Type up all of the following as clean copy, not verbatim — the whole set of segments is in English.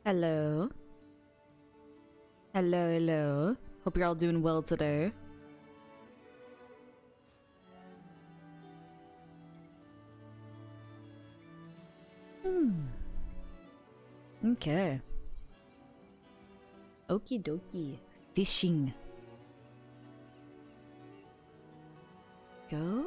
Hello. Hello, hello. Hope you're all doing well today. Okay. Okie dokie. Fishing. Go.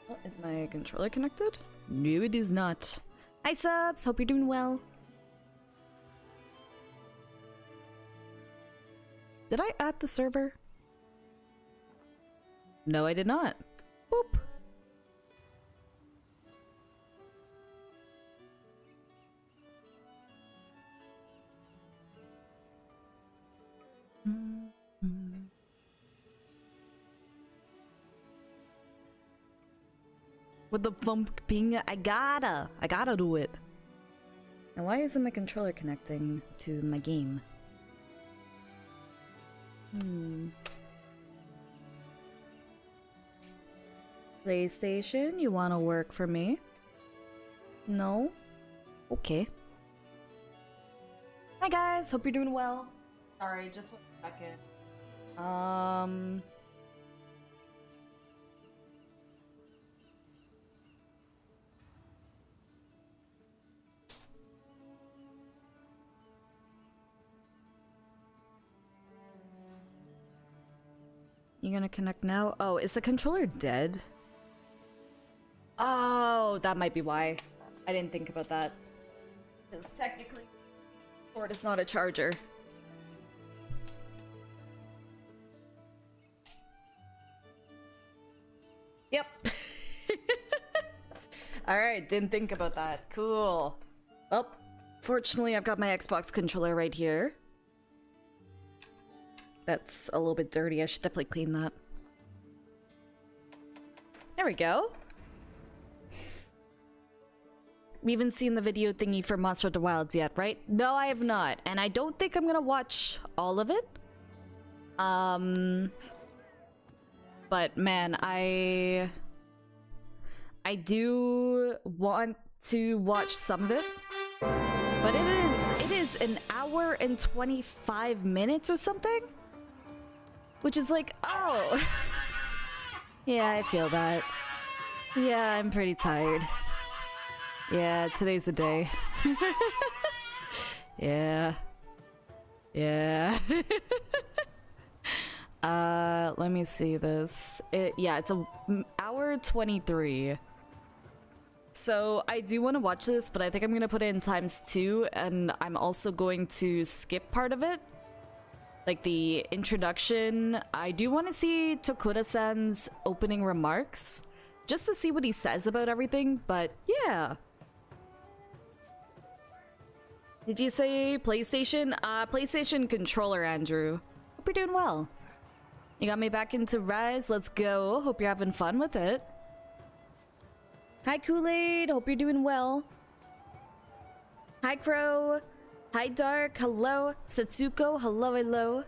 Oh, is my controller connected? No, it is not. Hi subs, hope you're doing well. Did I add the server? No, I did not. Boop. With the bumping, I gotta do it. And why isn't my controller connecting to my game? PlayStation, you wanna work for me? No? Okay. Hi guys, hope you're doing well. Sorry, just 1 second. You gonna connect now? Oh, is the controller dead? Oh, that might be why. I didn't think about that. Because technically, cord is not a charger. Yep. Alright, didn't think about that. Cool. Oh, fortunately I've got my Xbox controller right here. That's a little bit dirty. I should definitely clean that. There we go. We haven't seen the video thingy for Monster of the Wilds yet, right? No, I have not. And I don't think I'm gonna watch all of it. But man, I do want to watch some of it. But it is an hour and 25 minutes or something? Which is like, oh. Yeah, I feel that. Yeah, I'm pretty tired. Yeah, today's the day. Yeah. Yeah. Let me see this. Yeah, it's a hour 23. So I do want to watch this, but I think I'm gonna put it in ×2, and I'm also going to skip part of it. Like the introduction. I do want to see Tokura-san's opening remarks, just to see what he says about everything, but yeah. Did you say PlayStation? PlayStation controller, Andrew. Hope you're doing well. You got me back into Rise, let's go. Hope you're having fun with it. Hi Kool-Aid, hope you're doing well. Hi Crow. Hi Dark, hello. Setsuko, hello, hello.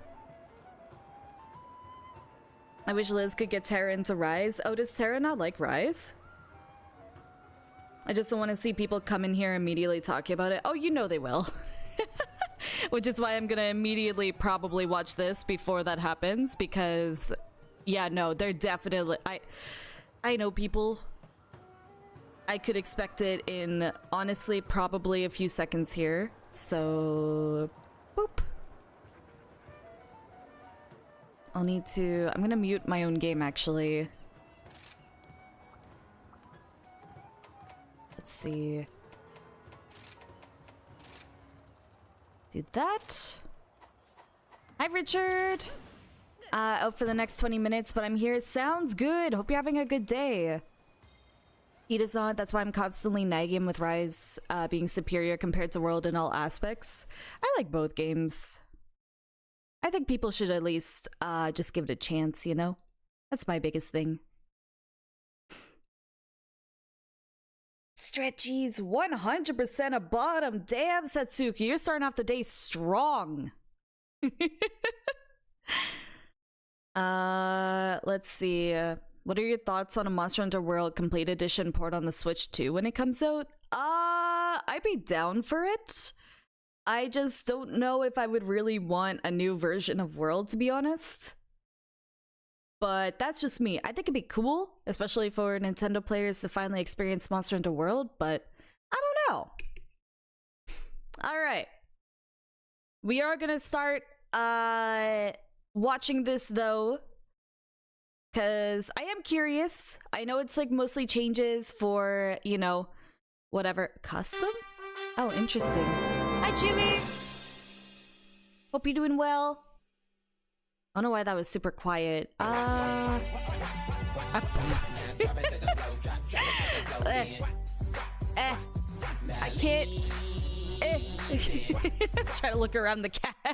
I wish Liz could get Terra into Rise. Oh, does Terra not like Rise? I just don't want to see people come in here immediately talking about it. Oh, you know they will. Which is why I'm gonna immediately probably watch this before that happens, because yeah, no, they're definitely... I know people. I could expect it in, honestly, probably a few seconds here. So, boop. I'll need to... I'm gonna mute my own game, actually. Let's see. Do that. Hi, Richard! Out for the next 20 minutes, but I'm here. Sounds good! Hope you're having a good day. Heat is on, that's why I'm constantly nagging with Rise being superior compared to World in all aspects. I like both games. I think people should at least just give it a chance, you know? That's my biggest thing. Stretchies, 100% a bottom. Damn, Satsuki, you're starting off the day strong. Let's see. What are your thoughts on a Monster Hunter World Complete Edition port on the Switch 2 when it comes out? I'd be down for it. I just don't know if I would really want a new version of World, to be honest. But that's just me. I think it'd be cool, especially for Nintendo players to finally experience Monster Hunter World, but I don't know. Alright. We are gonna start watching this though, because I am curious. I know it's like mostly changes for, you know, whatever. Custom? Oh, interesting. Hi, Jimmy! Hope you're doing well. I don't know why that was super quiet. I can't. Try to look around the cat.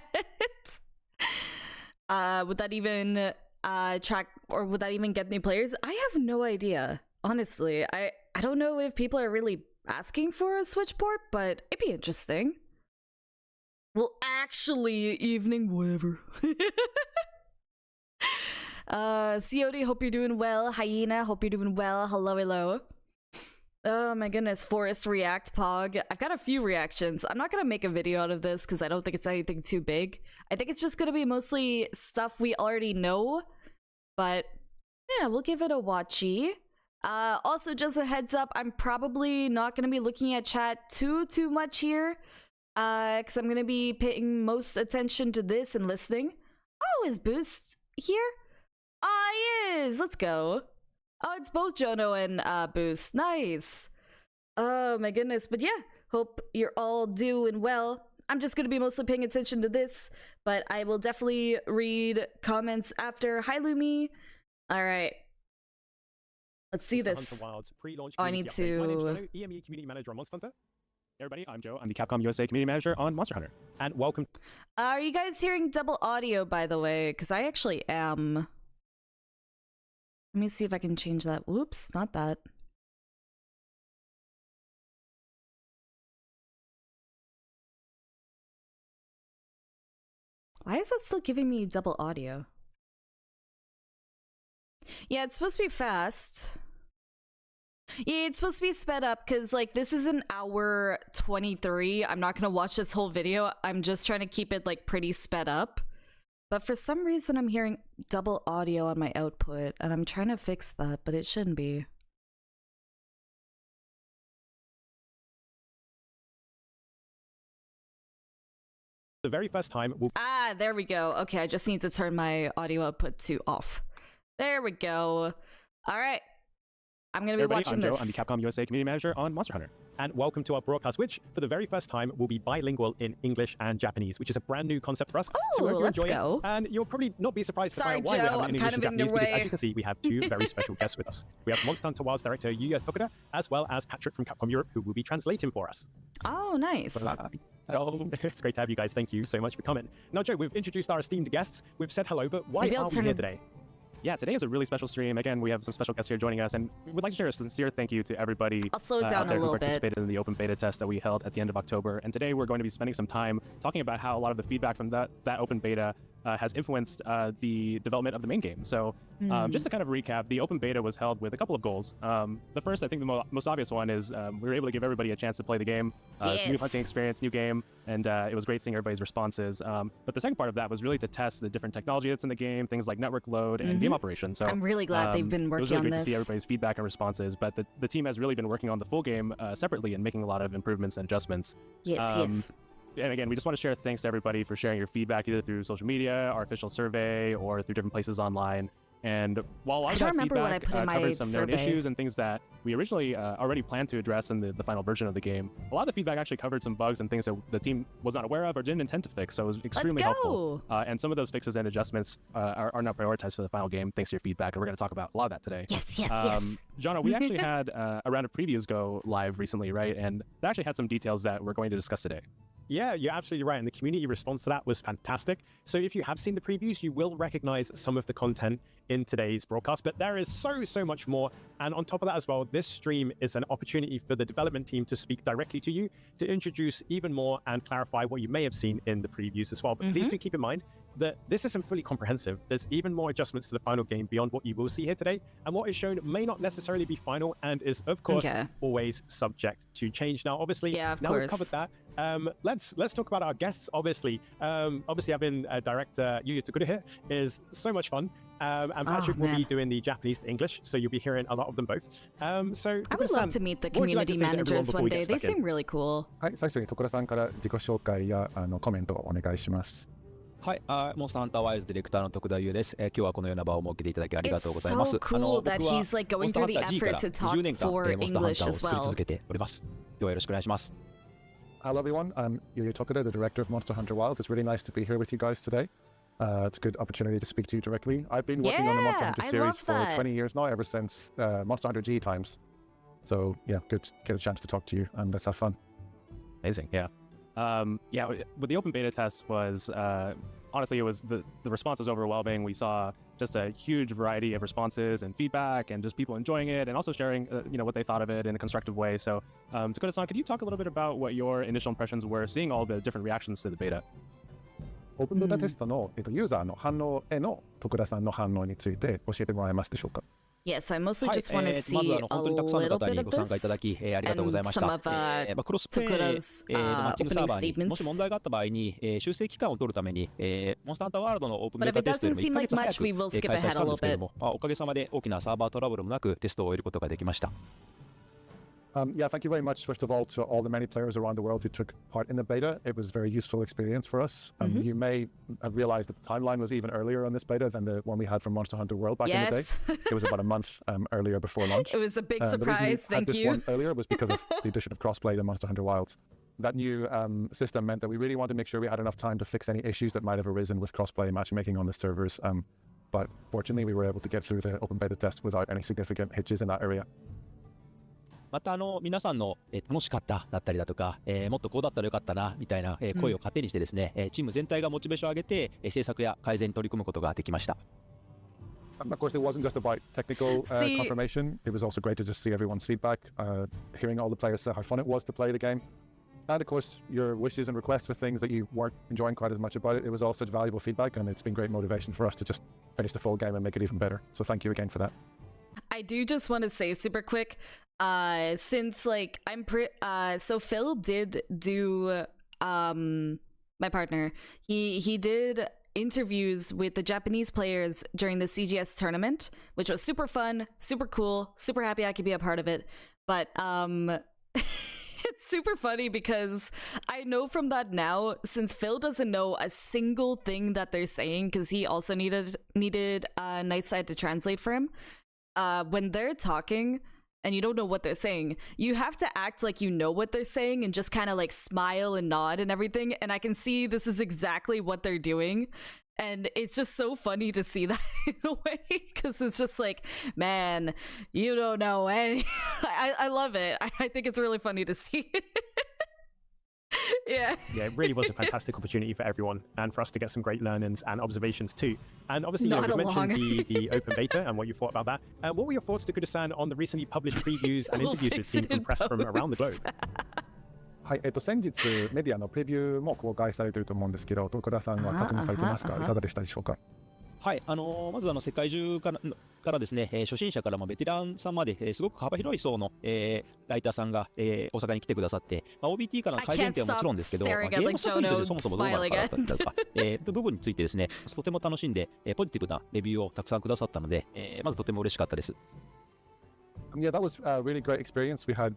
Would that even track, or would that even get new players? I have no idea. Honestly, I don't know if people are really asking for a Switch port, but it'd be interesting. Well, actually, evening, whatever. COD, hope you're doing well. Hyena, hope you're doing well. Hello, hello. Oh my goodness, Forest React Pog. I've got a few reactions. I'm not gonna make a video out of this because I don't think it's anything too big. I think it's just gonna be mostly stuff we already know. But yeah, we'll give it a watchy. Also, just a heads up, I'm probably not gonna be looking at chat too much here. Because I'm gonna be paying most attention to this and listening. Oh, is Boost here? Ah, he is! Let's go. Oh, it's both Jono and Boost. Nice. Oh my goodness. But yeah, hope you're all doing well. I'm just gonna be mostly paying attention to this, but I will definitely read comments after. Hi, Lumi. All right. Let's see this. Oh, I need to... My name's Jono, EME Community Manager on Monster Hunter. Hey everybody, I'm Joe. I'm the Capcom USA Community Manager on Monster Hunter. And welcome... Are you guys hearing double audio, by the way? Because I actually am. Let me see if I can change that. Whoops, not that. Why is that still giving me double audio? Yeah, it's supposed to be fast. Yeah, it's supposed to be sped up because, like, this is an hour 23. I'm not gonna watch this whole video. I'm just trying to keep it, like, pretty sped up. But for some reason, I'm hearing double audio on my output, and I'm trying to fix that, but it shouldn't be. The very first time we'll... Ah, there we go. Okay, I just need to turn my audio output to off. There we go. All right. I'm gonna be watching this. I'm the Capcom USA Community Manager on Monster Hunter. And welcome to our broadcast, which, for the very first time, will be bilingual in English and Japanese, which is a brand new concept for us. Oh, so we hope you let's enjoy go. It. And you'll probably not be surprised to Sorry, find out why Joe, we're having I'm an kind English and of in your Japanese, because way. as you can see, we have two very special guests with us. We have Monster Hunter Wilds director Yuya Tokuda, as well as Patrick from Capcom Europe, who will be translating for us. Oh, nice. Hello. It's great to have you guys. Thank you so much for coming. Now, Joe, we've introduced our esteemed guests. We've said hello, but why are we here today? Yeah, today is a really special stream. Again, we have some special guests here joining us, and we would like to share a sincere thank you to everybody I'll slow it down out there a little who participated in the open beta test that we held at the end of October. And today we're going to be spending some time talking about how a lot of the feedback from that open beta has influenced the development of the main game. So just to kind of recap, the open beta was held with a couple of goals. The first, I think the most obvious one is we were able to give everybody a chance to play the game. It's a new hunting experience, new game, and it was great seeing everybody's responses. But the second part of that was really to test the different technology that's in the game, things like network load and game operation. So I'm really glad they've been working on this. It was really great to see everybody's feedback and responses, but the team has really been working on the full game separately and making a lot of improvements and adjustments. Yes. And again, we just want to share thanks to everybody for sharing your feedback either through social media, our official survey, or through different places online. And while a lot of that feedback covered some known issues and things that we originally already planned to address in the final version of the game, a lot of the feedback actually covered some bugs and things that the team was not aware of or didn't intend to fix, so it was extremely helpful. And some of those fixes and adjustments are now prioritized for the final game thanks to your feedback, and we're going to talk about a lot of that today. Yes. Jonna, we actually had a round of previews go live recently, right? And that actually had some details that we're going to discuss today. Yeah, you're absolutely right, and the community response to that was fantastic. So if you have seen the previews, you will recognize some of the content in today's broadcast, but there is so much more. And on top of that as well, this stream is an opportunity for the development team to speak directly to you, to introduce even more and clarify what you may have seen in the previews as well. But please do keep in mind, that this isn't fully comprehensive. There's even more adjustments to the final game beyond what you will see here today, and what is shown may not necessarily be final and is, of course, always subject to change. Now, obviously, now we've covered that. Let's talk about our guests. Obviously, having director Yuya Tokura here is so much fun. And Patrick will be doing the Japanese to English, so you'll be hearing a lot of them both. So I would love to meet the community managers one day. They seem really cool. はい、最初に所さんから自己紹介やコメントをお願いします。はい、モンスターハンターワイルドディレクターの徳田優です。今日はこのような場を設けていただきありがとうございます。It's so cool that he's like going through the effort to talk 10年間 for モンスターハン English ターを as 作り well. 続けております。今日はよろしくお願いします。Hello everyone, I'm Yuya Tokura, the director of Monster Hunter Wilds. It's really nice to be here with you guys today. It's a good opportunity to speak to you directly. I've been working on the Monster Hunter series for 20 years now, ever since Monster Hunter G times. So yeah, good to get a chance to talk to you and let's have fun. Amazing, yeah. But the open beta test was, honestly, it was the response was overwhelming. We saw just a huge variety of responses and feedback and just people enjoying it and also sharing, what they thought of it in a constructive way. So, Tokura-san, could you talk a little bit about what your initial impressions were seeing all the different reactions to the beta? オープンベータテストの、ユーザーの反応への徳田さんの反応について教えてもらえますでしょうか。Yes, I mostly just want to see まず a 本当にたくさんの little 方 bit に of ご参加いただ this き、ありがとうございまし and た。some of クロスプレイ、 Tokura's マッチングサー opening バーにもし statements. 問題があった場合に、修正期間を取るために、モンスターハンターワールドのオープン But ベ if ータ it テストよ doesn't りも seem 1 like ヶ月 much, we 早 will く skip 開催 ahead し a たんで little すけれ bit. ども、おかげさまで大きなサーバートラブルもなくテストを終えることができました。Yeah, thank you very much, first of all, to all the many players around the world who took part in the beta. It was a very useful experience for us. You may have realized that the timeline was even earlier on this beta than the one we had from Monster Hunter World back in the day. It was about a month earlier before launch. It was a big The surprise, reason we had thank this you. one earlier was because of the addition of crossplay to Monster Hunter Wilds. That new system meant that we really wanted to make sure we had enough time to fix any issues that might have arisen with crossplay matchmaking on the servers. But fortunately, we were able to get through the open beta test without any significant hitches in that area. また皆さんの、楽しかっただったりだとか、もっとこうだったらよかったなみたいな、声を糧にしてですね、チーム全体がモチベーションを上げて、制作や改善に取り組むことができました。Of course, it wasn't just about technical confirmation. It was also great to just see everyone's feedback, hearing all the players say how fun it was to play the game. And of course, your wishes and requests for things that you weren't enjoying quite as much about it. It was all such valuable feedback, and it's been great motivation for us to just finish the full game and make it even better. So thank you again for that. I do just want to say super quick, since like so Phil did do my partner, he did interviews with the Japanese players during the CGS tournament, which was super fun, super cool, super happy I could be a part of it. But it's super funny because I know from that now, since Phil doesn't know a single thing that they're saying because he also needed Nightside to translate for him. When they're talking and you don't know what they're saying, you have to act like you know what they're saying and just kind of like smile and nod and everything. And I can see this is exactly what they're doing. And it's just so funny to see that in a way, because it's just like, man, you don't know any. I love it. I think it's really funny to see. Yeah, it really was a fantastic opportunity for everyone and for us to get some great learnings and observations too. And obviously, you mentioned the open beta and what you thought about that. What were your thoughts, Tokura-san, on the recently published previews and interviews we've seen from press from around the globe? はい、先日メディアのプレビューも公開されていると思うんですけど、徳田さんは確認されてますか？いかがでしたでしょうか？はい、まず世界中からですね、初心者からベテランさんまで、すごく幅広い層の、ライターさんが、大阪に来てくださって、OBT からの改善点はもちろんですけど、ゲーム作品としてそもそもどうなのかだったりとか、部分についてですね、とても楽しんで、ポジティブなレビューをたくさんくださったので、まずとても嬉しかったです。Yeah, that was a really great experience. We had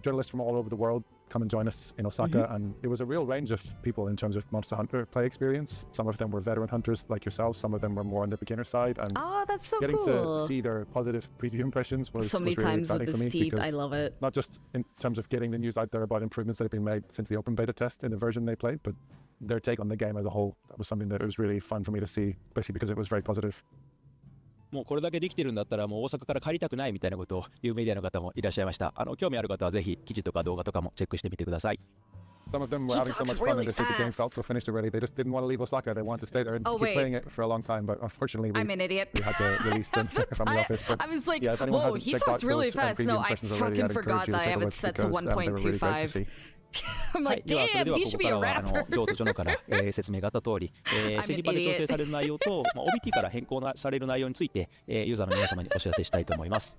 journalists from all over the world come and join us in Osaka, and it was a real range of people in terms of Monster Hunter play experience. Some of them were veteran hunters like yourselves, some of them were more on the beginner side, and that's so getting cool. to see their positive preview impressions was so many really times exciting with for me this teeth. because I love it. not just in terms of getting the news out there about improvements that have been made since the open beta test in the version they played, but their take on the game as a whole. That was something that was really fun for me to see, basically because it was very positive. もうこれだけできてるんだったらもう大阪から帰りたくないみたいなことを言うメディアの方もいらっしゃいました。興味ある方はぜひ記事とか動画とかもチェックしてみてください。Some of them were having so much fun and they said the game felt so finished already. They just didn't want to leave Osaka. They wanted to stay there and keep playing it for a long time. But unfortunately, I'm an idiot. We had to release them from the office. But I was like, yeah, whoa, he talks really fast. No, I fucking forgot that I have it set to 1.25. I'm はい、 like, ではそれ damn, では he こ should こ be か a らはrapper. 上と序のから、説明があった通り、I'm 製 an 品版で調 idiot. 整される内容と、OBT から変更される内容について、ユーザーの皆様にお知らせしたいと思います。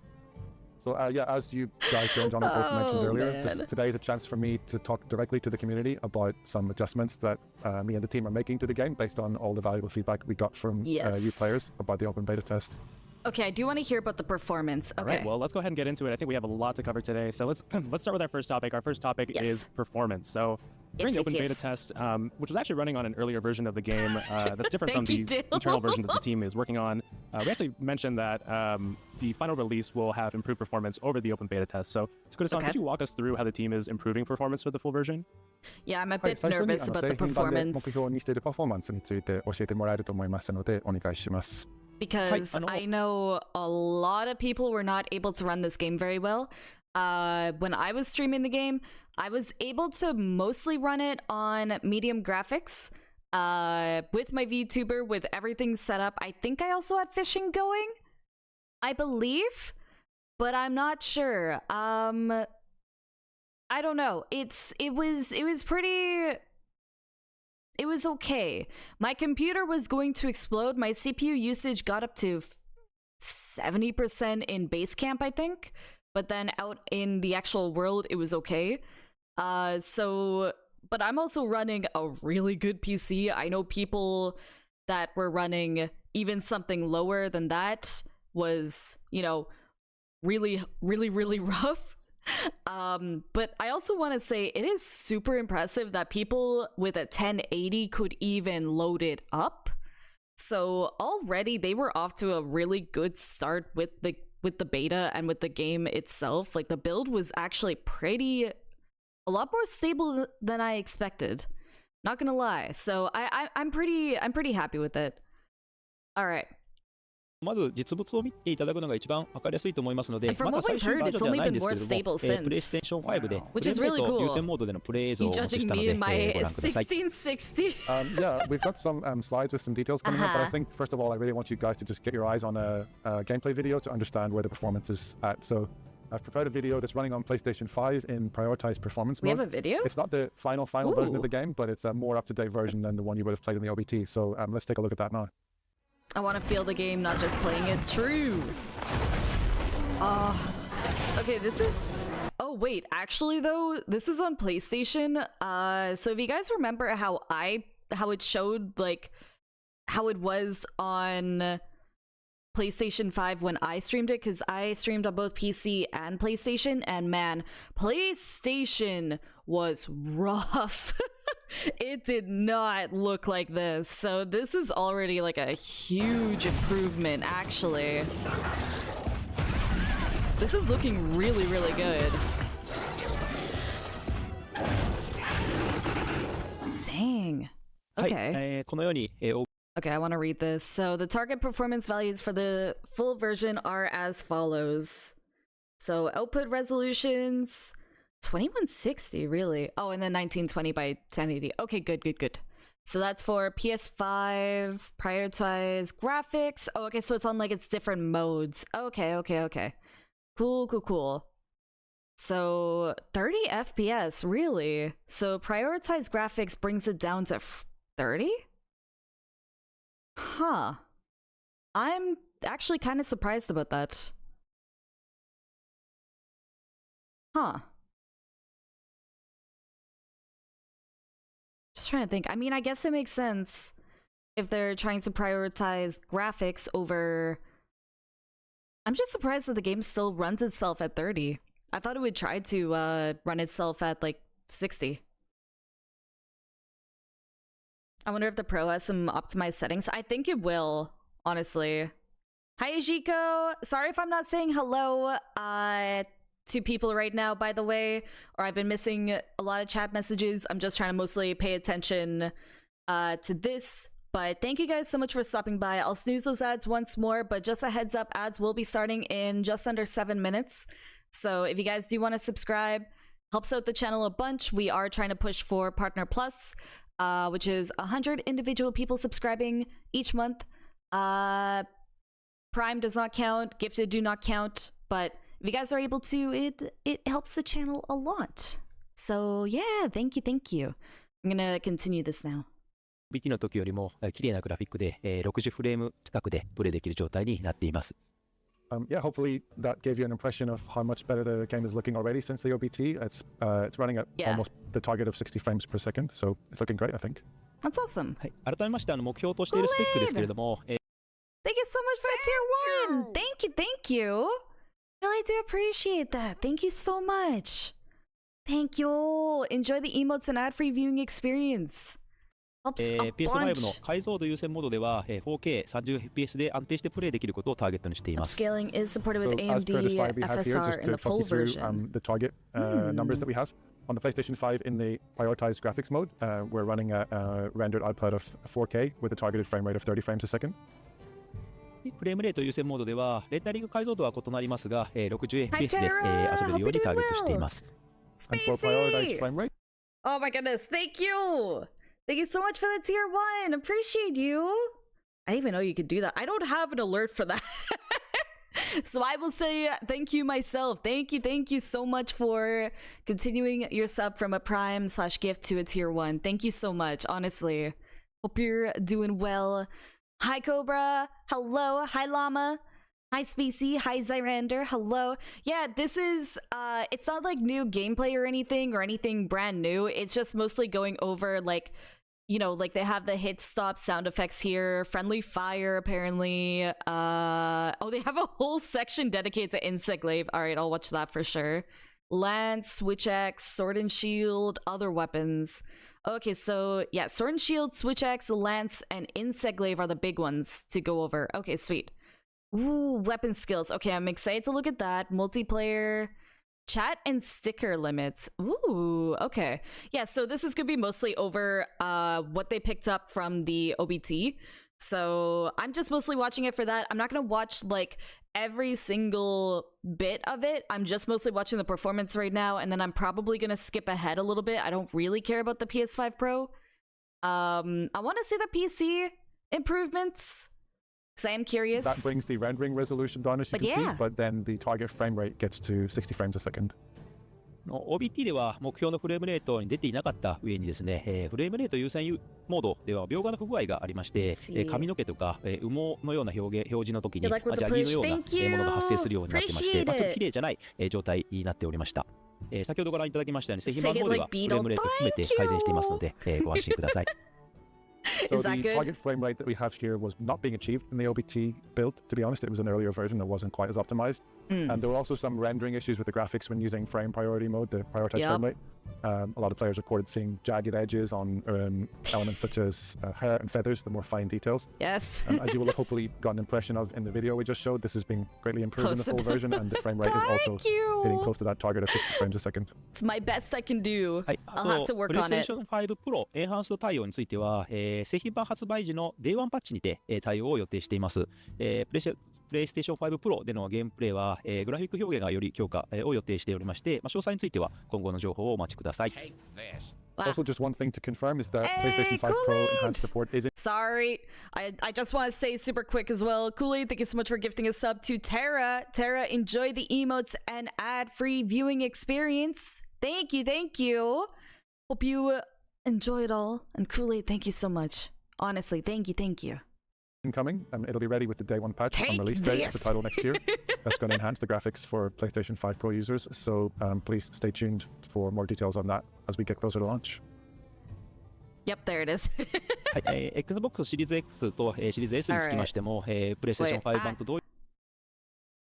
So yeah, as you guys, Joe and John, both mentioned Oh, earlier, man. today is a chance for me to talk directly to the community about some adjustments that me and the team are making to the game based on all the valuable feedback we got from you Yes. players about the open beta test. Okay, I do want to hear about the performance. All Okay. right, well, let's go ahead and get into it. I think we have a lot to cover today. So let's start with our first topic. Our first topic Yes. is performance. So during the open beta test, which was actually running on an earlier version of the game that's different from Thank you, the Dale. internal version that the team is working on, we actually mentioned that the final release will have improved performance over the open beta test. So, Tsukuda-san, Okay. could you walk us through how the team is improving performance for the full version? Yeah, I'm a はい、 bit 最初に nervous about the 製品版で目 performance 標にしているパフォーマンスについて教えてもらえると思いますのでお願いします。 because I know a lot of people were not able to run this game very well. When I was streaming the game, I was able to mostly run it on medium graphics with my VTuber with everything set up. I think I also had fishing going, I believe, but I'm not sure. I don't know. It was pretty. It was okay. My computer was going to explode. My CPU usage got up to 70% in base camp, I think. But then out in the actual world, it was okay. But I'm also running a really good PC. I know people that were running even something lower than that was, really, really, really rough. But I also want to say it is super impressive that people with a 1080 could even load it up. So already they were off to a really good start with the beta and with the game itself. Like the build was actually a lot more stable than I expected. Not gonna lie. So I'm pretty happy with it. All right. まず実物を見ていただくのが一番わかりやすいと思いますので、 And from まだ what 最 we've 終 heard, バージ it's ョンで only はないん been です more けれども、 stable プレイ since. ステーション5で Which is フレームレ really ート cool. 優先モードでのプレイ映像を You お持ち judging したの me で、 in my ご覧ください。 1660? Yeah, we've got some slides with some details coming up, but I think first of all, I really want you guys to just get your eyes on a gameplay video to understand where the performance is at. So I've prepared a video that's running on PlayStation 5 in prioritized performance We mode. have a video? It's not the final version Ooh. of the game, but it's a more up-to-date version than the one you would have played in the OBT. So let's take a look at that now. I want to feel the game, not just playing it. True. Okay, this is... Oh, wait. Actually, though, this is on PlayStation. So if you guys remember how it showed, like, how it was on PlayStation 5 when I streamed it, because I streamed on both PC and PlayStation, and man, PlayStation was rough. It did not look like this. So this is already like a huge improvement, actually. This is looking really, really good. Dang. はい、 Okay. このように、Okay, I want to read this. So the target performance values for the full version are as follows. So output resolutions, 2160, really? Oh, and then 1920 by 1080. Okay, good. So that's for PS5, prioritize graphics. Oh, okay, so it's on like its different modes. Okay. Cool. So 30 FPS, really? So prioritize graphics brings it down to 30? Huh. I'm actually kind of surprised about that. Huh. Just trying to think. I mean, I guess it makes sense if they're trying to prioritize graphics over... I'm just surprised that the game still runs itself at 30. I thought it would try to run itself at like 60. I wonder if the Pro has some optimized settings. I think it will, honestly. Hi, Ajiko. Sorry if I'm not saying hello to people right now, by the way, or I've been missing a lot of chat messages. I'm just trying to mostly pay attention to this. But thank you guys so much for stopping by. I'll snooze those ads once more, but just a heads up, ads will be starting in just under 7 minutes. So if you guys do want to subscribe, helps out the channel a bunch. We are trying to push for Partner Plus, which is 100 individual people subscribing each month. Prime does not count, gifted do not count, but if you guys are able to, it helps the channel a lot. So yeah, thank you. I'm gonna continue this now. OBT の時よりも綺麗なグラフィックで60フレーム近くでプレイできる状態になっています。Yeah, hopefully that gave you an impression of how much better the game is looking already since the OBT. It's running at almost the target of 60 frames per second, so it's looking great, I think. That's awesome. はい、改めまして目標としているスペックですけれども、Thank you so much for the tier 1! Thank you! Really do appreciate that. Thank you so much. Thank you. Enjoy the emotes and ad-free viewing experience. PS5 の解像度優先モードでは 4K30fps で安定してプレイできることをターゲットにしています。Upscaling is supported with as per the AMD slide we have here, FSR just in to the full talk you through version. the target numbers that we have. On the PlayStation 5 in the prioritized graphics mode, we're running a rendered output of 4K with a targeted frame rate of 30 frames a second. フレームレート優先モードではレンダリング解像度は異なりますが 60fps で遊べるようにターゲットしています。And for prioritized frame rate, Oh my goodness, thank you! Thank you so much for the tier 1! Appreciate you! I didn't even know you could do that. I don't have an alert for that. So I will say thank you myself. Thank you so much for continuing your sub from a prime / gift to a tier 1. Thank you so much, honestly. Hope you're doing well. Hi Cobra, hello, hi Llama, hi Spacey, hi Zyrander, hello. Yeah, this is, it's not like new gameplay or anything brand new. It's just mostly going over like, you know, like they have the hit stop sound effects here, friendly fire apparently. Oh, they have a whole section dedicated to Insect Glaive. All right, I'll watch that for sure. Lance, Switch Axe, Sword and Shield, other weapons. Okay, so yeah, Sword and Shield, Switch Axe, Lance, and Insect Glaive are the big ones to go over. Okay, sweet. Ooh, weapon skills. Okay, I'm excited to look at that. Multiplayer, chat, and sticker limits. Ooh, okay. Yeah, so this is gonna be mostly over what they picked up from the OBT. So I'm just mostly watching it for that. I'm not gonna watch like every single bit of it. I'm just mostly watching the performance right now, and then I'm probably gonna skip ahead a little bit. I don't really care about the PS5 Pro. I want to see the PC improvements because I am curious. that brings the rendering resolution down, as you can see, but then the target frame rate gets to 60 frames a second. OBT では目標のフレームレートに出ていなかった上にですね、フレームレート優先モードでは描画の不具合がありまして、髪の毛とか、羽毛のような表示の時にジャギーのようなものが発生するようになってまして、ちょっと綺麗じゃない状態になっておりました。先ほどご覧いただきましたように製品版の方ではフレームレート含めて改善していますので、ご安心ください。So the target frame rate that we have here was not being achieved in the OBT build. To be honest, it was an earlier version that wasn't quite as optimized. And there were also some rendering issues with the graphics when using frame priority mode, the prioritized frame rate. A lot of players reported seeing jagged edges on elements such as hair and feathers, the more fine details. Yes. As you will have hopefully got an impression of in the video we just showed, this has been greatly improved in the full version, and the frame rate is also hitting close to that target of 60 frames a second. It's my best I can do. はい、I'll have to work on it. PlayStation 5 Pro エンハンスド対応については、製品版発売時の Day1 パッチにて、対応を予定しています。PlayStation 5 Pro でのゲームプレイは、グラフィック表現がより強化、を予定しておりまして、詳細については今後の情報をお待ちください。Also, just one thing to confirm is that PlayStation 5 Pro enhanced support is Sorry, I just want to say super quick as well. Kool-Aid, thank you so much for gifting a sub to Tara. Tara, enjoy the emotes and ad-free viewing experience. Thank you. Hope you enjoy it all. And Kool-Aid, thank you so much. Honestly, thank you. incoming. It'll be ready with the day one patch on release day of the title next year. That's going to enhance the graphics for PlayStation 5 Pro users. So please stay tuned for more details on that as we get closer to launch. Yep, there it is. はい、Xbox シリーズ X と、シリーズ S につきましても、PlayStation 5版と同様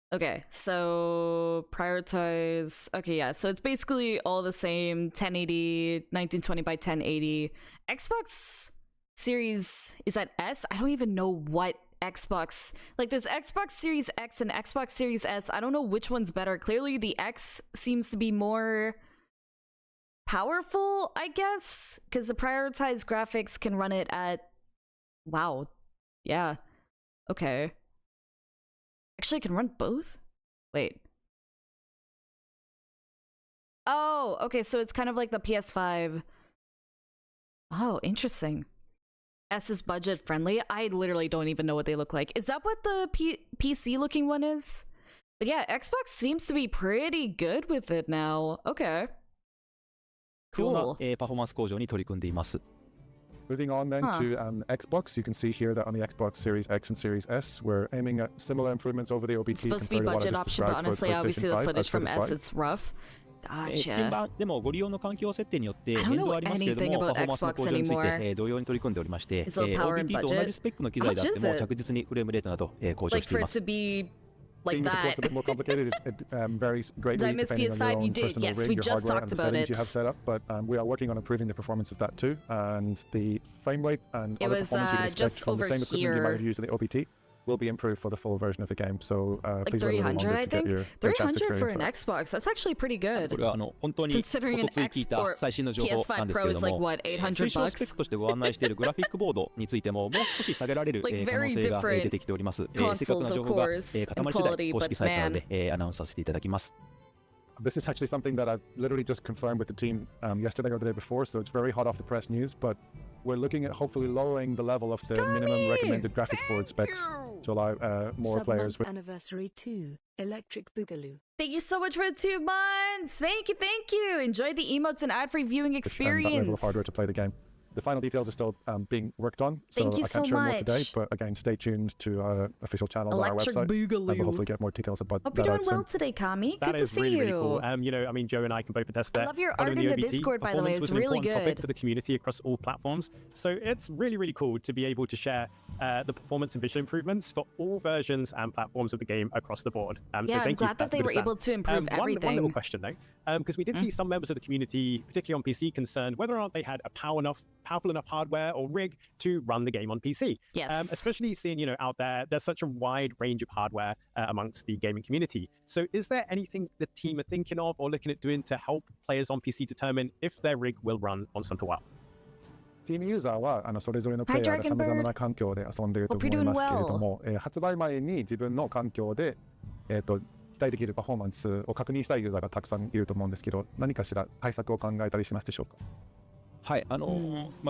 Okay, so prioritize. Okay, yeah, so it's basically all the same 1080, 1920 by 1080. Xbox Series, is that S? I don't even know what Xbox. Like, there's Xbox Series X and Xbox Series S. I don't know which one's better. Clearly, the X seems to be more powerful, I guess, because the prioritized graphics can run it at. Wow. Yeah. Okay. Actually, I can run both? Wait. Oh, okay, so it's kind of like the PS5. Oh, interesting. S is budget friendly. I literally don't even know what they look like. Is that what the PC looking one is? But yeah, Xbox seems to be pretty good with it now. Okay. ような Cool. パフォーマンス向上に取り組んでいます。Moving on then Huh. to Xbox, you can see here that on the Xbox Series X and Series S, we're aiming at similar improvements over the It's OBT supposed to be compared to what I budget just option, but described for honestly, I always see PlayStation the 5 footage as per from the S. slide. It's rough. 順 Gotcha. 番でもご利用の環境設定によって I don't 変動 know はありますけれど anything も、 about パフォーマンスの Xbox 向上につい anymore. て同様に取り組んでおりまして、 Is it power and OBT と同 budget? じスペックの機材であっ How て much も is it? 着実にフレームレートなど向上 Like してい for ま it す。 to be like Things, of course, that. a bit more complicated. It varies greatly Did I miss depending on your PS5? own You did. personal Yes, rig, we your just hardware, talked and the about settings you it. have set up. But we are working on improving the performance of that too, and the frame rate and It other was, performance you can expect just from the over same equipment you might here. have used in the OBT will be improved for the full version of the game. So Like please wait a little 300, longer I to get think. your chance to 300 for experience an that. Xbox. That's actually pretty こ good. れは本当に Considering お an とつい聞いた export 最新の情報なん PS5 ですけ Pro れ is ど like も、 what, 800 推奨スペッ bucks? クとしてご案内しているグラフィックボードについてももう少し下げられる Like 可能 very 性が different 出てきております。正確 consoles, な情 of 報が course, 固 and まり次第 quality, 公 but 式サイトなど man. でアナウンスさせていただきます。This is actually something that I've literally just confirmed with the team yesterday or the day before, so it's very hot off the press news, but we're looking at hopefully lowering the level of the minimum recommended graphics board specs to allow more players with Anniversary 2, Electric Boogaloo. Thank you so much for the 2 months. Thank you, thank you. Enjoy the emotes and ad-free viewing that level of experience. hardware to play the game. The final details are still being worked on, so Thank you I so can't share more today, much. but again, stay tuned to our official channels on our Electric website, and we'll Boogaloo. hopefully get more details about Hope that you're out doing well soon. today, Kami. That Good to is see really, you. really cool. You know, I mean, Joe and I can both attest that. I love your following art in the OBT, Discord, by the way. performance It's was an really important topic good. for the community across all platforms. So it's really, really cool to be able to share the performance and visual improvements for all versions and platforms of the game across the board. So Yeah, I'm thank you glad for that they were Buddha-san. able to improve One little everything. question though, because we did see some members of the community, particularly on PC, concerned whether or not they had a powerful enough hardware or rig to run the game on PC. Yes. Especially seeing, out there's such a wide range of hardware amongst the gaming community. So is there anything the team are thinking of or looking at doing to help players on PC determine if their rig will run on Suntowa? チームユーザーはそれぞれのプレイヤーが Hi, さまざま Dragonbird. な環境で遊んでいると Hope 思 you're い doing ますけれども、発売前に自分の環境で、期待できるパフォーマンスを確認したいユーザーがたくさんいると思うんですけど、何かしら対策を考えたりしますでしょうか？はい、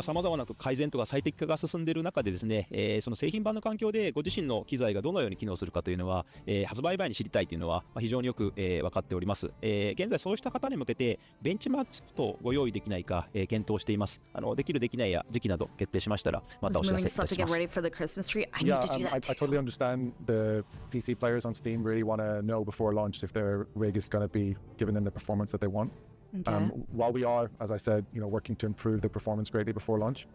さまざまな改善とか最適化が進んでいる中でですね、その製品版の環境でご自身の機材がどのように機能するかというのは、発売前に知りたいというのは、非常によく、分かっております。現在そうした方に向けてベンチマークとご用意できないか、検討しています。できるできないや時期など決定しましたらまたお Was 知ら moving せいた stuff to しま get す。 ready for the Christmas tree. I need Yeah, to do that I too. totally understand the PC players on Steam really want to know before launch if their rig is going to be giving them the performance that they want. Okay. While we are, as I said, working to improve the performance greatly before launch,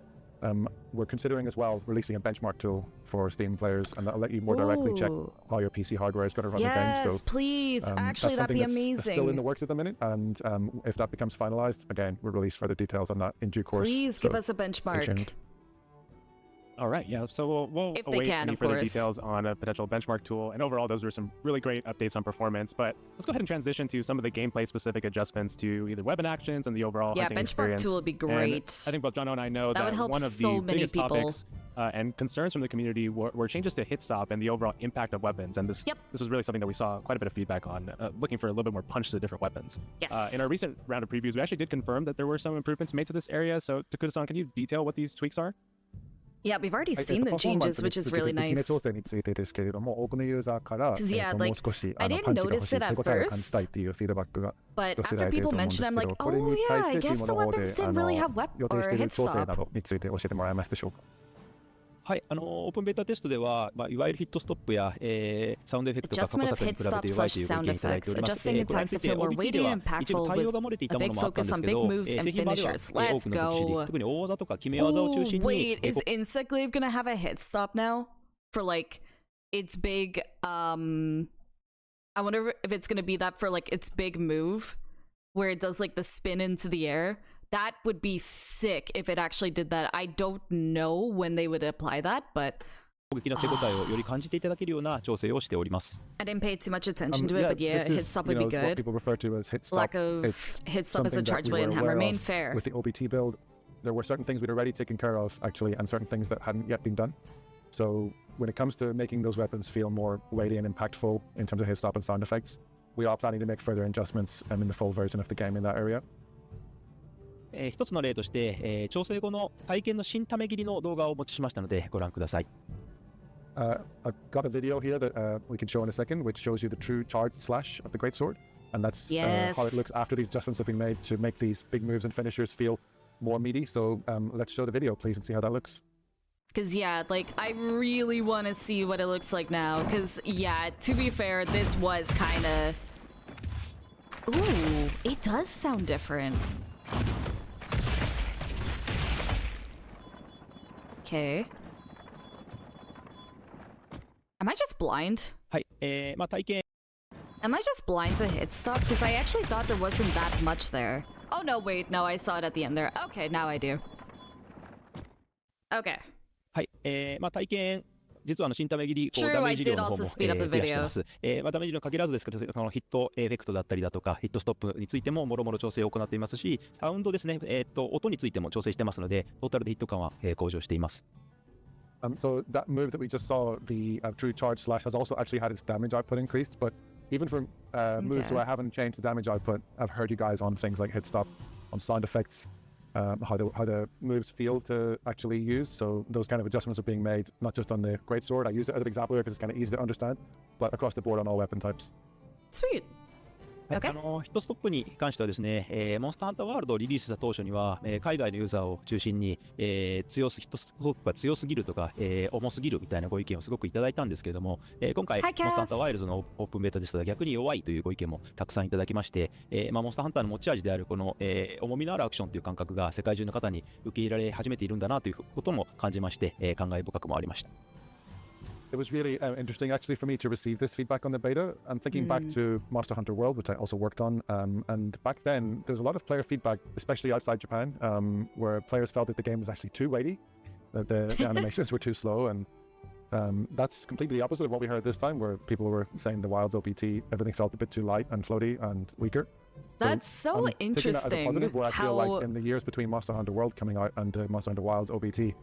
we're considering as well releasing a benchmark tool for Steam players, and that'll let you more directly check Ooh. how your PC hardware is going to run the game. Yes, So please. Actually, that's that'd be something that's still in the amazing. works at the minute, and if that becomes finalized, again, we'll release further details on that in due course. Please so give us a stay benchmark. tuned. All right, yeah. So we'll If they await can, any of further course. details on a potential benchmark tool. And overall, those were some really great updates on performance. But let's go ahead and transition to some of the gameplay-specific adjustments to either weapon actions and the overall Yeah, hunting benchmark experience. tool would be And great. I think both John and I know That that would help one of so the many biggest people. topics and concerns from the community were changes to hit stop and the overall impact of weapons. And this was really something that we saw quite a bit of feedback on, looking for a little bit more punch to the different weapons. Yes. In our recent round of previews, we actually did confirm that there were some improvements made to this area. So Takuda-san, can you detail what these tweaks are? Yeah, we've already はい seen the パフォーマン changes, スに which is 続け really て敵目 nice. 調整についてですけれども、多くのユーザーから 'Cause yeah, も like, う少し I didn't パンチが欲 notice しい、 it 手 at 応えを感じたい first, っていうフィードバックが but 寄せ after られている people と思うんです mentioned け it, I'm ど、 like, これ oh に対 yeah, し I てチー guess ム the の方 weapons で didn't really have 予 weapon 定し or ている hit 調整 stop. などについて教えてもらえますでしょうか？はい、オープンベータテストでは、いわゆるヒットストップや、サウンドエフェクトが過去 Adjustment of 作に hit 比べ stop て弱い slash というご意 sound 見いただいて effects. おります。 Adjusting これに attacks つい to て feel more OBT で weighty は and 一部 impactful 対応が with 漏れてい a たもの big もあったん focus です on け big ど、 moves 製 and 品版では finishers. 多 Let's くの武器 go. 特に大技とか決め技を中 Ooh, 心に wait, is Instaglaive gonna have a hit stop now for like its big? I wonder if it's gonna be that for like its big move, where it does like the spin into the air. That would be sick if it actually did that. I don't know when they would apply that, but 攻撃の手応えをより感じていただけるような調整をしております。I didn't pay too much attention to it. But yeah, this hit is, stop you would be know, what good. people refer to as hit stop. Lack of It's hit stop as a something that charge we blade and were hammer. aware Main of fair. With the OBT build, there were certain things we'd already taken care of, actually, and certain things that hadn't yet been done. So when it comes to making those weapons feel more weighty and impactful in terms of hit stop and sound effects, we are planning to make further adjustments in the full version of the game in that area. 一つの例として、調整後の体験の新ため切りの動画をお持ちしましたのでご覧ください。I've got a video here that we can show in a second, which shows you the true charged slash of the greatsword. And that's Yes. how it looks after these adjustments have been made to make these big moves and finishers feel more meaty. So let's show the video, please, and see how that looks. Because, yeah, like, I really want to see what it looks like now. Because, yeah, to be fair, this was kind of... Ooh, it does sound different. Okay. Am I just blind? はい、まあ体験 Am I just blind to hit stop? Because I actually thought there wasn't that much there. Oh, no, wait. No, I saw it at the end there. Okay, now I do. Okay. はい、まあ体験実は新ダメ切りこう True, ダメ I ージ量 did の方 also も、speed up the 増やしてま video. す。まあダメージ量に限らずですけど、このヒットエフェクトだったりだとか、ヒットストップについてももろもろ調整を行っていますし、サウンドですね、音についても調整してますので、トータルでヒット感は、向上しています。So that move that we just saw, the true charge slash, has also actually had its damage output increased. But even for moves Okay. where I haven't changed the damage output, I've heard you guys on things like hit stop, on sound effects, how the moves feel to actually use. So those kind of adjustments are being made, not just on the greatsword. I use it as an example here because it's kind of easy to understand, but across the board on all weapon types. Sweet. はい Okay. ヒットストップに関してはですね、モンスターハンターワールドをリリースした当初には、海外のユーザーを中心に、ヒットストップが強すぎるとか、重すぎるみたいなご意見をすごくいただいたんですけれども、今回、 Hi, モンスターハンター Cass. ワイルズのオープンベータですが逆に弱いというご意見もたくさんいただきまして、まあ、モンスターハンターの持ち味であるこの、重みのあるアクションという感覚が世界中の方に受け入れられ始めているんだなということも感じまして、感慨深くもありました。It was really interesting actually for me to receive this feedback on the beta. I'm thinking back to Monster Hunter World, which I also worked on, and back then there was a lot of player feedback, especially outside Japan, where players felt that the game was actually too weighty, that the animations were too slow, and that's completely the opposite of what we heard this time, where people were saying the Wild's OPT, everything felt a bit too light and floaty and weaker. That's so I'm taking that as a interesting. positive, where I feel How... like in the years between Monster Hunter World coming out and Monster Hunter Wild's OBT,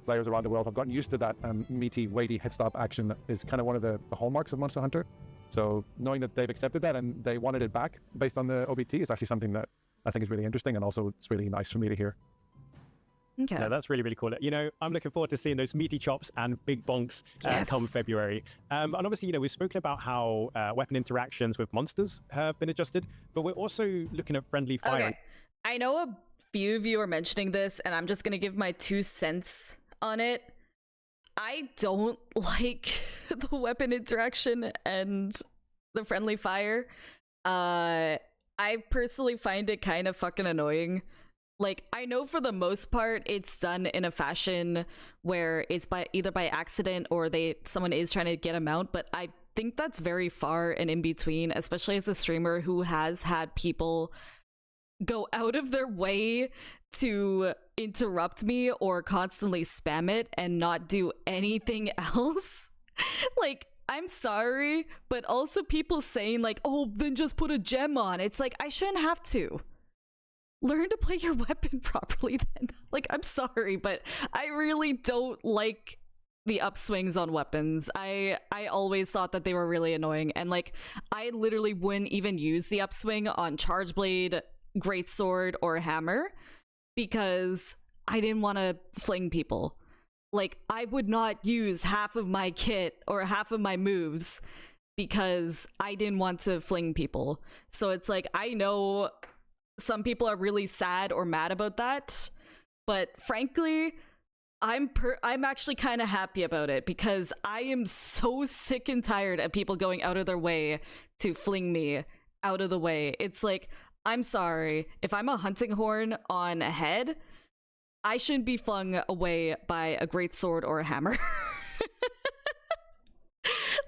players around the world have gotten used to that meaty, weighty hit stop action is kind of one of the hallmarks of Monster Hunter. So knowing that they've accepted that and they wanted it back based on the OBT is actually something that I think is really interesting, and also it's really nice for me to hear. Okay. No, that's really, really cool. You know, I'm looking forward to seeing those meaty chops and big bonks come Yes. February. And obviously, you know, we've spoken about how weapon interactions with monsters have been adjusted, but we're also looking at friendly fire. Okay. I know a few of you are mentioning this, and I'm just gonna give my 2 cents on it. I don't like the weapon interaction and the friendly fire. I personally find it kind of fucking annoying. Like, I know for the most part it's done in a fashion where it's either by accident or someone is trying to get a mount, but I think that's very far and in between, especially as a streamer who has had people go out of their way to interrupt me or constantly spam it and not do anything else. Like, I'm sorry, but also people saying like, oh, then just put a gem on. It's like, I shouldn't have to. Learn to play your weapon properly then. Like, I'm sorry, but I really don't like the upswings on weapons. I always thought that they were really annoying, and like, I literally wouldn't even use the upswing on Charge Blade, Greatsword, or Hammer because I didn't want to fling people. Like, I would not use half of my kit or half of my moves because I didn't want to fling people. So it's like, I know some people are really sad or mad about that, but frankly, I'm actually kind of happy about it because I am so sick and tired of people going out of their way to fling me out of the way. It's like, I'm sorry, if I'm a hunting horn on a head, I shouldn't be flung away by a great sword or a hammer.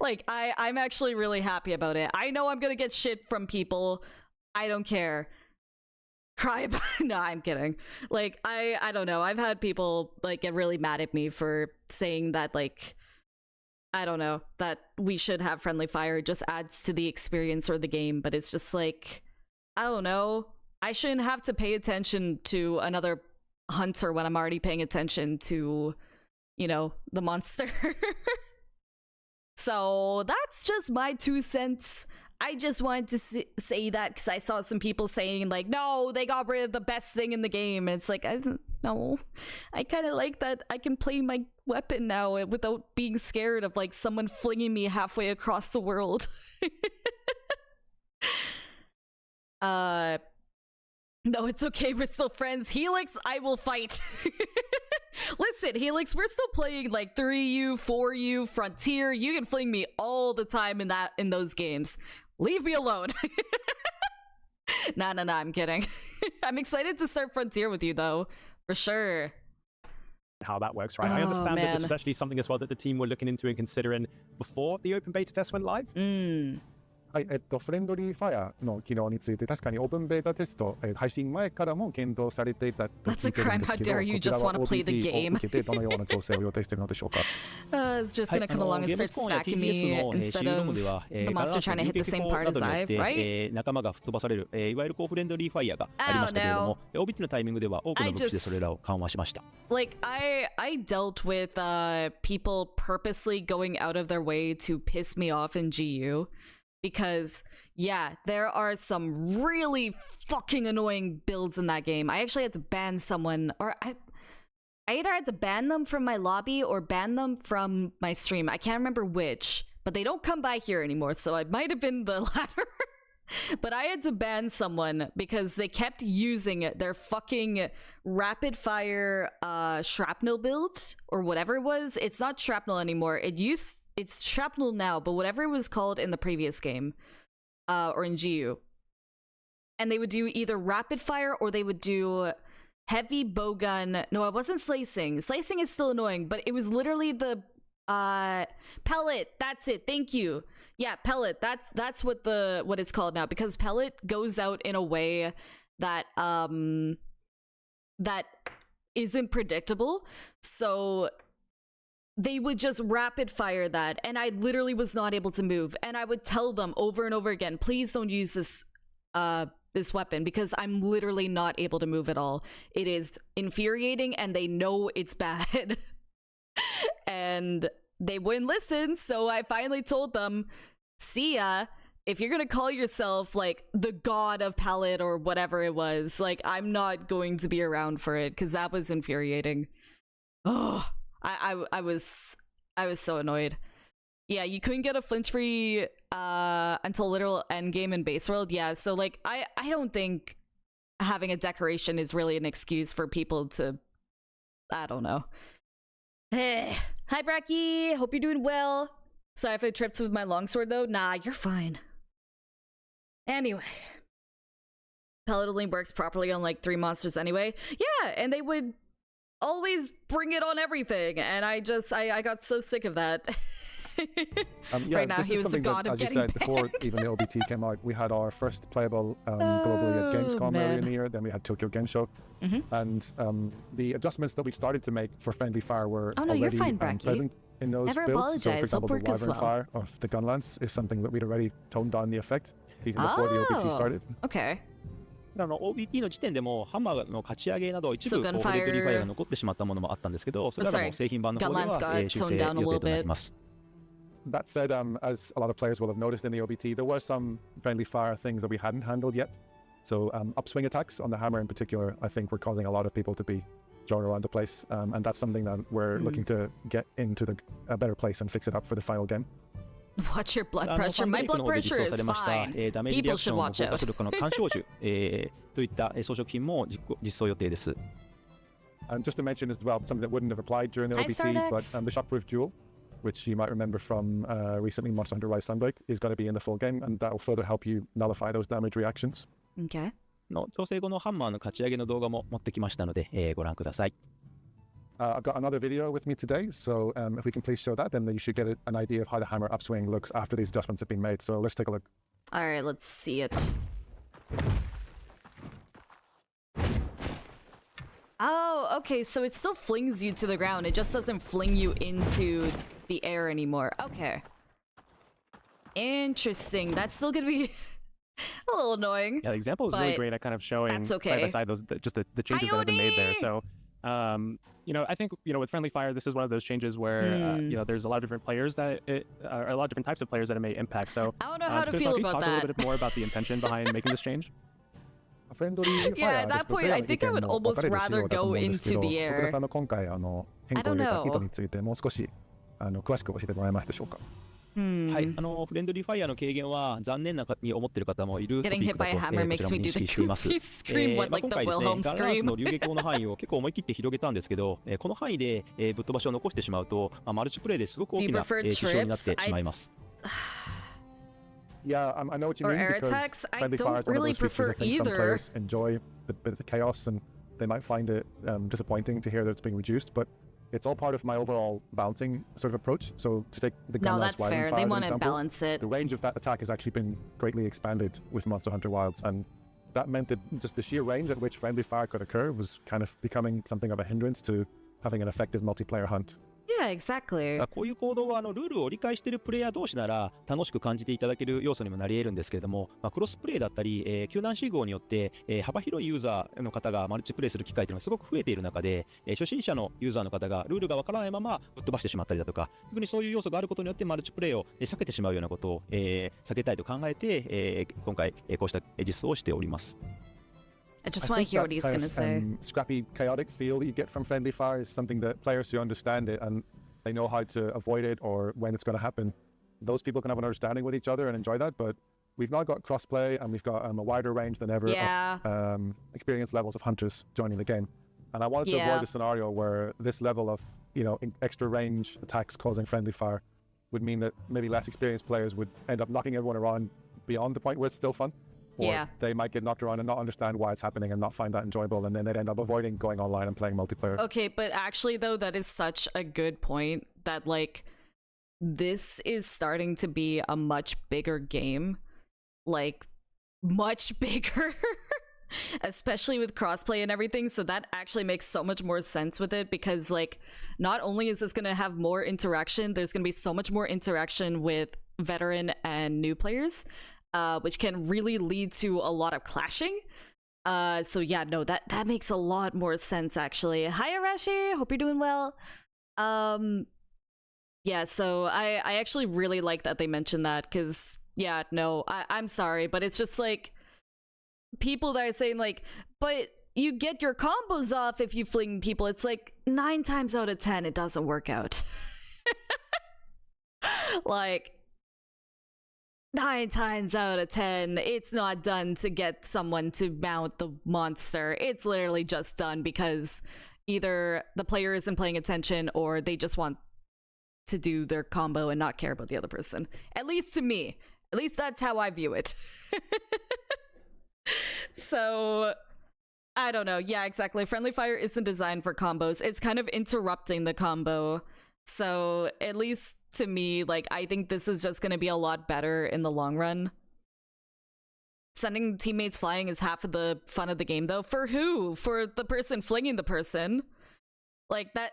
Like, I'm actually really happy about it. I know I'm gonna get shit from people. I don't care. Cry about it. No, I'm kidding. Like, I don't know. I've had people like get really mad at me for saying that, like, I don't know, that we should have friendly fire. It just adds to the experience or the game, but it's just like, I don't know. I shouldn't have to pay attention to another hunter when I'm already paying attention to, you know, the monster. So that's just my 2 cents. I just wanted to say that because I saw some people saying like, no, they got rid of the best thing in the game. And it's like, I don't know. I kind of like that I can play my weapon now without being scared of like someone flinging me halfway across the world. No, it's okay. We're still friends. Helix, I will fight. Listen, Helix, we're still playing like 3U, 4U, Frontier. You can fling me all the time in those games. Leave me alone. Nah, I'm kidding. I'm excited to start Frontier with you, though. For sure. How that works, right? I understand that this was actually something as well that the team were looking into and considering before the open beta test went live. はい、フレンドリーファイアの機能について確かにオープンベータテスト、配信前からも検討されていたと聞いてるんですけど、 That's a crime. How dare you just want to play the game? こちらは OBT を受けてどのような調整を予定しているのでしょうか。It's just gonna come along and start smacking me instead of the monster trying to hit the same part as I, right? 仲間が吹っ飛ばされる、いわゆるフレンドリーファイアがありましたけれども、OBT のタイミングでは多くの武器でそれらを緩和しました。Like I dealt with people purposely going out of their way to piss me off in GU because yeah, there are some really fucking annoying builds in that game. I actually had to ban someone, or I either had to ban them from my lobby or ban them from my stream. I can't remember which, but they don't come by here anymore, so it might have been the latter. But I had to ban someone because they kept using their fucking rapid fire shrapnel build or whatever it was. It's not shrapnel anymore. It's shrapnel now, but whatever it was called in the previous game. Or in GU. And they would do either rapid fire or they would do heavy bowgun. No, it wasn't slicing. Slicing is still annoying, but it was literally the pellet. That's it. Thank you. Yeah, pellet. That's what it's called now, because pellet goes out in a way that that isn't predictable. So they would just rapid fire that, and I literally was not able to move. And I would tell them over and over again, please don't use this this weapon, because I'm literally not able to move at all. It is infuriating, and they know it's bad. And they wouldn't listen, so I finally told them, see ya. If you're gonna call yourself like the god of palette or whatever it was, like, I'm not going to be around for it, because that was infuriating. Oh, I was so annoyed. Yeah, you couldn't get a flinch free until literal endgame in base world. Yeah, so like I don't think having a decoration is really an excuse for people to, I don't know. Hey, hi Bracky, hope you're doing well. Sorry for the trips with my longsword though. Nah, you're fine. Anyway, pellet only works properly on like 3 monsters anyway. Yeah, and they would always bring it on everything, and I got so sick of that. Yeah, right now he was the god of getting said, before even the OBT came out, we had our first playable globally at Gamescom earlier in the year. Then we had Tokyo Game Show, and the adjustments that we started to make for friendly fire were already present in those Never builds. apologize. So, for example, Hope the work as Wyvern well. fire of the Gunlance is something that we'd already toned down the effect even before the OBT started. Okay. OBT の時点でもハンマーの勝ち上げなど一部レッドリーファイアが残ってしまったものもあったんですけど、それらも製品版の方では修正予定となります。That said, as a lot of players will have noticed in the OBT, there were some friendly fire things that we hadn't handled yet. So upswing attacks on the hammer in particular, I think were causing a lot of people to be thrown around the place. And that's something that we're looking to get into a better place and fix it up for the final game. Watch your blood pressure. My blood pressure is fine. People should watch out. 干渉種といった装飾品も実装予定です。And just to mention as well, something that wouldn't have applied during the OBT, but the shockproof jewel, which you might remember from recently Monster Hunter Rise Sunbreak, is going to be in the full game, and that will further help you nullify those damage reactions. Okay. の調整後のハンマーの勝ち上げの動画も持ってきましたので、ご覧ください。I've got another video with me today, so if we can please show that, then you should get an idea of how the hammer upswing looks after these adjustments have been made. So let's take a look. All right, let's see it. Oh, okay, so it still flings you to the ground. It just doesn't fling you into the air anymore. Okay. Interesting. That's still gonna be a little annoying. Yeah, the example is really great at kind of showing side by side those just the changes that have been made there. So I think, with friendly fire, this is one of those changes where, there's a lot of different players a lot of different types of players that it may impact. So I don't know how to can feel you about talk that. a little bit more about the intention behind making this change? Yeah, at that point, I think I would almost rather go into the air. I don't know. はい、フレンドリーファイヤーの軽減は残念なに思っている方もいるトピ Getting ッ hit クだ by a と、hammer こち makes らも me 認 do the 識しています。 goofy scream, what 今 like the 回ですね、 Wilhelm ガランスの scream. 流撃砲の範囲を結構思い切って広げたんですけど、この範囲で、ぶっ飛ばしを残してしまうと、マルチプレイですごく大きな、 Do you prefer 支障になって trips? しまいます。Yeah, I know what you Or mean air because attacks? I friendly don't fire is one of really those features I prefer think some either. players enjoy the bit of the chaos and they might find it disappointing to hear that it's being reduced, but it's all part of my overall balancing sort of approach. So to take the No, gun that's fair. They want to balance it. the range of that attack has actually been greatly expanded with Monster Hunter Wilds, and that meant that just the sheer range at which friendly fire could occur was kind of becoming something of a hindrance to having an effective multiplayer hunt. Yeah, exactly. こういう行動はルールを理解しているプレイヤー同士なら楽しく感じていただける要素にもなり得るんですけれども、クロスプレイだったり、救難信号によって、幅広いユーザーの方がマルチプレイする機会というのがすごく増えている中で、初心者のユーザーの方がルールがわからないままぶっ飛ばしてしまったりだとか、特にそういう要素があることによってマルチプレイを避けてしまうようなことを、避けたいと考えて、今回、こうした実装をしております。I just want to hear what he's going to say. Scrappy, chaotic feel that you get from friendly fire is something that players who understand it and they know how to avoid it or when it's going to happen, those people can have an understanding with each other and enjoy that. But we've now got crossplay and we've got a wider range than ever of experience levels of hunters joining the game. And I wanted to avoid a scenario where this level of, extra range attacks causing friendly fire would mean that maybe less experienced players would end up knocking everyone around beyond the point where it's still fun. Or they might get knocked around and not understand why it's happening and not find that enjoyable, and then they'd end up avoiding going online and playing multiplayer. Okay, but actually though, that is such a good point that like this is starting to be a much bigger game. Like much bigger. Especially with crossplay and everything, so that actually makes so much more sense with it, because like not only is this going to have more interaction, there's going to be so much more interaction with veteran and new players, which can really lead to a lot of clashing. So yeah, no, that makes a lot more sense actually. Hi Arashi, hope you're doing well. Yeah, so I actually really like that they mentioned that, because yeah, no, I'm sorry, but it's just like people that are saying like, but you get your combos off if you fling people. It's like 9 times out of 10 it doesn't work out. Like 9 times out of 10 it's not done to get someone to mount the monster. It's literally just done because either the player isn't paying attention or they just want to do their combo and not care about the other person. At least to me. At least that's how I view it. So I don't know. Yeah, exactly. Friendly fire isn't designed for combos. It's kind of interrupting the combo. So at least to me, like, I think this is just going to be a lot better in the long run. Sending teammates flying is half of the fun of the game, though. For who? For the person flinging the person. Like, that...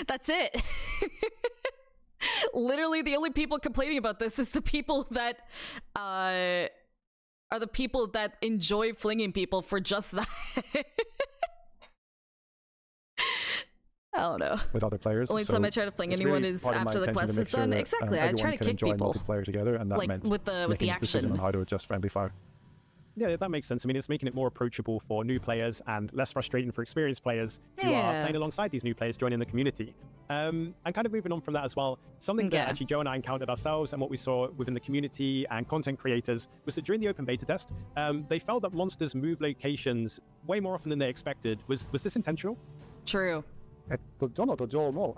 That's it. Literally, the only people complaining about this is the people that, are the people that enjoy flinging people for just that. I don't know. With other players. Only time I try to fling anyone is after the quest is done. Exactly, I try to kick people. Multiplayer together, and that like meant with the action. On how to adjust friendly fire. Yeah, that makes sense. I mean, it's making it more approachable for new players and less frustrating for experienced players who are playing alongside these new players joining the community. And kind of moving on from that as well, something that actually Joe and I encountered ourselves and what we saw within the community and content creators was that during the open beta test, they felt that monsters move locations way more often than they expected. Was this intentional? True. ジョノとジョーも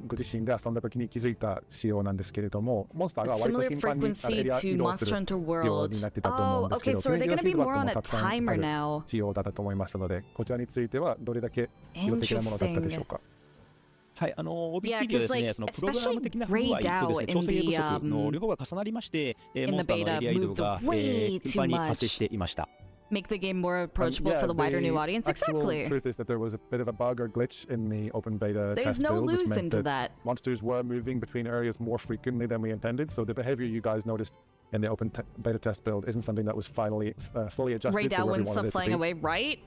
ご自身で遊んだ時に気づいた仕様なんですけれども、モンスターが割と Similar 頻繁にエ frequency リア to 移動す Monster る Hunter よう World. になってたと思うんですけ Okay, ど、 so are they それ gonna に be フィードバ more ック on も a たくさんあ timer る now? 仕様だったと思いますので、こちらについてはどれだけ意図的なものだったでしょうか。はい、OBP ではですね、そのプログラム的な不具合とですね、調整不足の両方が重なりまして、モンスターのエリア移動が頻繁に発生していました。Make the game more approachable for the wider new audience. Exactly. The truth is that there was a bit of a bug or glitch in the open beta There's test no build, which losing meant to that monsters were moving between areas more frequently than we intended. So the behavior you guys noticed in the open beta test build isn't something that was finally fully adjusted Right to now where we when wanted stuff it to flying be. away, right?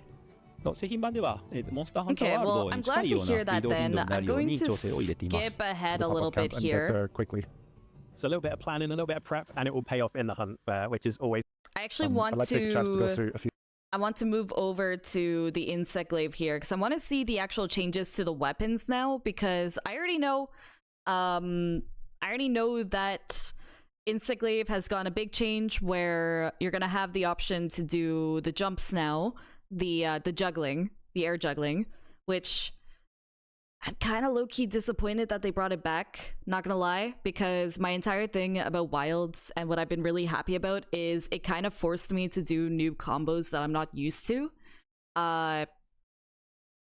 製品版では、モンスターハンター Okay, ワール well, ド I'm に glad 近いよ to う hear な移 that 動頻 then. 度にな I'm るよう going に to 調整を入れています。 skip ahead a The little pop-up bit count and get here. there quickly. So a little bit of planning, a little bit of prep, and it will pay off in the hunt, which is always... I actually I'd want like to take a chance to go through a few. I want to move over to the insect glaive here because I want to see the actual changes to the weapons now, because I already know I I already know that Insect Glaive has gone a big change where you're gonna have the option to do the jumps now, the juggling, the air juggling, which I'm kind of low-key disappointed that they brought it back, not gonna lie, because my entire thing about Wilds and what I've been really happy about is it kind of forced me to do new combos that I'm not used to.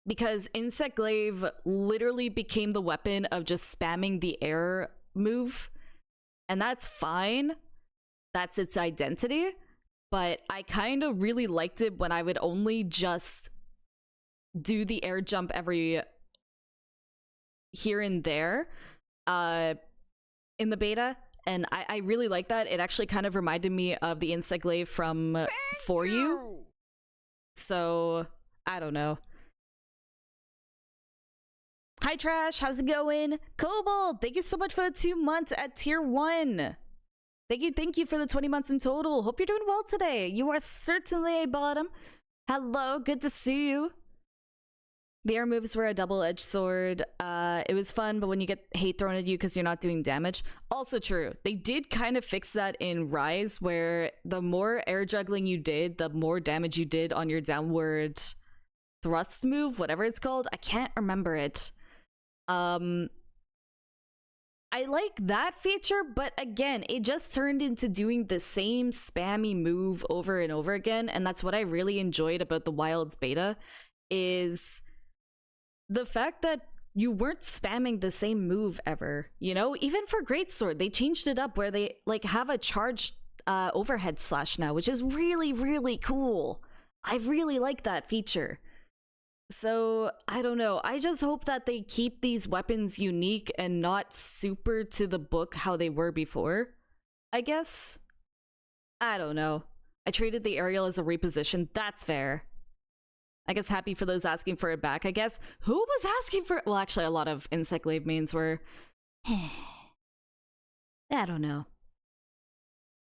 Because Insect Glaive literally became the weapon of just spamming the air move, and that's fine. That's its identity, but I kind of really liked it when I would only just do the air jump every here and there in the beta, and I really like that. It actually kind of reminded me of the Insect Glaive from For You. So, I don't know. Hi Trash, how's it going? Kobold, thank you so much for the 2 months at tier 1. Thank you for the 20 months in total. Hope you're doing well today. You are certainly a bottom. Hello, good to see you. The air moves were a double-edged sword. It was fun, but when you get hate thrown at you because you're not doing damage. Also true. They did kind of fix that in Rise, where the more air juggling you did, the more damage you did on your downward thrust move, whatever it's called. I can't remember it. I like that feature, but again, it just turned into doing the same spammy move over and over again, and that's what I really enjoyed about the Wilds beta, is the fact that you weren't spamming the same move ever, you know? Even for Greatsword, they changed it up where they like have a charged overhead slash now, which is really, really cool. I really like that feature. So, I don't know. I just hope that they keep these weapons unique and not super to the book how they were before, I guess. I don't know. I treated the aerial as a reposition. That's fair. I guess happy for those asking for it back, I guess. Who was asking for it? Well, actually, a lot of Insect Glaive mains were. I don't know.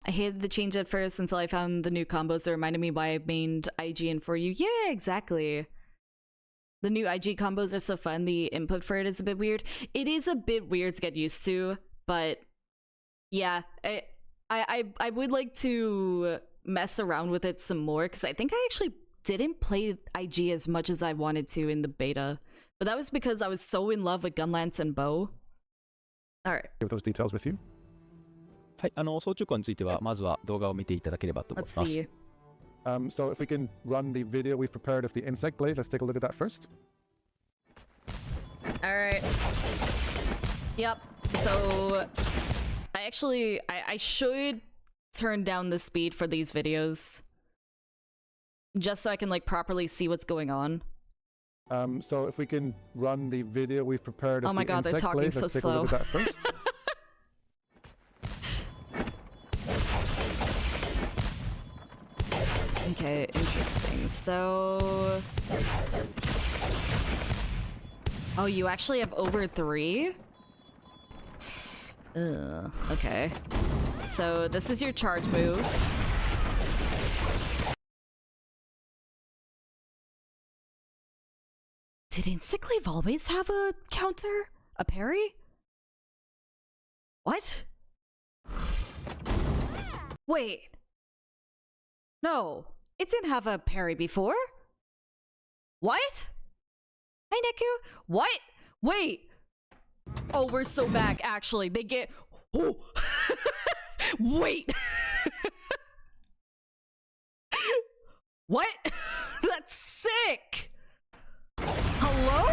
I hated the change at first until I found the new combos that reminded me why I mained IG and For You. Yeah, exactly. The new IG combos are so fun. The input for it is a bit weird. It is a bit weird to get used to, but yeah, I would like to mess around with it some more, because I think I actually didn't play IG as much as I wanted to in the beta, but that was because I was so in love with Gunlance and Bow. Alright. Give those details with you. はい、装置についてはまずは動画を見ていただければと思い Let's ます。 see. So if we can run the video we've prepared of the Insect Glaive, let's take a look at that first. Alright. Yep. So I should turn down the speed for these videos, just so I can like properly see what's going on. So if we can run the video we've prepared of Oh my the god, they're Insect talking Glaive, so let's take a slow. look at that first. Okay, interesting. So... Oh, you actually have over 3? Ugh, okay. So this is your charge move. Did Insect Glaive always have a counter? A parry? What? Wait. No, it didn't have a parry before. What? Hi, Neku. What? Wait. Oh, we're so back, actually. They get... Oh. Wait. What? That's sick. Hello?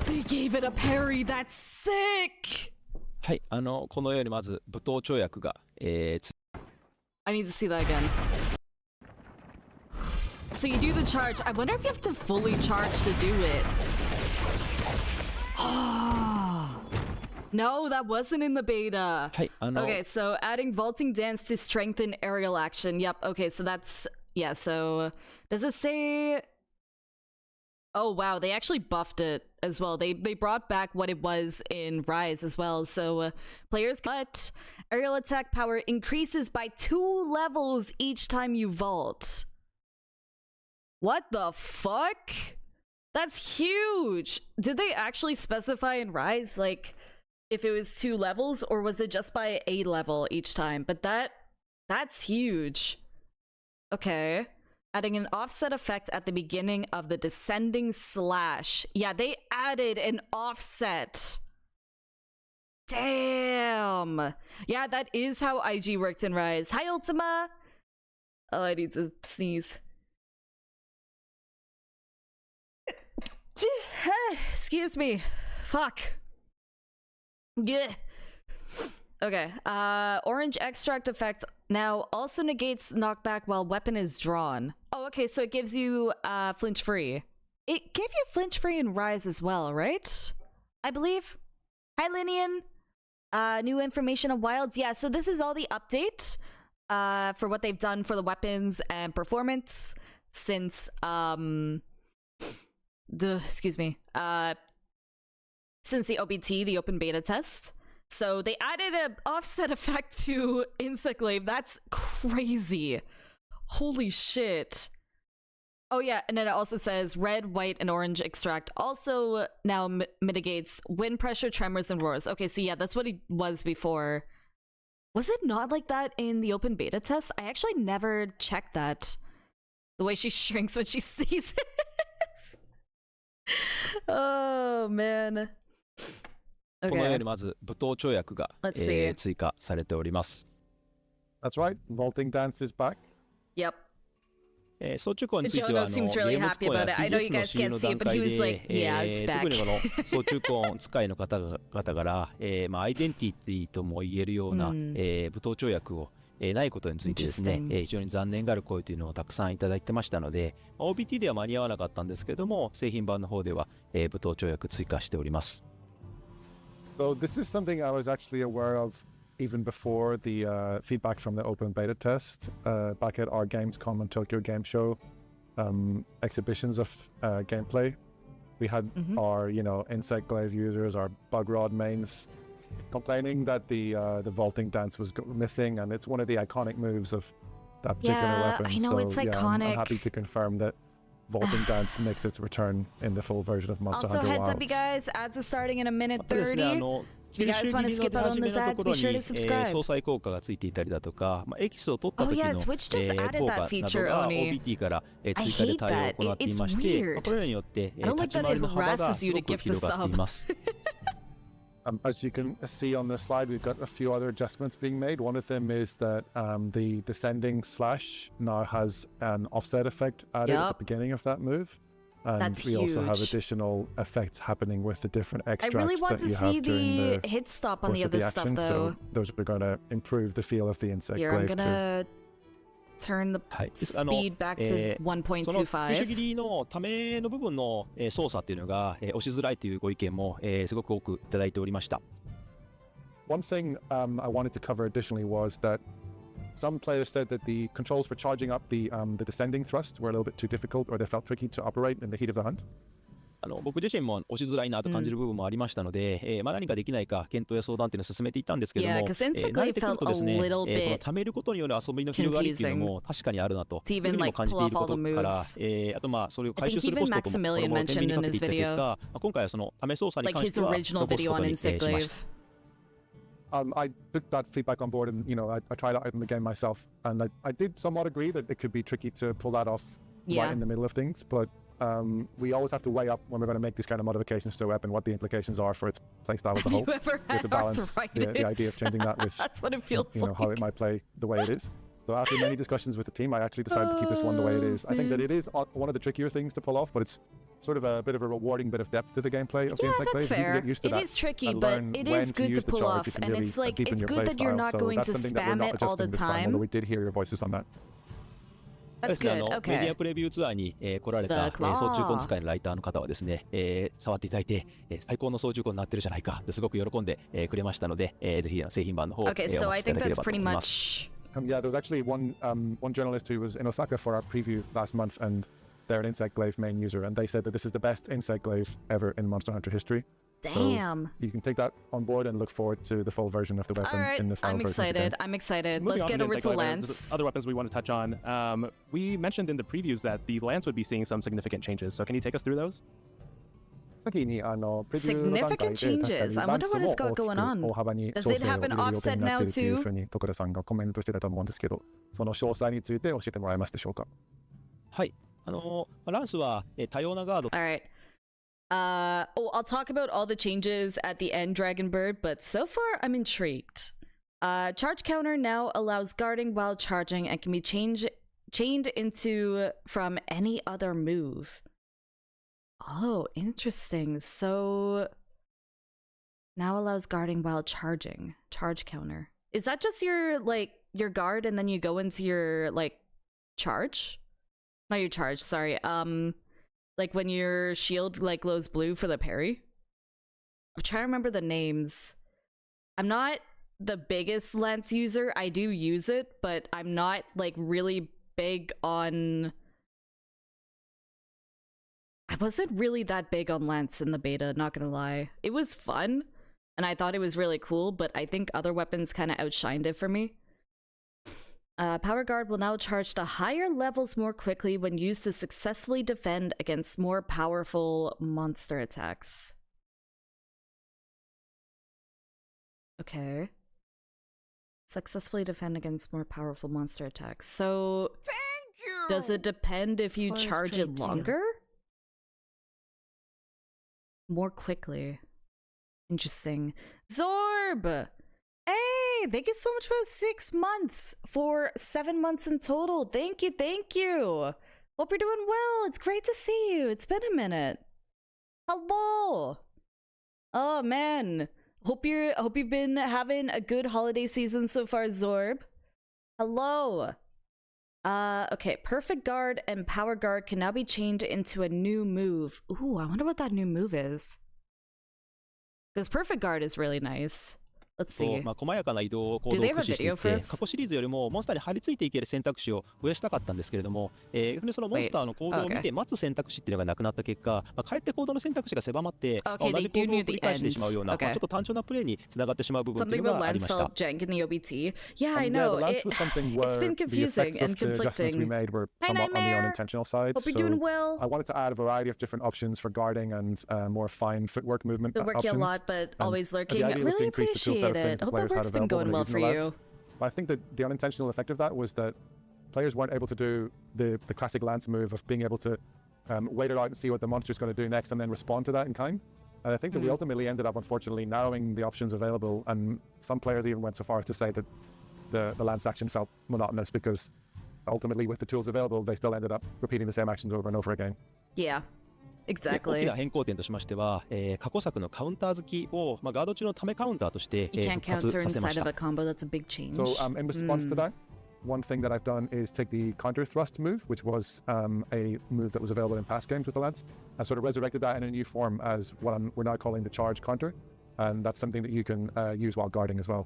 They gave it a parry. That's sick. はい、このようにまず武闘跳躍が、I need to see that again. So you do the charge. I wonder if you have to fully charge to do it. No, that wasn't in the beta. はい、Okay, so adding vaulting dance to strengthen aerial action. Yep, okay, so that's... Yeah, so... Does it say... Oh, wow, they actually buffed it as well. They brought back what it was in Rise as well. So players cut. Aerial attack power increases by 2 levels each time you vault. What the fuck? That's huge. Did they actually specify in Rise, like, if it was 2 levels or was it just by a level each time, but that's huge. Okay. Adding an offset effect at the beginning of the descending slash. Yeah, they added an offset. Damn. Yeah, that is how IG worked in Rise. Hi, Ultima. Oh, I need to sneeze. Excuse me. Fuck. Yeah. Okay. Orange extract effect now also negates knockback while weapon is drawn. Oh, okay, so it gives you flinch free. It gave you flinch free in Rise as well, right? I believe. Hi, Linian. New information on Wilds. Yeah, so this is all the update for what they've done for the weapons and performance since since the OBT, the open beta test. So they added an offset effect to Insect Glaive. That's crazy. Holy shit. Oh yeah, and then it also says red, white, and orange extract also now mitigates wind pressure, tremors, and roars. Okay, so yeah, that's what it was before. Was it not like that in the open beta test? I actually never checked that. The way she shrinks when she sneezes. Oh, man. このようにまず舞踏跳躍が、追加されております。That's right. Vaulting dance is back. Yep. 総中高については、ゲームスコアや TGS の使用の段階で、特にこの総中高使いの方々から、アイデンティティとも言えるような、舞踏跳躍をないことについてですね、非常に残念がある声というのをたくさんいただいてましたので、OBT では間に合わなかったんですけども、製品版の方では、舞踏跳躍追加しております。So this is something I was actually aware of even before the feedback from the open beta test back at our Gamescom and Tokyo Game Show exhibitions of gameplay. We had our, Insect Glaive users, our Bug Rod mains complaining that the vaulting dance was missing, and it's one of the iconic moves of that particular weapon. I know, so, it's iconic. I'm happy to confirm that vaulting dance makes its return in the full version of Monster Hunter Wilds. Also, heads up, you guys, ads are starting in a minute 30. If you guys want to skip out on the ads, be sure to subscribe. 相殺効果がついていたりだとか、エキスを取った時の Twitch just added that feature, が OBT から追加で対応を行っていまして、これらによって立ち回りの幅がすごく広がっています。As you can see on the slide, we've got a few other adjustments being made. One of them is that the descending slash now has an offset effect added at the beginning of that move. And That's we also have huge. Additional effects happening with the different extracts I really want that to you see have during the hit stop on the course of other stuff, action. though. So those are going to improve the feel of the Insect Here, I'm Glaive gonna turn the speed back to 1.25. 急所切りのための部分の操作っていうのが押しづらいというご意見もすごく多くいただいておりました。One thing I wanted to cover additionally was that some players said that the controls for charging up the descending thrust were a little bit too difficult, or they felt tricky to operate in the heat of the hunt. 僕自身も押しづらいなと感じる部分もありましたので、何かできないか検討や相談っていうのを進めていったんですけども、慣れてくるとですね、この貯めることによる遊びの広がりっていうのも確かにあるなというふうにも感じていることから、あとそれを回収するコストともこれも天秤にかけていった結果、今回はその試操作に関しては残すことにしました。I took that feedback on board, and I tried it out in the game myself, and I did somewhat agree that it could be tricky to pull that off right in the middle of things. But we always have to weigh up when we're going to make these kind of modifications to a weapon, what the implications are for its playstyle as a whole. With the balance, the idea of changing that with that's what it feels like. How it might play the way it is. So after many discussions with the team, I actually decided to keep this one the way it is. I think that it is one of the trickier things to pull off, but it's sort of a bit of a rewarding bit of depth to the gameplay of the Insect Glaive. That's fair. It is tricky, but it is good to pull off, and it's like it's good that you're not going to spam it all the time. Although we did hear your voices on that. That's good. メディアプレビューツアーに来られた操縦痕使いのライターの方はですね、触っていただいて最高の操縦痕になってるじゃないかってすごく喜んでくれましたので、ぜひ製品版の方をお待ちいただければと思います。Yeah, there was actually one journalist who was in Osaka for our preview last month, and they're an Insect Glaive main user, and they said that this is the best Insect Glaive ever in Monster Hunter history. Damn. So you can take that on board and look forward to the full version of the weapon in the final version. I'm excited. Moving Let's get over to Lance. Other weapons we want to touch on. We mentioned in the previews that the Lance would be seeing some significant changes. So can you take us through those? 先にプレビューの段階で Significant changes. I ラン wonder ス what も is 大き going く on. 大幅に Does 調 it 整を have 入 an れる予定 offset になってい now るという too? ふうに徳田さんがコメントしてたと思うんですけど、その詳細について教えてもらえますでしょうか。はい。ランスは、多様なガード All right. I'll talk about all the changes at the end, Dragonbird, but so far I'm intrigued. Charge counter now allows guarding while charging and can be chained into from any other move. Oh, interesting. So now allows guarding while charging. Charge counter. Is that just your guard and then you go into your charge? Not your charge, sorry. Like when your shield glows blue for the parry? I'm trying to remember the names. I'm not the biggest lance user. I do use it, but I'm not really big on... I wasn't really that big on lance in the beta, not gonna lie. It was fun, and I thought it was really cool, but I think other weapons kind of outshined it for me. Power Guard will now charge to higher levels more quickly when used to successfully defend against more powerful monster attacks. Okay. Successfully defend against more powerful monster attacks. So, Thank you. does it depend if you Forest charge trade it deal. longer? More quickly. Interesting. Zorb! Hey, thank you so much for the 6 months. For 7 months in total. Thank you, thank you. Hope you're doing well. It's great to see you. It's been a minute. Hello. Oh man. Hope you've been having a good holiday season so far, Zorb. Hello. Okay, Perfect Guard and Power Guard can now be chained into a new move. Ooh, I wonder what that new move is. Because Perfect Guard is really nice. Let's see. 細やかな移動行動を Do they have a 駆使してい video て for 過 us? 去シリーズよりもモンスターに張り付いていける選択肢を増やしたかったんですけれども、そのモンスターの行動を見て待つ選択肢っていうのがなくなった結果、かえって行動の選択肢が狭まって、 Okay, 同 they じ do 行動を near 繰 the り返して end. しまうような、ちょ Okay. っと単純なプレイにつながってしまう部分ってい Something うの about があり lance ました felt jank in the OBT. Yeah, I Yeah, know. the lance was something where It's been the confusing effects and of the adjustments we conflicting. made were Hi, somewhat on the Nightmare. unintentional side. Hope you're So doing well. I wanted to add a variety of different options for guarding and more fine footwork movement Been working options. a lot, but always the lurking. idea was to Really increase the tool set appreciate of things it. the Hope the players had work's been available going when well using for the lance. you. But I think that the unintentional effect of that was that players weren't able to do the classic lance move of being able to wait it out and see what the monster's going to do next and then respond to that in kind. And I think that we ultimately ended up, unfortunately, narrowing the options available, and some players even went so far as to say that the lance action felt monotonous because ultimately with the tools available, they still ended up repeating the same actions over and over again. Yeah, 大き exactly. な変更点としましては、過去作のカウンター好きを、ガード中のためカウンターとして、 You can't 復活 counter させま inside し of た a。combo. That's a big change. So in response to that, one thing that I've done is take the counter thrust move, which was a move that was available in past games with the lance, and sort of resurrected that in a new form as what we're now calling the charge counter, and that's something that you can use while guarding as well.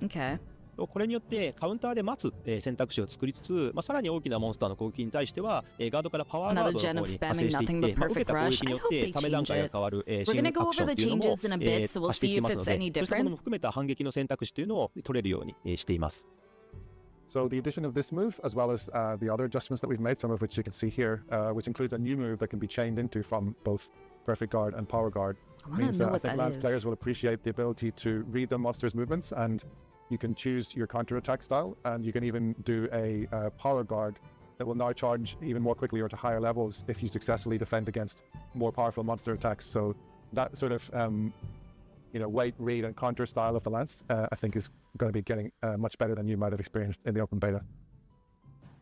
Okay. これによってカウンターで待つ、選択肢を作りつつ、さらに大きなモンスターの攻撃に対しては、ガードからパワーガードの方に Another gen of 派生してい spamming って、 nothing but 受け perfect た攻 rush. 撃によ I っ hope て they ため段 change 階が it. 変わる、We're 新 gonna ア go クショ over ン the っていうのも、 changes in a bit, so we'll 走ってい see き if ますの it's で、 any そうしたもの different. も含めた反撃の選択肢というのを取れるようにしています。So the addition of this move, as well as the other adjustments that we've made, some of which you can see here, which includes a new move that can be chained into from both Perfect Guard and Power Guard, I want means to know that I what think that Lance players is. will appreciate the ability to read the monster's movements, and you can choose your counter-attack style, and you can even do a Power Guard that will now charge even more quickly or to higher levels if you successfully defend against more powerful monster attacks. So that sort of wait, read, and counter style of the Lance, I think is going to be getting much better than you might have experienced in the open beta.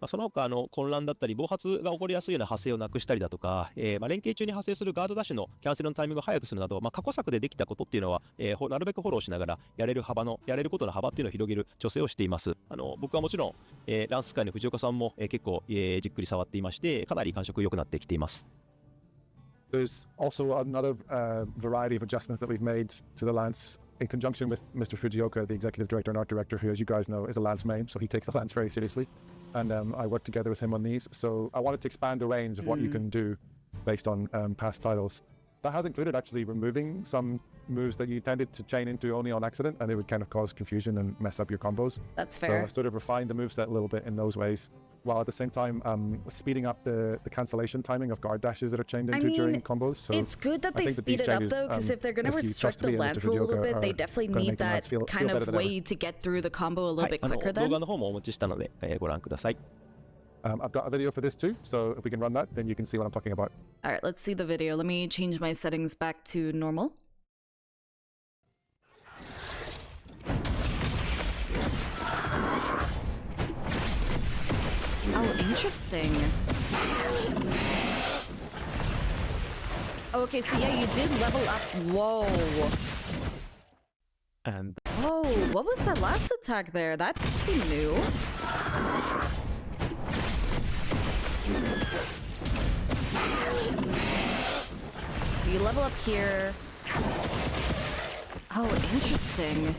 その他混乱だったり暴発が起こりやすいような派生をなくしたりだとか、連携中に発生するガードダッシュのキャンセルのタイミングを早くするなど、過去作でできたことっていうのは、なるべくフォローしながらやれることの幅っていうのを広げる調整をしています。僕はもちろん、ランススカイの藤岡さんも、結構、じっくり触っていまして、かなり感触良くなってきています。There's also another variety of adjustments that we've made to the Lance in conjunction with Mr. Fujioka, the executive director and art director, who, as you guys know, is a Lance main, so he takes the Lance very seriously. And I worked together with him on these. So I wanted to expand the range of what you can do based on past titles. That has included actually removing some moves that you tended to chain into only on accident, and it would kind of cause confusion and mess up your combos. That's So fair. I've sort of refined the moveset a little bit in those ways. while at the same time speeding up the cancellation timing of guard dashes that are chained into during combos. So it's good that they speed it up though, because if they're going to restrict the lance a little bit, they definitely need that kind of way to get through the combo a little bit quicker then. 動画の方もお持ちしたので、ご覧ください。I've got a video for this too, so if we can run that, then you can see what I'm talking about. Alright, let's see the video. Let me change my settings back to normal. Oh, interesting. Oh, okay, so yeah, you did level up. Whoa. And oh, what was that last attack there? That seemed new. So you level up here. Oh, interesting.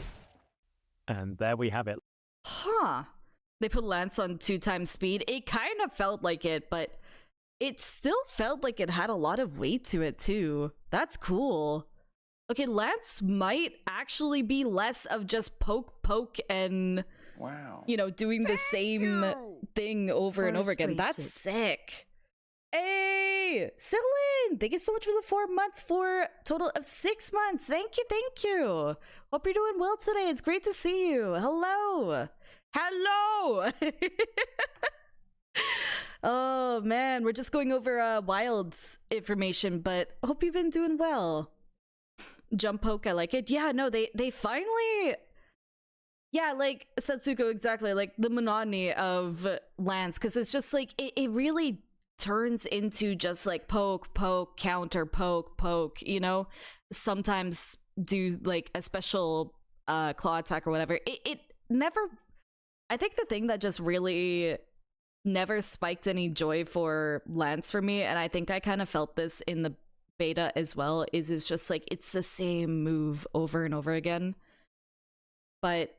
And there we have it. Huh. They put Lance on 2 times speed. It kind of felt like it, but it still felt like it had a lot of weight to it too. That's cool. Okay, Lance might actually be less of just poke and you know, doing the same thing over and over again. That's sick. Hey, Cylin, thank you so much for the 4 months for a total of 6 months. Thank you. Hope you're doing well today. It's great to see you. Hello. Oh man, we're just going over Wilds information, but hope you've been doing well. Jump poke, I like it. Yeah, no, they finally, yeah, like Setsuko, exactly, like the monotony of Lance, because it's just like it really turns into just like poke, counter, poke, you know? Sometimes do like a special claw attack or whatever. It never, I think the thing that just really never spiked any joy for Lance for me, and I think I kind of felt this in the beta as well, is it's just like it's the same move over and over again. But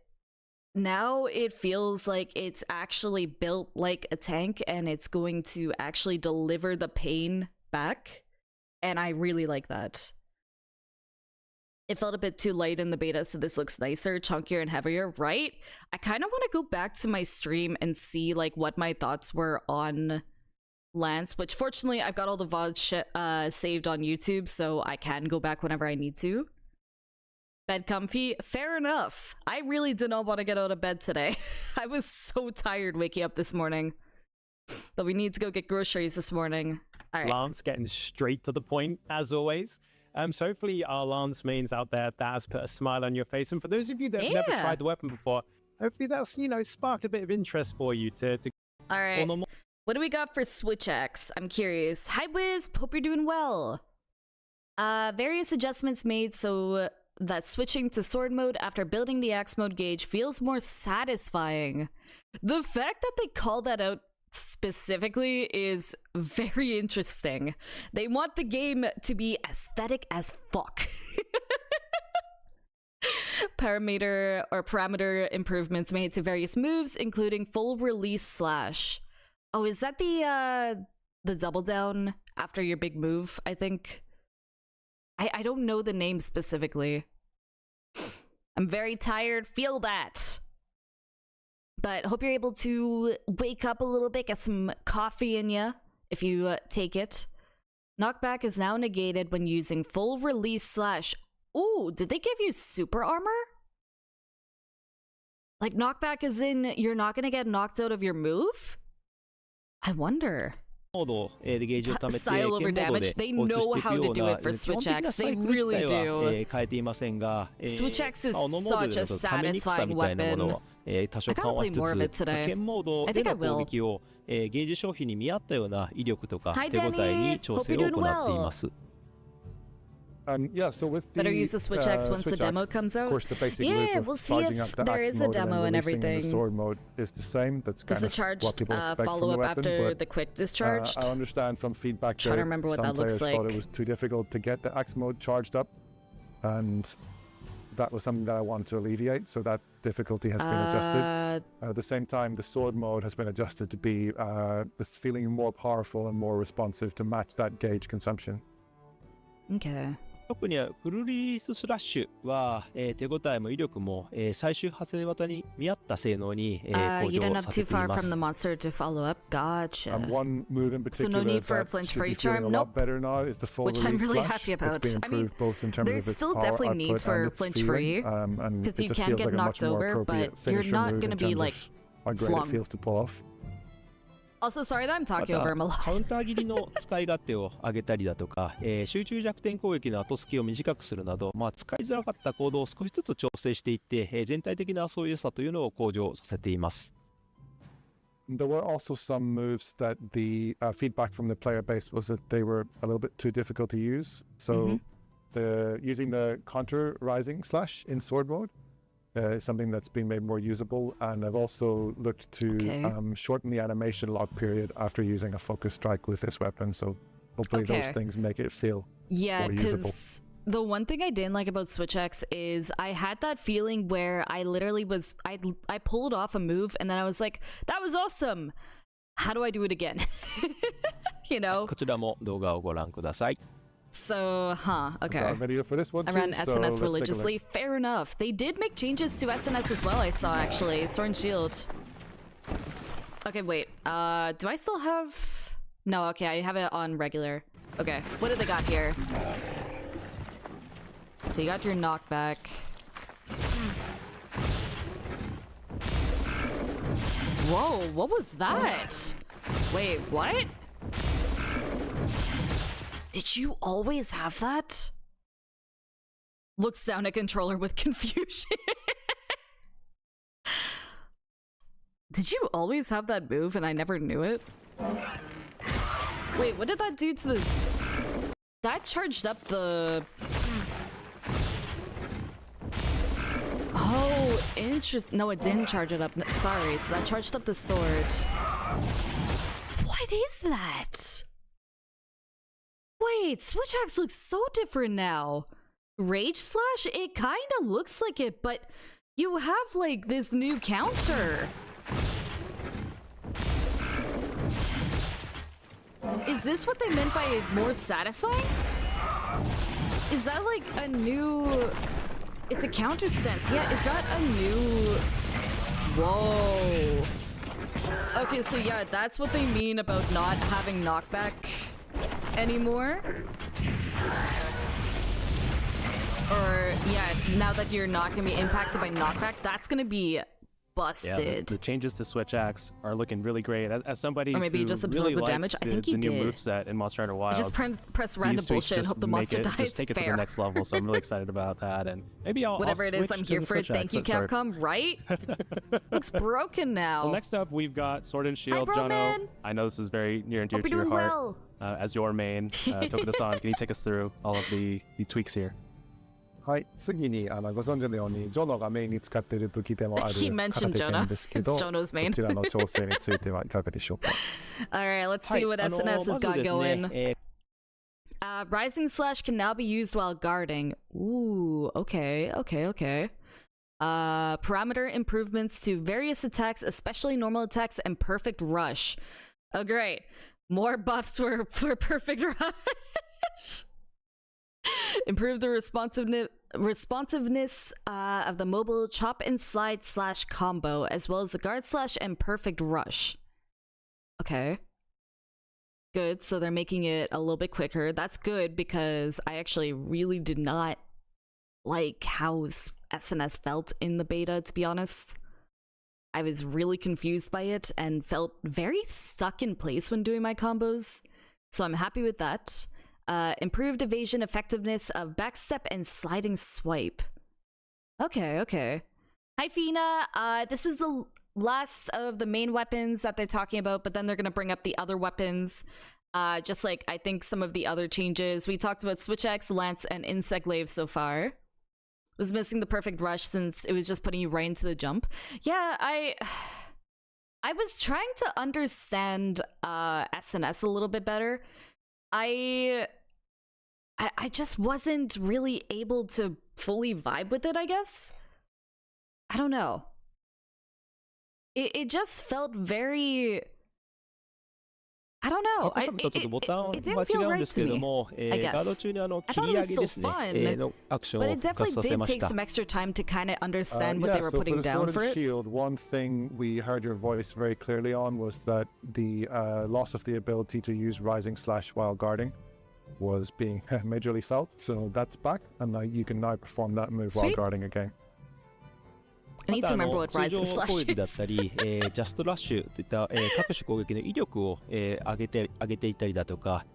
now it feels like it's actually built like a tank and it's going to actually deliver the pain back, and I really like that. It felt a bit too light in the beta, so this looks nicer, chunkier, and heavier, right? I kind of want to go back to my stream and see like what my thoughts were on Lance, which fortunately I've got all the VODs saved on YouTube, so I can go back whenever I need to. Bed comfy? Fair enough. I really did not want to get out of bed today. I was so tired waking up this morning. But we need to go get groceries this morning. All right. Lance getting straight to the point, as always. So hopefully our Lance mains out there, that has put a smile on your face. And for those of you that have never tried the weapon before, hopefully that's, you know, sparked a bit of interest for you to... All right. What do we got for Switch X? I'm curious. Hi, Wiz. Hope you're doing well. Various adjustments made so that switching to sword mode after building the axe mode gauge feels more satisfying. The fact that they call that out specifically is very interesting. They want the game to be aesthetic as fuck. Parameter improvements made to various moves, including full release slash. Oh, is that the double down after your big move, I think? I don't know the name specifically. I'm very tired, feel that. But hope you're able to wake up a little bit, get some coffee in ya if you take it. Knockback is now negated when using full release slash... Ooh, did they give you super armor? Like knockback is in you're not gonna get knocked out of your move? I wonder. Style over damage. They know how to do it for Switch X. They really do. Switch X is such a satisfying weapon. I gotta play more of it today. I think I will. Hi Danny, hope you're doing well. Yeah, so with the better use the Switch X once the demo comes out. Of course, the basic yeah, loop we'll of see charging if up the there axe is a mode demo and and releasing everything. the sword mode is the same. That's kind is the of charged what people expect from the follow-up weapon, after but, the quick discharged? I understand from feedback Trying to that remember what some that looks players thought like. it was too difficult to get the axe mode charged up, and that was something that I wanted to alleviate, so that difficulty has been adjusted. At the same time, the sword mode has been adjusted to be this feeling more powerful and more responsive to match that gauge consumption. Okay. 特にフルリリーススラッシュは、手応えも威力も、最終派生型に見合った性能に、向 You don't 上 have さ too せてい far ま from す。 the monster to follow up. Gotcha. One move in So particular no need for a that flinch should be free feeling charm? a Nope. lot better now is the full Which I'm release really slash. happy It's about. been I mean, improved both in terms there's of its still power definitely output needs for and its flinch feeling, free, and 'cause it you just can feels get like a much knocked more over, appropriate but you're finisher not move gonna in be, terms like, of how great flung. it feels to pull off. Also, sorry that I'm ま talking over た him a カウ lot. ンター切りの使い勝手を上げたりだとか、集中弱点攻撃の後付きを短くするなど、使いづらかったコードを少しずつ調整していって、全体的な遊びやすさというのを向上させています。There were also some moves that the feedback from the player base was that they were a little bit too difficult to use. So using the counter rising slash in sword mode is something that's been made more usable, and I've also looked to shorten the animation lock period after using a focus strike with this weapon. So hopefully those things make it feel Yeah, more usable. because the one thing I didn't like about Switch X is I had that feeling where I literally was I pulled off a move and then I was like, that was awesome. How do I do it again? You know? こちらも動画をご覧ください。So, okay. Video for this one I too, ran so SNS let's take a look. religiously. Fair enough. They did make changes to SNS as well, I saw actually. Sword and Shield. Okay, wait. Do I still have... No, okay, I have it on regular. Okay, what do they got here? So you got your knockback. Whoa, what was that? Wait, what? Did you always have that? Looks down at controller with confusion. Did you always have that move and I never knew it? Wait, what did that do to the... That charged up the... Oh, interesting. No, it didn't charge it up. Sorry, so that charged up the sword. What is that? Wait, Switch Axe looks so different now. Rage Slash? It kind of looks like it, but you have, like, this new counter. Is this what they meant by more satisfying? Is that, like, a new... It's a counter stance. Yeah, is that a new... Whoa. Okay, so yeah, that's what they mean about not having knockback anymore. Or, yeah, now that you're not gonna be impacted by knockback, that's gonna be busted. Yeah, the changes to Switch Axe are looking really great. As somebody Or maybe who you just absorb really the damage. likes I think you the new did. moveset in Monster Hunter Wilds, Just press random these tweaks bullshit and just hope the make monster it, dies. just take it to Fair. the next level. So I'm really excited about that, and maybe I'll Whatever I'll it is, switch I'm to here the for it. Switch Thank you, Axe. Sorry. Capcom. Right? Looks broken now. Well, next up we've got Sword and Shield. Hi, Jono, Broman. I know this is very near and dear Hope to you're your doing heart. well. As your main, Tokuda-san, can you take us through all of the tweaks here? はい、次にご存知のようにジョノがメインに使っている武器でもある He mentioned 片手 Jonah. 剣ですけ It's ど、 Jonah's こ main. ちらの調整についてはいかがでしょうか。Alright, let's はい see what SNS has まず got ですね going. Rising Slash can now be used while guarding. Ooh, okay. Parameter improvements to various attacks, especially normal attacks and Perfect Rush. Oh, great. More buffs for Perfect Rush. Improve the responsiveness of the mobile chop and slide slash combo, as well as the guard slash and Perfect Rush. Okay. Good, so they're making it a little bit quicker. That's good because I actually really did not like how SNS felt in the beta, to be honest. I was really confused by it and felt very stuck in place when doing my combos. So I'm happy with that. Improved evasion effectiveness of backstep and sliding swipe. Okay. Hi, Fina. This is the last of the main weapons that they're talking about, but then they're gonna bring up the other weapons. Just like I think some of the other changes. We talked about Switch X, Lance, and Insect Glaive so far. Was missing the Perfect Rush since it was just putting you right into the jump. Yeah, I was trying to understand SNS a little bit better. I just wasn't really able to fully vibe with it, I guess. I don't know. It just felt very... I don't know. ハサミとちょっとボタン it は didn't 違 feel うんで right すけ to れど me. も、 I ガード guess. 中に I 切 thought り it 上 was げ still ですね、 fun, のアクション but を it 復活 definitely させ did まし take た。 some extra time to kind of understand what yeah, they were so for putting the down Sword for and it. Shield, one thing we heard your voice very clearly on was that the loss of the ability to use Rising Slash while guarding was being majorly felt. So that's back, and you can now perform that move while Sweet. guarding again. I need to また remember what 通 Rising 常 Slash 攻撃だっ is. たり、ジャストラッシュといった、各種攻撃の威力を、上げていったりだとか、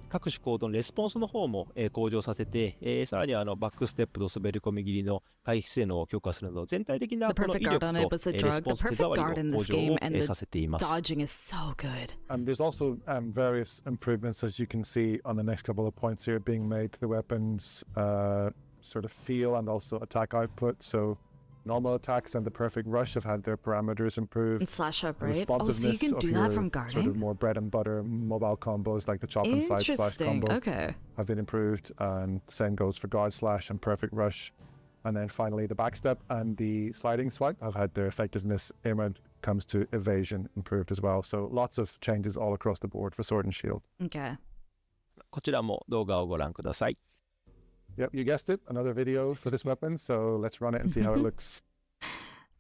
各種行動のレスポンスの方も、向上させて、さらにバックステップと滑り込み切りの回避性能を強化するなど、全体的な The この perfect 威力 guard on it と、 was a レス drug. ポ The ンス手 perfect 触り guard in の向 this 上 game を、and さ the せています。 dodging is so good. And there's also various improvements, as you can see on the next couple of points here, being made to the weapons sort of feel and also attack output. So normal attacks and the perfect rush have had their parameters improved. And slash up, The right? Oh, so you responsiveness can of do your that from sort of guarding? more bread and butter mobile combos like the chop and side slash Interesting. combo Okay. have been improved, and same goes for guard slash and perfect rush. And then finally the backstep and the sliding swipe have had their effectiveness when it comes to evasion improved as well. So lots of changes all across the board for Sword and Shield. Okay. こちらも動画をご覧ください。 Yep, you guessed it, another video for this weapon, so let's run it and see how it looks.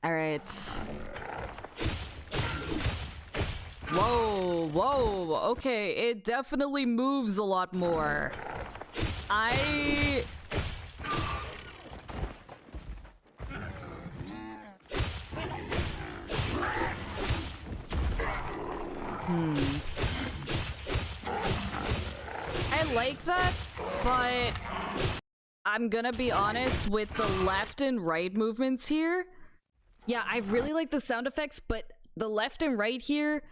All right. Whoa, whoa. Okay, it definitely moves a lot more. I like that, but I'm gonna be honest with the left and right movements here. Yeah, I really like the sound effects, but the left and right here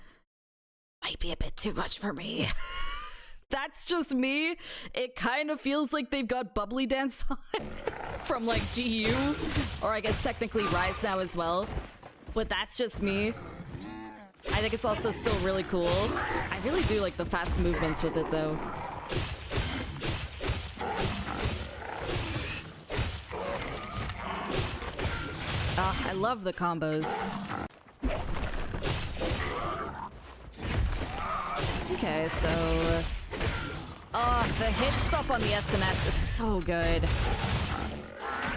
might be a bit too much for me. That's just me. It kind of feels like they've got Bubbly Dance on from like GU, or I guess technically Rise now as well. But that's just me. I think it's also still really cool. I really do like the fast movements with it though. I love the combos. Okay, so... the hit stop on the SNS is so good.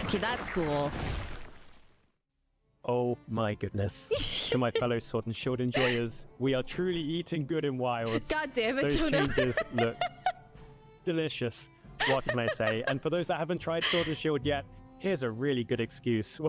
Okay, that's cool. Oh my goodness. To my fellow Sword and Shield enjoyers, we are truly eating good in Wilds. God damn it, Those Jonah. changes look delicious. What can I say? And for those that haven't tried Sword and Shield yet, here's a really good excuse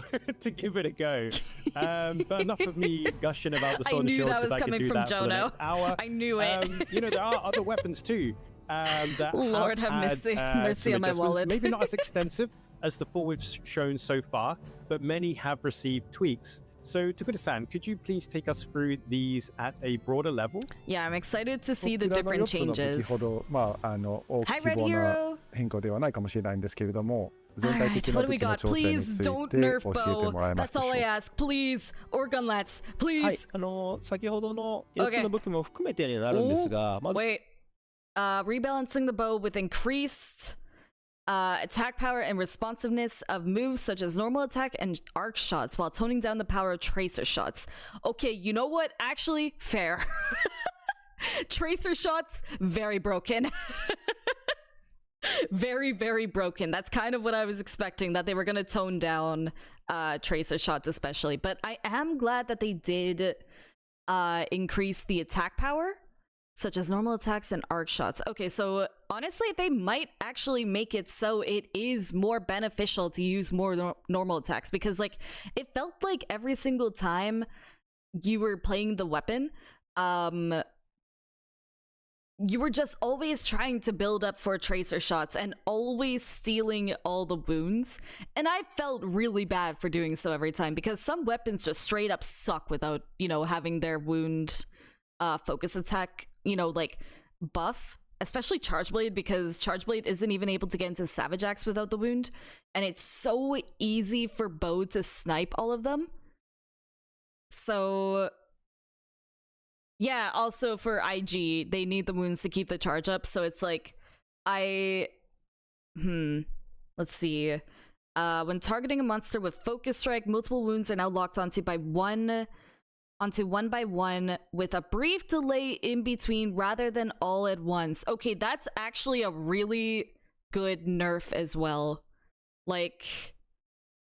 to give it a go. But enough of me gushing about the Sword and Shield. I knew that was coming from Jono. Hour. I knew it. You know, there are other weapons too. That Lord have mercy some on my adjustments. wallet. Maybe not as extensive as the four we've shown so far, but many have received tweaks. So, Tokuda-san, could you please take us through these at a broader level? Yeah, I'm excited to see the different changes. Hi, Red Hero! Alright, what do we got? Please don't nerf bow. That's all I ask. Please. Organ lats. はい Please. 先ほどの4つの武器も含めてになるんですが、まず Wait. Rebalancing the bow with increased attack power and responsiveness of moves such as normal attack and arc shots while toning down the power of tracer shots. Okay, you know what? Actually, fair. Tracer shots, very broken. Very, very broken. That's kind of what I was expecting, that they were going to tone down tracer shots especially. But I am glad that they did increase the attack power, such as normal attacks and arc shots. Okay, so honestly, they might actually make it so it is more beneficial to use more normal attacks, because like it felt like every single time you were playing the weapon, you were just always trying to build up for tracer shots and always stealing all the wounds. And I felt really bad for doing so every time, because some weapons just straight up suck without, you know, having their wound focus attack, you know, like buff, especially Charge Blade, because Charge Blade isn't even able to get into Savage Axe without the wound. And it's so easy for Bow to snipe all of them. So yeah, also for IG, they need the wounds to keep the charge up, so it's like, let's see. When targeting a monster with Focus Strike, multiple wounds are now locked onto by one onto 1 by 1 with a brief delay in between rather than all at once. Okay, that's actually a really good nerf as well. Like,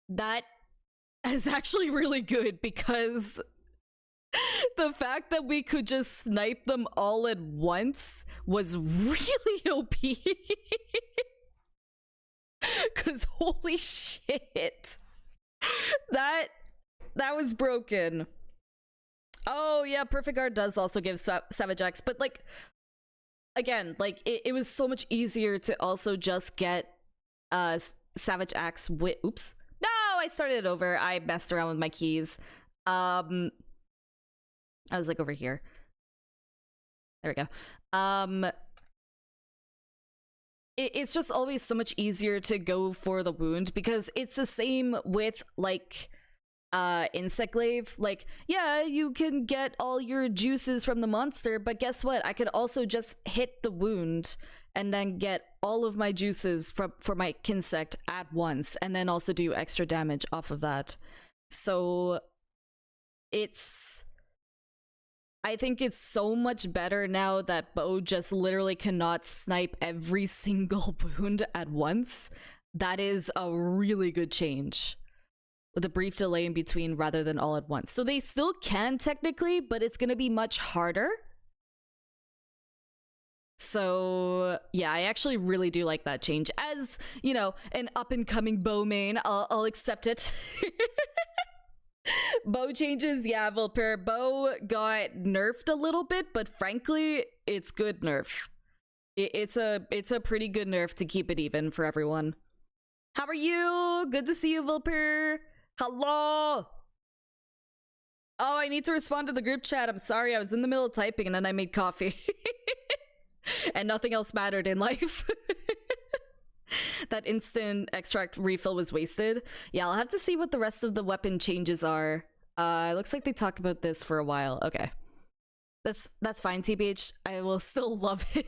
that is actually really good because the fact that we could just snipe them all at once was really OP. Because holy shit. That was broken. Oh yeah, Perfect Guard does also give Savage X, but like, again, like it was so much easier to also just get Savage Axe with, oops. No, I started it over. I messed around with my keys. I was like over here. There we go. It's just always so much easier to go for the wound because it's the same with like Insect Glaive. Like, yeah, you can get all your juices from the monster, but guess what? I could also just hit the wound and then get all of my juices for my Kinsect at once, and then also do extra damage off of that. So I think it's so much better now that Bo just literally cannot snipe every single wound at once. That is a really good change. With a brief delay in between rather than all at once. So they still can technically, but it's gonna be much harder. So yeah, I actually really do like that change. As, you know, an up-and-coming Bo main, I'll accept it. Bo changes, yeah, Vulpir. Bo got nerfed a little bit, but frankly, it's good nerf. It's a pretty good nerf to keep it even for everyone. How are you? Good to see you, Vulpir. Hello. Oh, I need to respond to the group chat. I'm sorry, I was in the middle of typing and then I made coffee. And nothing else mattered in life. That instant extract refill was wasted. Yeah, I'll have to see what the rest of the weapon changes are. It looks like they talk about this for a while. Okay. That's fine, TBH. I will still love him.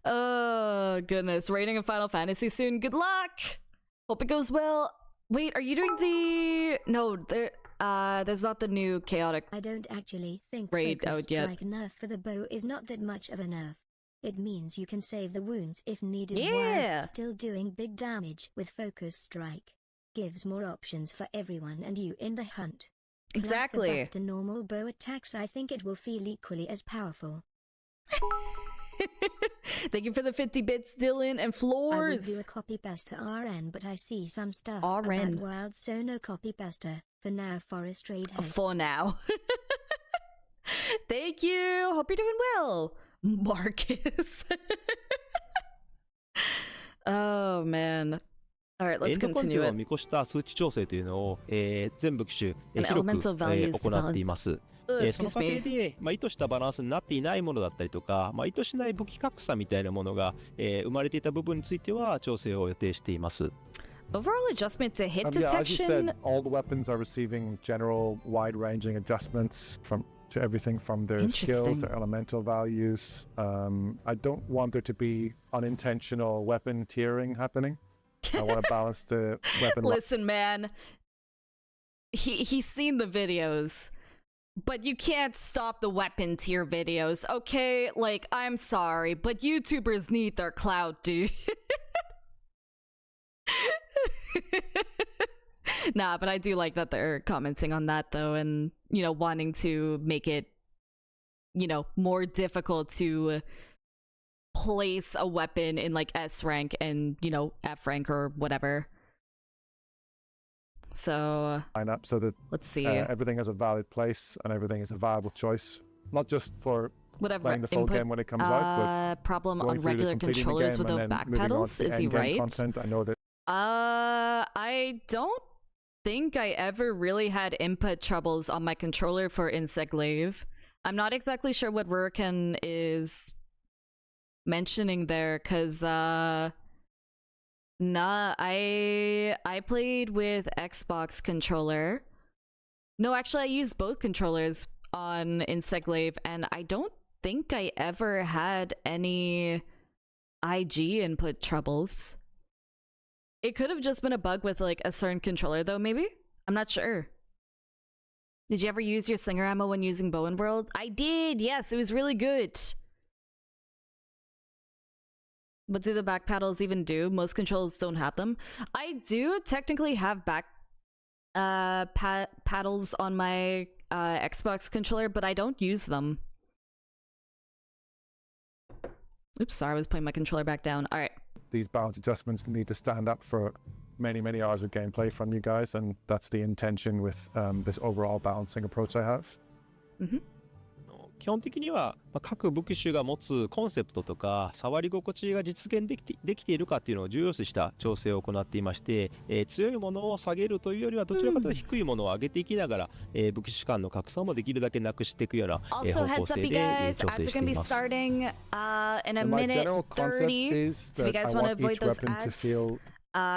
Oh, goodness. Raiding of Final Fantasy soon. Good luck! Hope it goes well. Wait, are you doing the... No, there's not the new chaotic... I don't actually think raid Focus out yet. Strike nerf for the bow is not that much of a nerf. It means you can save the wounds if needed Yeah. whilst still doing big damage with Focus Strike. Gives more options for everyone and you in the hunt. Exactly. Plus the buff to normal bow attacks, I think it will feel equally as powerful. Thank you for the 50 bits, Dylan and I would Floors. do a copy paste to RN, but I see some stuff RN. about Wild, so no copy paste. For now, Forest Raid head. For now. Thank you. Hope you're doing well, Marcus. Oh man. All right, エ let's ンド環 continue 境を it. 見越した数値調整というのを、全部機種、 And 広く、 elemental values to 行っています。その Excuse 過程 me. で、意図したバランスになっていないものだったりとか、意図しない武器格差みたいなものが、生まれていた部分については調整を予定しています。 Overall adjustment to hit Yeah, as you detection. said, all the weapons are receiving general wide-ranging adjustments to everything from their skills, Interesting. their elemental values. I don't want there to be unintentional weapon tiering happening. I want to balance the weapon. Listen, man. He's seen the videos. But you can't stop the weapon tier videos, okay? Like, I'm sorry, but YouTubers need their clout, dude. Nah, but I do like that they're commenting on that, though, and, you know, wanting to make it, you know, more difficult to place a weapon in, like, S rank and, you know, F rank or whatever. So, line up so that let's see. everything has a valid place and everything is a viable choice, not just for Whatever playing the full input game when it comes out, but problem going on through the regular completing the controllers game and without then back moving on pedals. to Is he end-game right? content. I know that I don't think I ever really had input troubles on my controller for Insect Glaive. I'm not exactly sure what Ruriken is mentioning there, cause nah, I played with Xbox controller. No, actually I used both controllers on Insect Glaive, and I don't think I ever had any IG input troubles. It could have just been a bug with like a certain controller though, maybe? I'm not sure. Did you ever use your slinger ammo when using bow and world? I did, yes, it was really good. What do the back paddles even do? Most controls don't have them. I do technically have back paddles on my Xbox controller, but I don't use them. Oops, sorry, I was putting my controller back down. All right. These balance adjustments need to stand up for many, many hours of gameplay from you guys, and that's the intention with this overall balancing approach I have. Mm-hmm. 基本的には、各武器種が持つコンセプトとか触り心地が実現できているかっていうのを重要視した調整を行っていまして、強いものを下げるというよりはどちらかというと低いものを上げていきながら、武器種間の格差もできるだけなくしていくような、方向性で調整しています。Also, heads up, you guys, ads are going to be starting in a minute 30. So if you guys want to avoid those ads,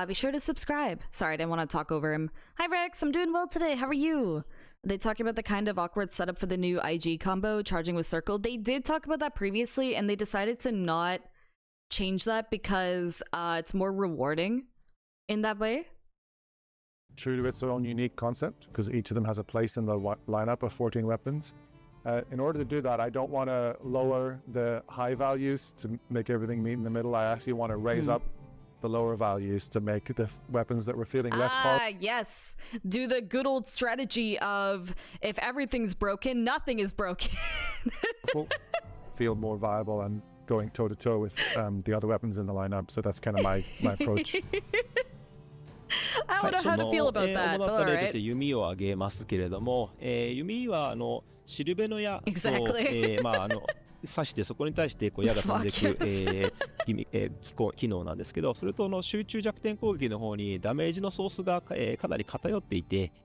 be sure to subscribe. Sorry, I didn't want to talk over him. Hi, Rex. I'm doing well today. How are you? Are they talking about the kind of awkward setup for the new IG combo, charging with circle? They did talk about that previously, and they decided to not change that because it's more rewarding in that way. True to its own unique concept, because each of them has a place in the lineup of 14 weapons. In order to do that, I don't want to lower the high values to make everything meet in the middle. I actually want to raise up the lower values to make the weapons that we're feeling less powerful. Yes. Do the good old strategy of if everything's broken, nothing is broken. Feel more viable and going toe to toe with the other weapons in the lineup. So that's kind of my approach. I don't know how to feel about that, but all right. 弓を上げますけれども、弓はシルベの矢と、Exactly. 刺してそこに対して矢が飛んでいく、機能なんですけど、それと集中弱点攻撃の方にダメージのソースが、かなり偏って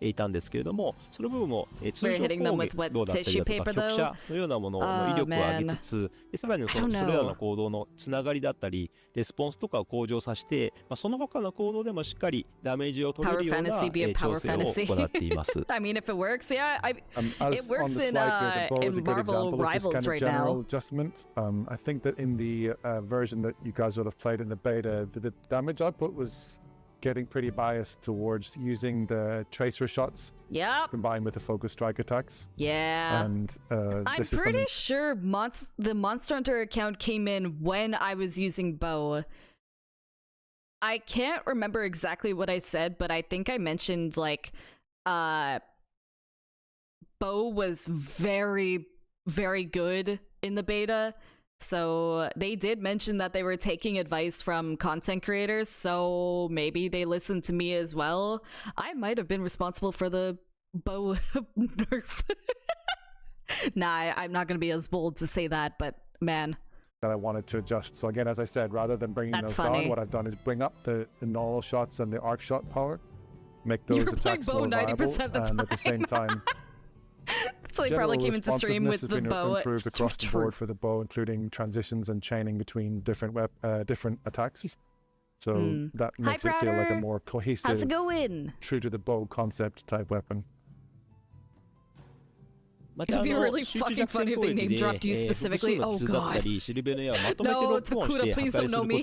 いたんですけれども、その部分も、通常攻撃だったりだとか局射のようなものの威力を上げつつ、さらにそれらの行動のつながりだったりレスポンスとかを向上させて、その他の行動でもしっかりダメージを取れるような、調整を行っています。I mean, if it works, yeah, it works in Marvel Rivals right now. Adjustment. I think that in the version that you guys will have played in the beta, the damage output was getting pretty biased towards using the tracer shots combined with the focus strike attacks. Yeah. And I'm pretty sure the Monster Hunter account came in when I was using bow. I can't remember exactly what I said, but I think I mentioned like bow was very, very good in the beta. So they did mention that they were taking advice from content creators, so maybe they listened to me as well. I might have been responsible for the bow nerf. Nah, I'm not going to be as bold to say that, but man. That I wanted to adjust. So again, as I said, rather than bringing those down, what I've done is bring up the normal shots and the arc shot power, make those attacks more viable, and at the same time... So they probably came into stream with the bow. Improved across the board for the bow, including transitions and chaining between different attacks. So that makes it feel like a more cohesive, how's it going? True to the bow concept type weapon. It'd be really fucking funny if they name dropped you specifically. Oh god. No, Takuda, please don't know me.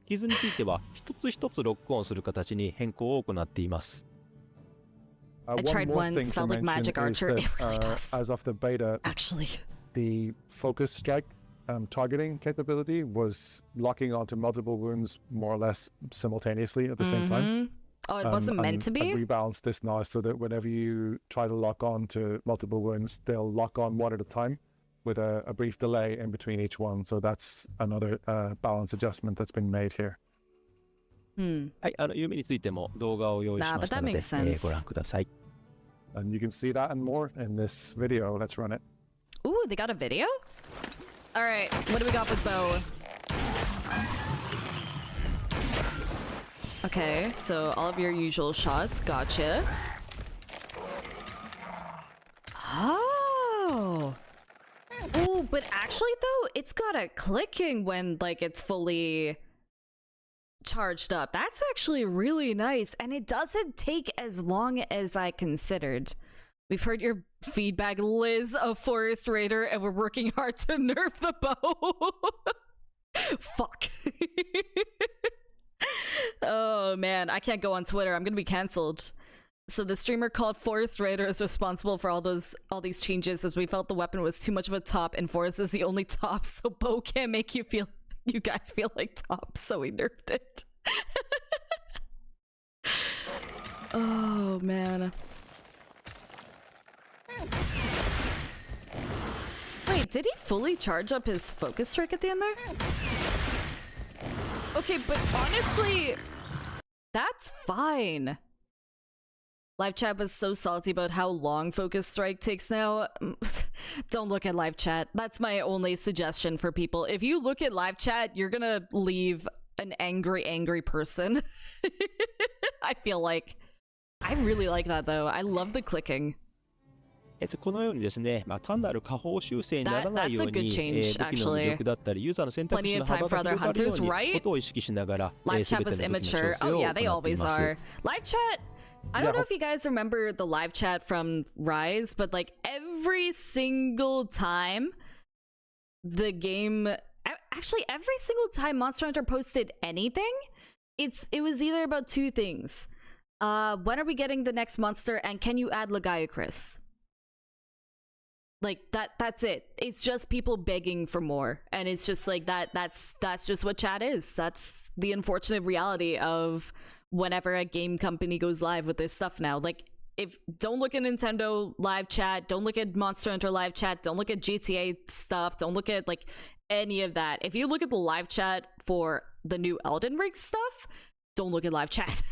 傷については一つ一つロックオンする形に変更を行っています。I tried once, felt like Magic Archer. It really does. As of the beta, actually, the focus strike targeting capability was locking onto multiple wounds more or less simultaneously at the same time. Oh, it wasn't meant to be? I rebalanced this now so that whenever you try to lock on to multiple wounds, they'll lock on one at a time with a brief delay in between each one. So that's another balance adjustment that's been made here. はい、弓についても動画を用意しましたので、ご覧ください。And you can see that and more in this video. Let's run it. Ooh, they got a video? All right, what do we got with bow? Okay, so all of your usual shots, gotcha. Oh. Ooh, but actually though, it's got a clicking when like it's fully charged up. That's actually really nice, and it doesn't take as long as I considered. We've heard your feedback, Liz of Forest Raider, and we're working hard to nerf the bow. Fuck. Oh man, I can't go on Twitter. I'm gonna be cancelled. So the streamer called Forest Raider is responsible for all these changes, as we felt the weapon was too much of a top, and Forest is the only top, so bow can't make you guys feel like tops, so we nerfed it. Oh man. Wait, did he fully charge up his focus strike at the end there? Okay, but honestly, that's fine. Live chat was so salty about how long focus strike takes now. Don't look at live chat. That's my only suggestion for people. If you look at live chat, you're gonna leave an angry person. I feel like. I really like that though. I love the clicking. このようにですね、単なる下方修正にならないように、武器 change, の魅力だったり、ユーザーの選択肢の幅が広がるようにことを意識しながら、Live 全 chat ての was 武器の調 immature. 整 Oh を yeah, they 行ってい always ます。are. Live chat. I don't know if you guys remember the live chat from Rise, but like every single time the game, actually every single time Monster Hunter posted anything, it was either about two things. When are we getting the next monster, and can you add Legiacris? Like that's it. It's just people begging for more, and it's just like that's just what chat is. That's the unfortunate reality of whenever a game company goes live with their stuff now. Like, don't look at Nintendo live chat, don't look at Monster Hunter live chat, don't look at GTA stuff, don't look at like any of that. If you look at the live chat for the new Elden Ring stuff, don't look at live chat.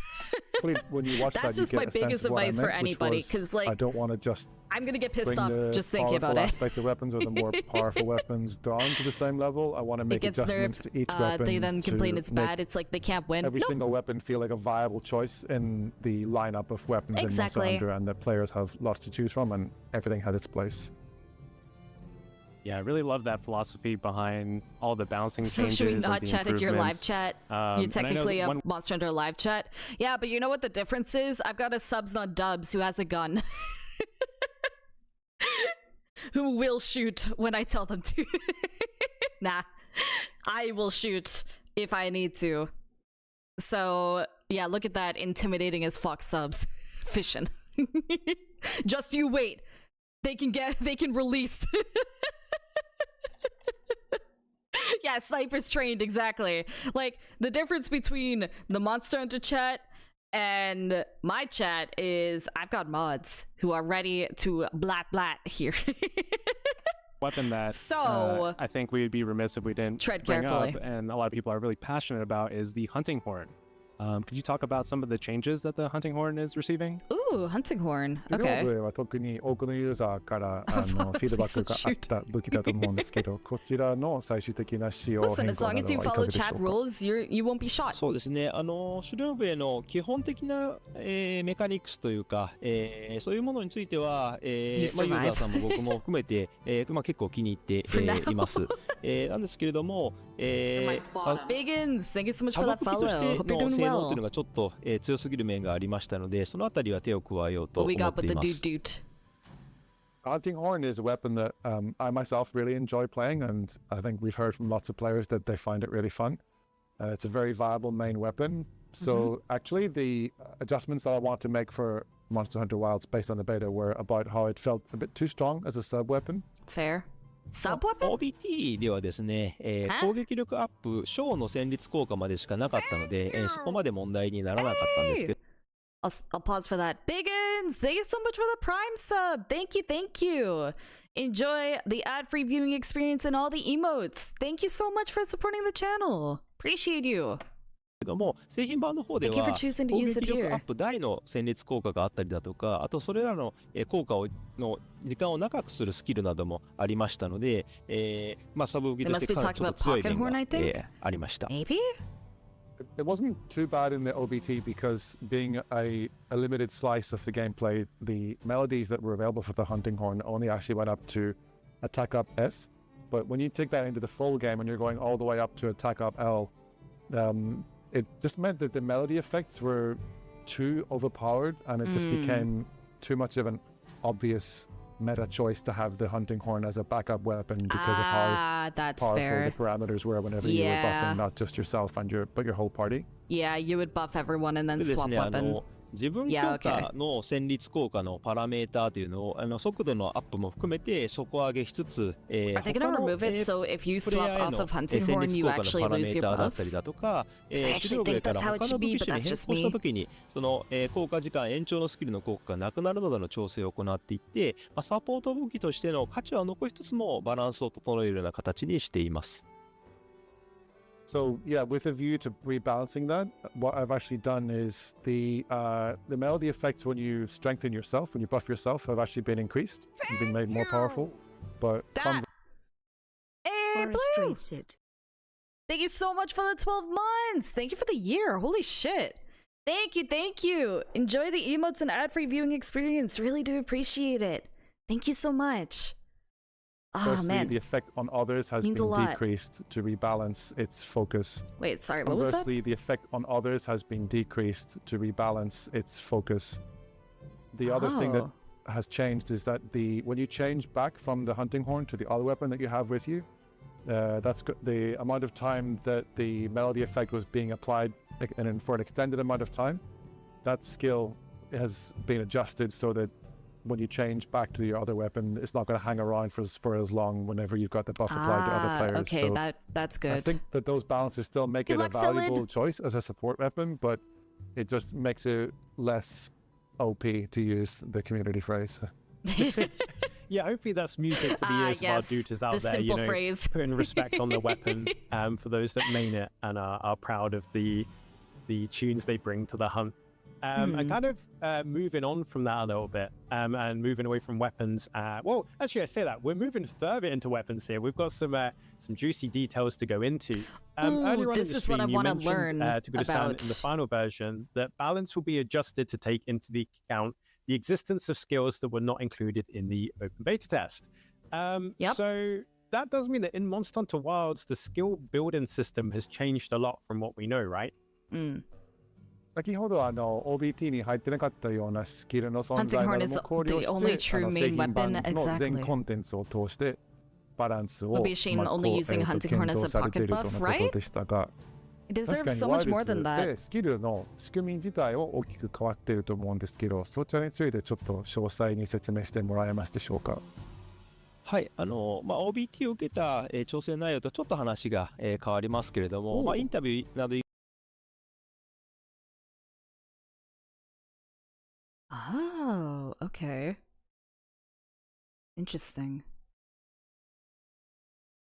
When you watch That's that, just you my get a sense biggest of what I advice for meant, which anybody, was, because like I don't want to just I'm gonna get pissed bring off the just thinking about powerful it. aspect of weapons or the more powerful weapons down to the same level. I want to make It gets adjustments nerfed. to each weapon. They then complain to it's make bad. It's like they can't win. every Nope. single weapon feel like a viable choice in the lineup of weapons in Monster Exactly. Hunter, and the players have lots to choose from, and everything has its place. Yeah, I really love that philosophy behind all the balancing So changes. should we and not the chat at your live improvements. chat? And You're I know technically a one- Monster Hunter live chat. Yeah, but you know what the difference is? I've got a subs, not dubs, who has a gun. Who will shoot when I tell them to. Nah. I will shoot if I need to. So, yeah, look at that intimidating as fuck subs. Fishin'. Just you wait. They can release. Yeah, snipers trained, exactly. Like, the difference between the Monster Hunter chat and my chat is I've got mods who are ready to blat blat here. Weapon that So- I think we'd be remiss if we didn't Tread bring carefully. up, and a lot of people are really passionate about, is the hunting horn. Could you talk about some of the changes that the hunting horn is receiving? Ooh, hunting horn. グロー Okay. ブは特に多くのユーザーからフィードバックがあった武器だと思うんですけど、こちらの最終的な仕様 Listen, 変 as 更 long な as ど you はいか follow がでしょ chat うか。 rules, you won't be shot. そうですね、シュルーブへの基本的な、メカニクスというか、そういうものについては、You ユーザ survive. ーさんも僕も含めて、結構気に入って、 For now. います。なんですけれども、Biggins, thank you so much サ for ブ that 武器とし follow. て Hope you're の doing 性能という well. のがちょっと、強すぎる面がありましたので、そのあたりは手を加えようと What 思 we っ got て with い the ま dude す。 dude. Hunting horn is a weapon that I myself really enjoy playing, and I think we've heard from lots of players that they find it really fun. It's a very viable main weapon. So actually, the adjustments that I want to make for Monster Hunter Wilds based on the beta were about how it felt a bit too strong as a sub weapon. Fair. Sub weapon? OBT ではですね、攻撃力アップ、小の戦率効果までしかなかったので、そこまで問題にならなかったんですけど、I'll pause for that. Biggins, thank you so much for the Prime sub. Thank you. Enjoy the ad-free viewing experience and all the emotes. Thank you so much for supporting the channel. Appreciate you. も製品版の方で Thank you は for choosing to 攻 use 撃 it 力 here. アップ大の戦列効果があったりだとか、あとそれらの効果の時間を長くするスキルなどもありましたので、サブ武器として They must be かなり talking ちょっ about と強い Pocket 面 Horn, が I think? ありました。 Maybe? It wasn't too bad in the OBT because being a limited slice of the gameplay, the melodies that were available for the hunting horn only actually went up to attack up S. But when you take that into the full game and you're going all the way up to attack up L, it just meant that the melody effects were too overpowered, and it just became too much of an obvious meta choice to have the hunting horn as a backup weapon because of how That's powerful fair. the parameters were whenever you were Yeah. buffing not just yourself but your whole party. Yeah, you would buff everyone and then でです swap ね、 weapon. 自分強化の戦率効果のパラメーターというのを速度のアップも含めて底上げしつつ、Are they gonna remove it so if you プレイ swap ヤーへ off の of 戦 hunting 率 horn 効 you 果の actually パラメ lose ー your ターだったり buffs? だとか、 I actually 狩猟兵 think から that's how it 他の should 武 be, 器 but 種に that's 変 just 更した me. 時にその、効果時間延長のスキルの効果がなくなるなどの調整を行っていって、サポート武器としての価値は残しつつもバランスを整えるような形にしています。So yeah, with a view to rebalancing that, what I've actually done is the melody effects when you strengthen yourself, when you buff yourself, have actually been increased and been made more powerful. But Hey, Forest Blue! rates it. Thank you so much for the 12 months! Thank you for the year! Holy shit! Thank you, thank you! Enjoy the emotes and ad-free viewing experience. Really do appreciate it. Thank you so much. Oh, firstly, man. the effect on others has Means a been lot. decreased to rebalance its focus. Wait, sorry, what was that? Conversely, the effect on others has been decreased to rebalance its focus. The other thing that has changed is that when you change back from the hunting horn to the other weapon that you have with you, that's the amount of time that the melody effect was being applied and for an extended amount of time. That skill has been adjusted so that when you change back to your other weapon, it's not going to hang around for as long whenever you've got the buff applied to other players. Okay, so that's good. I think that those balances still make it a valuable choice as a support weapon, but it just makes it less OP, to use the community phrase. Yeah, hopefully that's music to the ears of our dudes out the there. Simple phrase. Putting respect on the weapon for those that main it and are proud of the tunes they bring to the hunt. And kind of moving on from that a little bit and moving away from weapons. Well, actually, I say that we're moving further into weapons here. We've got some juicy details to go into. Earlier on this in the is what stream, I you want to mentioned learn to Guda-san in the final version that balance will be adjusted to take into the account the existence of skills that were not included in the open beta test. So that does mean that in Monster Hunter Wilds, the skill building system has changed a lot from what we know, right? 先ほどOBT に入ってなかったようなスキルの存在 Hunting な horn ど is も考慮 the only して true 製 main 品版 weapon. の全 Exactly. コンテンツを通してバランスを Would be a shame only using hunting horn as a 検討されていると pocket の buff, こ right? とでしたが、 It 確 deserves かに so ワ much イ more ル than ズ that. でスキルの仕組み自体は大きく変わっていると思うんですけど、そちらについてちょっと詳細に説明してもらえますでしょうか。はい、OBT を受けた、調整内容とちょっと話が、変わりますけれども、インタビューなど Oh, okay. Interesting.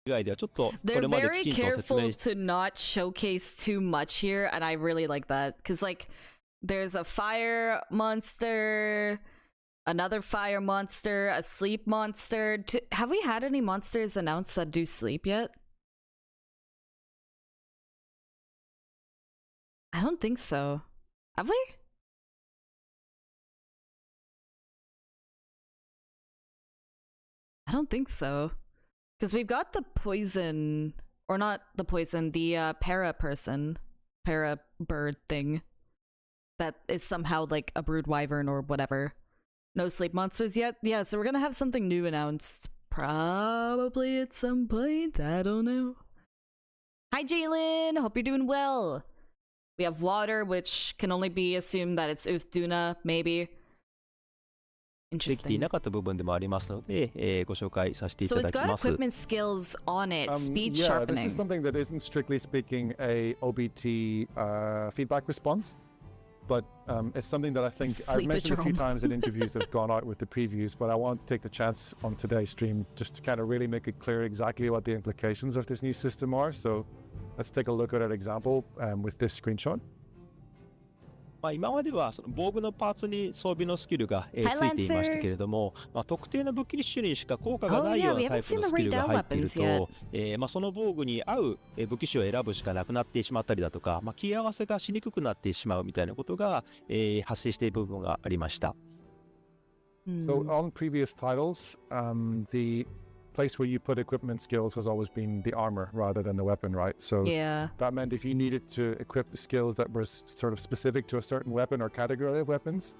以外ではちょっとこ They're れまで very きちんと説明 careful to not showcase too much here, and I really like that. Because, like, there's a fire monster, another fire monster, a sleep monster. Have we had any monsters announced that do sleep yet? I don't think so. Have we? I don't think so. Because we've got the poison, or not the poison, the para person, para bird thing that is somehow like a brood wyvern or whatever. No sleep monsters yet? Yeah, so we're gonna have something new announced probably at some point. I don't know. Hi, Jalen! Hope you're doing well. We have water, which can only be assumed that it's Uthduna, maybe. できてい Interesting. なかった部分でもありますので、ご紹介させていた So だ it's き got ます。 equipment skills on it, speed Yeah, this sharpening. is something that isn't strictly speaking a OBT feedback response, but it's something that I think I've Sleep mentioned a few Jerome. times in interviews that have gone out with the previews, but I want to take the chance on today's stream just to kind of really make it clear exactly what the implications of this new system are. So let's take a look at an example with this screenshot. 今まではその防具のパーツに装備のスキルが、ついていましたけれども、特定の武器種にしか効果がないようなタイプのスキルが入っていると、その防具に合う武器種を選ぶしかなくなってしまったりだとか、切り合わせがしにくくなってしまうみたいなことが、発生している部分がありました。So on previous titles, the place where you put equipment skills has always been the armor rather than the weapon, right? So Yeah. that meant if you needed to equip skills that were sort of specific to a certain weapon or category of weapons,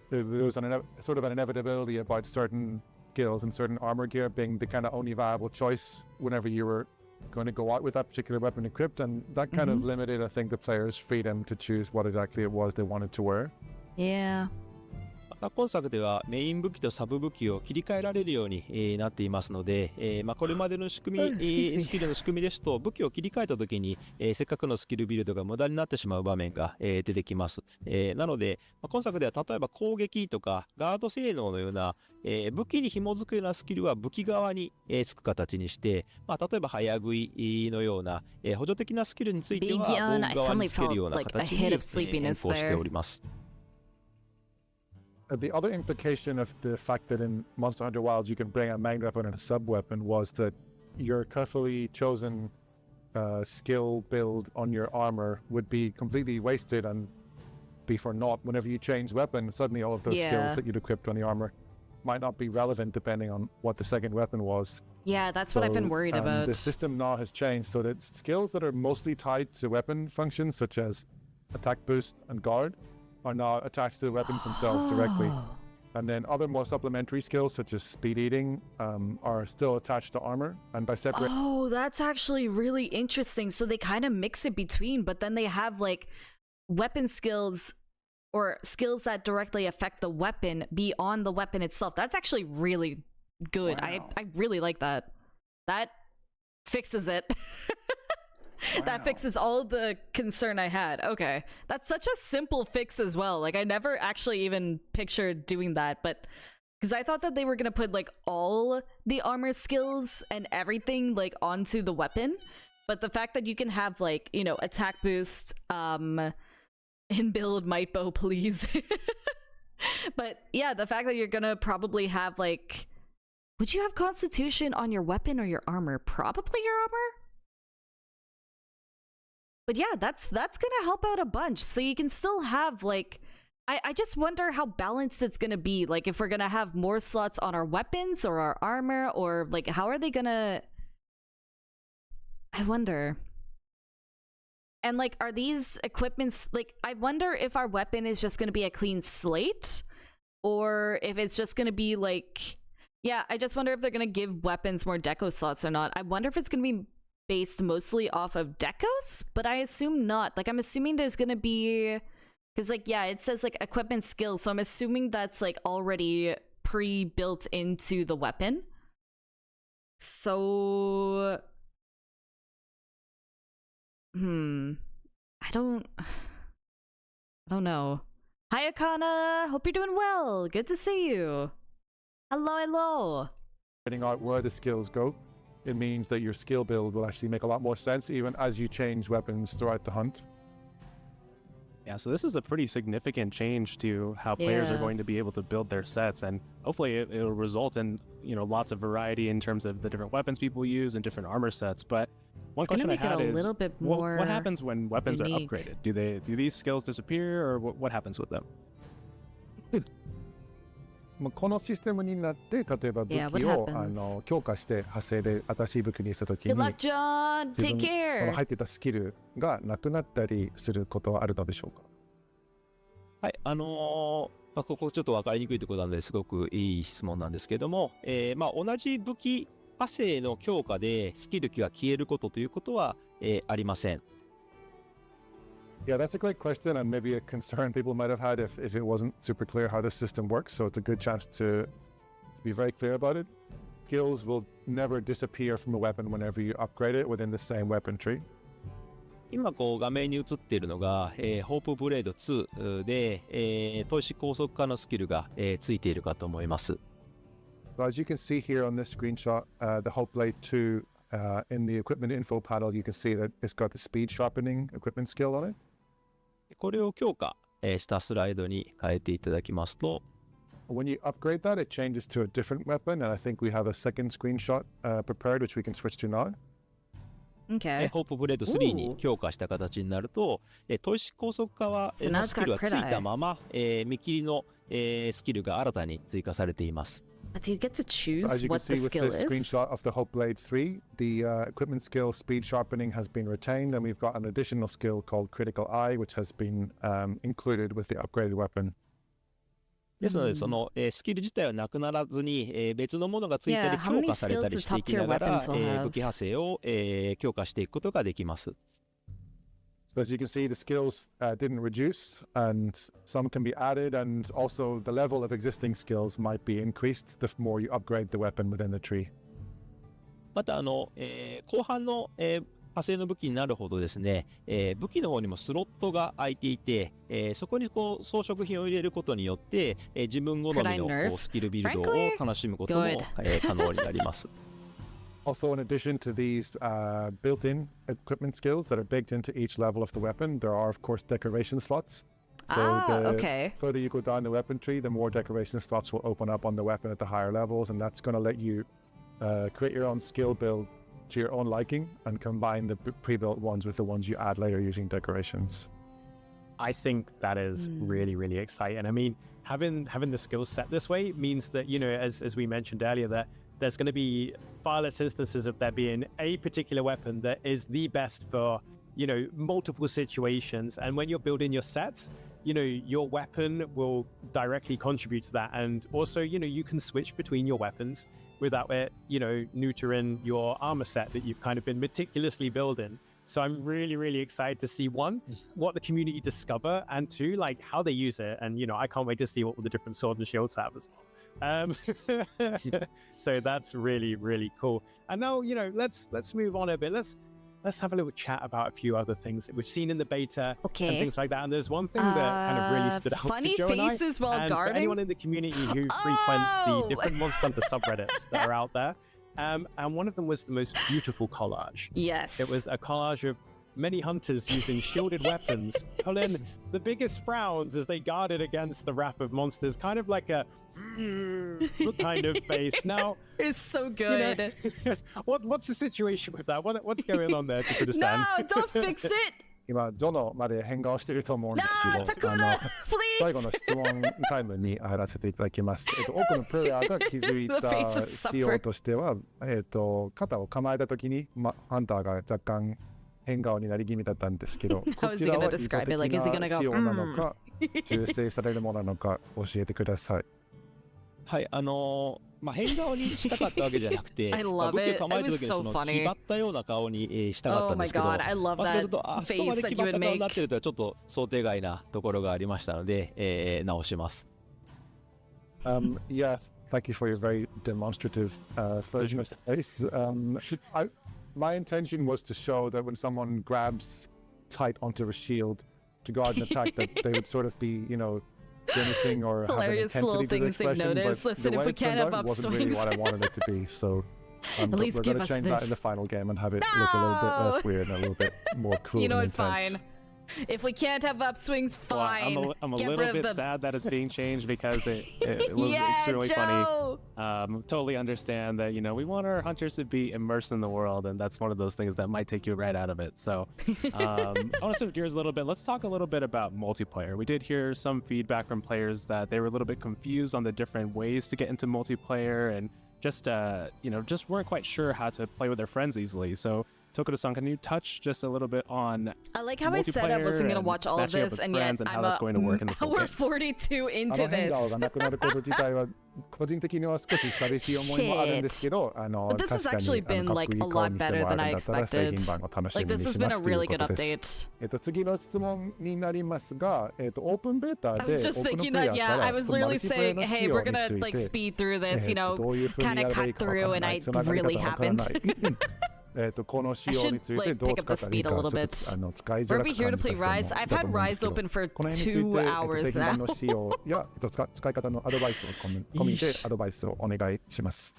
there was sort of an inevitability about certain skills and certain armor gear being the kind of only viable choice whenever you were going to go out with that particular weapon equipped, and that kind of limited, I think, the players' freedom to choose what exactly it was they wanted to wear. Yeah. また今作ではメイン武器とサブ武器を切り替えられるように、なっていますので、これまでの仕組み、スキルの仕組みですと武器を切り替えた時に、せっかくのスキルビルドが無駄になってしまう場面が、出てきます。なので、今作では例えば攻撃とかガード性能のような、武器に紐づくようなスキルは武器側に、つく形にして、例えば早食いのような、補助的なスキルについては防具側につけるような形に、変更しております。The other implication of the fact that in Monster Hunter Wilds you can bring a main weapon and a sub weapon was that your carefully chosen skill build on your armor would be completely wasted and be for naught whenever you change weapon. Suddenly all of those skills that you'd equipped on the armor might not be relevant depending on what the second weapon was. Yeah, that's what I've been worried about. The system now has changed so that skills that are mostly tied to weapon functions such as attack boost and guard are now attached to the weapons themselves directly. And then other more supplementary skills such as speed eating are still attached to armor and by separate. Oh, that's actually really interesting. So they kind of mix it between, but then they have like weapon skills or skills that directly affect the weapon beyond the weapon itself. That's actually really good. Wow. I really like that. That fixes it. That fixes all the concern I had. Okay. That's such a simple fix as well. Like, I never actually even pictured doing that, but because I thought that they were going to put like all the armor skills and everything like onto the weapon. But the fact that you can have like, you know, attack boost, in build might bow, please. But yeah, the fact that you're going to probably have like, would you have constitution on your weapon or your armor? Probably your armor. But yeah, that's gonna help out a bunch. So you can still have like, I just wonder how balanced it's gonna be. Like if we're gonna have more slots on our weapons or our armor, or like how are they gonna? I wonder. And like, are these equipments like? I wonder if our weapon is just gonna be a clean slate, or if it's just gonna be like, yeah. I just wonder if they're gonna give weapons more deco slots or not. I wonder if it's gonna be based mostly off of decos, but I assume not. Like, I'm assuming there's gonna be, because like, yeah, it says like equipment skills, so I'm assuming that's like already pre-built into the weapon. So I don't know. Hi Akana, hope you're doing well. Good to see you. Hello. Finding out where the skills go. It means that your skill build will actually make a lot more sense even as you change weapons throughout the hunt. Yeah, so this is a pretty significant change to how players are going to be able to build their sets, and hopefully it'll result in, you know, lots of variety in terms of the different weapons people use and different armor sets. But one question I had is, what happens when weapons are upgraded? Do these skills disappear, or what happens with them? このシステムになって、例えば武器を強化して派生で新しい武器にしたときに、その入ってたスキルがなくなったりすることはあるのでしょうか？はい、ここちょっと分かりにくいところなのですごくいい質問なんですけども、同じ武器派生の強化でスキルが消えることということは、ありません。Yeah, that's a great question, and maybe a concern people might have had if it wasn't super clear how the system works. So it's a good chance to be very clear about it. Skills will never disappear from a weapon whenever you upgrade it within the same weapon tree. 今こう画面に映っているのが、ホープブレード2で、砥石高速化のスキルが、ついているかと思います。So as you can see here on this screenshot, the Hope Blade 2 in the equipment info panel, you can see that it's got the speed sharpening equipment skill on it. これを強化したスライドに変えていただきますと、When you upgrade that, it changes to a different weapon, and I think we have a second screenshot prepared, which we can switch to now. Okay. ホープブレード3に強化した形になると、砥石高速化はスキルはついたまま、見切りの、スキルが新たに追加されています。But do you get to choose As you can what the see with skill this is? screenshot of the Hope Blade 3, the equipment skill speed sharpening has been retained, and we've got an additional skill called Critical Eye, which has been included with the upgraded weapon. ですので、その、スキル自体はなくならずに、別のものがついたり強化されたりしていきながら、武器派生を、強化していくことができます。So as you can see, the skills didn't reduce, and some can be added, and also the level of existing skills might be increased the more you upgrade the weapon within the tree. また後半の、派生の武器になるほどですね、武器の方にもスロットが空いていて、そこにこう装飾品を入れることによって、自分好みのこうスキルビルドを楽しむことも、可能になります。Also, in addition to these built-in equipment skills that are baked into each level of the weapon, there are, of course, decoration slots. So the further you go down the weapon tree, the more decoration slots will open up on the weapon at the higher levels, and that's going to let you create your own skill build to your own liking and combine the pre-built ones with the ones you add later using decorations. I think that is really, really exciting. I mean, having the skills set this way means that, you know, as we mentioned earlier, that there's going to be far less instances of there being a particular weapon that is the best for, you know, multiple situations. And when you're building your sets, you know, your weapon will directly contribute to that. And also, you know, you can switch between your weapons without it, you know, neutering your armor set that you've kind of been meticulously building. So I'm really, really excited to see, one, what the community discover, and two, like how they use it. And, you know, I can't wait to see what the different swords and shields have as well. So that's really, really cool. And now, you know, let's move on a bit. Let's have a little chat about a few other things that we've seen in the beta and things like that. And there's one thing that kind of really stood out funny to Joe faces and I. while And guarding. for anyone in the community who frequents the different Monster Hunter subreddits that are out there, and one of them was the most beautiful collage. Yes. It was a collage of many hunters using shielded weapons, pulling the biggest frowns as they guarded against the wrath of monsters, kind of like a kind of face. Now, it's so good. You know, what's the situation with that? What's going on there, Takuda-san? No, don't fix it. 今、ジョノまで変顔してると思うんですけど、Takura, 最 please. 後の質問タイムに入らせていただきます。多くのプレイヤーが気づい The face た of 仕様としては、肩を構えたときに、ハンターが若干変顔になり気味だったんですけど、こちらは意図的な仕様なのか、修正されるものなのか教えてください。はい、まあ、変顔にしたかったわけじゃなくて、I まあ love 武器 it. を構えた It 時 was に so その funny. 気張ったような顔にしたかった Oh んで my すけど、 god, I love まあ、それ that とあそこま face で that 気 you 張っ would た顔にな make. ってるとはちょっと想定外なところがありましたので、直します。Yeah, thank you for your very demonstrative version of the face. My intention was to show that when someone grabs tight onto a shield to guard an attack, that they would sort of be, you know, grimacing or have an Hilarious little intensity to the things they've expression. noticed. But Listen, the if way we it can't turned have out wasn't really upswings. what I wanted it to be. So At least we're give going to us change that in this. the final game and have it look a little bit less weird and a little bit more cool You know and what? intense. Fine. If we can't have upswings, fine. Well, I'm a Get little rid bit of the... sad that it's being changed because it was Yeah, extremely Joe! funny. Totally understand that, you know, we want our hunters to be immersed in the world, and that's one of those things that might take you right out of it. So I want to switch gears a little bit. Let's talk a little bit about multiplayer. We did hear some feedback from players that they were a little bit confused on the different ways to get into multiplayer and just, you know, just weren't quite sure how to play with their friends easily. So Tokuda-san, can you touch just a little bit on I like how I said I wasn't going to watch all of this, and yet and I'm how that's going to work in the full hour game? 42 into 変顔 this. がなくなること自体は個人的には少し寂しい思いもあるんですけど、 But this has 確か actually に been かっこ like いい a 顔 lot にして better もらえ than るん I だったら製 expected. 品版を楽しみ Like に this has し been ま a すという really こ good とです。 update. 次の質問になりますが、オープンベータ I で was just 多くの thinking プレイ that, ヤーか yeah, ら I was マル literally チプレイ saying, の仕 hey, 様 we're に gonna つい like て speed through this, you know, どういうふうに kind や of ればいい cut かわから through, な and い I つながり really 方がわからない haven't. この仕 I 様に should ついて like どう pick 使 up っ the たらいい speed か a ちょ little っと bit. 使いづ Were ら we く here 感 to じた play 人も Rise? い I've た had と思うんです Rise けど、 open for この辺について 2 hours 製品版 now. の仕様や使い方のアドバイスを込みでアドバイスをお願いします。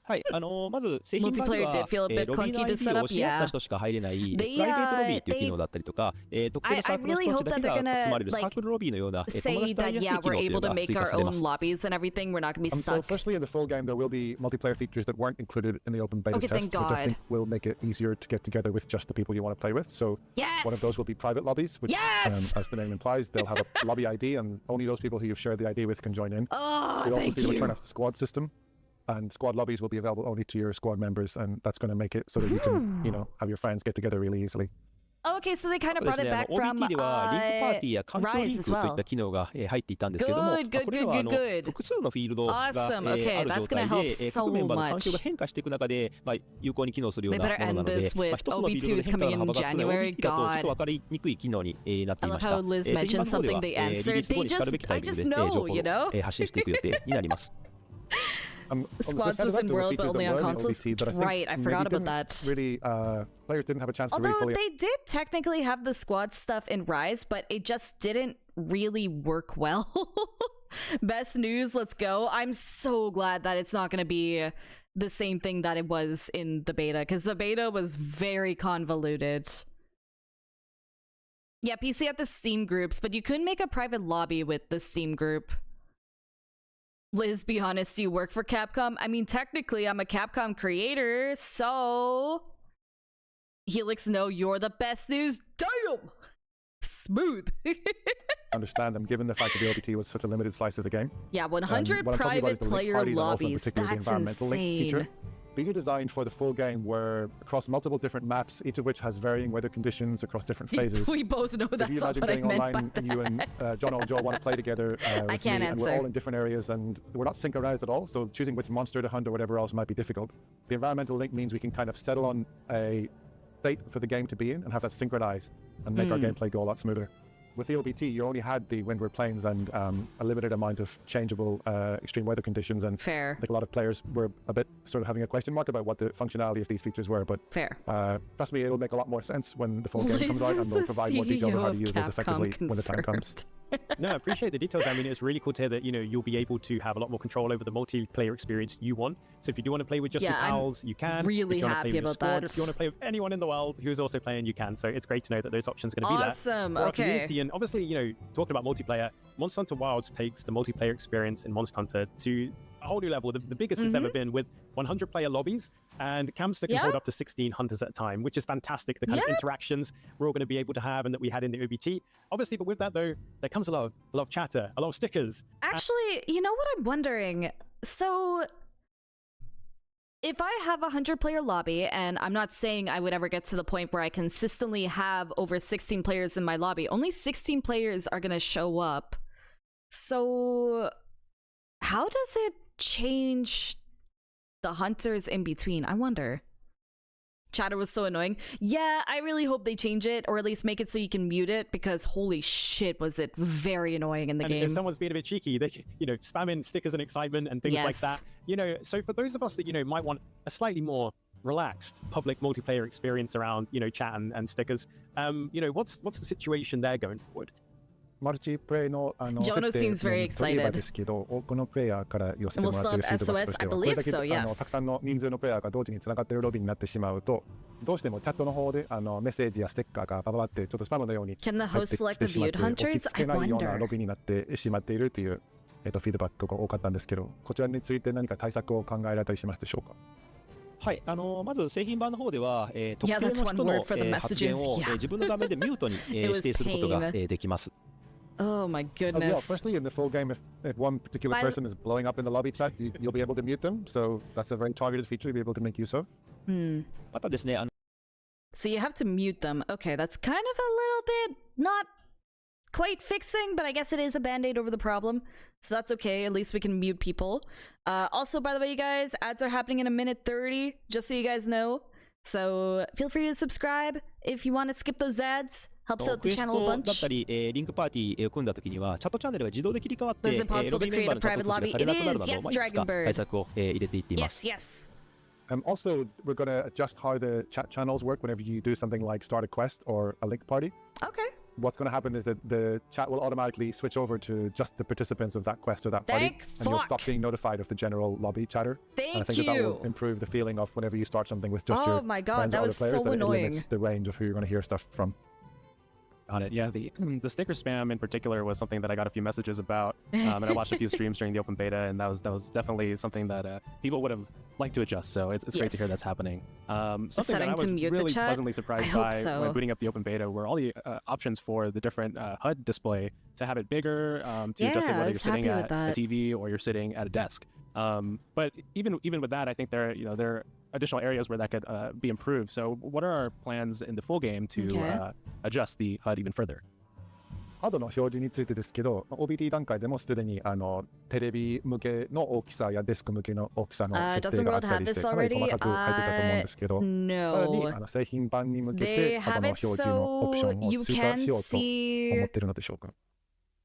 はい、まず製品版で Multiplayer は did feel a bit ロビーの clunky to set ID を up, 教え合った yeah. 人しか入れない They, プライベートロビーっていう機能だったりとか、特定のサークルの I 人 really たち hope だ that け they're が集ま gonna れるサー like クルロビーのような友 say 達と会い that やすい yeah, 機能 we're というの able to が make 追加 our され own ます。 lobbies and everything. We're not gonna be So stuck. firstly, in the full game, there will be multiplayer features that weren't included in the open beta Okay, test, thank which I God. think will make it easier to get together with just the people you want to play with. So Yes! one of those will be private lobbies, which, Yes! as the name implies, they'll have a lobby ID, and only those people who you've shared the ID with can join in. Oh, You'll also thank see the return you. of the squad system, and squad lobbies will be available only to your squad members, and that's going to make it so that you can, you know, have your friends get together really easily. Oh, okay, so they kind of そう brought です it ね、back from OBT ではリンクパーティーや環境リン Rise ク as といっ well. た機能が入っていたんですけれども、 Good, good, これ good, は good, good. 複数のフィールドが、 Awesome. あ Okay, る that's 状態 gonna help で、 so 各メンバーの環境が much. 変化していく中で、有効に機能するよう They な better ものな end ので、 this with 一つのフィールド OB2 で is 変化 coming の in 幅が少ない January. OBT だとちょっ God. と分かりにくい機能になって I いま love した。 how Liz 製品 mentioned 版の方で something は、they リリー answered. ス後 They にしかるべ just, きタ I イミング just で、情 know, 報 you を、know? 発信していく予定になります。On the Squads flip was side in of that, there were World, but features that only on were in consoles. OBT, but I think Right, I maybe forgot about didn't that. Really, players didn't have a chance to really Although fully. they did technically have the squad stuff in Rise, but it just didn't really work well. Best news, let's go. I'm so glad that it's not going to be the same thing that it was in the beta, because the beta was very convoluted. Yeah, PC had the Steam groups, but you couldn't make a private lobby with the Steam group. Liz, be honest, do you work for Capcom? I mean, technically, I'm a Capcom creator, so... Helix, no, you're the best news. Damn! Smooth. Understand them, given the fact that the OBT was such a limited slice of the game. Yeah, What 100 I'm talking about private is the link player parties and also in lobbies. particular the That's environmental link feature. insane. These are designed for the full game, where across multiple different maps, each of which has varying weather conditions across different phases. We both know If you that's not imagine what I getting meant online by and that. you and John or Joe want to play together with I can't me, and we're answer. all in different areas and we're not synchronized at all, so choosing which monster to hunt or whatever else might be difficult. The environmental link means we can kind of settle on a state for the game to be in and have that synchronized and make our gameplay go a lot smoother. With the OBT, you only had the windward plains and a limited amount of changeable extreme weather conditions, and Fair. I think a lot of players were a bit sort of having a question mark about what the functionality of these features were, but Fair. trust me, it'll make a lot more sense when the full game comes out, and they'll provide more details on how to use those effectively when the time comes. No, I appreciate the details. I mean, it's really cool to hear that, you know, you'll be able to have a lot more control over the multiplayer experience you want. So if you do want to play with just your pals, you can. Really if you want to happy play with about a squad, that. if you want to play with anyone in the world who's also playing, you can. So it's great to know that those options are going to be there. Awesome. For our Okay. community. And obviously, you know, talking about multiplayer, Monster Hunter Wilds takes the multiplayer experience in Monster Hunter to a whole new level, the biggest it's ever been, with 100 player lobbies and camps that can hold up to 16 hunters at a time, which is fantastic. The kind of interactions we're all going to be able to have and that we had in the OBT. Obviously, but with that though, there comes a lot of chatter, a lot of stickers. Actually, you know what I'm wondering? So, if I have a 100-player lobby, and I'm not saying I would ever get to the point where I consistently have over 16 players in my lobby, only 16 players are going to show up. So, how does it change the hunters in between? I wonder. Chatter was so annoying. Yeah, I really hope they change it, or at least make it so you can mute it, because holy shit was it very annoying in the And game. if someone's being a bit cheeky, they can, you know, spam in stickers and excitement and things like that. You know, so for those of us that, you know, might want a slightly more relaxed public multiplayer experience around, you know, chat and stickers, you know, what's the situation there going forward? マルチプレイの Jono 設定 seems very といえば excited. ですけど、多くのプレイヤーから寄せてもらっている And we'll フィードバックと still して have は、 SOS? これだけ I believe so, たくさんの人数のプレイヤーが同時に繋がっているロビーになってしまうと、どうしてもチャットの方でメッセージやステッカーがバババってちょっとスパムのように Can the 入って host select きて the しまっ viewed て、落ち hunters? 着け I ないような wonder. ロビーになってしまっているという、フィードバックが多かったんですけど、こちらについて何か対策を考えられたりしますでしょうか？はい、まず製品版の方では、特定 Yeah, の that's 人 one の、 word for the 発 messages. 言を、 Yeah. 自分の画面でミュートに、It was 指定することが、 pain. できます。Oh my Yeah, goodness. firstly, in the full game, if one particular By- person is blowing up in the lobby chat, you'll be able to mute them. So that's a very targeted feature you'll be able to make use of. またですね、So you have to mute them. Okay, that's kind of a little bit not quite fixing, but I guess it is a band-aid over the problem. So that's okay. At least we can mute people. Also, by the way, you guys, ads are happening in a minute 30, just so you guys know. So feel free to subscribe if you want to skip those ads. Helps out ク the エス channel a トだっ bunch. たり、リンクパーティーを組んだときには、チャットチャンネルが自動で切り替わって、 Is it possible ロビーメンバーのチャット通知がされなくなるなど、 to create a private lobby? It is, yes, まあいくつか Dragonbird. 対策を、入れていっていま Yes, す。 yes. Also, we're going to adjust how the chat channels work whenever you do something like start a quest or a link party. Okay. What's going to happen is that the chat will automatically switch over to just the participants of that quest or that party. Thank And you'll fuck. stop being notified of the general lobby chatter. And I Thank think that will you. improve the feeling of whenever you start something with just Oh your my god, friends that or other was players, so that it annoying. limits the range of who you're going to hear stuff from. Got it. Yeah, the sticker spam in particular was something that I got a few messages about, and I watched a few streams during the open beta, and that was definitely something that people would have liked to adjust. So it's great to hear Yes. that's happening. Something that Setting I to was mute the really chat? pleasantly surprised I hope by so. when booting up the open beta were all the options for the different HUD display to have it bigger, to adjust it Yeah, I whether you're was sitting happy at with a that. TV or you're sitting at a desk. But even with that, I think they're additional areas where that could be improved. So what are our plans in the full game to adjust the HUD even further? ハードの表示についてですけど、OBT 段階でもすでにテレビ向けの大きさやデスク向けの大きさの設定があったりして、かなり細かく入ってたと思うんですけど、さらに製品版に向けてハードの表示のオプションを追加しようと思っているのでしょうか。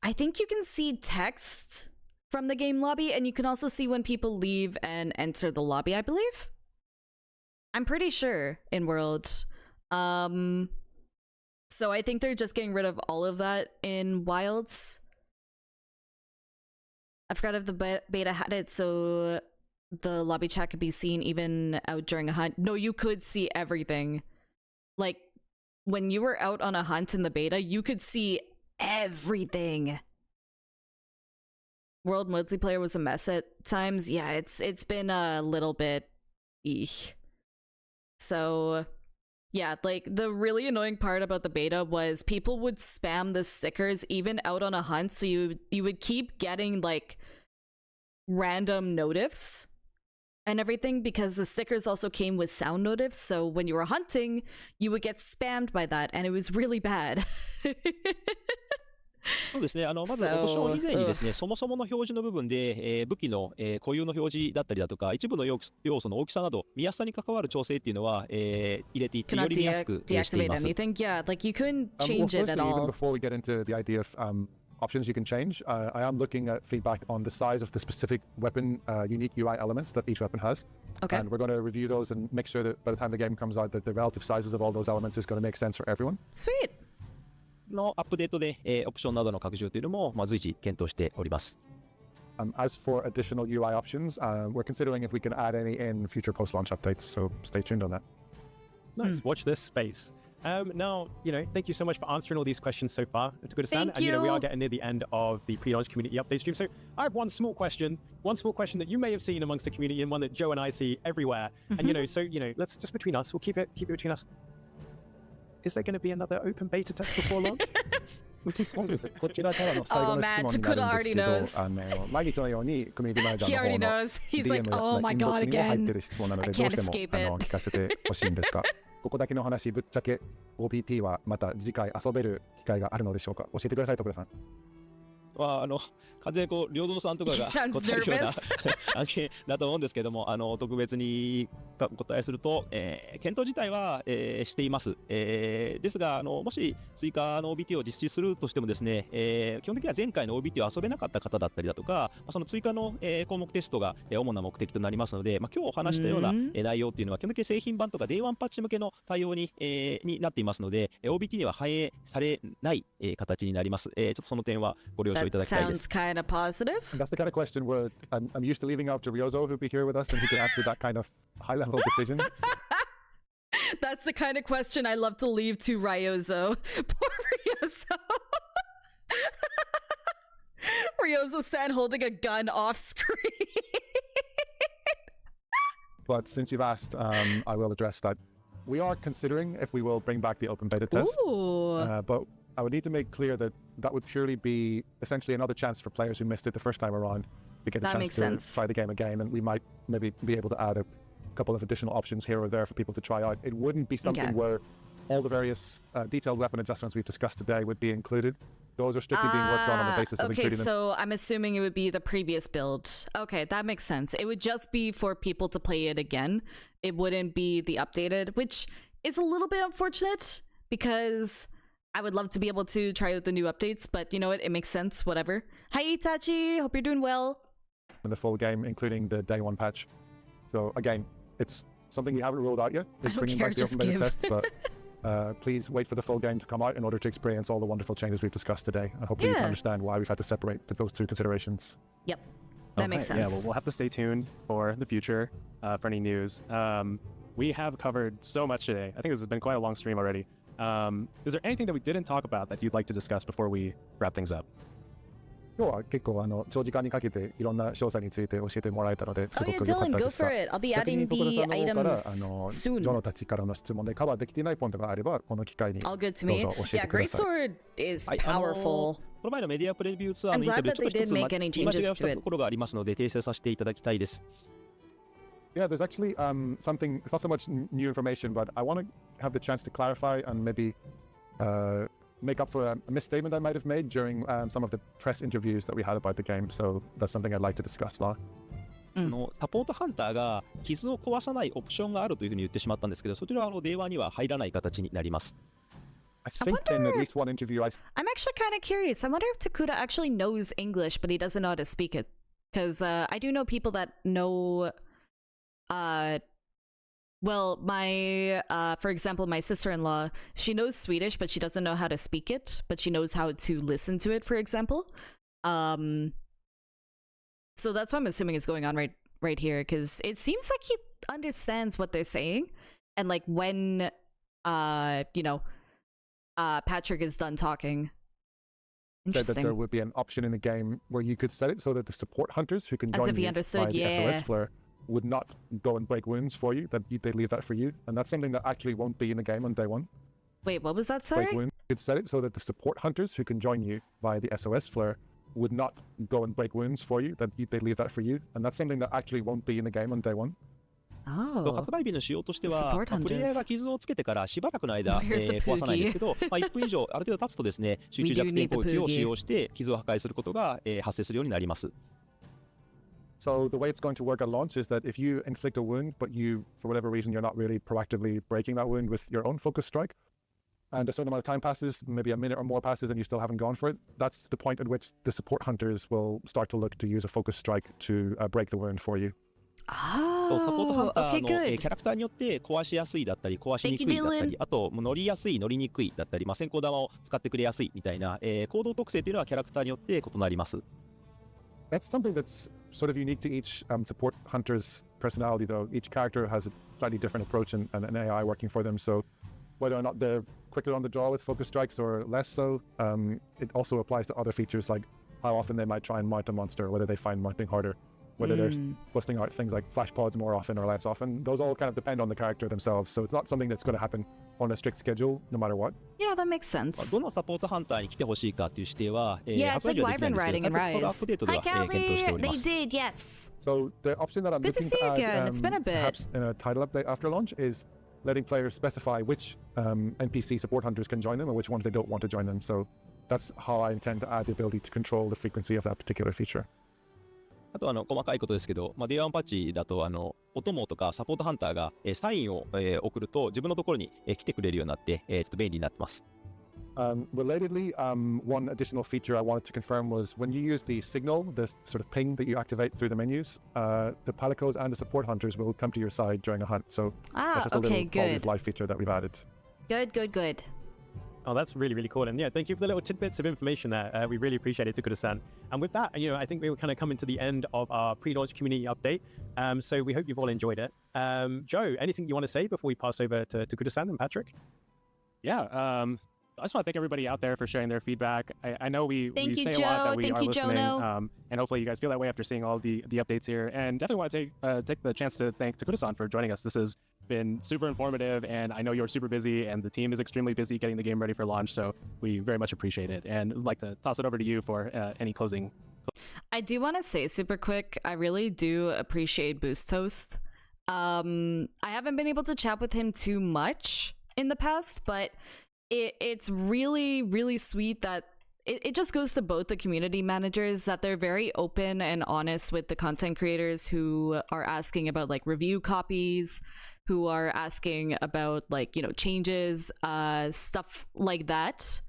I think you can see text from the game lobby, and you can also see when people leave and enter the lobby, I believe. I'm pretty sure in World. So I think they're just getting rid of all of that in Wilds. I forgot if the beta had it so the lobby chat could be seen even out during a hunt. No, you could see everything. Like, when you were out on a hunt in the beta, you could see everything. World multiplayer was a mess at times. Yeah, it's been a little bit eek. So yeah, like the really annoying part about the beta was people would spam the stickers even out on a hunt, so you would keep getting like random notifs and everything because the stickers also came with sound notifs, so when you were hunting, you would get spammed by that and it was really bad. そうですね。まず、オプション以前にですね、そもそもの表示の部分で、武器の、固有の表示だったりだとか、一部の要素の大きさなど、見やすさに関わる調整っていうのは、入れていって、より見やすくしています。Yeah, like you couldn't change it at all. Even before we get into the idea of options you can change, I am looking at feedback on the size of the specific weapon unique UI elements that each weapon has. Okay. And we're going to review those and make sure that by the time the game comes out, that the relative sizes of all those elements is going to make sense for everyone. Sweet. のアップデートで、オプションなどの拡充というのも、随時検討しております。As for additional UI options, we're considering if we can add any in future post-launch updates, so stay tuned on that. Nice. Watch this space. Now, thank you so much for answering all these questions so far. It's good to stand. And, we are getting near the end of the pre-launch community update stream. So I have one small question that you may have seen amongst the community and one that Joe and I see everywhere. And, let's just between us, we'll keep it between us. Is there going to be another open beta test before launch? こちらからの最後の質問になるんですけど、毎日のようにコミュニティマネージャーの方の DM やインボックスにも入っている質問なので、どうしても聞かせてほしいんですが、ここだけの話、ぶっちゃけ OBT はまた次回遊べる機会があるのでしょうか。教えてください、徳田さん。完全に良三さんとかが答えるような案件だと思うんですけども、特別にお答えすると、検討自体は、しています。ですがもし追加の OBT を実施するとしてもですね、基本的には前回の OBT を遊べなかった方だったりだとか、その追加の、項目テストが、主な目的となりますので、今日お話したような、内容っていうのは基本的に製品版とか Day1 パッチ向けの対応に、なっていますので、OBT には反映されない、形になります。ちょっとその点はご了承いただきたいです。Kind of positive. That's the kind of question where I'm used to leaving out to Ryozo, who'll be here with us, and he can answer that kind of high-level decision. That's the kind of question I love to leave to Ryozo. Poor Ryozo. Ryozo-san holding a gun off screen. But since you've asked, I will address that. We are considering if we will bring back the open beta test. But I would need to make clear that that would purely be essentially another chance for players who missed it the first time around to get a chance to try the game again, and we might maybe be able to add a couple of additional options here or there for people to try out. It wouldn't be something where all the various detailed weapon adjustments we've discussed today would be included. Those are strictly being worked on the basis of including them. So I'm assuming it would be the previous build. Okay, that makes sense. It would just be for people to play it again. It wouldn't be the updated, which is a little bit unfortunate because I would love to be able to try out the new updates, but you know what? It makes sense. Whatever. Hi, Itachi. Hope you're doing well. In the full game, including the day one patch. So again, it's something we haven't ruled out yet. It's bringing back the open beta test, but please wait for the full game to come out in order to experience all the wonderful changes we've discussed today. I hope you can understand why we've had to separate those two considerations. Yep. That makes sense. Yeah, well, we'll have to stay tuned for the future for any news. We have covered so much today. I think this has been quite a long stream already. Is there anything that we didn't talk about that you'd like to discuss before we wrap things up? 今日は結構長時間にかけていろんな詳細について教えてもらえたので、すごく良かった Dylan, で go すが、 for it. I'll be 逆 adding に徳田 the さんの方から items ジョ soon. ノたちからの質問でカバーできていないポイントがあれば、この機会にど All う good to ぞ me. 教え Yeah, てください。 Greatsword is はい、powerful. この前のメディアプレビューツアーの I'm インタ glad ビュー that ちょっと they 一 did つ make any 言い間違い changes をした to と it. ころがありますので訂正させていただきたいです。Yeah, there's actually something, it's not so much new information, but I want to have the chance to clarify and maybe make up for a misstatement I might have made during some of the press interviews that we had about the game. So that's something I'd like to discuss now. サポートハンターが傷を壊さないオプションがあるというふうに言ってしまったんですけど、そちらは電話には入らない形になります。I think in at least one interview I'm actually kind of curious. I wonder if Takuda actually knows English, but he doesn't know how to speak it. Because I do know people that know... well, for example, my sister-in-law, she knows Swedish, but she doesn't know how to speak it, but she knows how to listen to it, for example. So that's what I'm assuming is going on right here, because it seems like he understands what they're saying, and like when, Patrick is done talking. Said that there would be an option in the game where you could set it so that the support hunters who can join you by the SOS flare would not go and break wounds for you, that they leave that for you, and that's something that actually won't be in the game on day one. Wait, what was that, sorry? Break wounds. You could set it so that the support hunters who can join you via the SOS flare would not go and break wounds for you, that they leave that for you, and that's something that actually won't be in the game on day one. Oh. 発売日の仕様としては、プレイヤーが傷をつけてからしばらくの間、壊さないんですけど、1分以上ある程度経つとですね、集中弱点攻撃を使用して傷を破壊することが、発生するようになります。So the way it's going to work at launch is that if you inflict a wound, but you, for whatever reason, you're not really proactively breaking that wound with your own focus strike, and a certain amount of time passes, maybe a minute or more passes, and you still haven't gone for it, that's the point at which the support hunters will start to look to use a focus strike to break the wound for you. Oh, サポートハンター okay, の、good. キャラクターによって壊しやすいだったり壊しにくいだったり、あと乗りやすい乗りにくいだったり、先行玉を使ってくれやすいみたいな、行動特性というのはキャラクターによって異なります。That's something that's sort of unique to each support hunter's personality, though. Each character has a slightly different approach and an AI working for them. So whether or not they're quicker on the draw with focus strikes or less so, it also applies to other features like how often they might try and mount a monster, whether they find mounting harder, whether they're busting out things like flash pods more often or less often. Those all kind of depend on the character themselves. So it's not something that's going to happen on a strict schedule, no matter what. Yeah, that makes sense. どのサポートハンターに来てほしいかという指定は、Yeah, it's like Wyvern riding and Rise. アップデートでは、検討しております。They did, yes. So the option that I'm Good to looking see to you add, again. It's been a bit. perhaps in a title update after launch, is letting players specify which NPC support hunters can join them and which ones they don't want to join them. So that's how I intend to add the ability to control the frequency of that particular feature. あと細かいことですけど、Day 1パッチだとお供とかサポートハンターが、サインを、送ると自分のところに、来てくれるようになって、便利になってます。Relatedly, one additional feature I wanted to confirm was when you use the signal, this sort of ping that you activate through the menus, the Palicos and the support hunters will come to your side during a hunt. So that's just a little quality of life feature that we've added. Good. Oh, that's really, really cool. And yeah, thank you for the little tidbits of information there. We really appreciate it, Takuda-san. And with that, I think we were kind of coming to the end of our pre-launch community update. So we hope you've all enjoyed it. Joe, anything you want to say before we pass over to Takuda-san and Patrick? Yeah, I just want to thank everybody out there for sharing their feedback. I know we Thank you, say Joe. a lot that we Thank are you, listening, Jono. And hopefully you guys feel that way after seeing all the updates here. And definitely want to take the chance to thank Takuda-san for joining us. This has been super informative, and I know you're super busy, and the team is extremely busy getting the game ready for launch, so we very much appreciate it. And I'd like to toss it over to you for any closing. I do want to say super quick, I really do appreciate Boost Toast. I haven't been able to chat with him too much in the past, but it's really, really sweet that it just goes to both the community managers that they're very open and honest with the content creators who are asking about like review copies, who are asking about like, changes, stuff like that,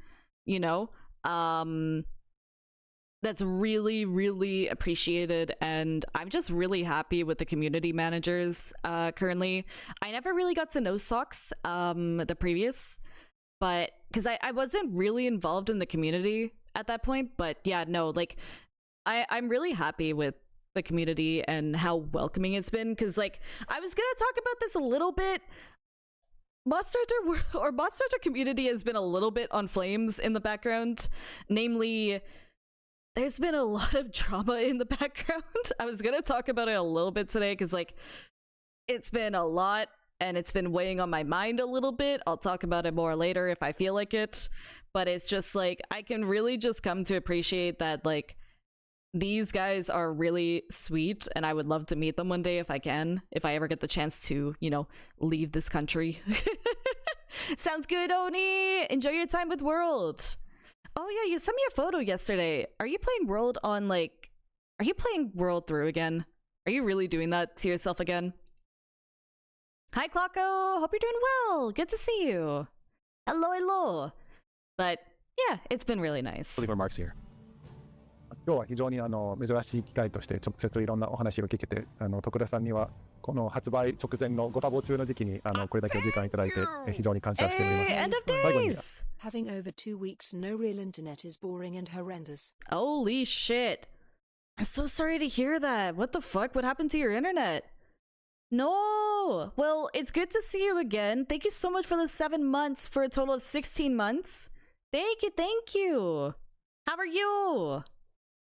that's really, really appreciated, and I'm just really happy with the community managers currently. I never really got to know Socks, the previous, but because I wasn't really involved in the community at that point. But yeah, no, like I'm really happy with the community and how welcoming it's been, because like I was gonna talk about this a little bit. Monster Hunter community has been a little bit on flames in the background, namely there's been a lot of drama in the background. I was gonna talk about it a little bit today because like it's been a lot and it's been weighing on my mind a little bit. I'll talk about it more later if I feel like it, but it's just like I can really just come to appreciate that like these guys are really sweet, and I would love to meet them one day if I can, if I ever get the chance to, you know, leave this country. Sounds good, Oni! Enjoy your time with World! Oh yeah, you sent me a photo yesterday. Are you playing World on, like... Are you playing World through again? Are you really doing that to yourself again? Hi, Clocko! Hope you're doing well! Good to see you! Hello, hello! But, yeah, it's been really nice. Leave remarks here. 今日は非常に珍しい機会として直接いろんなお話を聞けて、徳田さんにはこの発売直前のご多忙中の時期にこれだけお時間いただいて非常に感謝しております。Hey, end of days! Having over 2 weeks no real internet is boring and horrendous. Holy shit! I'm so sorry to hear that. What the fuck? What happened to your internet? No! Well, it's good to see you again. Thank you so much for the 7 months for a total of 16 months. Thank you, thank you! How are you?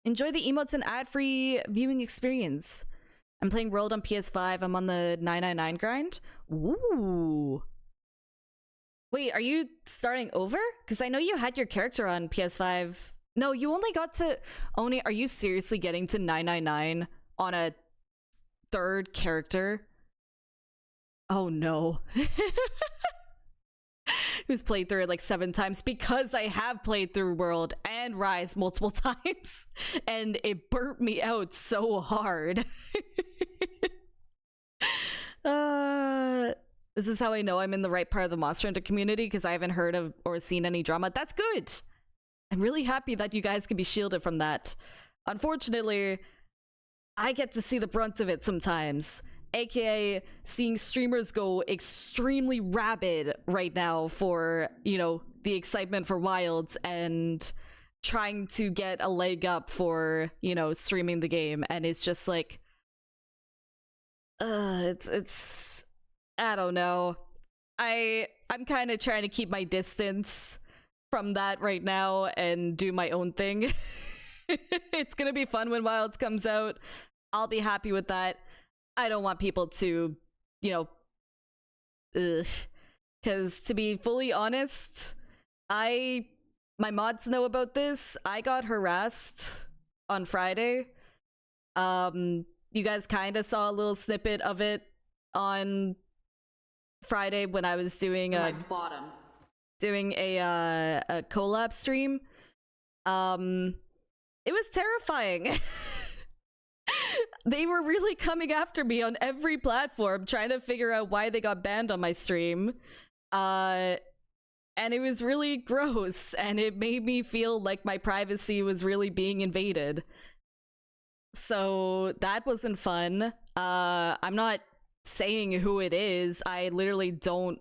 Enjoy the emotes and ad-free viewing experience. I'm playing World on PS5. I'm on the 999 grind. Ooh. Wait, are you starting over? Because I know you had your character on PS5. No, you only got to... Oni, are you seriously getting to 999 on a third character? Oh no. Who's played through it like 7 times, because I have played through World and Rise multiple times, and it burnt me out so hard. This is how I know I'm in the right part of the Monster Hunter community, because I haven't heard of or seen any drama. That's good! I'm really happy that you guys can be shielded from that. Unfortunately, I get to see the brunt of it sometimes. AKA seeing streamers go extremely rabid right now for, you know, the excitement for Wilds and trying to get a leg up for, you know, streaming the game. And it's just like, it's I don't know. I'm kind of trying to keep my distance from that right now and do my own thing. It's gonna be fun when Wilds comes out. I'll be happy with that. I don't want people to, you know, because to be fully honest, my mods know about this. I got harassed on Friday. You guys kind of saw a little snippet of it on Friday when I was doing a collab stream. It was terrifying. They were really coming after me on every platform, trying to figure out why they got banned on my stream. And it was really gross, and it made me feel like my privacy was really being invaded. So that wasn't fun. I'm not saying who it is. I literally don't...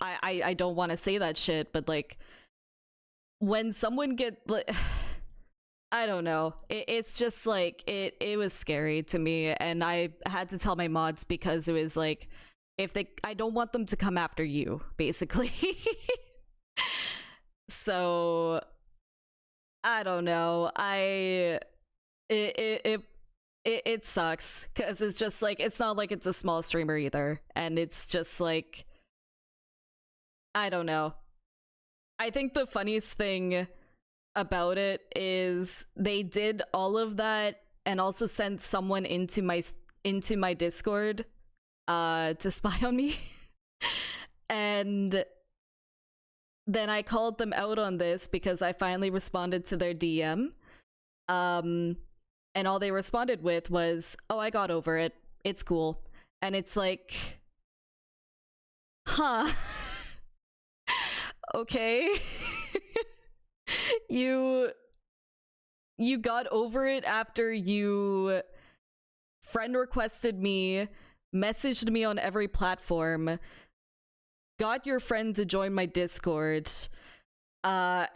I don't want to say that shit, but like... When someone I don't know. It's just like, it was scary to me, and I had to tell my mods because it was like, I don't want them to come after you, basically. So, I don't know. It sucks, because it's just like, it's not like it's a small streamer either, and it's just like, I don't know. I think the funniest thing about it is they did all of that and also sent someone into my Discord to spy on me. And then I called them out on this because I finally responded to their DM. And all they responded with was, "Oh, I got over it. It's cool." And it's like, huh. Okay. You got over it after you friend requested me, messaged me on every platform, got your friend to join my Discord. Like,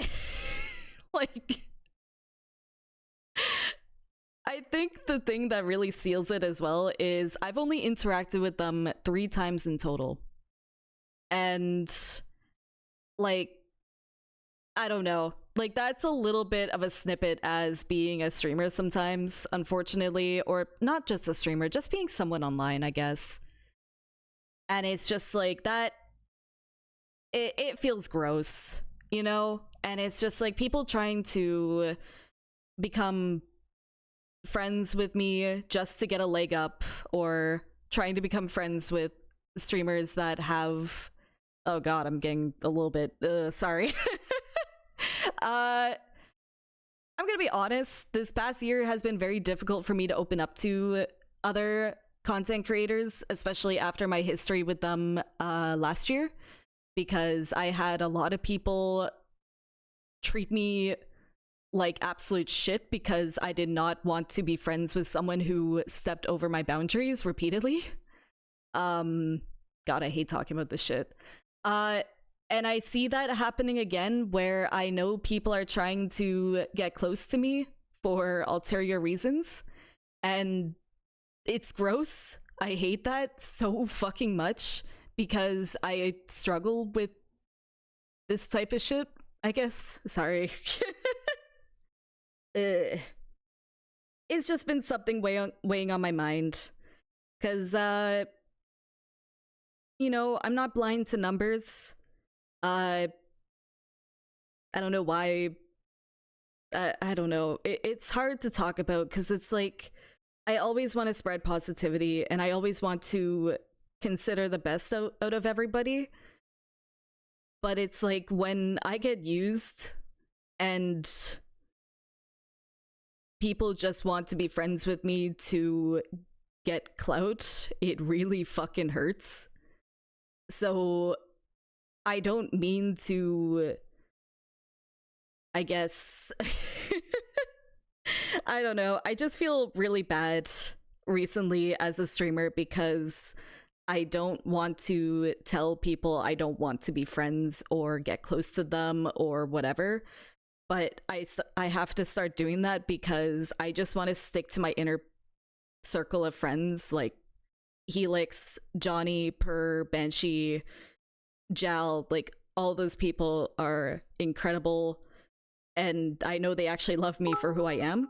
I think the thing that really seals it as well is I've only interacted with them 3 times in total. And like, I don't know. Like, that's a little bit of a snippet as being a streamer sometimes, unfortunately. Or not just a streamer, just being someone online, I guess. And it's just like that... It feels gross, you know? And it's just like people trying to become friends with me just to get a leg up, or trying to become friends with streamers that have, oh god, I'm getting a little bit sorry. I'm gonna be honest, this past year has been very difficult for me to open up to other content creators, especially after my history with them last year, because I had a lot of people treat me like absolute shit because I did not want to be friends with someone who stepped over my boundaries repeatedly. God, I hate talking about this shit. And I see that happening again, where I know people are trying to get close to me for ulterior reasons, and it's gross. I hate that so fucking much because I struggle with this type of shit, I guess. Sorry. It's just been something weighing on my mind. Because, you know, I'm not blind to numbers. I don't know why. I don't know. It's hard to talk about because it's like, I always want to spread positivity and I always want to consider the best out of everybody. But it's like when I get used and people just want to be friends with me to get clout, it really fucking hurts. So I don't mean to, I guess, I don't know. I just feel really bad recently as a streamer because I don't want to tell people I don't want to be friends or get close to them or whatever. But I have to start doing that because I just want to stick to my inner circle of friends, like Helix, Johnny, Per, Banshee, Jal. Like, all those people are incredible, and I know they actually love me for who I am.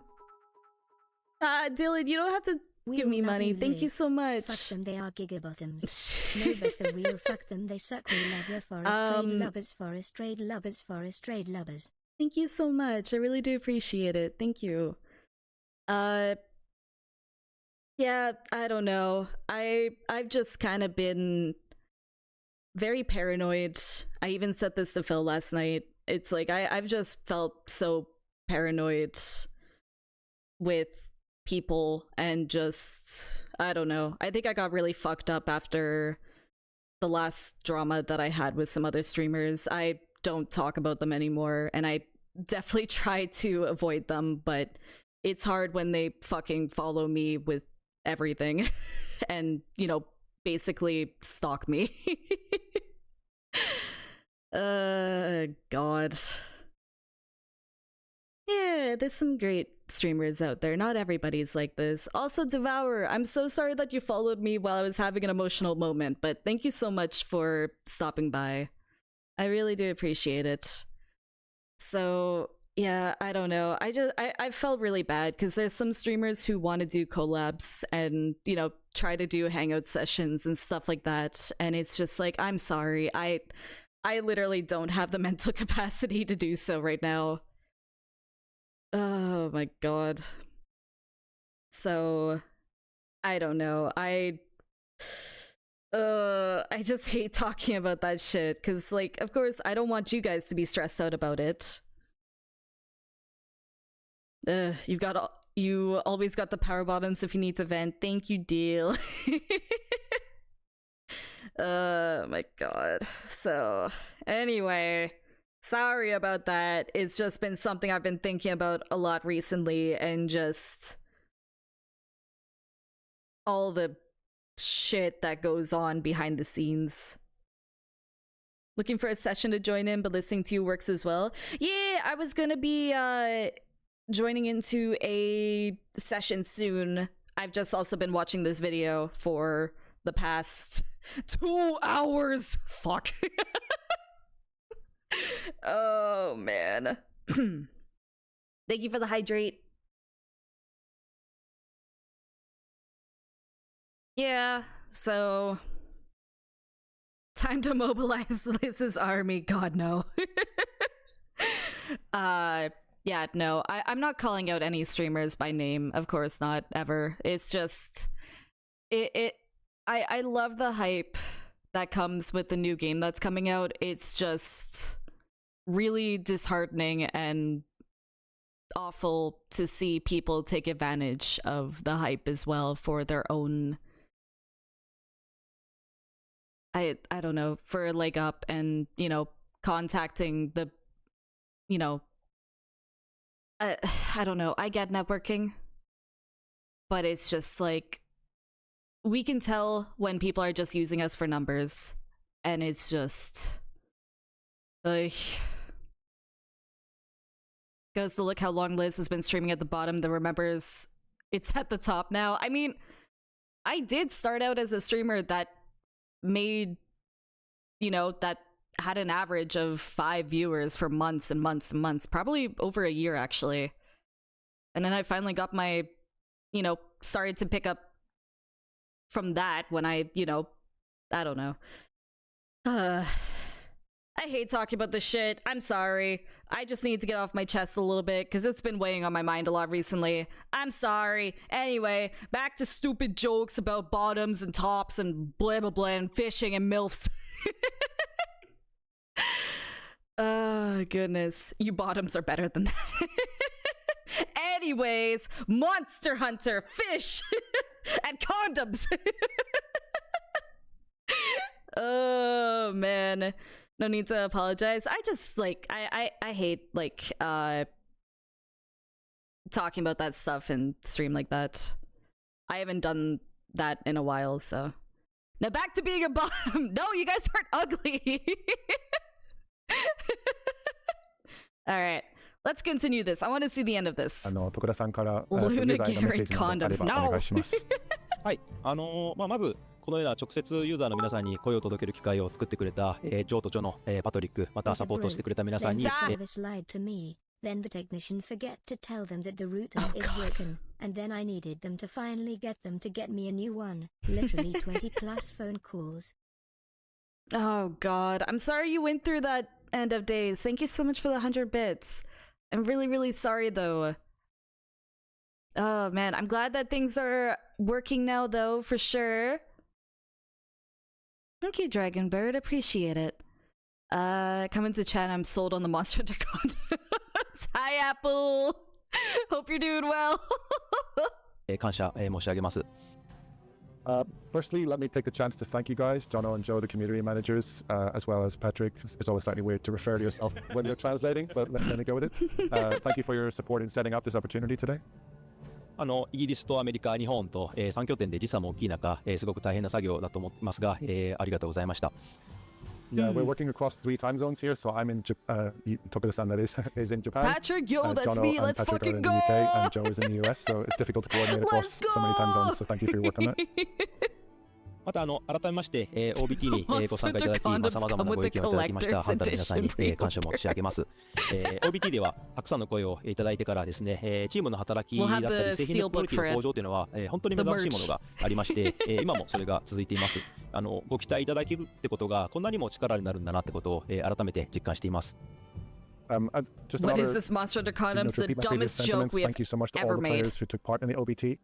Dylan, you don't have to give me money. Thank you so much. Fuck them, they are gigabottoms. No, but for real, fuck them, they suck. We love your forest trade lovers. Thank you so much. I really do appreciate it. Thank you. Yeah, I don't know. I've just kind of been very paranoid. I even said this to Phil last night. It's like I've just felt so paranoid with people, and just, I don't know. I think I got really fucked up after the last drama that I had with some other streamers. I don't talk about them anymore, and I definitely try to avoid them, but it's hard when they fucking follow me with everything and, you know, basically stalk me. God. Yeah, there's some great streamers out there. Not everybody's like this. Also, Devour, I'm so sorry that you followed me while I was having an emotional moment, but thank you so much for stopping by. I really do appreciate it. So, yeah, I don't know. I felt really bad because there's some streamers who want to do collabs and, you know, try to do hangout sessions and stuff like that. And it's just like, I'm sorry. I literally don't have the mental capacity to do so right now. Oh my god. So, I don't know. I just hate talking about that shit because, like, of course, I don't want you guys to be stressed out about it. You always got the power bottoms if you need to vent. Thank you, Deal. Oh my god. So, anyway, sorry about that. It's just been something I've been thinking about a lot recently, and just all the shit that goes on behind the scenes. Looking for a session to join in, but listening to you works as well. Yeah, I was gonna be joining into a session soon. I've just also been watching this video for the past 2 hours. Fuck. Oh man. Thank you for the hydrate. Yeah, so time to mobilize Liz's army. God no. Yeah, no, I'm not calling out any streamers by name, of course not, ever. It's just I love the hype that comes with the new game that's coming out. It's just really disheartening and awful to see people take advantage of the hype as well for their own I don't know, for a leg up and, you know, contacting the, you know, I don't know, I get networking, but it's just like, we can tell when people are just using us for numbers, and it's just, like, goes to look how long Liz has been streaming at the bottom, that remembers it's at the top now. I mean, I did start out as a streamer that made, you know, that had an average of 5 viewers for months and months and months, probably over a year actually. And then I finally got my, you know, started to pick up from that when I, you know, I don't know. I hate talking about this shit. I'm sorry. I just need to get off my chest a little bit because it's been weighing on my mind a lot recently. I'm sorry. Anyway, back to stupid jokes about bottoms and tops and blah blah blah and fishing and MILFs. Oh, goodness. You bottoms are better than that. Anyways, Monster Hunter, fish, and condoms. Oh, man. No need to apologize. I just, like, I hate, like, talking about that stuff in stream like that. I haven't done that in a while, so. Now back to being a bottom. No, you guys aren't ugly. All right, let's continue this. I want to see the end of this. 徳田さんから、Luna ユーザーへのメッセ Gary ージなどあれば condoms. お願いします。はい、まずこのような直接ユーザーの皆さんに声を届ける機会を作ってくれた、ジョーとジョの、パトリック、またサポートしてくれた皆さんに、 Then the service lied to me. Then the technician forget to tell them that the router is broken. And then I needed them to finally get them to get me a new one. Literally 20 plus phone calls. Oh God, I'm sorry you went through that end of days. Thank you so much for the 100 bits. I'm really, really sorry though. Oh man, I'm glad that things are working now though, for sure. Thank you, Dragonbird. Appreciate it. Coming to chat, I'm sold on the Monster Hunter condoms. Hi, Apple. Hope you're doing well. 感謝、申し上げます。 Firstly, let me take the chance to thank you guys, Jono and Joe, the community managers, as well as Patrick. It's always slightly weird to refer to yourself when you're translating, but let me go with it. Thank you for your support in setting up this opportunity today. イギリスとアメリカ、日本と、3拠点で時差も大きい中、すごく大変な作業だと思ってますが、ありがとうございました。 Yeah, we're working across 3 time zones here, so I'm in Tokuda-san that is in Japan. Patrick, yo, that's Jono me. and Let's Patrick are fucking in go. the UK, and Joe is in the US, so it's difficult to coordinate across so many time zones. So thank you for your work on that. また改めまして、OBT に、ご参加いただき、さまざまなご意見をいただきましたファンタの皆さんに、感謝申し上げます。OBT ではたくさんの声をいただいてからですね、チームの働きだったり製品のクオリティの向上というのは、本当に珍しいものがありまして、今もそれが続いています。ご期待いただけるってことがこんなにも力になるんだなってことを、改めて実感しています。Just What another, is this Monster Hunter condoms? to The repeat my previous dumbest joke sentiments, we have thank you so much to all ever the made. players who took part in the OBT.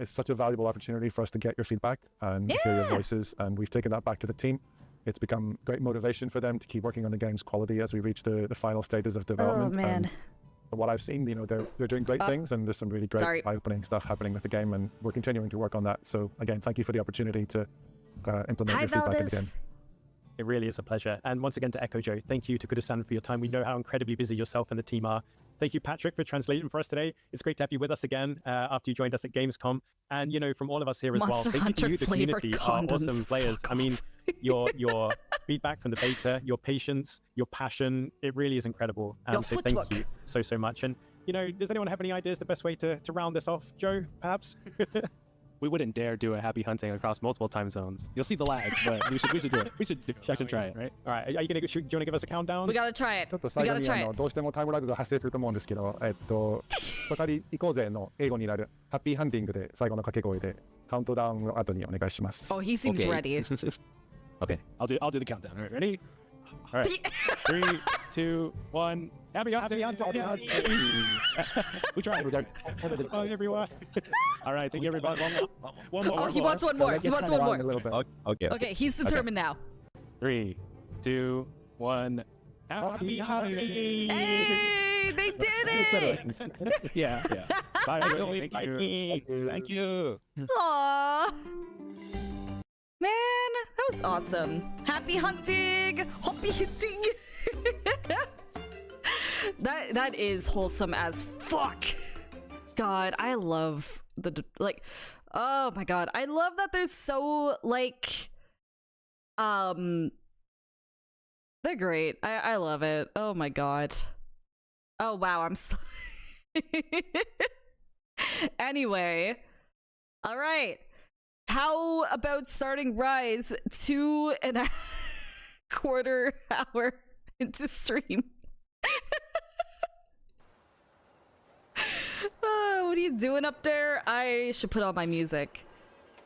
It's such a valuable opportunity for us to get your feedback and hear your voices, and we've taken that back to the team. It's become great motivation for them to keep working on the game's quality as we reach the final stages of development. Oh man. And from what I've seen, you know, they're doing great things, and there's some really great eye-opening stuff happening with the game, and we're continuing to work on that. So again, thank you for the opportunity to implement Hi, your feedback in the game. Valdez. It really is a pleasure. And once again to echo Joe, thank you to Kuda-san for your time. We know how incredibly busy yourself and the team are. Thank you, Patrick, for translating for us today. It's great to have you with us again after you joined us at Gamescom. And, you know, from all of us here as Monster well, thank you to you, the community, are condoms. awesome players. I mean, your feedback from the beta, your patience, your passion, it really is incredible. Your so footwork. thank you so much. And, you know, does anyone have any ideas the best way to round this off? Joe, perhaps? We wouldn't dare do a happy hunting across multiple time zones. You'll see the lag, but we should do it. We should try it, right? All right. Are you do you want to give us a countdown? We gotta try it. ちょっと We 最後 gotta に try it. どうしてもタイムラグが発生すると思うんですけど、ストカリ行こうぜの英語になるハッピーハンティングで最後の掛け声でカウントダウンの後にお願いします。 Oh, he seems Okay. ready. Okay. I'll do the countdown. All right, ready? All right. 3, 2, 1. Happy hunting! We tried. We're done. Bye, everyone. All right. Thank you, everybody. One more. Oh, he wants one more. He wants one more. A little bit. Okay. Okay, he's determined now. 3, 2, 1. Happy hunting! Hey, they did it! Yeah. Bye, everybody. Thank you. Thank you. Aww. Man, that was awesome. Happy hunting! Happy hunting! that is wholesome as fuck. God, I love like, oh my god, I love that they're so like, they're great. I love it. Oh my god. Oh wow, I'm anyway, all right. How about starting Rise 2.25 hour into stream? What are you doing up there? I should put on my music.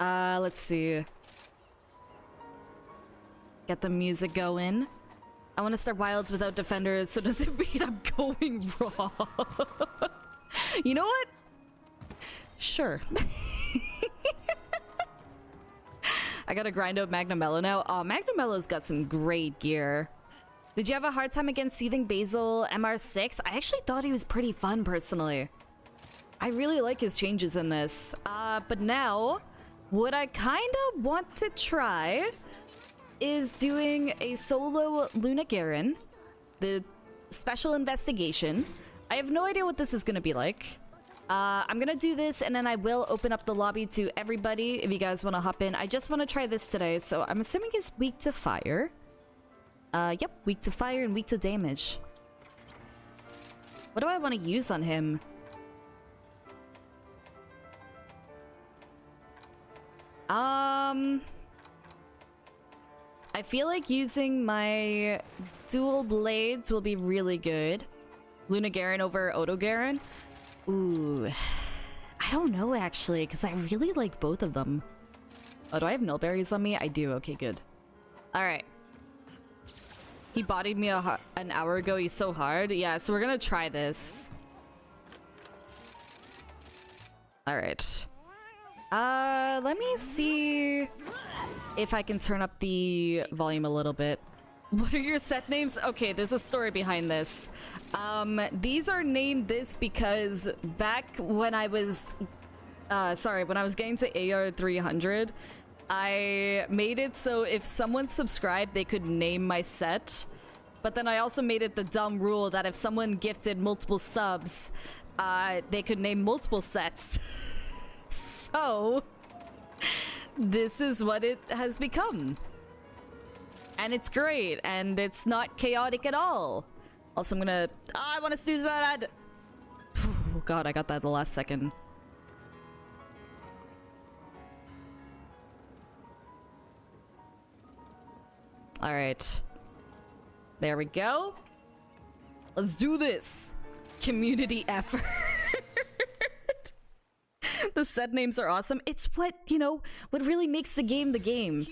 Let's see. Get the music going. I want to start Wilds without defenders, so does it mean I'm going raw? You know what? Sure. I gotta grind out Magnamello now. Oh, Magnamello's got some great gear. Did you have a hard time against Seething Basil MR6? I actually thought he was pretty fun, personally. I really like his changes in this. But now, what I kind of want to try is doing a solo Luna Garen, the special investigation. I have no idea what this is gonna be like. I'm gonna do this and then I will open up the lobby to everybody if you guys want to hop in. I just want to try this today, so I'm assuming he's weak to fire. Yep, weak to fire and weak to damage. What do I want to use on him? I feel like using my dual blades will be really good. Luna Garen over Odo Garen. Ooh, I don't know actually, because I really like both of them. Oh, do I have Nulberries on me? I do. Okay, good. All right. He bodied me an hour ago. He's so hard. Yeah, so we're gonna try this. All right. Let me see if I can turn up the volume a little bit. What are your set names? Okay, there's a story behind this. These are named this because back when I was, when I was getting to AR 300, I made it so if someone subscribed, they could name my set. But then I also made it the dumb rule that if someone gifted multiple subs, they could name multiple sets. So, this is what it has become. And it's great, and it's not chaotic at all. Also, I'm gonna... I want to snooze that! Oh god, I got that at the last second. Alright. There we go. Let's do this! Community effort. The set names are awesome. It's what, you know, what really makes the game the game.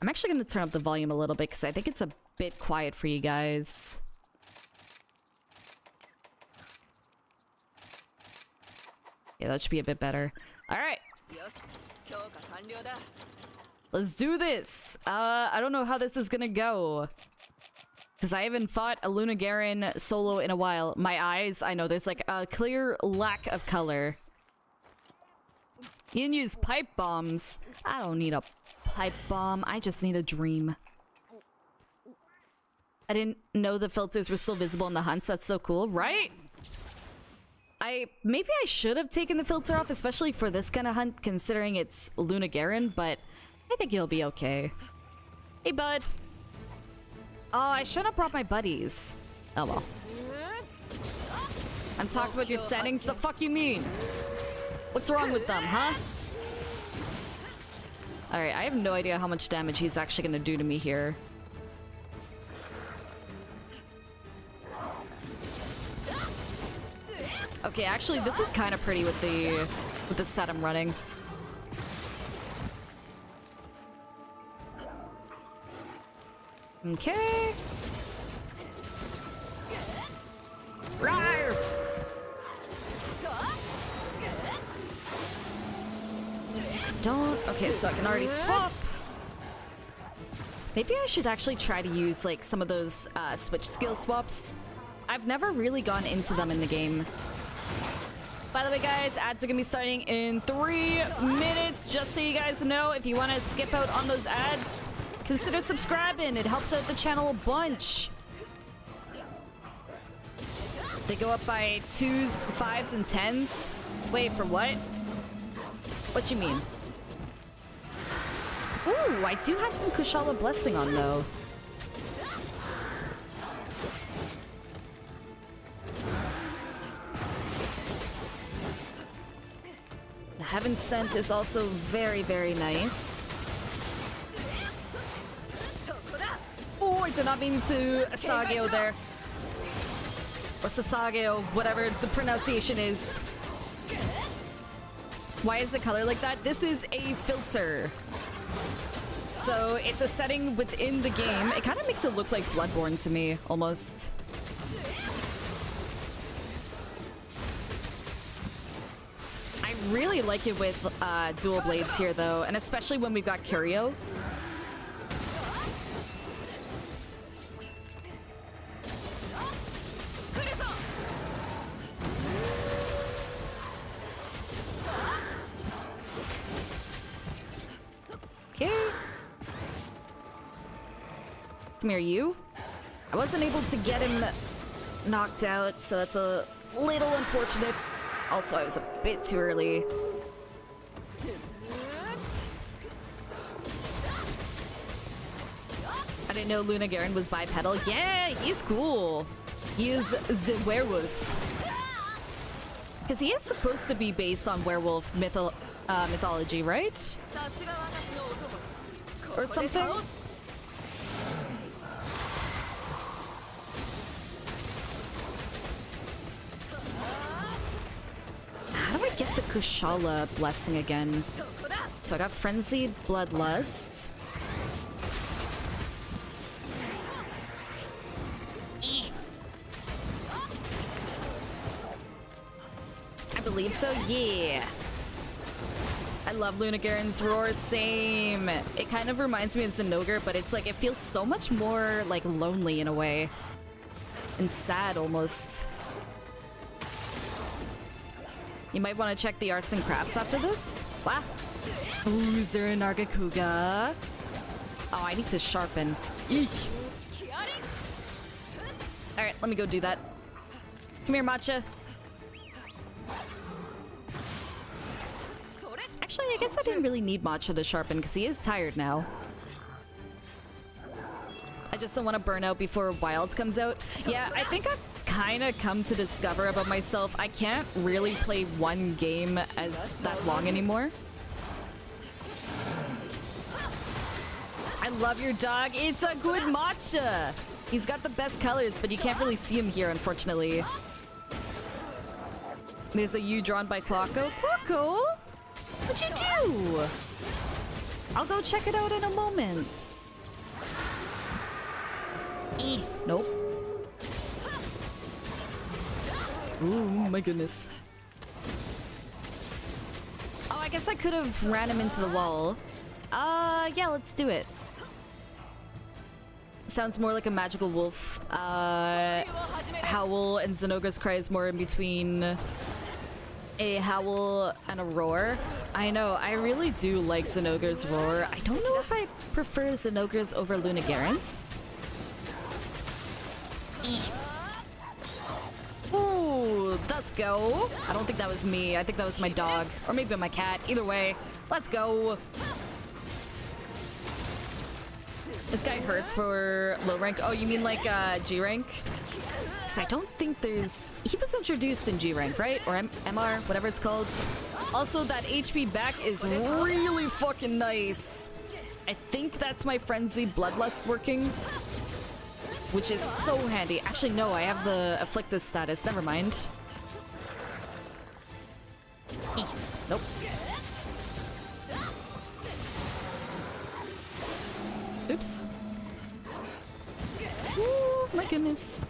I'm actually going to turn up the volume a little bit because I think it's a bit quiet for you guys. Yeah, that should be a bit better. Alright. Let's do this. I don't know how this is going to go. Because I haven't fought a Luna Garen solo in a while. My eyes, I know there's like a clear lack of color. You can use pipe bombs. I don't need a pipe bomb. I just need a dream. I didn't know the filters were still visible in the hunts. That's so cool, right? Maybe I should have taken the filter off, especially for this kind of hunt, considering it's Luna Garen, but I think it'll be okay. Hey, bud. Oh, I should have brought my buddies. Oh well. I'm talking about your settings. The fuck you mean? What's wrong with them, huh? Alright, I have no idea how much damage he's actually gonna do to me here. Okay, actually, this is kind of pretty with the set I'm running. Okay. Rawr! Don't. Okay, so I can already swap. Maybe I should actually try to use like some of those switch skill swaps. I've never really gone into them in the game. By the way, guys, ads are gonna be starting in 3 minutes. Just so you guys know, if you want to skip out on those ads, consider subscribing. It helps out the channel a bunch. They go up by 2s, 5s, and 10s. Wait, for what? What you mean? Ooh, I do have some Kushala Blessing on, though. The Heaven Sent is also very, very nice. Oh, I did not mean to Asageo there. Or Sasageo, whatever the pronunciation is. Why is the color like that? This is a filter. So it's a setting within the game. It kind of makes it look like Bloodborne to me, almost. I really like it with dual blades here, though, and especially when we've got Curio. Okay. Come here, you. I wasn't able to get him knocked out, so that's a little unfortunate. Also, I was a bit too early. I didn't know Luna Garen was bipedal. Yeah, he's cool. He is the werewolf. Because he is supposed to be based on werewolf mythology, right? Or something? How do I get the Kushala Blessing again? So I got Frenzied Bloodlust. I believe so, yeah. I love Luna Garen's roar, same. It kind of reminds me of Zenogre, but it's like, it feels so much more like lonely in a way. And sad almost. You might want to check the arts and crafts after this. Wow. Ooh, is there a Nargacuga? Oh, I need to sharpen. Eek. Alright, let me go do that. Come here, Matcha. Actually, I guess I didn't really need Matcha to sharpen because he is tired now. I just don't want to burn out before Wilds comes out. Yeah, I think I've kind of come to discover about myself. I can't really play one game as that long anymore. I love your dog. It's a good Matcha. He's got the best colors, but you can't really see him here, unfortunately. There's a U drawn by Clocko. Clocko? What'd you do? I'll go check it out in a moment. Nope. Ooh, my goodness. Oh, I guess I could have ran him into the wall. Yeah, let's do it. Sounds more like a magical wolf. Howl and Zenogre's Cry is more in between a howl and a roar. I know, I really do like Zenogre's roar. I don't know if I prefer Zenogre's over Luna Garen's. Ooh, let's go. I don't think that was me. I think that was my dog. Or maybe my cat. Either way, let's go. This guy hurts for low rank. Oh, you mean like G rank? Because I don't think there's... He was introduced in G rank, right? Or MR, whatever it's called. Also, that HP back is really fucking nice. I think that's my Frenzied Bloodlust working. Which is so handy. Actually, no, I have the Afflicted status. Never mind. Nope. Oops. Ooh, my goodness.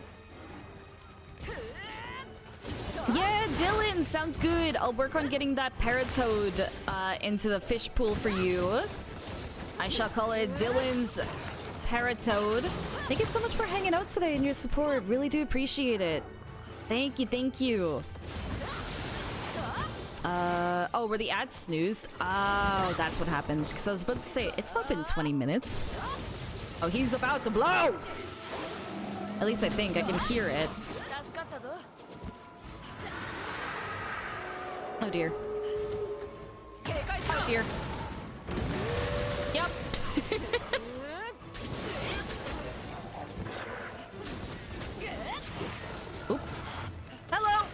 Yeah, Dylan, sounds good. I'll work on getting that paratoad into the fish pool for you. I shall call it Dylan's paratoad. Thank you so much for hanging out today and your support. Really do appreciate it. Thank you, thank you. Oh, were the ads snoozed? Oh, that's what happened. Because I was about to say, it's not been 20 minutes. Oh, he's about to blow! At least I think I can hear it. Oh dear. Oh dear. Yep. Oop. Hello!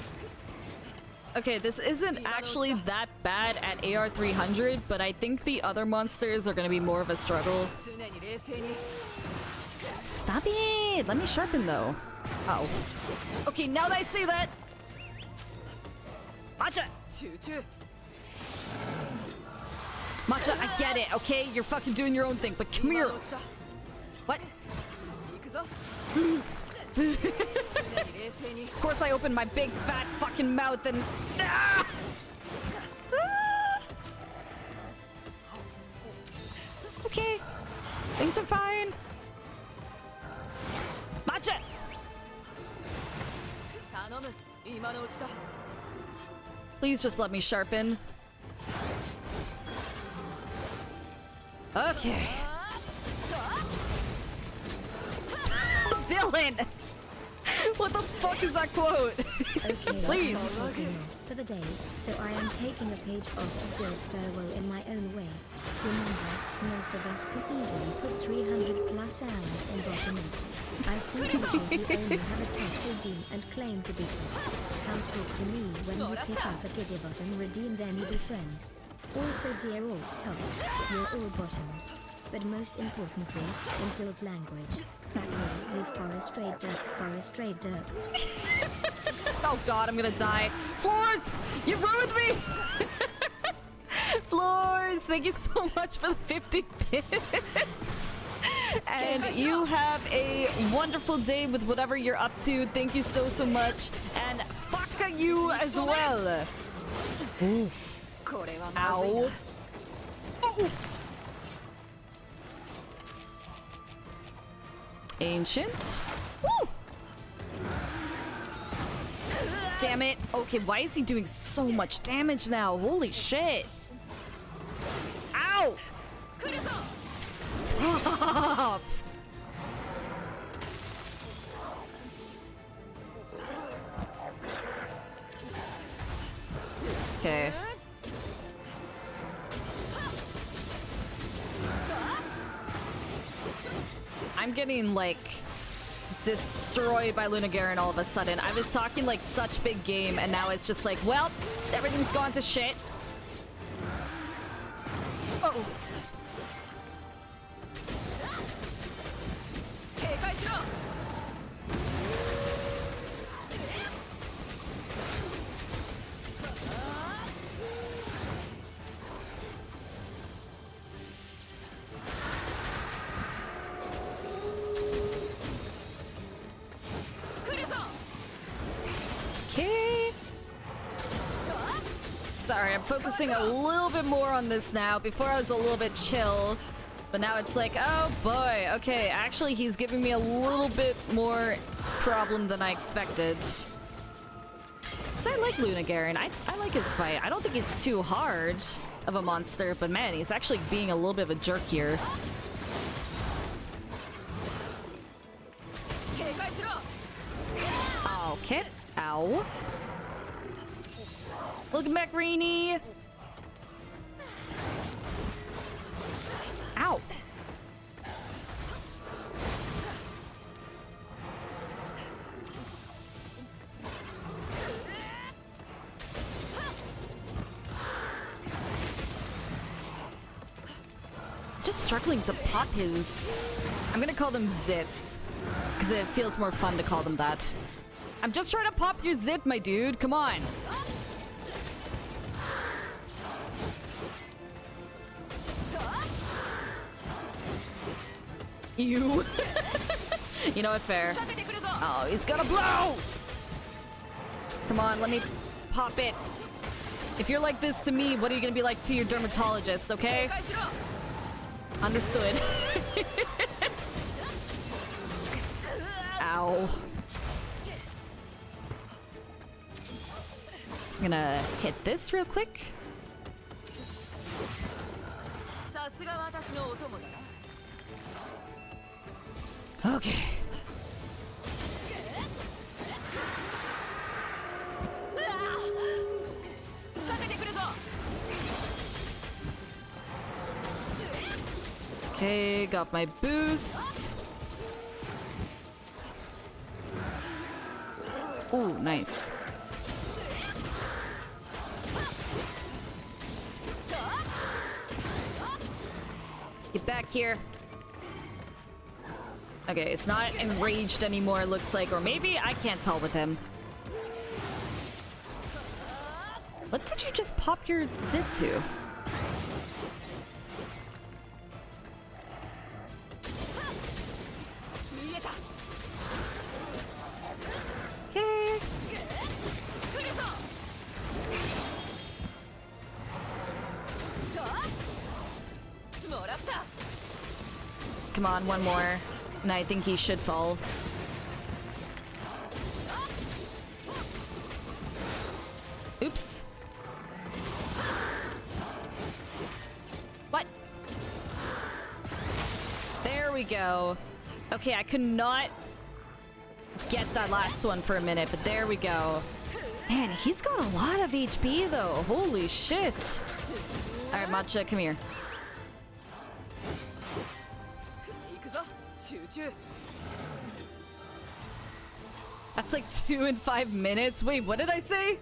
Okay, this isn't actually that bad at AR 300, but I think the other monsters are gonna be more of a struggle. Stop it! Let me sharpen though. Uh-oh. Okay, now that I say that... Matcha! Matcha, I get it, okay? You're fucking doing your own thing, but come here! What? Of course I opened my big fat fucking mouth and... Ah! Ah! Okay. Things are fine. Matcha! Please just let me sharpen. Okay. Dylan! What the fuck is that quote? Okay, Please. For the day, so I am taking a page off of Dill's farewell in my own way. Remember, most of us could easily put 300 plus hours in bottom 8. I see people who only have a top redeem and claim to be top. Come talk to me when you pick up a gigabot and redeem, then we'll be friends. Also, dear all tops, you're all bottoms. But most importantly, in Dill's language, back here, you forest straight dirt, forest straight dirt. Oh god, I'm gonna die. Floors! You ruined me! Floors, thank you so much for the 50 bits. And you have a wonderful day with whatever you're up to. Thank you so, so much. And fuck you as well. Ow. Oh. Ancient. Woo! Damn it. Okay, why is he doing so much damage now? Holy shit. Ow! Stop! Okay. I'm getting, like, destroyed by Luna Garen all of a sudden. I was talking, like, such big game, and now it's just like, well, everything's gone to shit. Oh. Okay. Sorry, I'm focusing a little bit more on this now. Before I was a little bit chill, but now it's like, oh boy, okay, actually he's giving me a little bit more problem than I expected. Because I like Luna Garen. I like his fight. I don't think he's too hard of a monster, but man, he's actually being a little bit of a jerk here. Okay. Ow. Welcome back, Rainy. Ow. Just struggling to pop his... I'm gonna call them zits, because it feels more fun to call them that. I'm just trying to pop your zip, my dude. Come on. You. You know what? Fair. Oh, he's gonna blow! Come on, let me pop it. If you're like this to me, what are you gonna be like to your dermatologist, okay? Understood. Ow. I'm gonna hit this real quick. Okay. Okay, got my boost. Ooh, nice. Get back here. Okay, it's not enraged anymore, it looks like. Or maybe I can't tell with him. What did you just pop your Zit to? Okay. Come on, one more. And I think he should fall. Oops. What? There we go. Okay, I could not get that last one for a minute, but there we go. Man, he's got a lot of HP though. Holy shit. Alright, Matcha, come here. That's like 2 and 5 minutes. Wait, what did I say?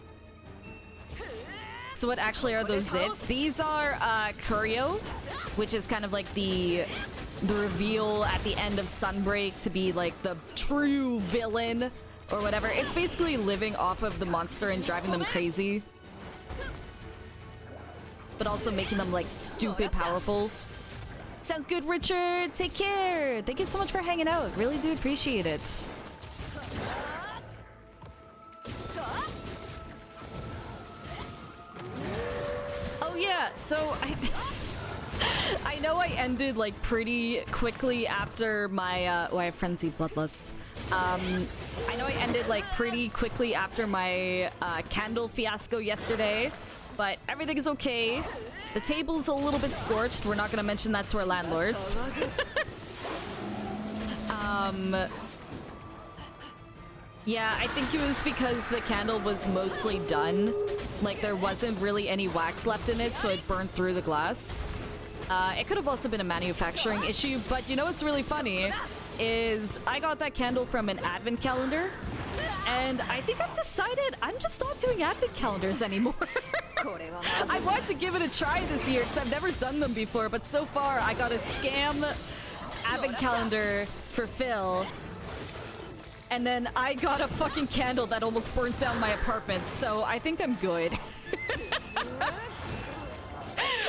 So what actually are those zits? These are Curio, which is kind of like the reveal at the end of Sunbreak to be like the true villain or whatever. It's basically living off of the monster and driving them crazy, but also making them like stupid powerful. Sounds good, Richard. Take care. Thank you so much for hanging out. Really do appreciate it. Oh yeah, so I know I ended like pretty quickly after my oh, I have Frenzy Bloodlust. I know I ended like pretty quickly after my candle fiasco yesterday, but everything is okay. The table's a little bit scorched. We're not gonna mention that to our landlords. Yeah, I think it was because the candle was mostly done. Like, there wasn't really any wax left in it, so it burned through the glass. It could have also been a manufacturing issue, but you know what's really funny is I got that candle from an advent calendar, and I think I've decided I'm just not doing advent calendars anymore. I wanted to give it a try this year because I've never done them before, but so far I got a scam advent calendar for Phil, and then I got a fucking candle that almost burnt down my apartment, so I think I'm good.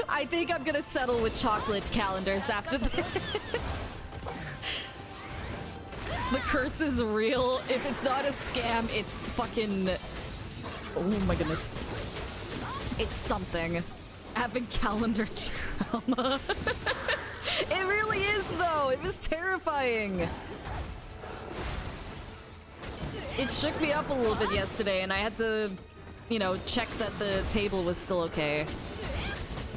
I think I'm gonna settle with chocolate calendars after this. The curse is real. If it's not a scam, it's fucking... Oh my goodness. It's something. Advent calendar trauma. It really is, though. It was terrifying. It shook me up a little bit yesterday, and I had to, you know, check that the table was still okay.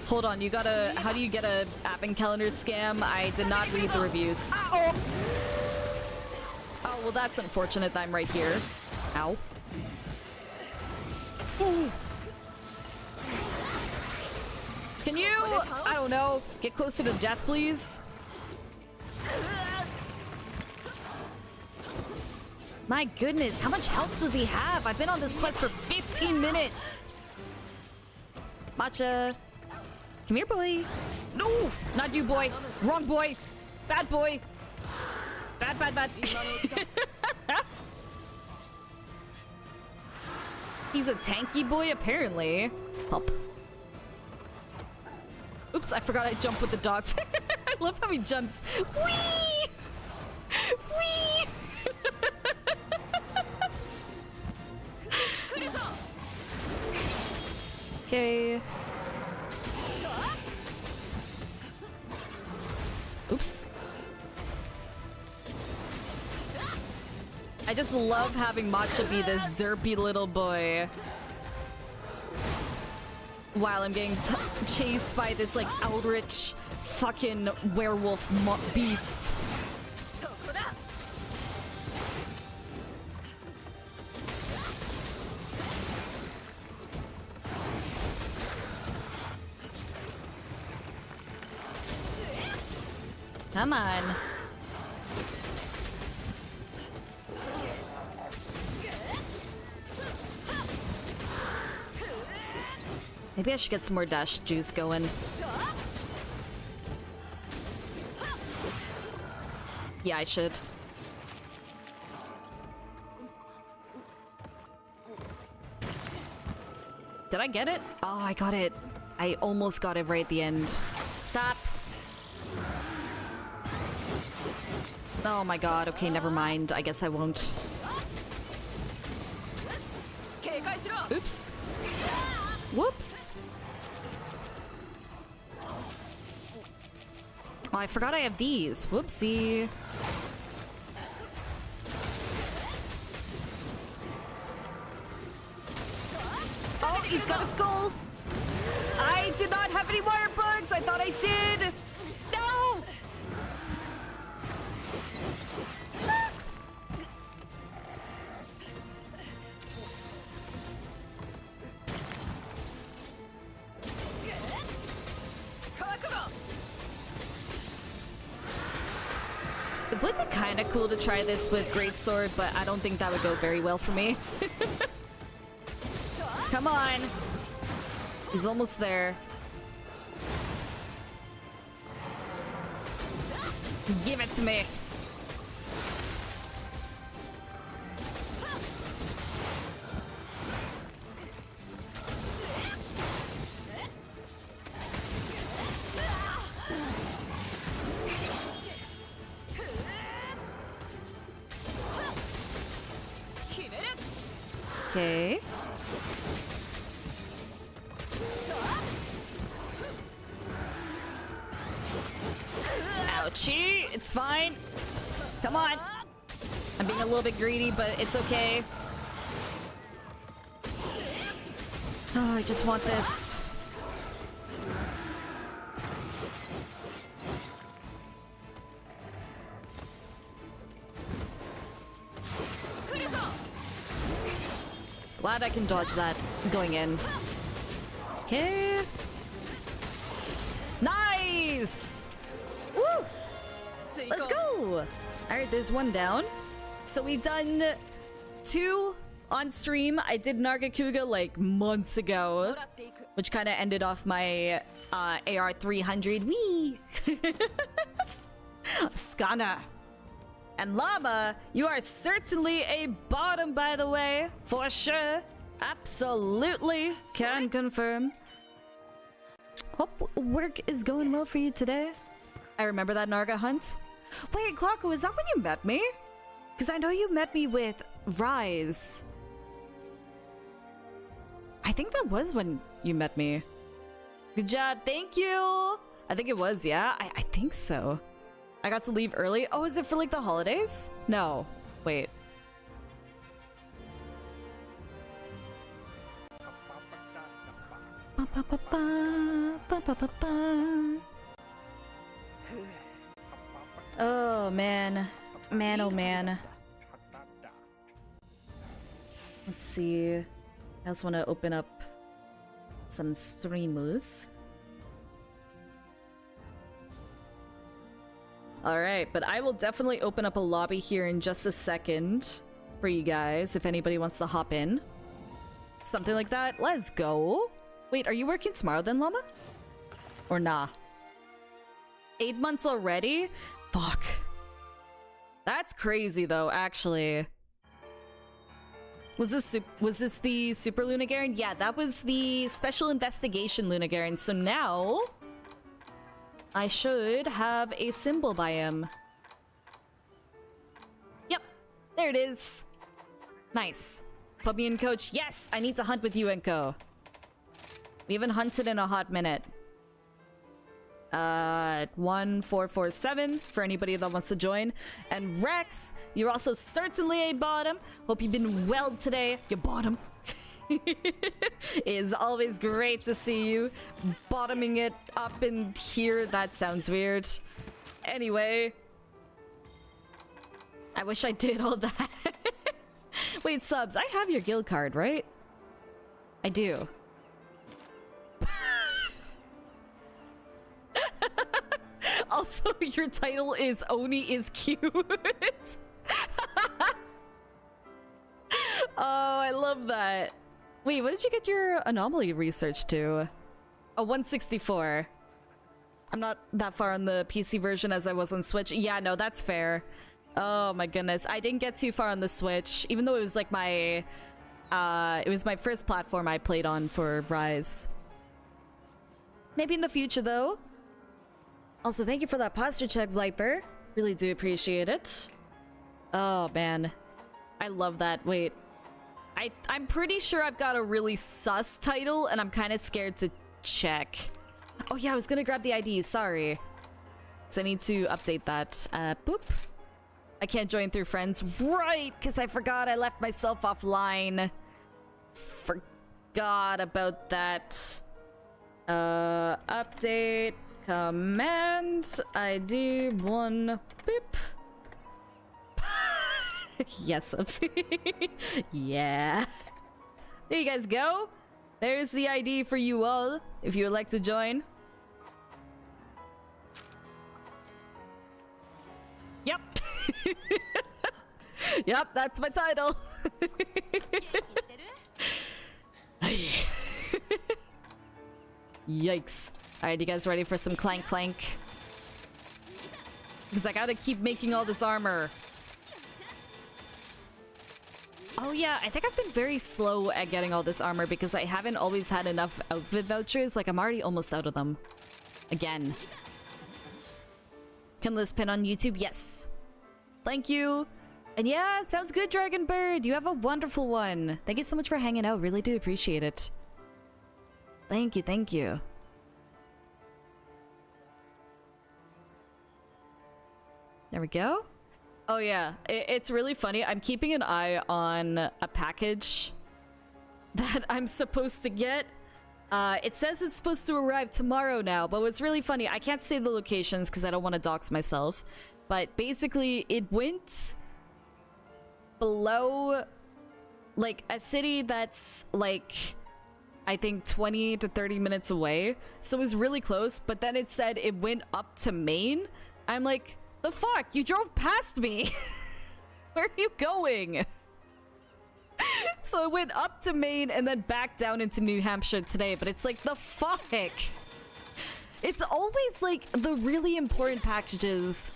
Hold on, you gotta... How do you get a advent calendar scam? I did not read the reviews. Ow! Oh, well, that's unfortunate that I'm right here. Ow. Ooh. Can you, I don't know, get closer to death, please? My goodness, how much health does he have? I've been on this quest for 15 minutes. Matcha. Come here, boy. No, not you, boy. Wrong boy. Bad boy. Bad, bad, bad. He's a tanky boy, apparently. Help. Oops, I forgot I jumped with the dog. I love how he jumps. Whee! Whee! I just love having Matcha be this derpy little boy while I'm getting chased by this like eldritch fucking werewolf beast. Come on. Maybe I should get some more dash juice going. Yeah, I should. Did I get it? Oh, I got it. I almost got it right at the end. Stop. Oh my god. Okay, never mind. I guess I won't. Oops. Whoops. Oh, I forgot I have these. Whoopsie. Oh, he's got a skull. I did not have any wire bugs. I thought I did. No. It would be kind of cool to try this with Greatsword, but I don't think that would go very well for me. Come on. He's almost there. Give it to me. Okay. Ouchie, it's fine. Come on. I'm being a little bit greedy, but it's okay. Oh, I just want this. Glad I can dodge that going in. Okay. Nice! Woo! Let's go! Alright, there's one down. So we've done 2 on stream. I did Nargacuga like months ago, which kind of ended off my AR 300. Wee! Skana. And Llama, you are certainly a bottom, by the way. For sure. Absolutely. Can confirm. Hope work is going well for you today. I remember that Narga hunt. Wait, Clarko, is that when you met me? Because I know you met me with Rise. I think that was when you met me. Good job. Thank you. I think it was, yeah. I think so. I got to leave early. Oh, is it for like the holidays? No. Wait. Oh, man. Man, oh, man. Let's see. I also want to open up some streamers. Alright, but I will definitely open up a lobby here in just a second for you guys, if anybody wants to hop in. Something like that. Let's go. Wait, are you working tomorrow then, Llama? Or nah? 8 months already? Fuck. That's crazy though, actually. Was this the Super Lunagarin? Yeah, that was the Special Investigation Lunagarin. So now I should have a symbol by him. Yep, there it is. Nice. Puppy and Coach. Yes, I need to hunt with you, Enko. We haven't hunted in a hot minute. 1447 for anybody that wants to join. And Rex, you're also certainly a bottom. Hope you've been well today. You bottom. It is always great to see you bottoming it up in here. That sounds weird. Anyway, I wish I did all that. Wait, subs, I have your guild card, right? I do. Also, your title is Oni is cute. Oh, I love that. Wait, what did you get your Anomaly research to? Oh, 164. I'm not that far on the PC version as I was on Switch. Yeah, no, that's fair. Oh my goodness. I didn't get too far on the Switch, even though it was like my... it was my first platform I played on for Rise. Maybe in the future, though. Also, thank you for that posture check, Viper. Really do appreciate it. Oh, man. I love that. Wait. I'm pretty sure I've got a really sus title, and I'm kind of scared to check. Oh, yeah, I was gonna grab the ID. Sorry. So I need to update that. Boop. I can't join through friends. Right, because I forgot I left myself offline. Forgot about that. Update. Command ID 1 beep. Yes, yeah. There you guys go. There's the ID for you all if you would like to join. Yep. Yep, that's my title. Yikes. Alright, you guys ready for some clank clank? Because I gotta keep making all this armor. Oh yeah, I think I've been very slow at getting all this armor because I haven't always had enough outfit vouchers. Like, I'm already almost out of them. Again. Can Liz pin on YouTube? Yes. Thank you. And yeah, sounds good, Dragon Bird. You have a wonderful one. Thank you so much for hanging out. Really do appreciate it. Thank you, thank you. There we go. Oh yeah, it's really funny. I'm keeping an eye on a package that I'm supposed to get. It says it's supposed to arrive tomorrow now, but what's really funny, I can't say the locations because I don't want to dox myself. But basically, it went below, like, a city that's, like, I think 20 to 30 minutes away. So it was really close, but then it said it went up to Maine. I'm like, the fuck? You drove past me! Where are you going? So it went up to Maine and then back down into New Hampshire today, but it's like, the fuck? It's always like the really important packages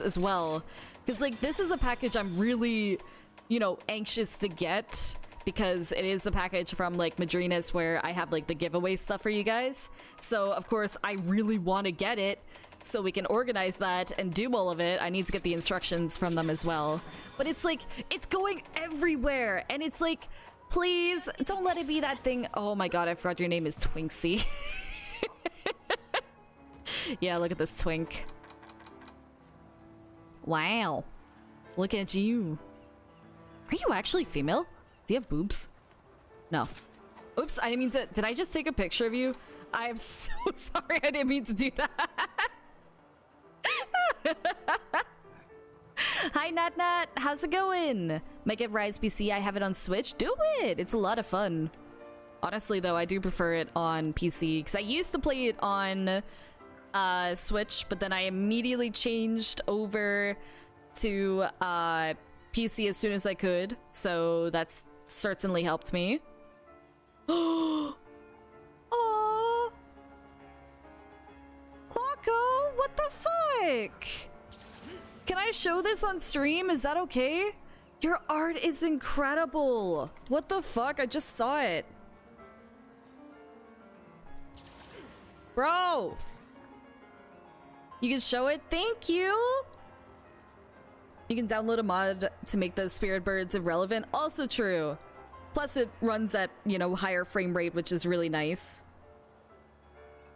as well. Because like, this is a package I'm really, you know, anxious to get, because it is a package from like Madrinas where I have like the giveaway stuff for you guys. So of course I really want to get it so we can organize that and do all of it. I need to get the instructions from them as well. But it's like, it's going everywhere. And it's like, please don't let it be that thing. Oh my god, I forgot your name is Twinksy. Yeah, look at this twink. Wow. Look at you. Are you actually female? Do you have boobs? No. Oops, I didn't mean to. Did I just take a picture of you? I'm so sorry. I didn't mean to do that. Hi, Nat Nat. How's it going? Make it Rise PC. I have it on Switch. Do it. It's a lot of fun. Honestly, though, I do prefer it on PC because I used to play it on Switch, but then I immediately changed over to PC as soon as I could. So that's certainly helped me. Oh, Clocko, what the fuck? Can I show this on stream? Is that okay? Your art is incredible. What the fuck? I just saw it. Bro! You can show it? Thank you! You can download a mod to make the spirit birds irrelevant. Also true. Plus it runs at, you know, higher frame rate, which is really nice.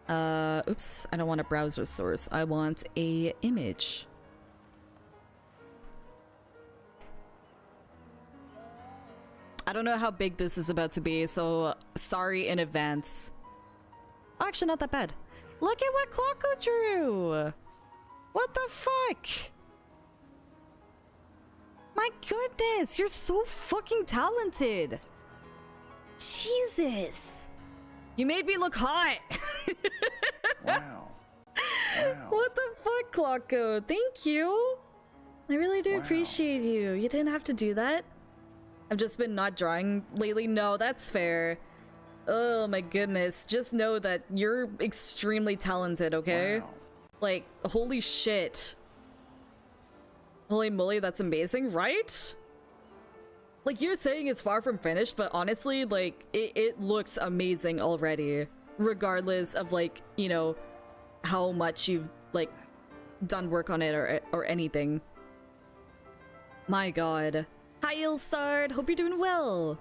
Oops, I don't want a browser source. I want a image. I don't know how big this is about to be, so sorry in advance. Oh, actually, not that bad. Look at what Clocko drew! What the fuck? My goodness, you're so fucking talented! Jesus! You made me look hot! Wow. Wow. What the fuck, Clocko? Thank you! I really do appreciate you. You didn't have to do that. I've just been not drawing lately. No, that's fair. Oh my goodness. Just know that you're extremely talented, okay? Wow. Like, holy shit. Holy moly, that's amazing, right? Like, you're saying it's far from finished, but honestly, like, it looks amazing already. Regardless of, like, you know, how much you've, like, done work on it or anything. My god. Hi, Ilstard! Hope you're doing well!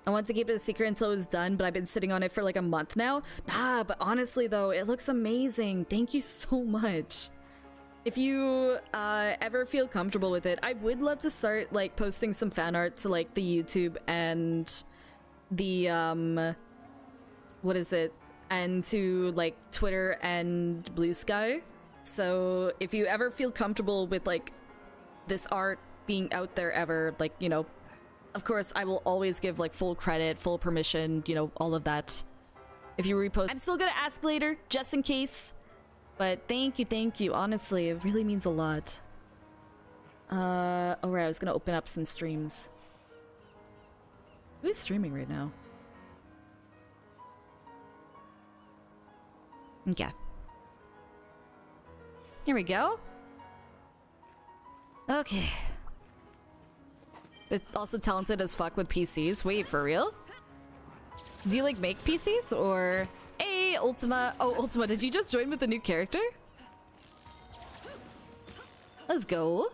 I wanted to keep it a secret until it was done, but I've been sitting on it for like a month now. Nah, but honestly though, it looks amazing. Thank you so much. If you ever feel comfortable with it, I would love to start like posting some fan art to like the YouTube and the what is it? And to like Twitter and Blue Sky. So if you ever feel comfortable with like this art being out there ever, like, you know, of course I will always give like full credit, full permission, you know, all of that. If you repost, I'm still gonna ask later just in case, but thank you, honestly, it really means a lot. Alright, I was gonna open up some streams. Who's streaming right now? Okay, here we go. Okay. They're also talented as fuck with PCs. Wait, for real? Do you like make PCs or... Hey, Ultima. Oh, Ultima, did you just join with a new character? Let's go.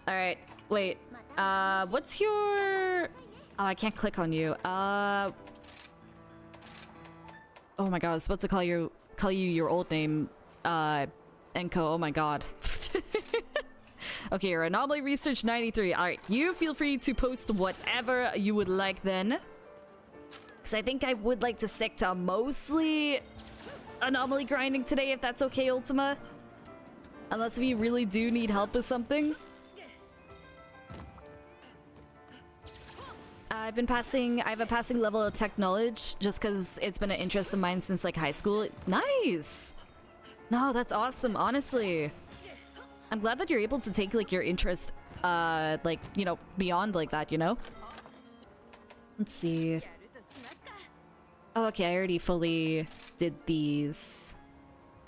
Alright, wait. What's your... Oh, I can't click on you. Oh my god, I was supposed to call you your old name. Enko, oh my god. Okay, your Anomaly Research 93. Alright, you feel free to post whatever you would like then. Because I think I would like to stick to mostly Anomaly grinding today, if that's okay, Ultima. Unless if you really do need help with something. I have a passing level of tech knowledge just because it's been an interest of mine since like high school. Nice! No, that's awesome, honestly. I'm glad that you're able to take like your interest, like, you know, beyond like that, you know? Let's see. Oh, okay, I already fully did these.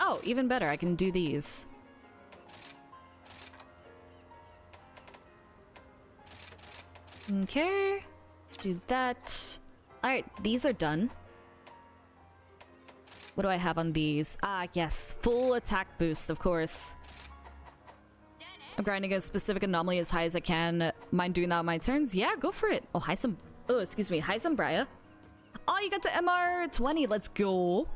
Oh, even better, I can do these. Okay, do that. Alright, these are done. What do I have on these? Ah, yes, full attack boost, of course. I'm grinding a specific anomaly as high as I can. Mind doing that on my turns? Yeah, go for it. Oh, hi some... Oh, excuse me. Hi, Sombraya. Oh, you got to MR20. Let's go.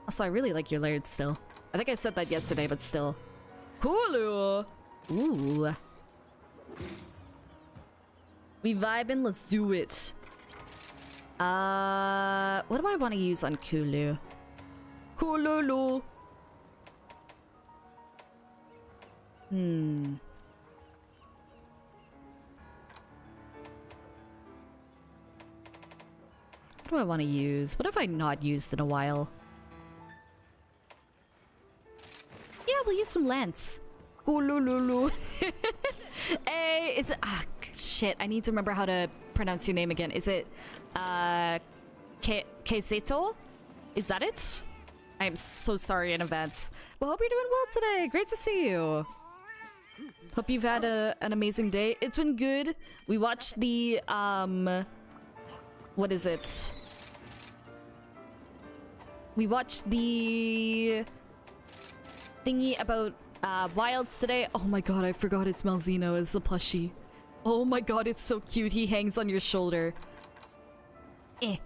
Also, I really like your laird still. I think I said that yesterday, but still. Hulu. Ooh. We vibing. Let's do it. What do I want to use on Kulu? Kululu. What do I want to use? What have I not used in a while? Yeah, we'll use some Lance. Kulululu. Hey, is it... Ah, shit. I need to remember how to pronounce your name again. Is it... Keiseto? Is that it? I am so sorry in advance. Well, hope you're doing well today. Great to see you. Hope you've had an amazing day. It's been good. We watched the, what is it? We watched the thingy about wilds today. Oh my god, I forgot it's Malzeno as the plushie. Oh my god, it's so cute. He hangs on your shoulder. Eh.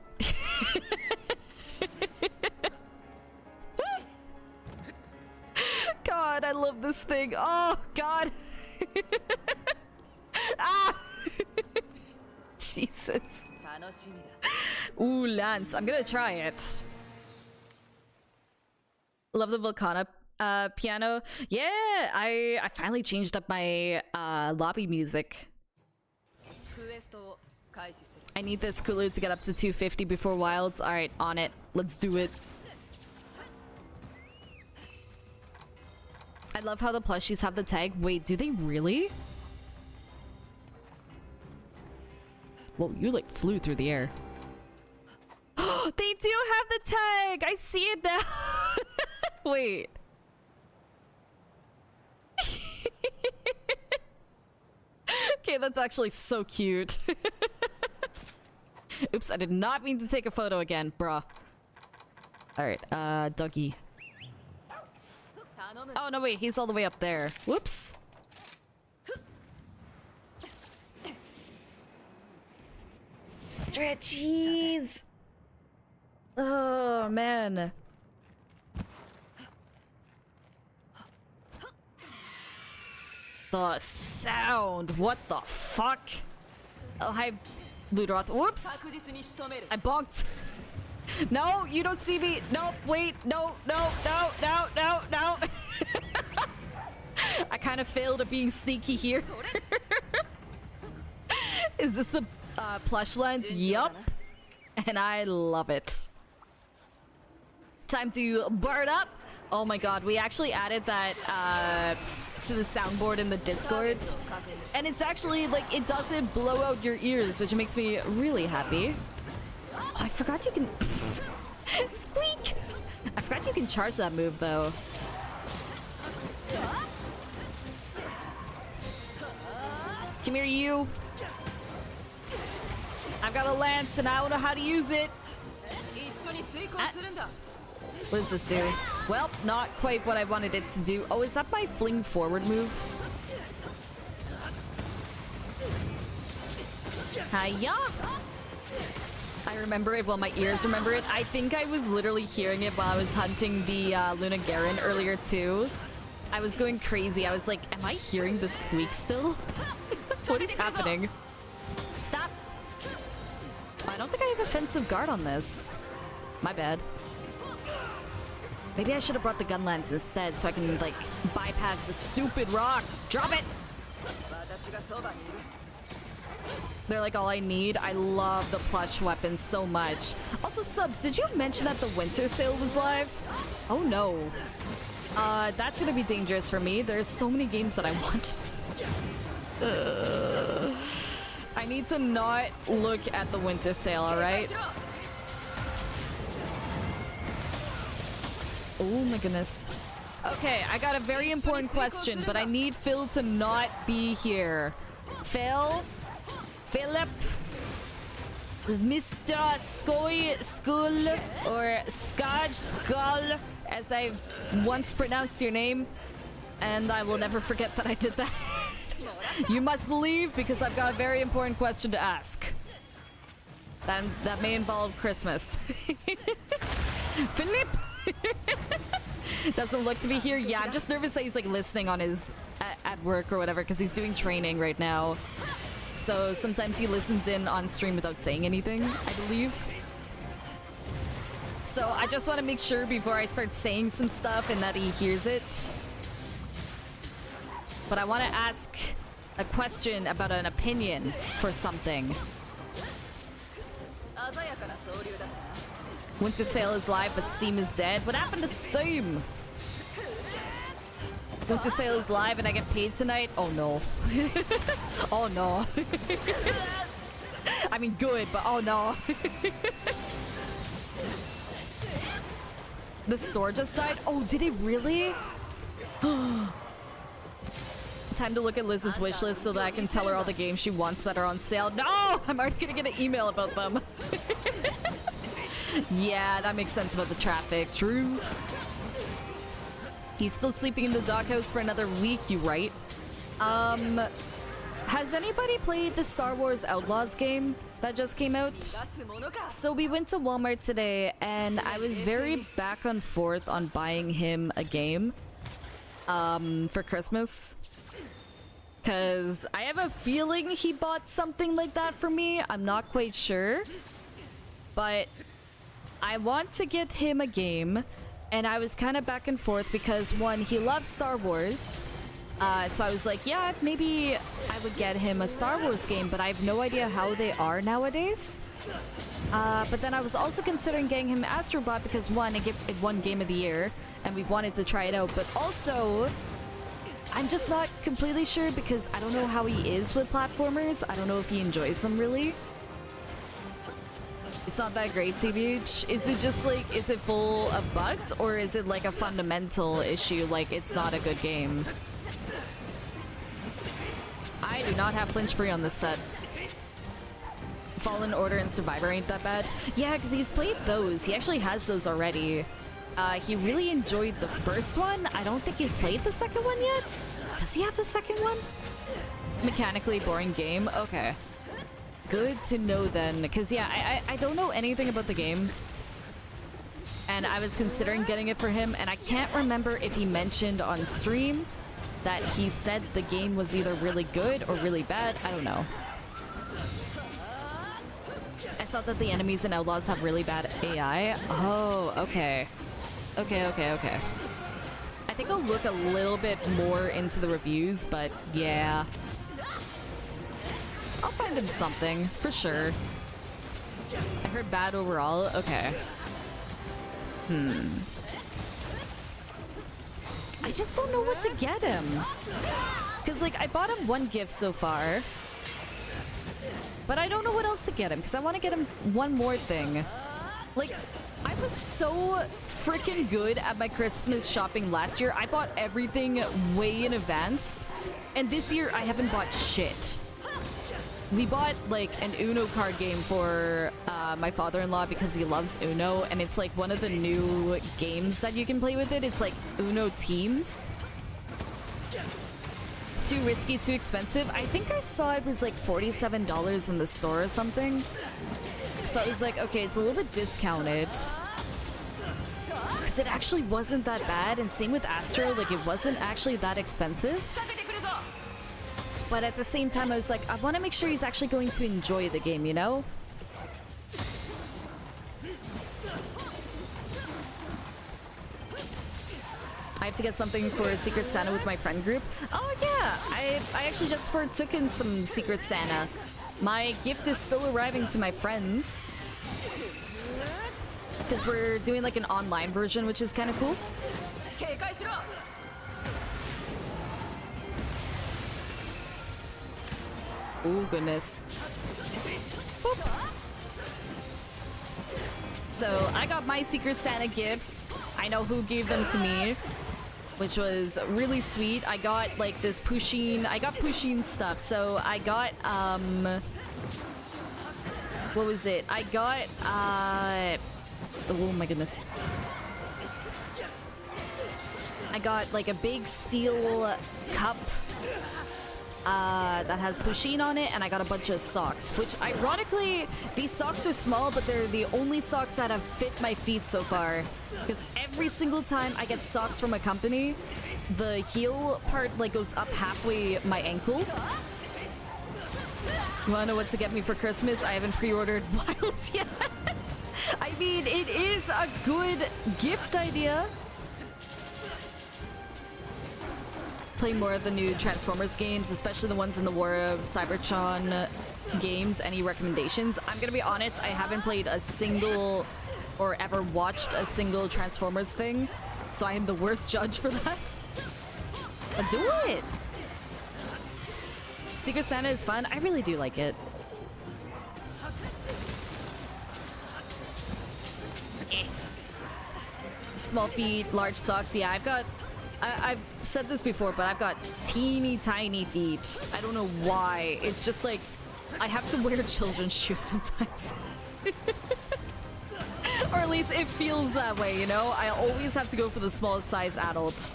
god, I love this thing. Oh god. Ah! Jesus. Ooh, Lance. I'm gonna try it. Love the Volcana piano. Yeah, I finally changed up my lobby music. I need this Kulu to get up to 250 before Wilds. Alright, on it. Let's do it. I love how the plushies have the tag. Wait, do they really? Whoa, you like flew through the air. They do have the tag! I see it now! Wait. Okay, that's actually so cute. Oops, I did not mean to take a photo again, bruh. Alright, Dougie. Oh, no, wait, he's all the way up there. Whoops. Stretchies! Oh, man. The sound! What the fuck? Oh, hi, Luderoth. Whoops! I bonked. No, you don't see me. No, wait. No, no, no, no, no, no. I kind of failed at being sneaky here. Is this the plush lens? Yup. And I love it. Time to burn up. Oh my god, we actually added that to the soundboard in the Discord. And it's actually, like, it doesn't blow out your ears, which makes me really happy. Oh, I forgot you can... Squeak! I forgot you can charge that move, though. Come here, you. I've got a lance, and I don't know how to use it. What does this do? Well, not quite what I wanted it to do. Oh, is that my fling forward move? Hiya! I remember it. Well, my ears remember it. I think I was literally hearing it while I was hunting the Luna Garen earlier, too. I was going crazy. I was like, am I hearing the squeak still? What is happening? Stop! I don't think I have offensive guard on this. My bad. Maybe I should have brought the gun lens instead so I can, like, bypass the stupid rock. Drop it! They're like all I need. I love the plush weapons so much. Also, Subs, did you mention that the winter sale was live? Oh no. That's gonna be dangerous for me. There's so many games that I want. I need to not look at the winter sale, alright? Oh my goodness. Okay, I got a very important question, but I need Phil to not be here. Philip, Mr. Skull, or Skaj Skull, as I once pronounced your name, and I will never forget that I did that. You must leave because I've got a very important question to ask. That may involve Christmas. Philip! Doesn't look to be here. Yeah, I'm just nervous that he's like listening on his at work or whatever because he's doing training right now. So sometimes he listens in on stream without saying anything, I believe. So I just want to make sure before I start saying some stuff and that he hears it. But I want to ask a question about an opinion for something. Winter Sale is live, but Steam is dead. What happened to Steam? Winter Sale is live and I get paid tonight? Oh no. Oh no. I mean good, but oh no. The store just died? Oh, did it really? Time to look at Liz's wishlist so that I can tell her all the games she wants that are on sale. No! I'm already gonna get an email about them. Yeah, that makes sense about the traffic. True. He's still sleeping in the doghouse for another week, you right? Has anybody played the Star Wars Outlaws game that just came out? So we went to Walmart today, and I was very back and forth on buying him a game. for Christmas. Because I have a feeling he bought something like that for me. I'm not quite sure. But I want to get him a game. And I was kind of back and forth because, one, he loves Star Wars. So I was like, yeah, maybe I would get him a Star Wars game, but I have no idea how they are nowadays. But then I was also considering getting him Astro Bot because, one, it won Game of the Year, and we've wanted to try it out. But also, I'm just not completely sure because I don't know how he is with platformers. I don't know if he enjoys them, really. It's not that great, TBH. Is it just like, is it full of bugs, or is it like a fundamental issue, like it's not a good game? I do not have flinch free on this set. Fallen Order and Survivor ain't that bad. Yeah, because he's played those. He actually has those already. He really enjoyed the first one. I don't think he's played the second one yet. Does he have the second one? Mechanically boring game. Okay. Good to know then. Because, yeah, I don't know anything about the game. And I was considering getting it for him. And I can't remember if he mentioned on stream that he said the game was either really good or really bad. I don't know. I saw that the enemies in Outlaws have really bad AI. Oh, okay. Okay. I think I'll look a little bit more into the reviews, but yeah. I'll find him something, for sure. I heard bad overall. Okay. I just don't know what to get him. Because, like, I bought him one gift so far. But I don't know what else to get him, because I want to get him one more thing. Like, I was so freaking good at my Christmas shopping last year. I bought everything way in advance. And this year, I haven't bought shit. We bought, like, an Uno card game for my father-in-law because he loves Uno, and it's, like, one of the new games that you can play with it. It's, like, Uno Teams. Too risky, too expensive. I think I saw it was, like, $47 in the store or something. So I was like, okay, it's a little bit discounted. Because it actually wasn't that bad, and same with Astro, like, it wasn't actually that expensive. But at the same time, I was like, I want to make sure he's actually going to enjoy the game, you know? I have to get something for Secret Santa with my friend group. Oh yeah, I actually just partook in some Secret Santa. My gift is still arriving to my friends. Because we're doing like an online version, which is kind of cool. Oh, goodness. Boop. So, I got my Secret Santa gifts. I know who gave them to me, which was really sweet. I got, like, this Pusheen... I got Pusheen stuff. So, I got, what was it? I got, oh my goodness. I got, like, a big steel cup that has Pusheen on it, and I got a bunch of socks, which ironically, these socks are small, but they're the only socks that have fit my feet so far. Because every single time I get socks from a company, the heel part like goes up halfway my ankle. You wanna know what to get me for Christmas? I haven't pre-ordered Wilds yet. I mean, it is a good gift idea. Play more of the new Transformers games, especially the ones in the War of Cybertron games. Any recommendations? I'm gonna be honest, I haven't played a single or ever watched a single Transformers thing, so I am the worst judge for that. But do it! Secret Santa is fun. I really do like it. Small feet, large socks. Yeah, I've said this before, but I've got teeny tiny feet. I don't know why. It's just like, I have to wear children's shoes sometimes. Or at least it feels that way, you know? I always have to go for the smallest size adult.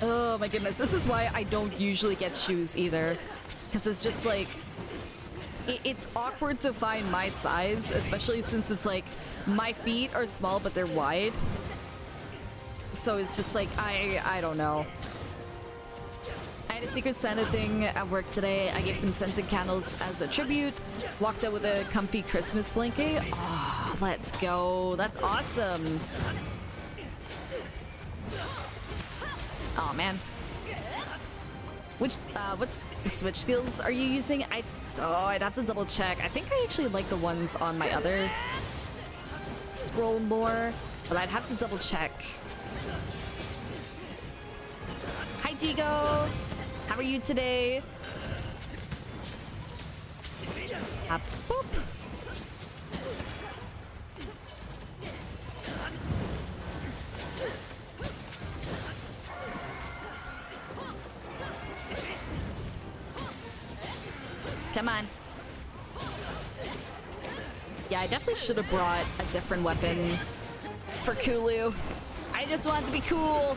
Oh my goodness, this is why I don't usually get shoes either. Because it's just like, it's awkward to find my size, especially since it's like, my feet are small but they're wide. So it's just like, I don't know. I had a Secret Santa thing at work today. I gave some scented candles as a tribute. Walked out with a comfy Christmas blanket. Oh, let's go. That's awesome. Oh man. What switch skills are you using? I'd have to double check. I think I actually like the ones on my other scroll more, but I'd have to double check. Hi Jigo! How are you today? Boop. Come on. Yeah, I definitely should have brought a different weapon for Kulu. I just want to be cool.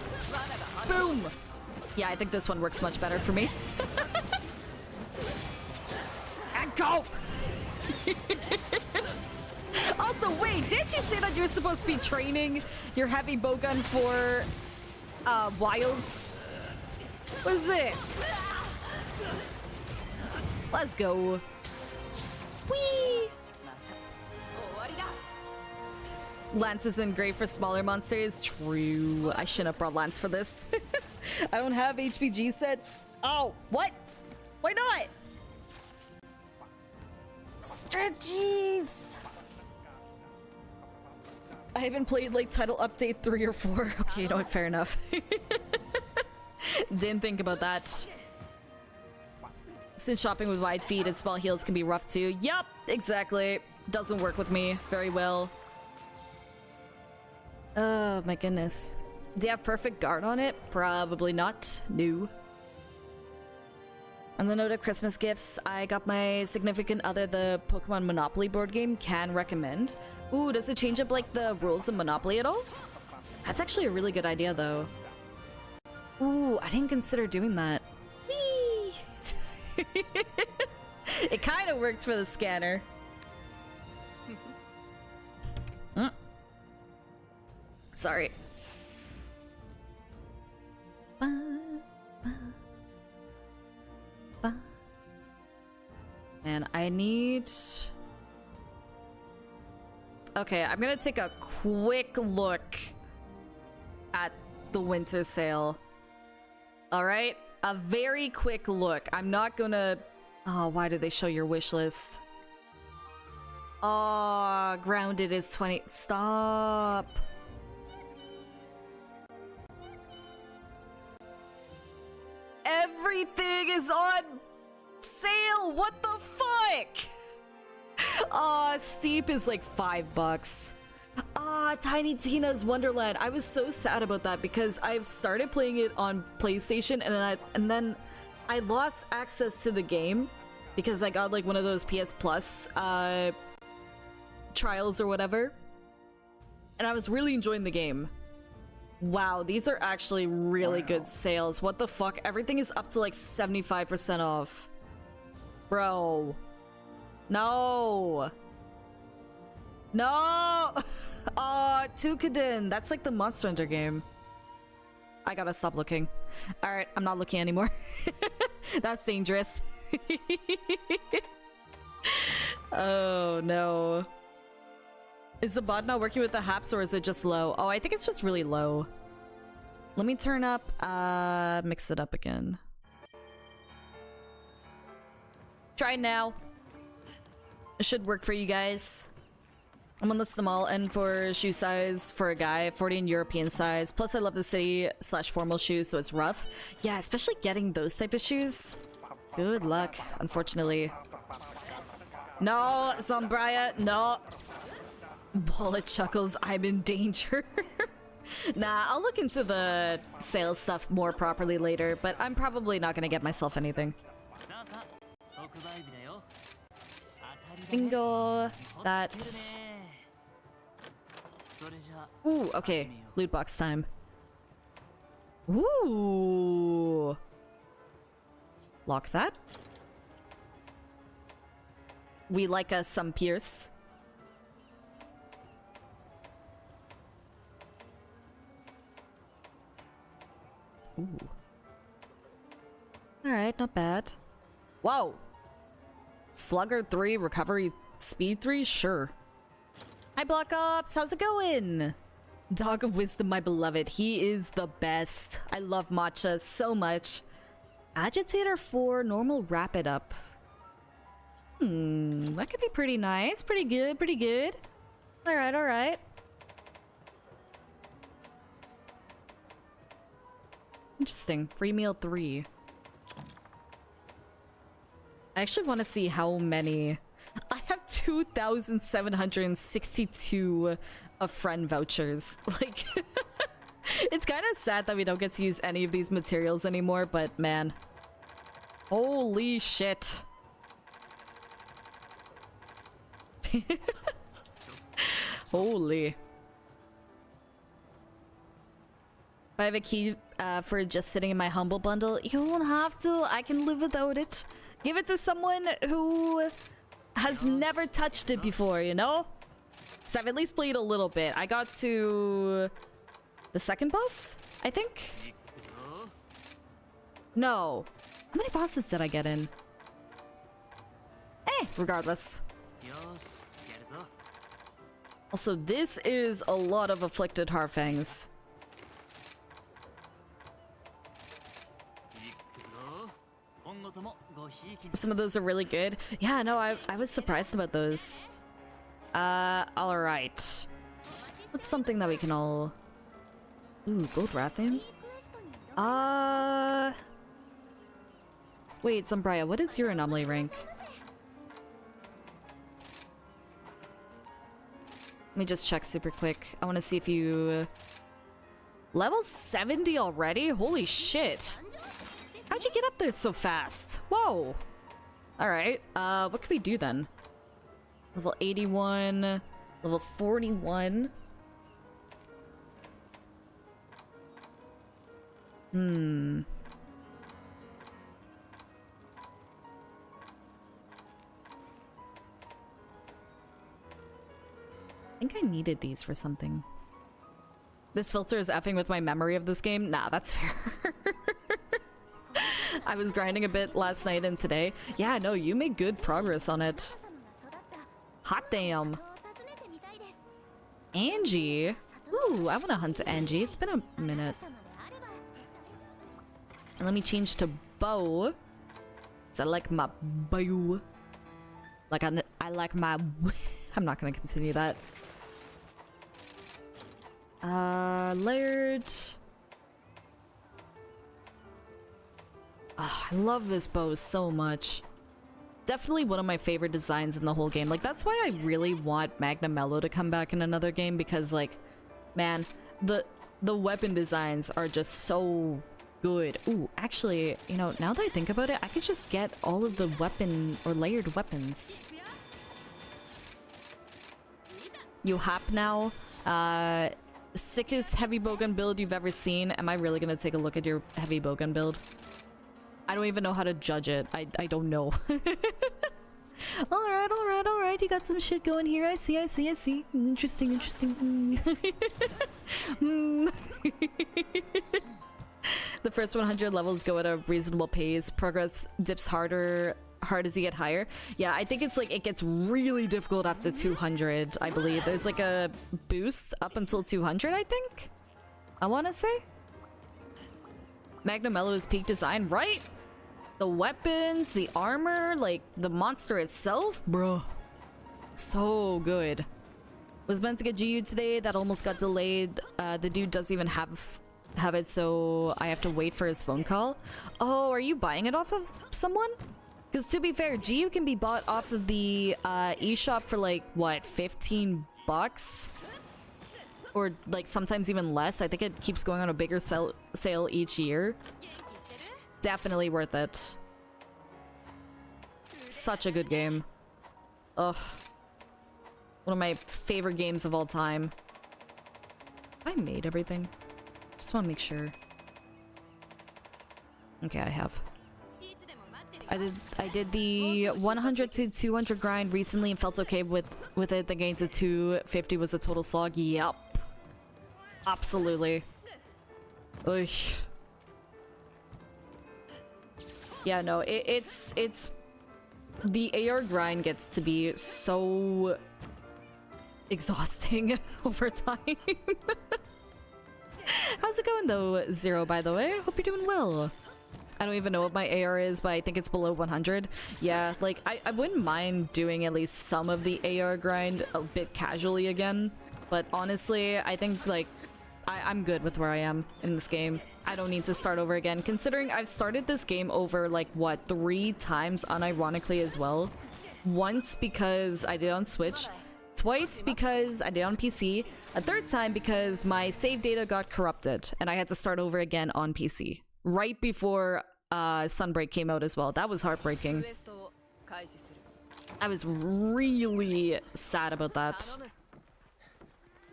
Boom! Yeah, I think this one works much better for me. And go! Also, wait, did you say that you're supposed to be training your heavy bowgun for wilds? What's this? Let's go. Whee! Lance isn't great for smaller monsters. True. I shouldn't have brought Lance for this. I don't have HPG set. Oh, what? Why not? Jeez. I haven't played like title update 3 or 4. Okay, you know what? Fair enough. Didn't think about that. Since shopping with wide feet and small heels can be rough too. Yup, exactly. Doesn't work with me very well. Oh my goodness. Do you have perfect guard on it? Probably not. No. On the note of Christmas gifts, I got my significant other the Pokemon Monopoly board game. Can recommend. Ooh, does it change up like the rules of Monopoly at all? That's actually a really good idea though. Ooh, I didn't consider doing that. Whee! It kind of works for the scanner. Sorry. And I need... Okay, I'm gonna take a quick look at the winter sale. Alright? A very quick look. I'm not gonna... Oh, why did they show your wish list? Oh, grounded is 20... Stop. Everything is on sale! What the fuck? Aw, Steep is like $5. Ah, Tiny Tina's Wonderland. I was so sad about that because I started playing it on PlayStation and then I lost access to the game because I got like one of those PS Plus trials or whatever. And I was really enjoying the game. Wow, these are actually really good sales. What the fuck? Everything is up to like 75% off. Bro. No. No. Tukadin. That's like the Monster Hunter game. I gotta stop looking. Alright, I'm not looking anymore. That's dangerous. Oh no. Is the bot not working with the haps or is it just low? Oh, I think it's just really low. Let me turn up, mix it up again. Try now. It should work for you guys. I'm on the small end for shoe size for a guy, 40 in European size. Plus I love the city/formal shoes, so it's rough. Yeah, especially getting those type of shoes. Good luck, unfortunately. No, Zombria, no. Bullet chuckles, I'm in danger. Nah, I'll look into the sales stuff more properly later, but I'm probably not gonna get myself anything. Bingo. That. Ooh, okay. Loot box time. Ooh. Lock that. We like us some Pierce. 。Ooh. Alright, not bad. Whoa! Slugger 3, recovery speed 3? Sure. Hi Black Ops, how's it going? Dog of Wisdom, my beloved. He is the best. I love matcha so much. Agitator 4, normal wrap it up. That could be pretty nice. Pretty good, pretty good. Alright, alright. Interesting. Free meal 3. I actually want to see how many... I have 2,762 of friend vouchers. Like, it's kind of sad that we don't get to use any of these materials anymore, but man. Holy shit. Holy. I have a key for just sitting in my humble bundle. You don't have to. I can live without it. Give it to someone who has never touched it before, you know? Because I've at least played a little bit. I got to the second boss, I think? No. How many bosses did I get in? Eh, regardless. Also, this is a lot of afflicted Harfangs. Some of those are really good. Yeah, no, I was surprised about those. Alright. What's something that we can all... Ooh, Gold Rathian? Wait, Zumbria, what is your anomaly rank? Let me just check super quick. I want to see if you... Level 70 already? Holy shit. How'd you get up there so fast? Whoa. Alright, what can we do then? Level 81, level 41. I think I needed these for something. This filter is effing with my memory of this game? Nah, that's fair. I was grinding a bit last night and today. Yeah, no, you made good progress on it. Hot damn. Angie? Ooh, I want to hunt Angie. It's been a minute. And let me change to bow. Cause I like my bow. Like I like my... I'm not gonna continue that. Layered... Oh, I love this bow so much. Definitely one of my favorite designs in the whole game. Like, that's why I really want Magna Mello to come back in another game, because, like, man, the weapon designs are just so good. Ooh, actually, you know, now that I think about it, I could just get all of the weapon or layered weapons. You hop now. Sickest heavy bowgun build you've ever seen. Am I really gonna take a look at your heavy bowgun build? I don't even know how to judge it. I don't know. Alright, alright, alright. You got some shit going here. I see, I see, I see. Interesting, interesting. The first 100 levels go at a reasonable pace. Progress dips hard as you get higher. Yeah, I think it's like it gets really difficult after 200, I believe. There's like a boost up until 200, I think? I want to say? Magna Mello is peak design, right? The weapons, the armor, like the monster itself, bro. So good. Was meant to get GU today, that almost got delayed. The dude doesn't even have it, so I have to wait for his phone call. Oh, are you buying it off of someone? Because to be fair, GU can be bought off of the eShop for like, what, 15 bucks? Or like sometimes even less. I think it keeps going on a bigger sale each year. Definitely worth it. Such a good game. Ugh. One of my favorite games of all time. I made everything. Just want to make sure. Okay, I have. I did the 100 to 200 grind recently and felt okay with it. The gain to 250 was a total slog. Yup. Absolutely. Ugh. Yeah, no, it's the AR grind gets to be so exhausting over time. How's it going though, Zero, by the way? Hope you're doing well. I don't even know what my AR is, but I think it's below 100. Yeah, like, I wouldn't mind doing at least some of the AR grind a bit casually again. But honestly, I think, like, I'm good with where I am in this game. I don't need to start over again, considering I've started this game over, like, what, 3 times unironically as well. Once because I did on Switch, twice because I did on PC, a third time because my save data got corrupted and I had to start over again on PC. Right before Sunbreak came out as well. That was heartbreaking. I was really sad about that.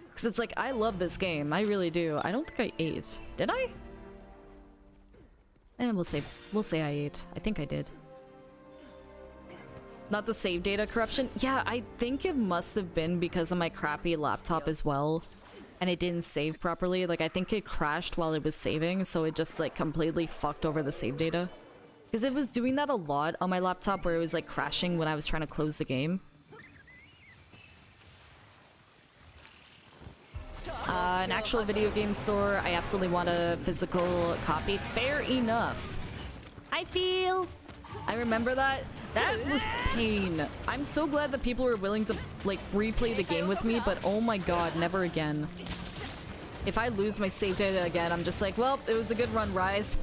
Because it's like, I love this game. I really do. I don't think I ate. Did I? And we'll say I ate. I think I did. Not the save data corruption. Yeah, I think it must have been because of my crappy laptop as well. And it didn't save properly. Like, I think it crashed while it was saving, so it just, like, completely fucked over the save data. Because it was doing that a lot on my laptop where it was, like, crashing when I was trying to close the game. An actual video game store. I absolutely want a physical copy. Fair enough. I remember that. That was pain. I'm so glad that people were willing to, like, replay the game with me, but oh my god, never again. If I lose my save data again, I'm just like, well, it was a good run, Rise.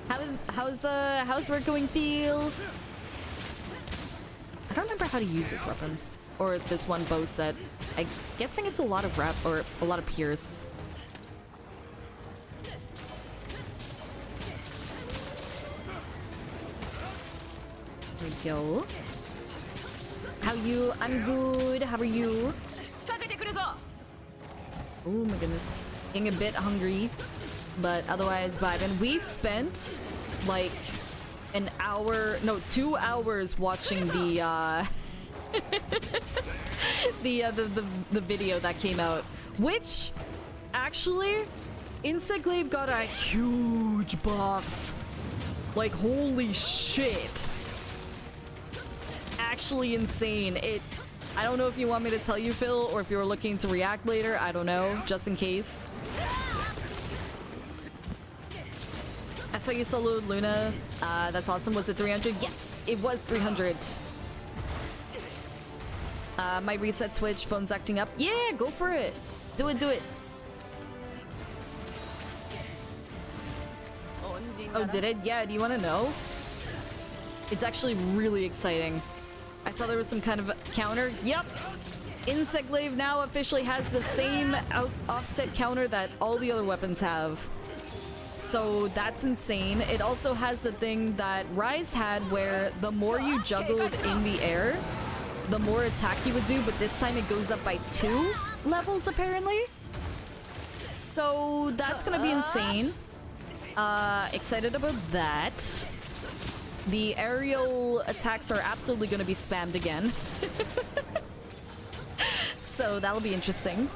How's work going, feel? I don't remember how to use this weapon. Or this one bow set. I'm guessing it's a lot of rep, or a lot of pierce. There we go. How you? I'm good. How are you? Oh my goodness. Getting a bit hungry, but otherwise vibing. We spent like an hour, no, 2 hours watching the the video that came out, which actually Insectlave got a huge buff. Like, holy shit. Actually insane. I don't know if you want me to tell you, Phil, or if you were looking to react later. I don't know, just in case. I saw you soloed Luna. That's awesome. Was it 300? Yes, it was 300. My reset Twitch, phone's acting up. Yeah, go for it. Do it, do it. Oh, did it? Yeah, do you want to know? It's actually really exciting. I saw there was some kind of counter. Yep! Insectlave now officially has the same offset counter that all the other weapons have. So that's insane. It also has the thing that Rise had where the more you juggled in the air, the more attack you would do, but this time it goes up by 2 levels apparently. So that's gonna be insane. Excited about that. The aerial attacks are absolutely gonna be spammed again. So that'll be interesting.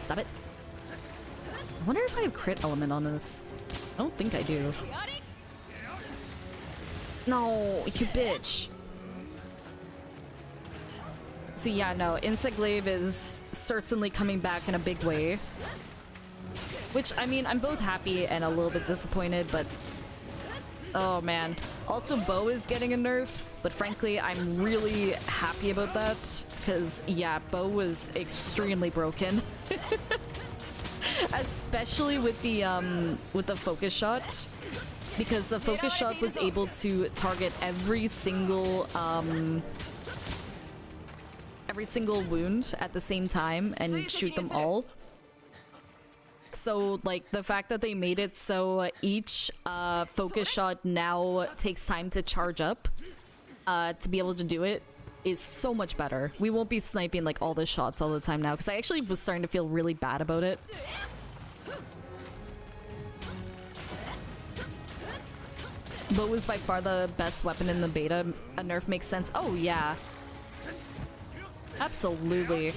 Stop it. I wonder if I have crit element on this. I don't think I do. No, you bitch. So yeah, no, Insectlave is certainly coming back in a big way. Which, I mean, I'm both happy and a little bit disappointed, but... Oh man. Also, Bow is getting a nerf, but frankly, I'm really happy about that. Because, yeah, Bow was extremely broken. Especially with the focus shot. Because the focus shot was able to target every single wound at the same time and shoot them all. So, like, the fact that they made it so each focus shot now takes time to charge up to be able to do it is so much better. We won't be sniping, like, all the shots all the time now, because I actually was starting to feel really bad about it. Bow was by far the best weapon in the beta. A nerf makes sense. Oh, yeah. Absolutely.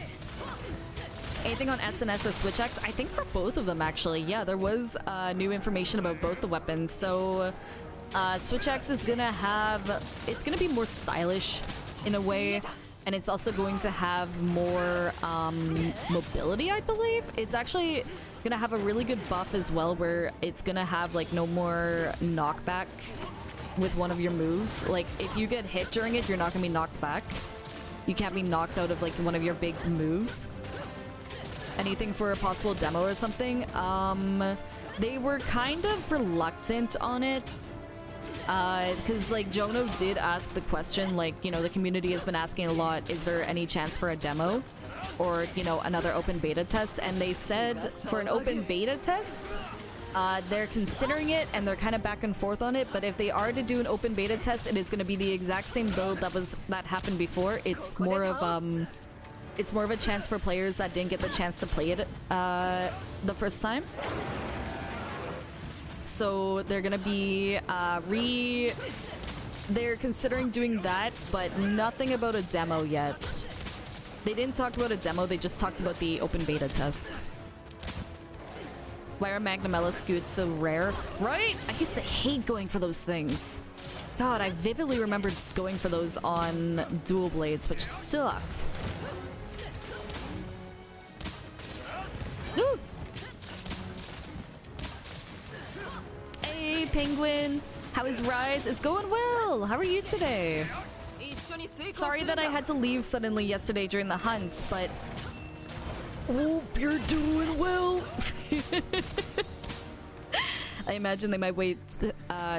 Anything on SNS or Switch X? I think for both of them, actually. Yeah, there was new information about both the weapons. So Switch X is gonna have... It's gonna be more stylish in a way. And it's also going to have more mobility, I believe. It's actually gonna have a really good buff as well, where it's gonna have like no more knockback with one of your moves. Like if you get hit during it, you're not gonna be knocked back. You can't be knocked out of like one of your big moves. Anything for a possible demo or something? They were kind of reluctant on it. Because like Jono did ask the question, like, you know, the community has been asking a lot, is there any chance for a demo? Or, you know, another open beta test? And they said for an open beta test, they're considering it and they're kind of back and forth on it, but if they are to do an open beta test, it is going to be the exact same build that happened before. It's more of a chance for players that didn't get the chance to play it the first time. So they're gonna be they're considering doing that, but nothing about a demo yet. They didn't talk about a demo, they just talked about the open beta test. Why are Magnumella scoots so rare? Right? I used to hate going for those things. God, I vividly remember going for those on dual blades, which sucked. Woo! Hey, Penguin! How is Rise? It's going well! How are you today? Sorry that I had to leave suddenly yesterday during the hunt, but... Hope you're doing well! I imagine they might wait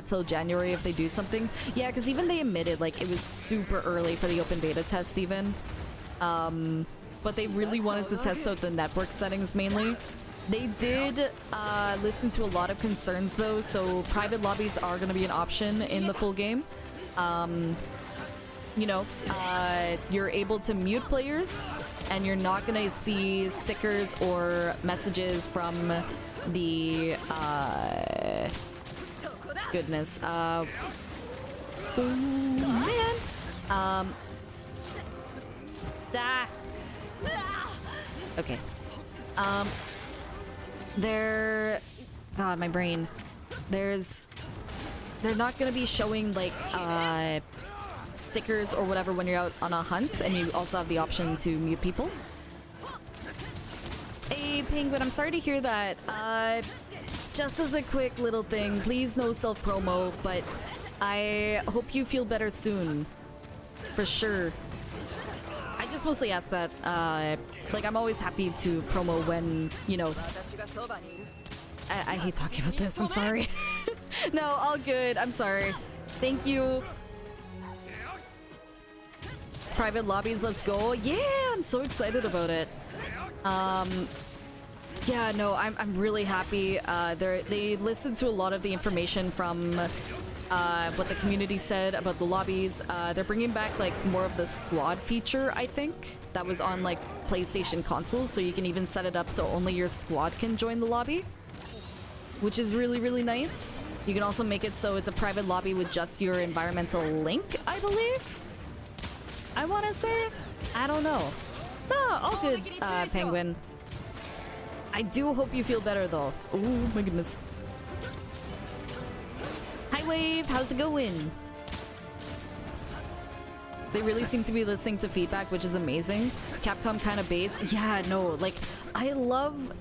till January if they do something. Yeah, because even they admitted, like, it was super early for the open beta test even. But they really wanted to test out the network settings mainly. They did listen to a lot of concerns though, so private lobbies are going to be an option in the full game. You know, you're able to mute players and you're not going to see stickers or messages from the goodness. Oh man. Okay. God, my brain. They're not gonna be showing like stickers or whatever when you're out on a hunt, and you also have the option to mute people. Hey, Penguin, I'm sorry to hear that. Just as a quick little thing, please no self-promo, but I hope you feel better soon. For sure. I just mostly ask that, like, I'm always happy to promo when, you know... I hate talking about this, I'm sorry. No, all good, I'm sorry. Thank you. Private lobbies, let's go. Yeah, I'm so excited about it. Yeah, no, I'm really happy. They listened to a lot of the information from what the community said about the lobbies. They're bringing back like more of the squad feature, I think, that was on like PlayStation consoles, so you can even set it up so only your squad can join the lobby, which is really, really nice. You can also make it so it's a private lobby with just your environmental link, I believe. I want to say, I don't know. No, all good, Penguin. I do hope you feel better though. Oh my goodness. Hi Wave, how's it going? They really seem to be listening to feedback, which is amazing. Capcom kind of based. Yeah, no, like, I love...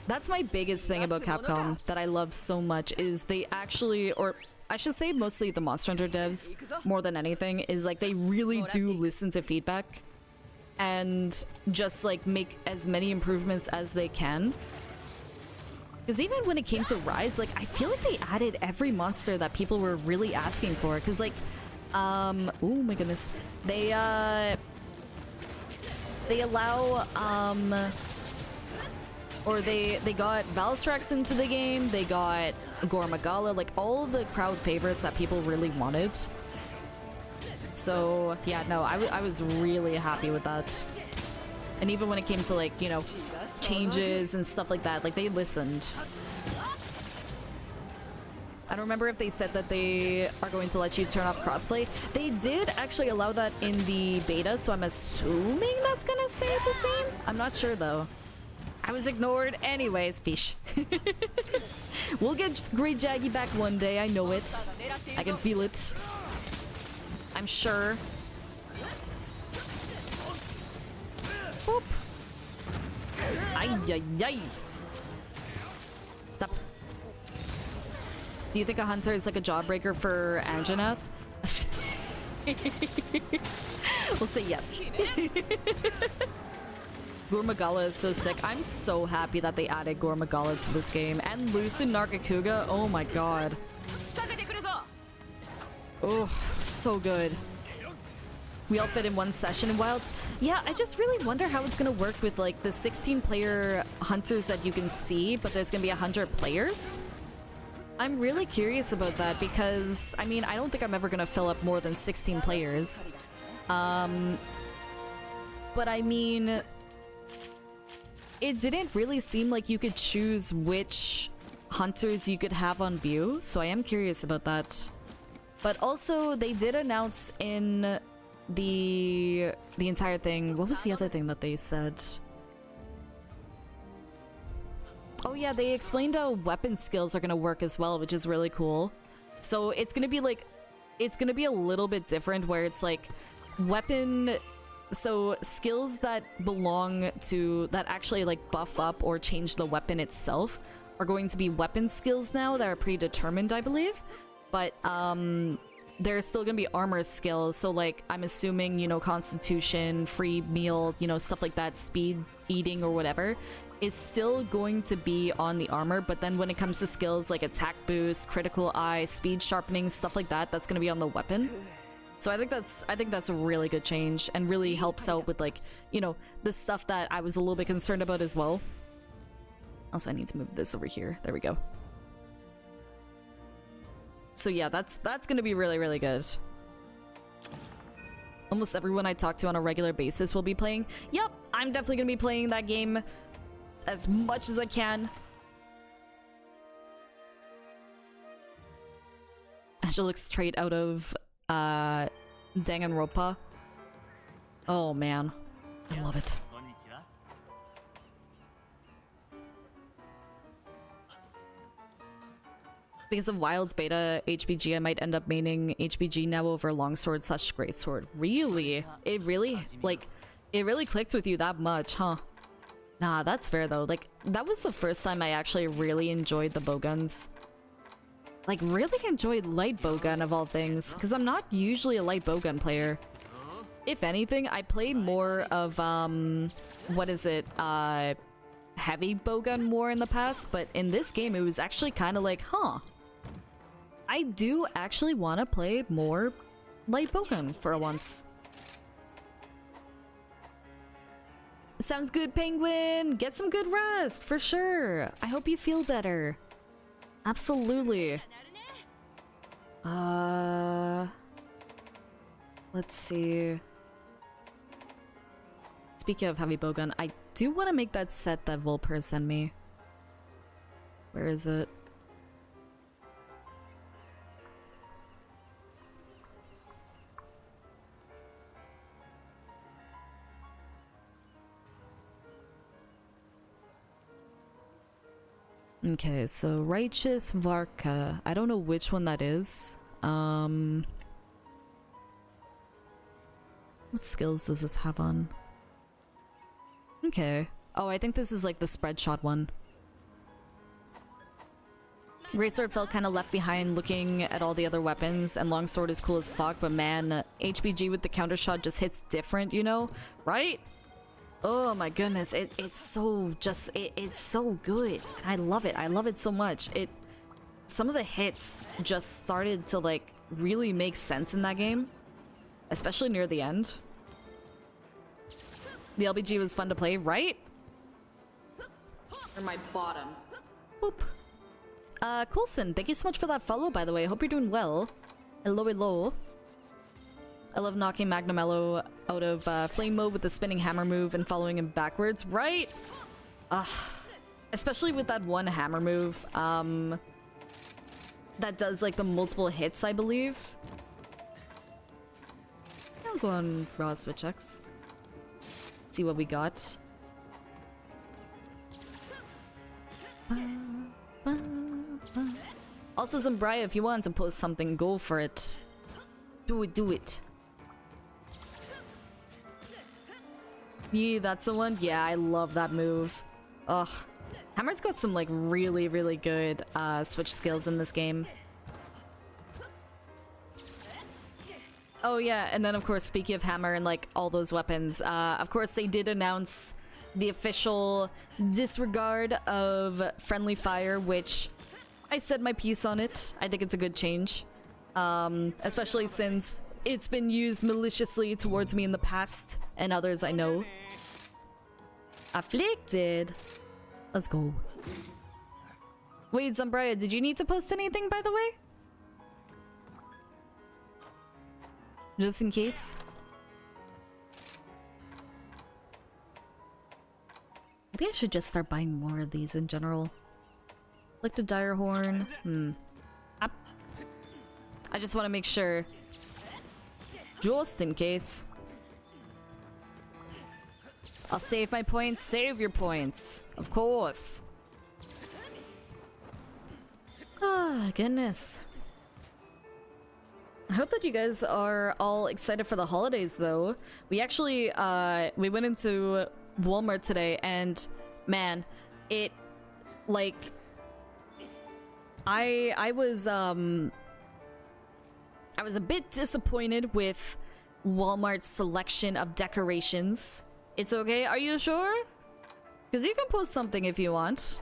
That's my biggest thing about Capcom that I love so much, is they actually, or I should say mostly the Monster Hunter devs, more than anything, is like they really do listen to feedback and just like make as many improvements as they can. Because even when it came to Rise, like, I feel like they added every monster that people were really asking for. Because, like, oh my goodness. They allow, or they got Valstrax into the game, they got Gormagala, like, all of the crowd favorites that people really wanted. So, yeah, no, I was really happy with that. And even when it came to, like, you know, changes and stuff like that, like, they listened. I don't remember if they said that they are going to let you turn off crossplay. They did actually allow that in the beta, so I'm assuming that's gonna stay the same. I'm not sure though. I was ignored anyways, fish. We'll get Great Jaggy back one day, I know it. I can feel it. I'm sure. Boop. Ay, ay, ay. Stop. Do you think a hunter is like a jawbreaker for Anjanath? We'll say yes. Gormagala is so sick. I'm so happy that they added Gormagala to this game. And Lucid Nargacuga, oh my god. Oh, so good. We all fit in one session in Wilds. Yeah, I just really wonder how it's gonna work with like the 16-player hunters that you can see, but there's gonna be 100 players. I'm really curious about that because, I mean, I don't think I'm ever gonna fill up more than 16 players. But I mean, it didn't really seem like you could choose which hunters you could have on view, so I am curious about that. But also, they did announce in the entire thing. What was the other thing that they said? Oh yeah, they explained how weapon skills are gonna work as well, which is really cool. So it's gonna be like, it's gonna be a little bit different where it's like weapon, so skills that belong to, that actually like buff up or change the weapon itself are going to be weapon skills now that are predetermined, I believe. But there's still gonna be armor skills, so like I'm assuming, you know, constitution, free meal, you know, stuff like that, speed, eating or whatever is still going to be on the armor, but then when it comes to skills like attack boost, critical eye, speed sharpening, stuff like that, that's gonna be on the weapon. So I think that's a really good change and really helps out with like, you know, the stuff that I was a little bit concerned about as well. Also, I need to move this over here. There we go. So yeah, that's gonna be really, really good. Almost everyone I talk to on a regular basis will be playing. Yep, I'm definitely gonna be playing that game as much as I can. Angel looks straight out of Danganronpa. Oh man, I love it. Because of Wild's beta HBG, I might end up maining HBG now over Longsword / Greatsword. Really? It really, like, it really clicked with you that much, huh? Nah, that's fair though. Like, that was the first time I actually really enjoyed the bowguns. Like, really enjoyed light bowgun of all things, because I'm not usually a light bowgun player. If anything, I play more of, what is it, heavy bowgun more in the past, but in this game it was actually kind of like, huh, I do actually want to play more light bowgun for once. Sounds good, Penguin! Get some good rest, for sure! I hope you feel better. Absolutely. Let's see. Speaking of heavy bowgun, I do want to make that set that Volper sent me. Where is it? Okay, so Righteous Varka. I don't know which one that is. What skills does this have on? Okay. Oh, I think this is like the spread shot one. Greatsword felt kind of left behind looking at all the other weapons, and Longsword is cool as fuck, but man, HBG with the counter shot just hits different, you know? Right? Oh my goodness, it's so just, it's so good. I love it so much. Some of the hits just started to like really make sense in that game, especially near the end. The LBG was fun to play, right? Or my bottom. Boop. Coulson, thank you so much for that follow, by the way. Hope you're doing well. Hello, hello. I love knocking Magnamello out of flame mode with the spinning hammer move and following him backwards, right? Especially with that one hammer move, that does like the multiple hits, I believe. I'll go on raw switch X. See what we got. Also, Zambria, if you want to post something, go for it. Do it, do it. Yeah, that's the one? Yeah, I love that move. Ugh. Hammer's got some, like, really, really good switch skills in this game. Oh yeah, and then of course, speaking of Hammer and, like, all those weapons, of course they did announce the official disregard of friendly fire, which I said my piece on it. I think it's a good change. Especially since it's been used maliciously towards me in the past, and others I know. Afflicted. Let's go. Wait, Zambria, did you need to post anything, by the way? Just in case. Maybe I should just start buying more of these in general. Like the dire horn. I just want to make sure. Just in case. I'll save my points. Save your points. Of course. Ah, goodness. I hope that you guys are all excited for the holidays, though. We actually, we went into Walmart today, and man, it, like, I was a bit disappointed with Walmart's selection of decorations. It's okay, are you sure? Because you can post something if you want.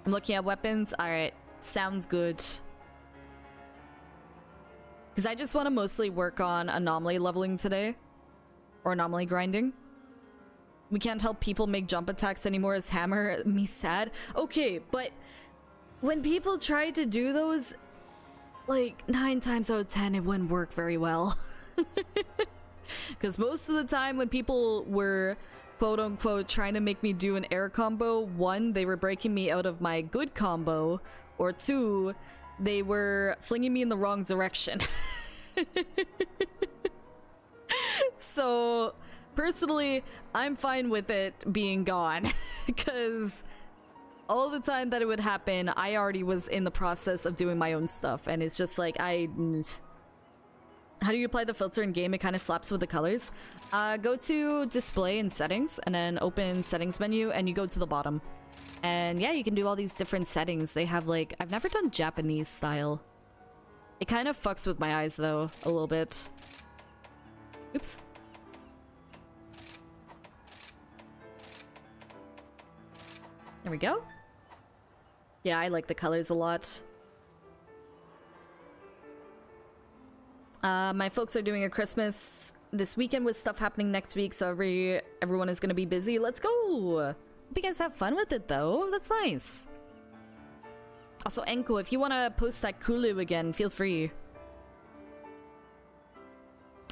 I'm looking at weapons. Alright, sounds good. Because I just want to mostly work on anomaly leveling today. Or anomaly grinding. We can't help people make jump attacks anymore as Hammer. Me sad. Okay, but when people try to do those, like 9 times out of 10 it wouldn't work very well. Because most of the time when people were quote-unquote trying to make me do an air combo, 1, they were breaking me out of my good combo, or 2, they were flinging me in the wrong direction. So, personally, I'm fine with it being gone. Because all the time that it would happen, I already was in the process of doing my own stuff. And it's just like, how do you apply the filter in game? It kind of slaps with the colors. Go to display and settings, and then open settings menu, and you go to the bottom. And yeah, you can do all these different settings. They have, like, I've never done Japanese style. It kind of fucks with my eyes though, a little bit. Oops. There we go. Yeah, I like the colors a lot. My folks are doing a Christmas this weekend with stuff happening next week, so everyone is gonna be busy. Let's go! Hope you guys have fun with it, though. That's nice. Also, Enko, if you want to post that Kulu again, feel free.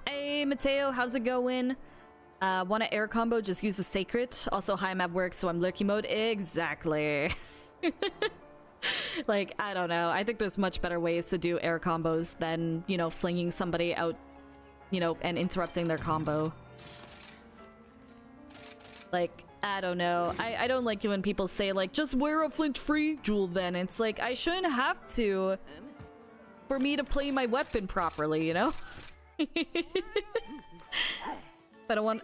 Hey, Mateo, how's it going? Want an air combo? Just use the Sacred. Also, hi, I'm at work, so I'm lurky mode. Exactly. Like, I don't know. I think there's much better ways to do air combos than, you know, flinging somebody out, you know, and interrupting their combo. Like, I don't know. I don't like it when people say, like, just wear a flinch-free jewel then. It's like, I shouldn't have to for me to play my weapon properly, you know? But I don't want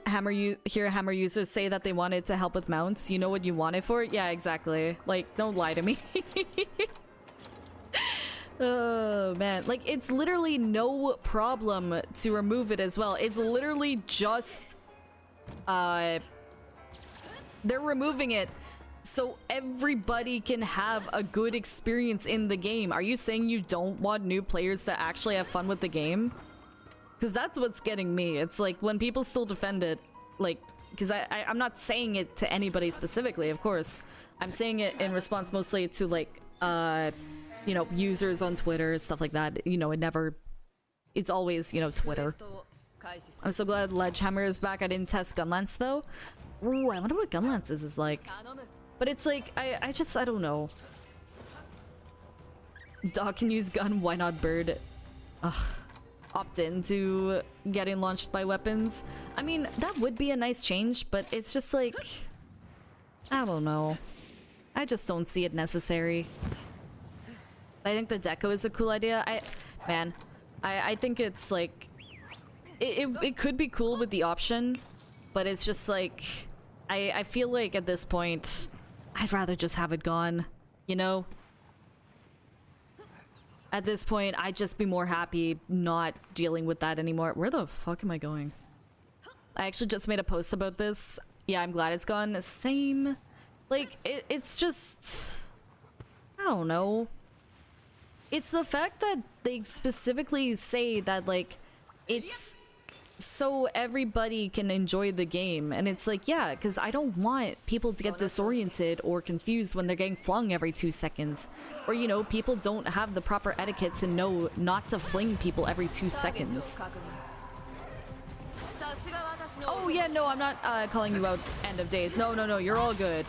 hear Hammer users say that they wanted to help with mounts. You know what you want it for? Yeah, exactly. Like, don't lie to me. Oh, man. Like, it's literally no problem to remove it as well. It's literally just... they're removing it so everybody can have a good experience in the game. Are you saying you don't want new players to actually have fun with the game? Because that's what's getting me. It's like when people still defend it, like, because I'm not saying it to anybody specifically, of course. I'm saying it in response mostly to, like, you know, users on Twitter, stuff like that. You know, it's always, you know, Twitter. I'm so glad Ledgehammer is back. I didn't test Gunlance though. Ooh, I wonder what Gunlances is like. But it's like, I don't know. Dog can use gun, why not bird? Ugh. Opt in to getting launched by weapons. I mean, that would be a nice change, but it's just like, I don't know. I just don't see it necessary. I think the deco is a cool idea. I think it's like it could be cool with the option, but it's just like I feel like at this point I'd rather just have it gone, you know? At this point I'd just be more happy not dealing with that anymore. Where the fuck am I going? I actually just made a post about this. Yeah, I'm glad it's gone. Same. Like, it's just... I don't know. It's the fact that they specifically say that, like, it's so everybody can enjoy the game. And it's like, yeah, because I don't want people to get disoriented or confused when they're getting flung every 2 seconds. Or, you know, people don't have the proper etiquette to know not to fling people every 2 seconds. Oh yeah, no, I'm not calling you out end of days. No, you're all good.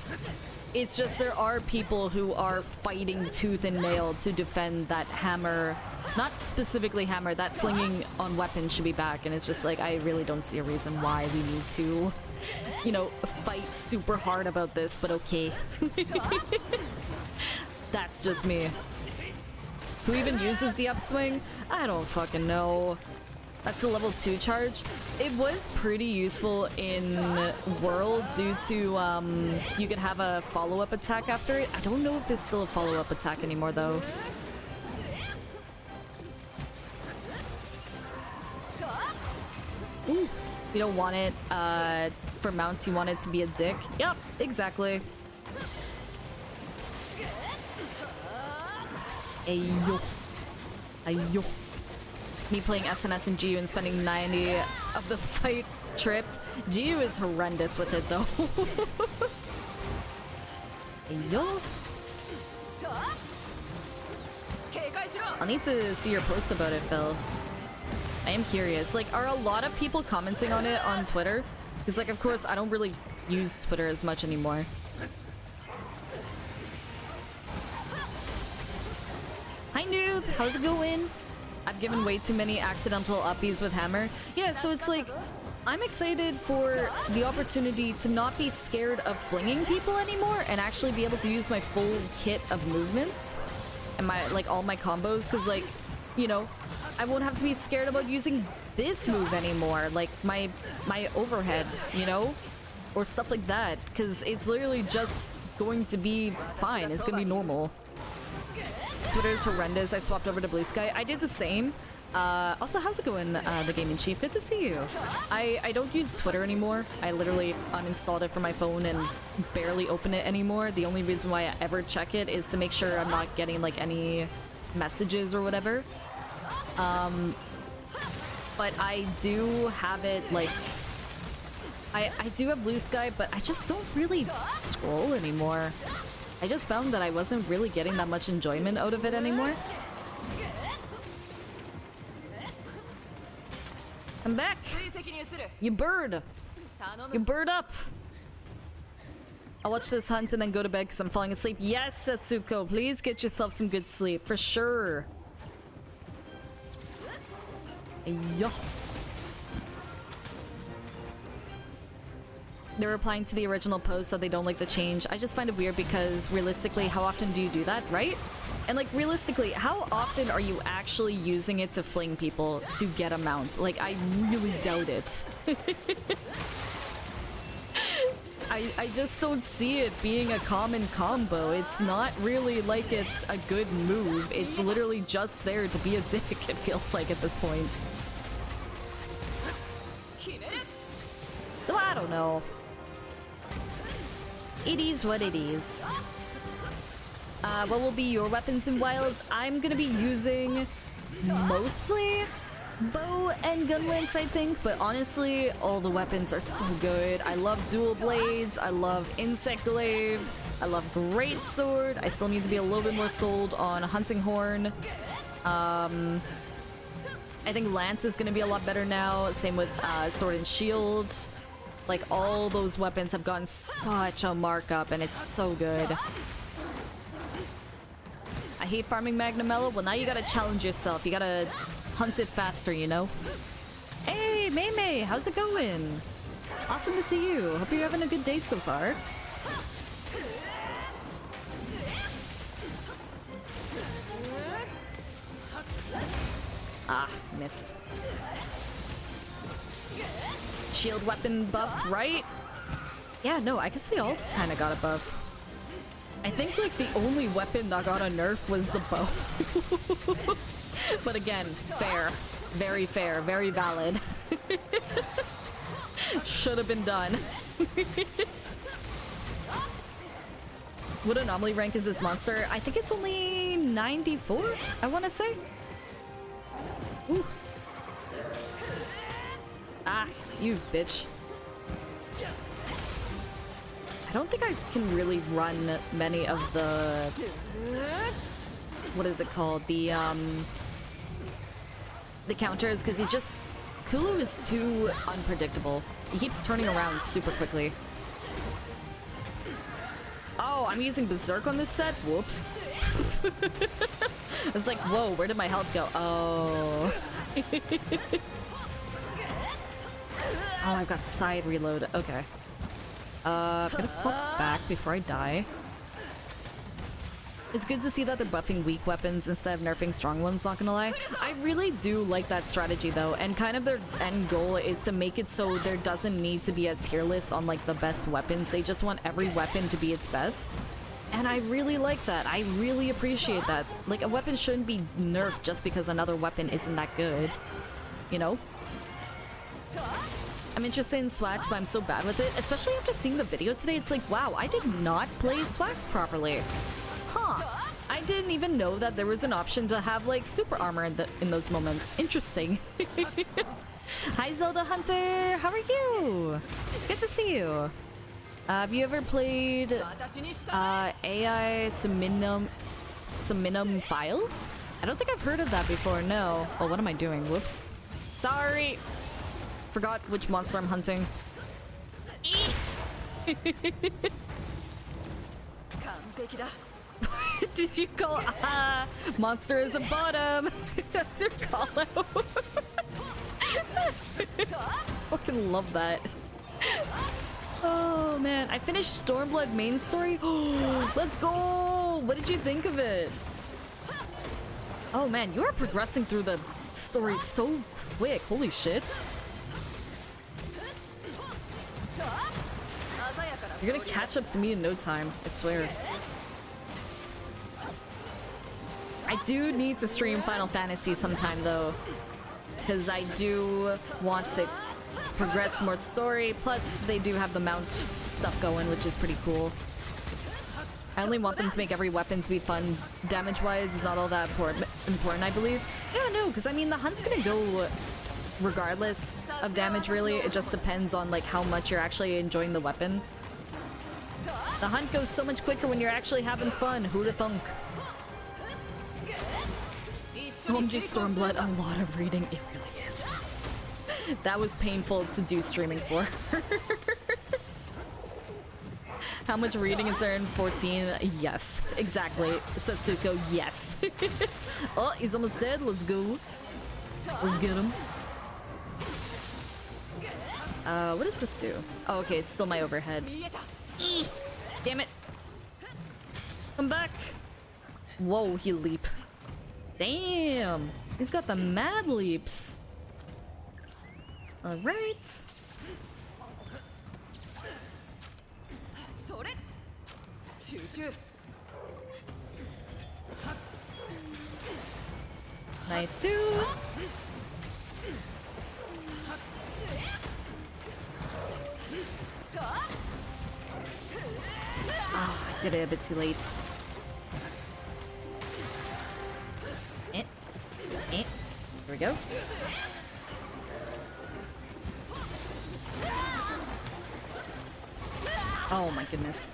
It's just there are people who are fighting tooth and nail to defend that hammer. Not specifically hammer, that flinging on weapons should be back. And it's just like, I really don't see a reason why we need to, you know, fight super hard about this, but okay. That's just me. Who even uses the upswing? I don't fucking know. That's a level 2 charge. It was pretty useful in World due to, you could have a follow-up attack after it. I don't know if there's still a follow-up attack anymore, though. Ooh. You don't want it, for mounts, you want it to be a dick. Yep, exactly. Ayo. Ayo. Me playing SNS and GU and spending 90 of the fight tripped. GU is horrendous with it though. Ayo. I'll need to see your post about it, Phil. I am curious. Like, are a lot of people commenting on it on Twitter? Because, like, of course, I don't really use Twitter as much anymore. Hi, noob. How's it going? I've given way too many accidental uppies with hammer. Yeah, so it's like, I'm excited for the opportunity to not be scared of flinging people anymore and actually be able to use my full kit of movement and my, like, all my combos, because, like, you know, I won't have to be scared about using this move anymore, like my overhead, you know, or stuff like that, because it's literally just going to be fine. It's gonna be normal. Twitter is horrendous. I swapped over to Blue Sky. I did the same. Also, how's it going, the Gaming Chief? Good to see you. I don't use Twitter anymore. I literally uninstalled it from my phone and barely open it anymore. The only reason why I ever check it is to make sure I'm not getting, like, any messages or whatever. But I do have it, like, I do have Blue Sky, but I just don't really scroll anymore. I just found that I wasn't really getting that much enjoyment out of it anymore. Come back! You bird! You bird up! I'll watch this hunt and then go to bed because I'm falling asleep. Yes, Setsuko, please get yourself some good sleep, for sure. Yo. They're replying to the original post that they don't like the change. I just find it weird because realistically, how often do you do that, right? And like realistically, how often are you actually using it to fling people to get a mount? Like, I really doubt it. I just don't see it being a common combo. It's not really like it's a good move. It's literally just there to be a dick, it feels like at this point. So I don't know. It is what it is. What will be your weapons in Wilds? I'm gonna be using mostly bow and gun lance, I think, but honestly, all the weapons are so good. I love dual blades, I love insect glaive, I love great sword. I still need to be a little bit more sold on hunting horn. I think lance is gonna be a lot better now. Same with sword and shield. Like, all those weapons have gotten such a markup, and it's so good. I hate farming Magnamello. Well, now you gotta challenge yourself. You gotta hunt it faster, you know? Hey, May, how's it going? Awesome to see you. Hope you're having a good day so far. Ah, missed. Shield weapon buffs, right? Yeah, no, I guess they all kind of got a buff. I think like the only weapon that got a nerf was the bow. But again, fair. Very fair, very valid. Should have been done. What anomaly rank is this monster? I think it's only 94, I want to say. Ooh. Ah, you bitch. I don't think I can really run many of the... What is it called? The counters, because he just... Kulu is too unpredictable. He keeps turning around super quickly. Oh, I'm using Berserk on this set? Whoops. It's like, whoa, where did my health go? Oh. Oh, I've got side reload. Okay. I'm gonna swap back before I die. It's good to see that they're buffing weak weapons instead of nerfing strong ones, not gonna lie. I really do like that strategy though, and kind of their end goal is to make it so there doesn't need to be a tier list on like the best weapons. They just want every weapon to be its best. And I really like that. I really appreciate that. Like, a weapon shouldn't be nerfed just because another weapon isn't that good. You know? I'm interested in Swax, but I'm so bad with it. Especially after seeing the video today, it's like, wow, I did not play Swax properly. Huh. I didn't even know that there was an option to have, like, super armor in those moments. Interesting. Hi, Zelda Hunter! How are you? Good to see you. Have you ever played AI Suminum Files? I don't think I've heard of that before, no. Oh, what am I doing? Whoops. Sorry! Forgot which monster I'm hunting. Did you call monster is a bottom? That's your call out. Fucking love that. Oh man, I finished Stormblood main story. Let's go! What did you think of it? Oh man, you are progressing through the story so quick. Holy shit. You're gonna catch up to me in no time, I swear. I do need to stream Final Fantasy sometime though, because I do want to progress more story, plus they do have the mount stuff going, which is pretty cool. I only want them to make every weapon to be fun. Damage-wise is not all that important, I believe. Yeah, no, because I mean, the hunt's gonna go regardless of damage, really. It just depends on, like, how much you're actually enjoying the weapon. The hunt goes so much quicker when you're actually having fun. Who'da thunk? OMG Stormblood, a lot of reading. It really is. That was painful to do streaming for. How much reading is there in 14? Yes, exactly. Setsuko, yes. Oh, he's almost dead. Let's go. Let's get him. What does this do? Oh, okay, it's still my overhead. Eee! Damn it. Come back. Whoa, he leap. Damn. He's got the mad leaps. All right. Nice too. Ah, I did it a bit too late. Here we go. Oh my goodness.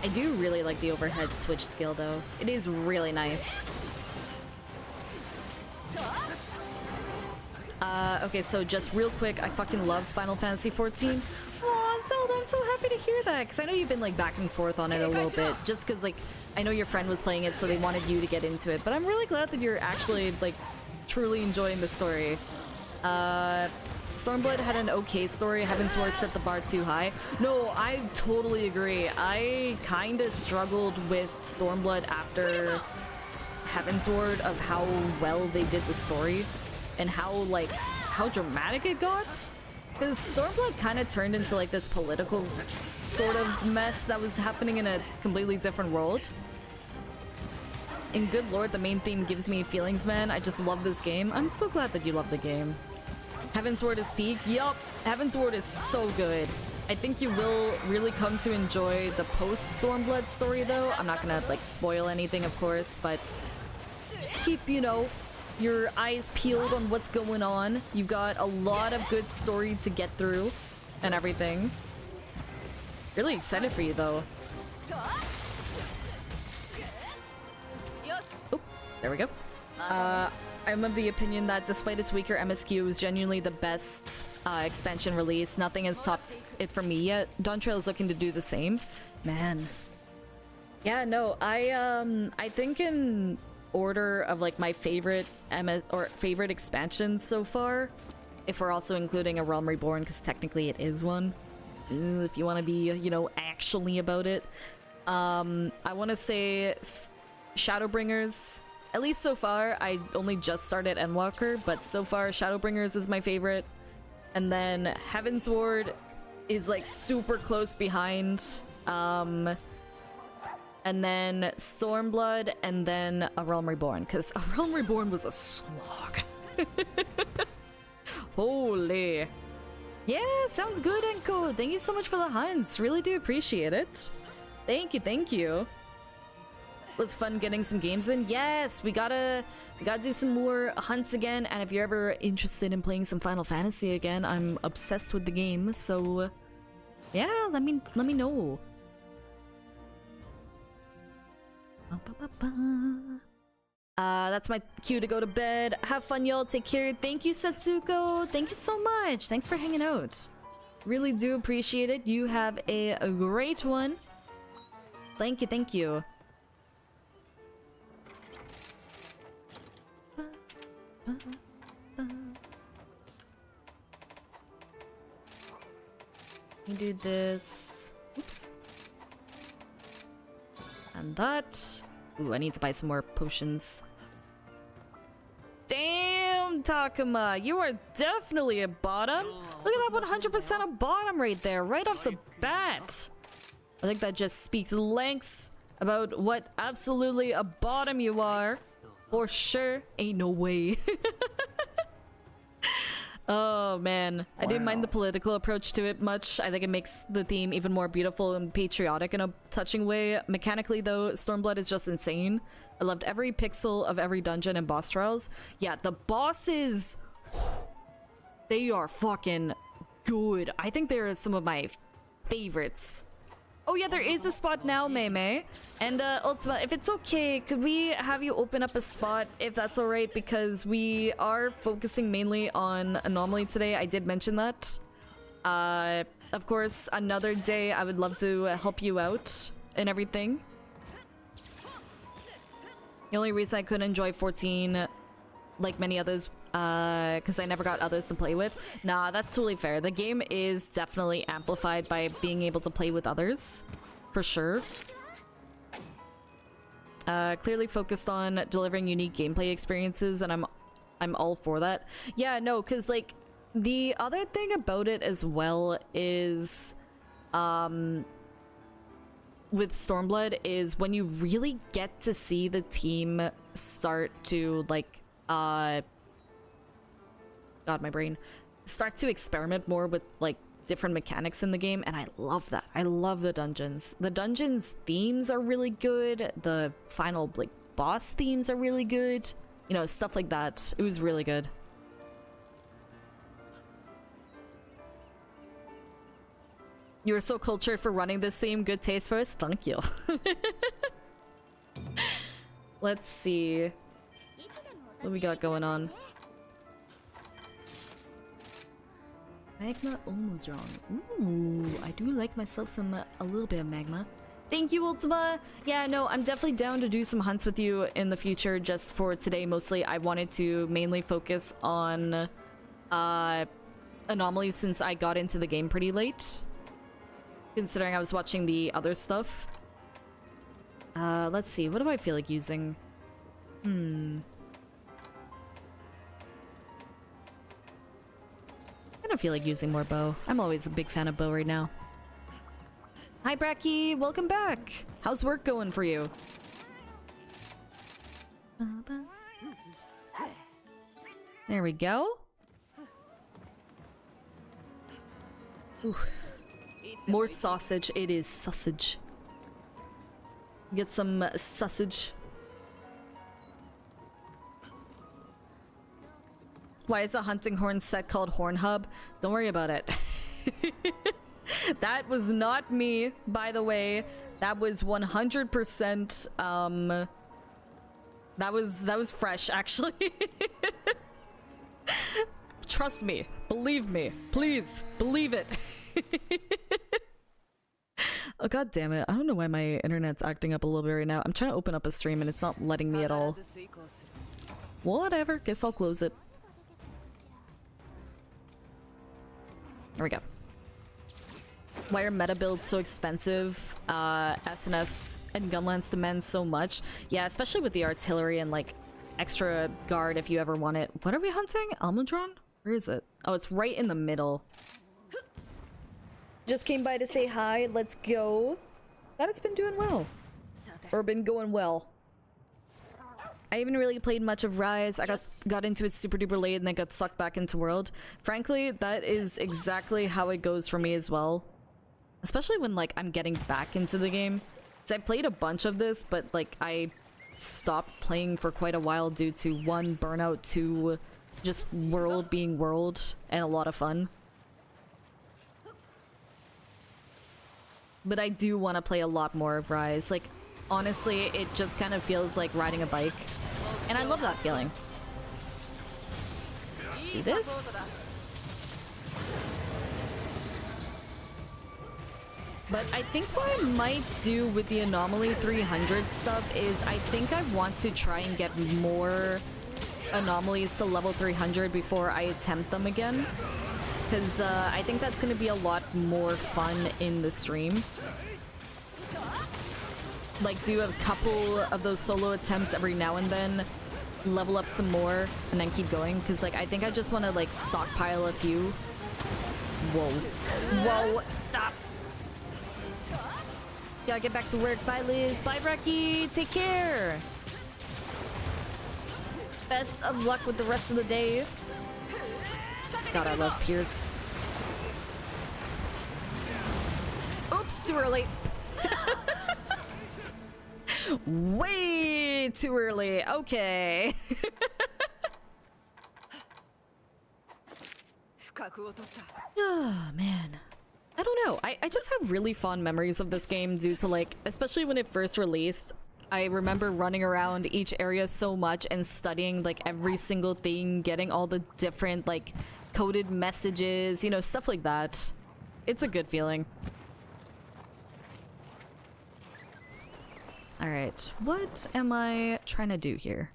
I do really like the overhead switch skill though. It is really nice. Okay, so just real quick, I fucking love Final Fantasy 14. Aw, Zelda, I'm so happy to hear that, because I know you've been like back and forth on it a little bit, just because like, I know your friend was playing it, so they wanted you to get into it, but I'm really glad that you're actually like truly enjoying the story. Stormblood had an okay story. Heavensward set the bar too high. No, I totally agree. I kind of struggled with Stormblood after Heavensward of how well they did the story and how dramatic it got. Because Stormblood kind of turned into like this political sort of mess that was happening in a completely different world. And good lord, the main theme gives me feelings, man. I just love this game. I'm so glad that you love the game. Heavensward is peak. Yup, Heavensward is so good. I think you will really come to enjoy the post-Stormblood story, though. I'm not gonna, like, spoil anything, of course, but just keep, you know, your eyes peeled on what's going on. You've got a lot of good story to get through and everything. Really excited for you, though. Oh, there we go. I'm of the opinion that despite its weaker MSQ, it was genuinely the best expansion release. Nothing has topped it for me yet. Dawn Trail is looking to do the same. Man. Yeah, no, I think in order of like my favorite favorite expansions so far, if we're also including a Realm Reborn, because technically it is one. If you want to be, you know, actually about it. I want to say Shadowbringers. At least so far, I only just started Endwalker, but so far Shadowbringers is my favorite. And then Heavensward is like super close behind. And then Stormblood, and then A Realm Reborn, because A Realm Reborn was a slog. Holy. Yeah, sounds good, Enko. Thank you so much for the hunts. Really do appreciate it. Thank you, thank you. It was fun getting some games in. Yes, we gotta do some more hunts again. And if you're ever interested in playing some Final Fantasy again, I'm obsessed with the game. So yeah, let me know. That's my cue to go to bed. Have fun, y'all. Take care. Thank you, Setsuko. Thank you so much. Thanks for hanging out. Really do appreciate it. You have a great one. Thank you, thank you. You do this. Oops. And that. Ooh, I need to buy some more potions. Damn, Takuma, you are definitely a bottom. Look at that 100% a bottom right there, right off the bat. I think that just speaks lengths about what absolutely a bottom you are. For sure. Ain't no way. Oh man, I didn't mind the political approach to it much. I think it makes the theme even more beautiful and patriotic in a touching way. Mechanically though, Stormblood is just insane. I loved every pixel of every dungeon and boss trials. Yeah, the bosses, they are fucking good. I think they're some of my favorites. Oh yeah, there is a spot now, Mei. And Ultima, if it's okay, could we have you open up a spot if that's alright? Because we are focusing mainly on Anomaly today. I did mention that. Of course, another day I would love to help you out and everything. The only reason I couldn't enjoy 14 like many others, because I never got others to play with. Nah, that's totally fair. The game is definitely amplified by being able to play with others, for sure. Clearly focused on delivering unique gameplay experiences, and I'm all for that. Yeah, no, because like the other thing about it as well is, with Stormblood is when you really get to see the team start to like God, my brain. Start to experiment more with like different mechanics in the game, and I love that. I love the dungeons. The dungeons themes are really good. The final like boss themes are really good. You know, stuff like that. It was really good. You were so cultured for running this theme. Good taste for us. Thank you. Let's see. What we got going on? Magma almost wrong. Ooh, I do like myself some a little bit of magma. Thank you, Ultima. Yeah, no, I'm definitely down to do some hunts with you in the future. Just for today, mostly, I wanted to mainly focus on Anomaly since I got into the game pretty late. Considering I was watching the other stuff. Let's see. What do I feel like using? I don't feel like using more bow. I'm always a big fan of bow right now. Hi, Bracky. Welcome back. How's work going for you? There we go. Ooh. More sausage. It is sausage. Get some sausage. Why is a hunting horn set called Horn Hub? Don't worry about it. That was not me, by the way. That was 100%, that was fresh, actually. Trust me. Believe me. Please. Believe it. Oh, god damn it. I don't know why my internet's acting up a little bit right now. I'm trying to open up a stream and it's not letting me at all. Whatever. Guess I'll close it. There we go. Why are meta builds so expensive? SNS and Gunlands demand so much. Yeah, especially with the artillery and like extra guard if you ever want it. What are we hunting? Almudron? Where is it? Oh, it's right in the middle. Just came by to say hi. Let's go. Glad it's been doing well. Or been going well. I haven't really played much of Rise. I got into it super duper late and then got sucked back into World. Frankly, that is exactly how it goes for me as well. Especially when like I'm getting back into the game. So I played a bunch of this, but like I stopped playing for quite a while due to 1, burnout, 2, just World being World and a lot of fun. But I do want to play a lot more of Rise. Like, honestly, it just kind of feels like riding a bike. And I love that feeling. See this? But I think what I might do with the Anomaly 300 stuff is I think I want to try and get more anomalies to level 300 before I attempt them again. Because I think that's going to be a lot more fun in the stream. Like, do a couple of those solo attempts every now and then, level up some more, and then keep going. Because, like, I think I just want to, like, stockpile a few. Whoa. Whoa, stop! Gotta get back to work. Bye, Liz. Bye, Bracky. Take care. Best of luck with the rest of the day. God, I love Pierce. Oops, too early. Way too early. Okay. Oh, man. I don't know. I just have really fond memories of this game due to, like, especially when it first released. I remember running around each area so much and studying, like, every single thing, getting all the different, like, coded messages, you know, stuff like that. It's a good feeling. Alright, what am I trying to do here?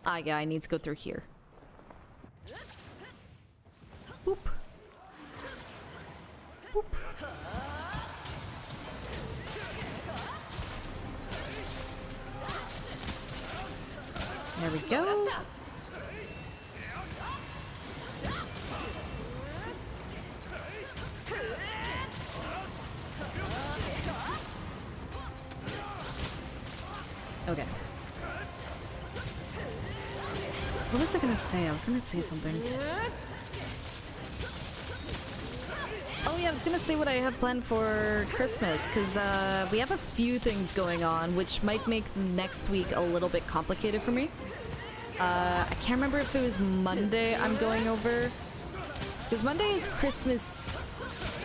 Ah, yeah, I need to go through here. Boop. Boop. There we go. Okay. What was I gonna say? I was gonna say something. Oh yeah, I was gonna say what I have planned for Christmas, because we have a few things going on, which might make next week a little bit complicated for me. I can't remember if it was Monday I'm going over. Because Monday is Christmas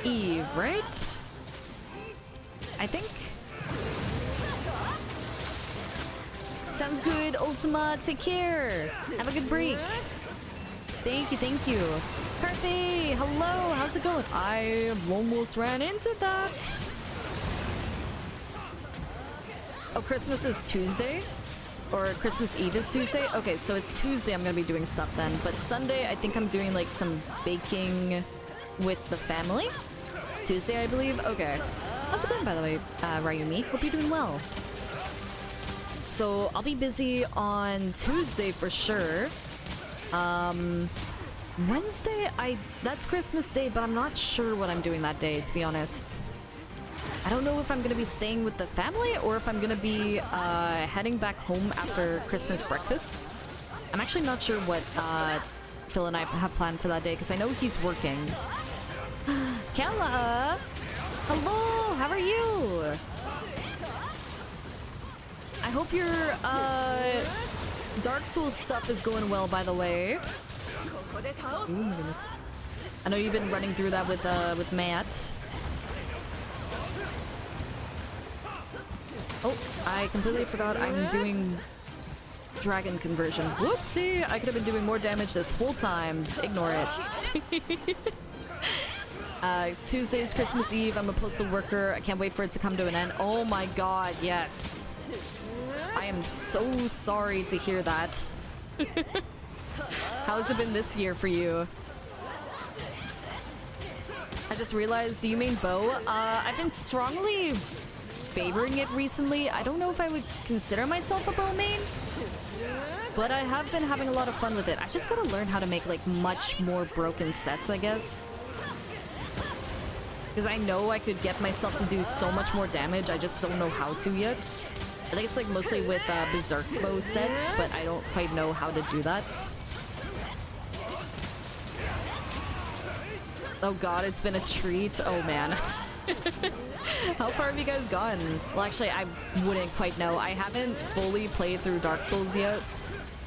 Eve, right? I think. Sounds good, Ultima. Take care. Have a good break. Thank you, thank you. Carthy, hello. How's it going? I almost ran into that. Oh, Christmas is Tuesday? Or Christmas Eve is Tuesday? Okay, so it's Tuesday I'm gonna be doing stuff then. But Sunday, I think I'm doing like some baking with the family. Tuesday, I believe. Okay. How's it going, by the way, Ryumi? Hope you're doing well. So I'll be busy on Tuesday for sure. Wednesday, that's Christmas Day, but I'm not sure what I'm doing that day, to be honest. I don't know if I'm gonna be staying with the family or if I'm gonna be heading back home after Christmas breakfast. I'm actually not sure what Phil and I have planned for that day because I know he's working. Kella! Hello! How are you? I hope your Dark Souls stuff is going well, by the way. Oh my goodness. I know you've been running through that with Matt. Oh, I completely forgot I'm doing dragon conversion. Whoopsie! I could have been doing more damage this whole time. Ignore it. Tuesday's Christmas Eve. I'm a postal worker. I can't wait for it to come to an end. Oh my god, yes. I am so sorry to hear that. How's it been this year for you? I just realized, do you mean bow? I've been strongly favoring it recently. I don't know if I would consider myself a bow main, but I have been having a lot of fun with it. I just gotta learn how to make like much more broken sets, I guess. Because I know I could get myself to do so much more damage, I just don't know how to yet. I think it's like mostly with Berserk bow sets, but I don't quite know how to do that. Oh god, it's been a treat. Oh man. How far have you guys gone? Well, actually, I wouldn't quite know. I haven't fully played through Dark Souls yet.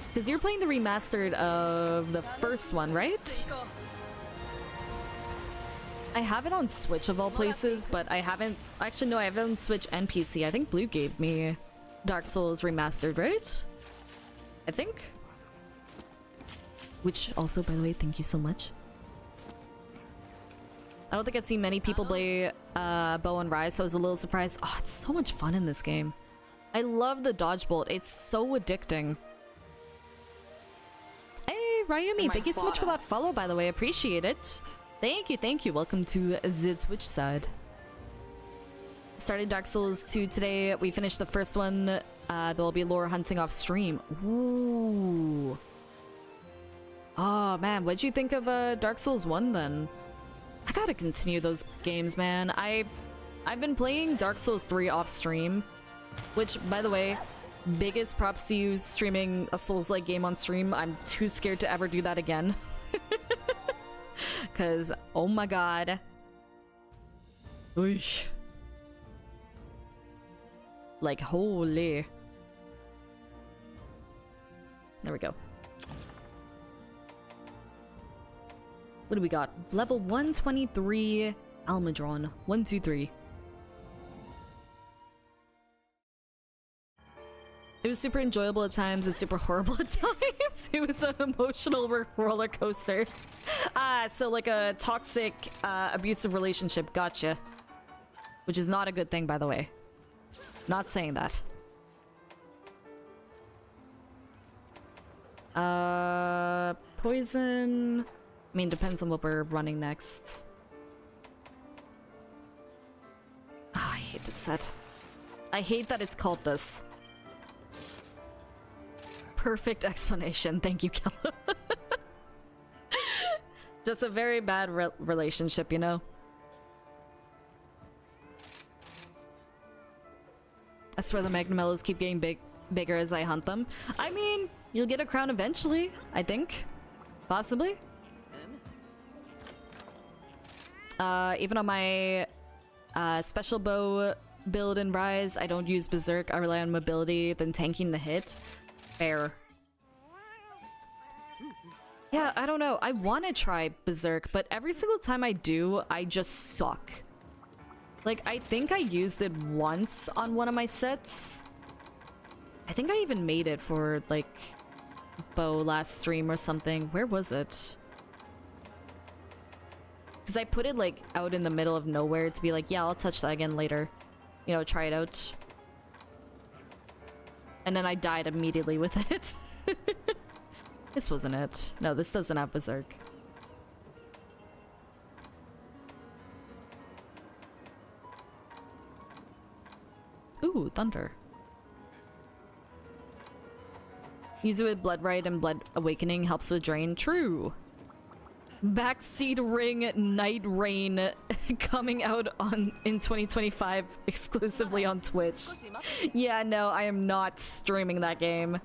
Because you're playing the remastered of the first one, right? I have it on Switch of all places, but I haven't... Actually, no, I have it on Switch and PC. I think Blue gave me Dark Souls Remastered, right? I think. Which also, by the way, thank you so much. I don't think I've seen many people play Bow and Rise, so I was a little surprised. Oh, it's so much fun in this game. I love the dodge bolt. It's so addicting. Hey, Ryumi, thank you so much for that follow, by the way. Appreciate it. Thank you, thank you. Welcome to the Twitch side. Started Dark Souls 2 today. We finished the first one. There'll be lore hunting off stream. Ooh. Oh, man. What'd you think of Dark Souls 1, then? I gotta continue those games, man. I've been playing Dark Souls 3 off stream, which, by the way, biggest props to you streaming a Souls-like game on stream. I'm too scared to ever do that again. Cause, oh my god. Oosh. Like, holy. There we go. What do we got? Level 123 Almadron. 1, 2, 3. It was super enjoyable at times and super horrible at times. It was an emotional roller coaster. So like a toxic, abusive relationship. Gotcha. Which is not a good thing, by the way. Not saying that. Poison... I mean, depends on what we're running next. Oh, I hate this set. I hate that it's called this. Perfect explanation. Thank you, Kella. Just a very bad relationship, you know? I swear the Magnamellos keep getting bigger as I hunt them. I mean, you'll get a crown eventually, I think. Possibly. Even on my special bow build and Rise, I don't use Berserk. I rely on mobility, then tanking the hit. Fair. Yeah, I don't know. I want to try Berserk, but every single time I do, I just suck. Like, I think I used it once on one of my sets. I think I even made it for, like, bow last stream or something. Where was it? Because I put it, like, out in the middle of nowhere to be like, yeah, I'll touch that again later. You know, try it out. And then I died immediately with it. This wasn't it. No, this doesn't have Berserk. Ooh, thunder. Use it with Blood Rite and Blood Awakening helps with Drain. True. Backseat Ring Night Rain coming out in 2025 exclusively on Twitch. Yeah, no, I am not streaming that game.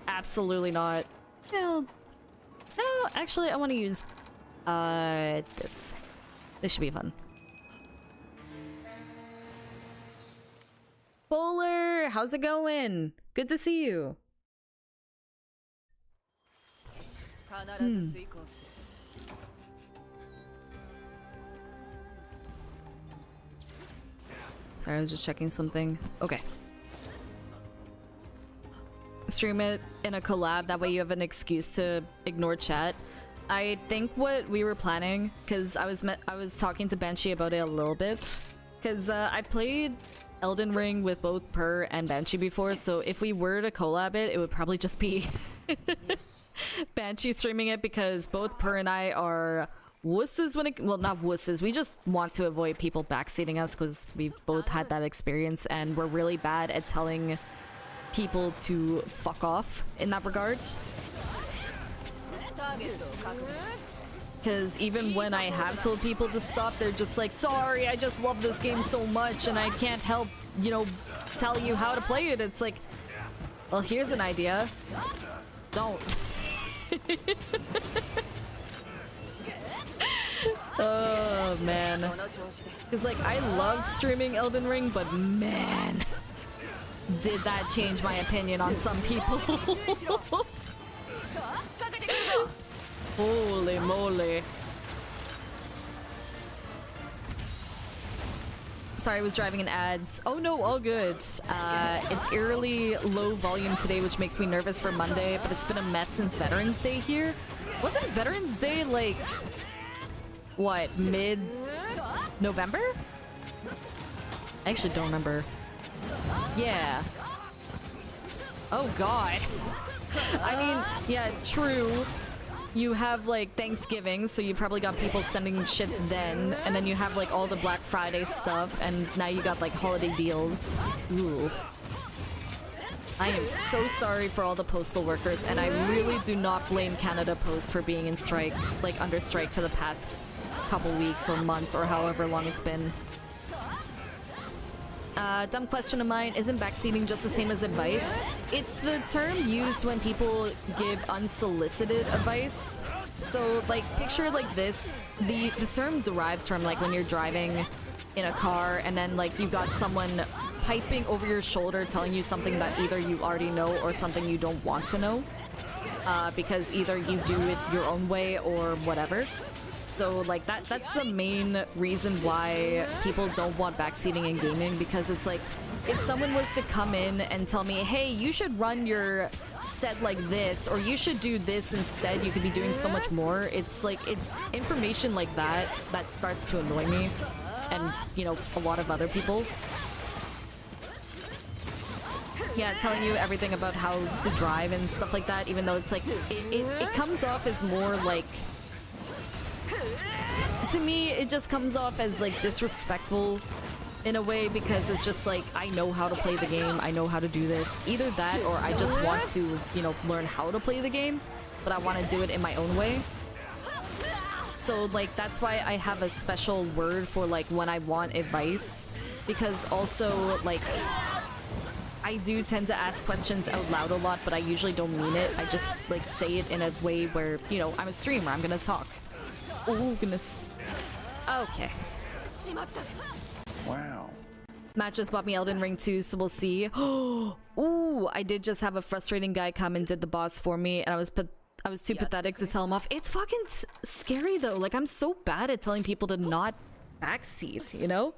Absolutely not. Well, no, actually, I want to use this. This should be fun. Bowler, how's it going? Good to see you. Sorry, I was just checking something. Okay. Stream it in a collab, that way you have an excuse to ignore chat. I think what we were planning, because I was talking to Banshee about it a little bit, because I played Elden Ring with both Per and Banshee before, so if we were to collab it, it would probably just be Banshee streaming it, because both Per and I are wusses when it— well, not wusses, we just want to avoid people backseating us because we've both had that experience and we're really bad at telling people to fuck off in that regard. Because even when I have told people to stop, they're just like, sorry, I just love this game so much and I can't help, you know, tell you how to play it. It's like, well, here's an idea. Don't. Oh, man. Because, like, I loved streaming Elden Ring, but man, did that change my opinion on some people. Holy moly. Sorry, I was driving in ads. Oh no, all good. It's eerily low volume today, which makes me nervous for Monday, but it's been a mess since Veterans Day here. Wasn't Veterans Day like, what, mid-November? I actually don't remember. Yeah. Oh god. I mean, yeah, true. You have like Thanksgiving, so you probably got people sending shit then, and then you have like all the Black Friday stuff, and now you got like holiday deals. Ooh. I am so sorry for all the postal workers, and I really do not blame Canada Post for being in strike, like under strike for the past couple weeks or months or however long it's been. Dumb question of mine, isn't backseating just the same as advice? It's the term used when people give unsolicited advice. So, like, picture like this. The term derives from, like, when you're driving in a car and then, like, you've got someone piping over your shoulder telling you something that either you already know or something you don't want to know. Because either you do it your own way or whatever. So, like, that's the main reason why people don't want backseating in gaming, because it's like, if someone was to come in and tell me, hey, you should run your set like this, or you should do this instead, you could be doing so much more, it's like, it's information like that that starts to annoy me, and, you know, a lot of other people. Yeah, telling you everything about how to drive and stuff like that, even though it's like, it comes off as more like, to me, it just comes off as, like, disrespectful in a way, because it's just like, I know how to play the game, I know how to do this. Either that, or I just want to, you know, learn how to play the game, but I want to do it in my own way. So, like, that's why I have a special word for, like, when I want advice, because also, like, I do tend to ask questions out loud a lot, but I usually don't mean it. I just, like, say it in a way where, you know, I'm a streamer, I'm gonna talk. Oh, goodness. Okay. Wow. Matt just bought me Elden Ring 2, so we'll see. Ooh, I did just have a frustrating guy come and did the boss for me, and I was too pathetic to tell him off. It's fucking scary, though. Like, I'm so bad at telling people to not backseat, you know?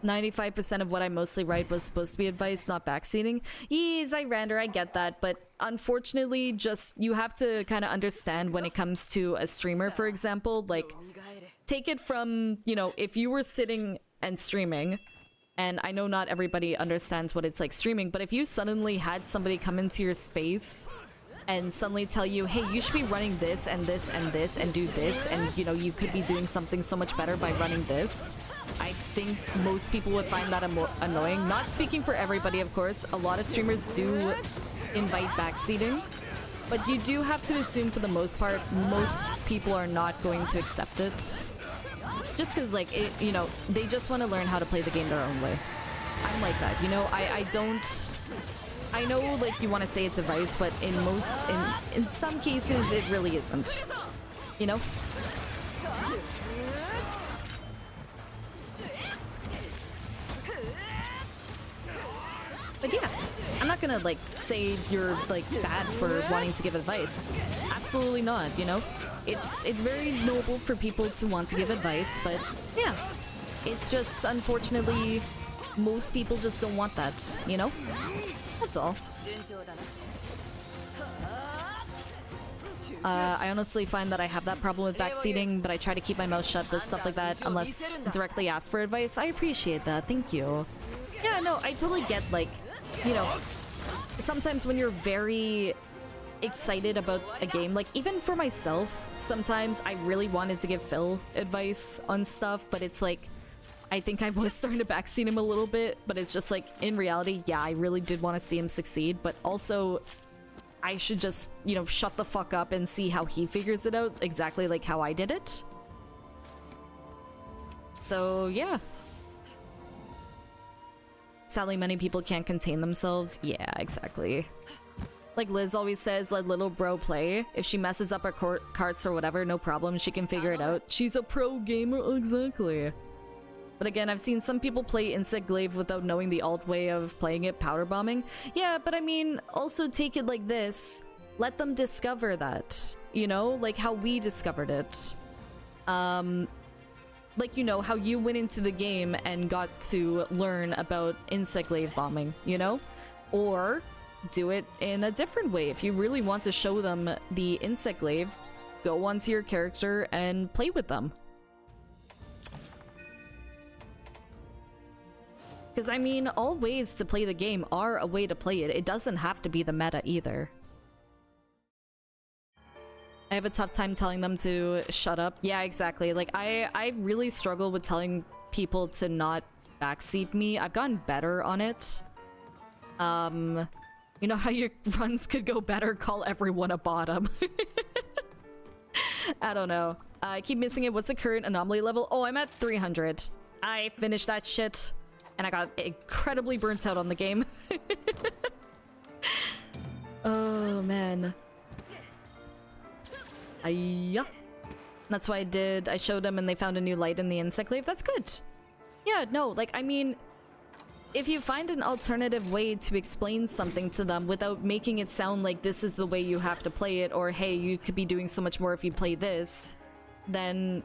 95% of what I mostly write was supposed to be advice, not backseating. Yes, I render, I get that, but unfortunately, just, you have to kind of understand when it comes to a streamer, for example, like, take it from, you know, if you were sitting and streaming, And I know not everybody understands what it's like streaming, but if you suddenly had somebody come into your space and suddenly tell you, hey, you should be running this and this and this and do this, and you know, you could be doing something so much better by running this, I think most people would find that annoying. Not speaking for everybody, of course. A lot of streamers do invite backseating, but you do have to assume for the most part, most people are not going to accept it. Just because, like, it, you know, they just want to learn how to play the game their own way. I'm like that, you know? I don't... I know, like, you want to say it's advice, but in some cases, it really isn't. You know? But yeah, I'm not gonna, like, say you're, like, bad for wanting to give advice. Absolutely not, you know? It's very noble for people to want to give advice, but yeah. It's just, unfortunately, most people just don't want that, you know? That's all. I honestly find that I have that problem with backseating, but I try to keep my mouth shut with stuff like that unless directly asked for advice. I appreciate that, thank you. Yeah, no, I totally get, like, you know, sometimes when you're very excited about a game, like, even for myself, sometimes I really wanted to give Phil advice on stuff, but it's like, I think I was starting to backseat him a little bit, but it's just like, in reality, yeah, I really did want to see him succeed, but also, I should just, you know, shut the fuck up and see how he figures it out, exactly like how I did it. So, yeah. Sadly, many people can't contain themselves. Yeah, exactly. Like Liz always says, let little bro play. If she messes up her carts or whatever, no problem, she can figure it out. She's a pro gamer, exactly. But again, I've seen some people play Insect Glaive without knowing the alt way of playing it, powder bombing. Yeah, but I mean, also take it like this. Let them discover that, you know? Like how we discovered it. Like, you know, how you went into the game and got to learn about Insect Glaive bombing, you know? Or do it in a different way. If you really want to show them the Insect Glaive, go onto your character and play with them. Because, I mean, all ways to play the game are a way to play it. It doesn't have to be the meta either. I have a tough time telling them to shut up. Yeah, exactly. Like, I really struggle with telling people to not backseat me. I've gotten better on it. You know how your runs could go better? Call everyone a bottom. I don't know. I keep missing it. What's the current Anomaly level? Oh, I'm at 300. I finished that shit. And I got incredibly burnt out on the game. Oh, man. Yeah. That's why I showed them and they found a new light in the Insect Glaive. That's good. Yeah, no, like, I mean, if you find an alternative way to explain something to them without making it sound like this is the way you have to play it, or hey, you could be doing so much more if you play this, then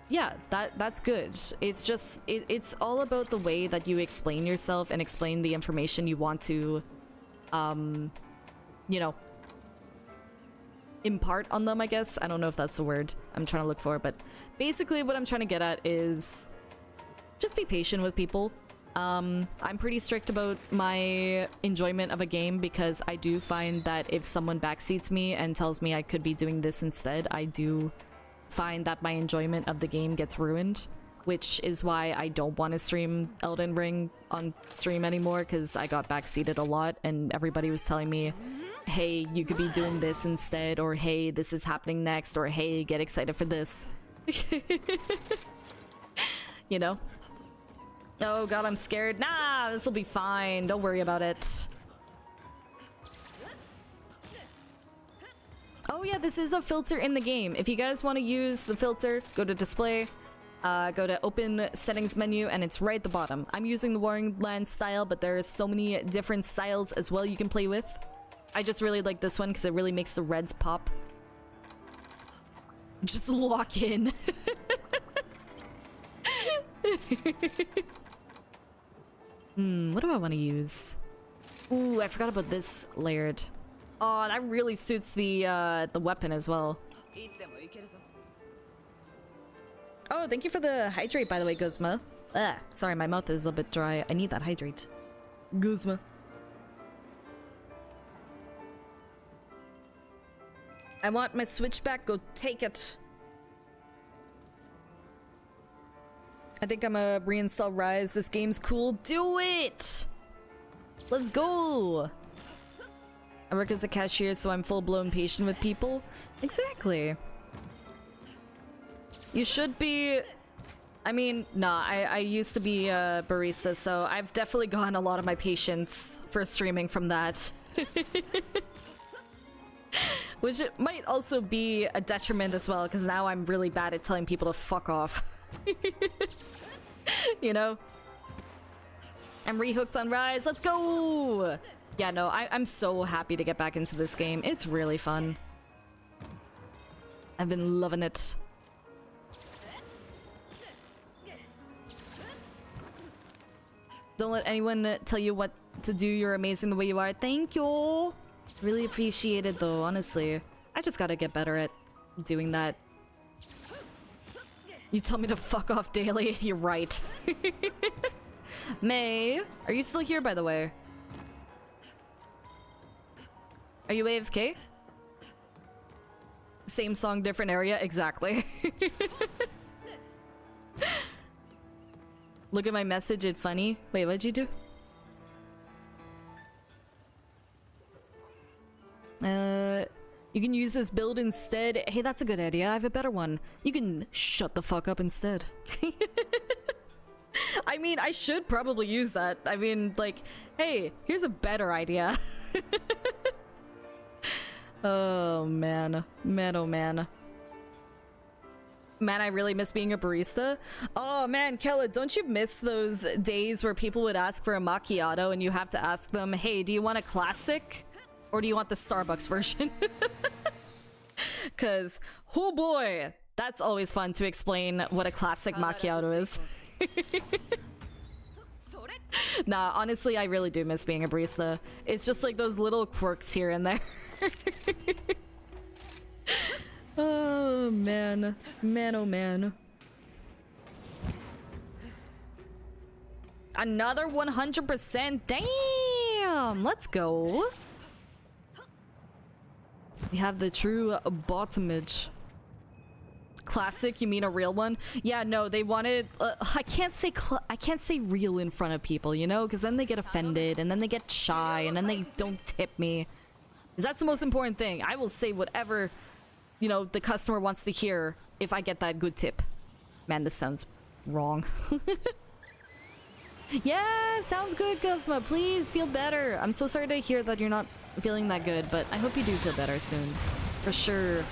yeah, that's good. It's just, it's all about the way that you explain yourself and explain the information you want to, you know, impart on them, I guess. I don't know if that's the word I'm trying to look for, but basically what I'm trying to get at is just be patient with people. I'm pretty strict about my enjoyment of a game because I do find that if someone backseats me and tells me I could be doing this instead, I do find that my enjoyment of the game gets ruined, which is why I don't want to stream Elden Ring on stream anymore, because I got backseated a lot and everybody was telling me, hey, you could be doing this instead, or hey, this is happening next, or hey, get excited for this. You know? Oh god, I'm scared. Nah, this will be fine. Don't worry about it. Oh yeah, this is a filter in the game. If you guys want to use the filter, go to display, go to open settings menu, and it's right at the bottom. I'm using the Warring Land style, but there's so many different styles as well you can play with. I just really like this one because it really makes the reds pop. Just lock in. What do I want to use? Ooh, I forgot about this layered. Oh, that really suits the weapon as well. Oh, thank you for the hydrate, by the way, Guzma. Ah, sorry, my mouth is a bit dry. I need that hydrate. Guzma. I want my Switch back. Go take it. I think I'm gonna reinstall Rise. This game's cool. Do it! Let's go! I work as a cashier, so I'm full-blown patient with people. Exactly. You should be... I mean, nah, I used to be a barista, so I've definitely gotten a lot of my patience for streaming from that. Which it might also be a detriment as well, because now I'm really bad at telling people to fuck off. You know? I'm rehooked on Rise, let's go! Yeah, no, I'm so happy to get back into this game. It's really fun. I've been loving it. Don't let anyone tell you what to do. You're amazing the way you are. Thank you! Really appreciate it though, honestly. I just gotta get better at doing that. You tell me to fuck off daily, you're right. May, are you still here by the way? Are you AFK? Same song, different area? Exactly. Look at my message, it's funny. Wait, what'd you do? You can use this build instead. Hey, that's a good idea. I have a better one. You can shut the fuck up instead. I mean, I should probably use that. I mean, like, hey, here's a better idea. Oh, man. Man, oh, man. Man, I really miss being a barista. Oh, man, Kella, don't you miss those days where people would ask for a macchiato and you have to ask them, hey, do you want a classic? Or do you want the Starbucks version? Because, oh boy, that's always fun to explain what a classic macchiato is. Nah, honestly, I really do miss being a barista. It's just like those little quirks here and there. Oh, man. Man, oh, man. Another 100%. Damn! Let's go. We have the true bottomage. Classic? You mean a real one? Yeah, no, they wanted... I can't say real in front of people, you know? Because then they get offended, and then they get shy, and then they don't tip me. Because that's the most important thing. I will say whatever, you know, the customer wants to hear if I get that good tip. Man, this sounds wrong. Yeah, sounds good, Guzma. Please feel better. I'm so sorry to hear that you're not feeling that good, but I hope you do feel better soon. For sure.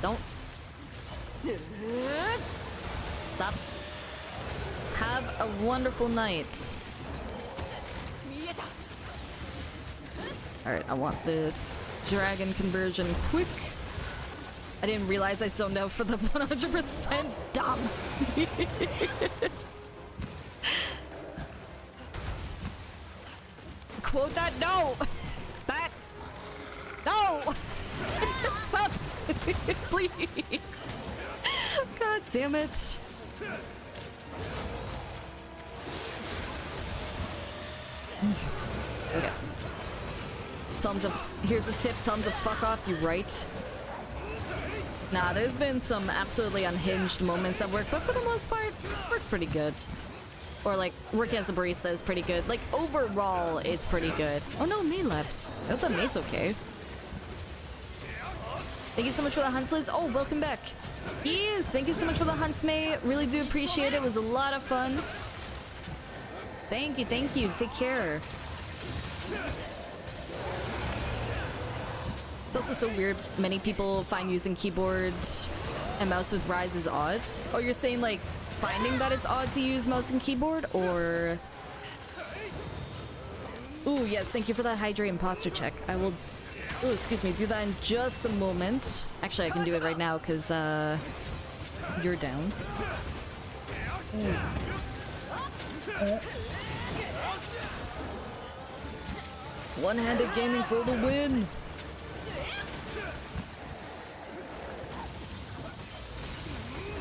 Don't. Stop. Have a wonderful night. Alright, I want this dragon conversion quick. I didn't realize I zoned out for the 100% dumb. Quote that? No! That! No! Sus! Please! God damn it. Okay. Tell him to... Here's a tip. Tell him to fuck off, you right? Nah, there's been some absolutely unhinged moments at work, but for the most part, work's pretty good. Or, like, working as a barista is pretty good. Like, overall, it's pretty good. Oh no, May left. I hope that May's okay. Thank you so much for the hunts, Liz. Oh, welcome back. Yes, thank you so much for the hunts, May. Really do appreciate it. It was a lot of fun. Thank you, thank you. Take care. It's also so weird. Many people find using keyboard and mouse with Rise is odd. Oh, you're saying, like, finding that it's odd to use mouse and keyboard, or... Ooh, yes, thank you for that Hydrate imposter check. I will... Ooh, excuse me, do that in just a moment. Actually, I can do it right now, because, you're down. One-handed gaming for the win!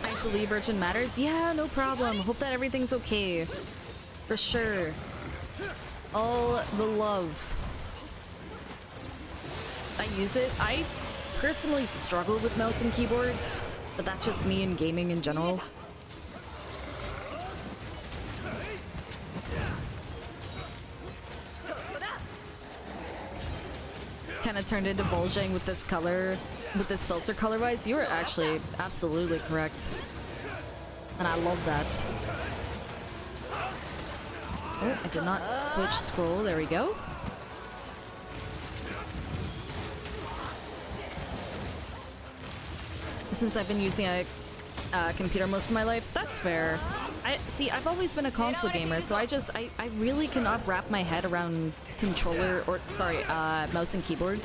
I have to believe urchin matters. Yeah, no problem. Hope that everything's okay. For sure. All the love. I use it. I personally struggle with mouse and keyboards, but that's just me in gaming in general. Kind of turned into Vol'jang with this color, with this filter color-wise. You were actually absolutely correct. And I love that. Oh, I did not switch scroll. There we go. Since I've been using a computer most of my life, that's fair. I've always been a console gamer, so I really cannot wrap my head around controller, or sorry, mouse and keyboard.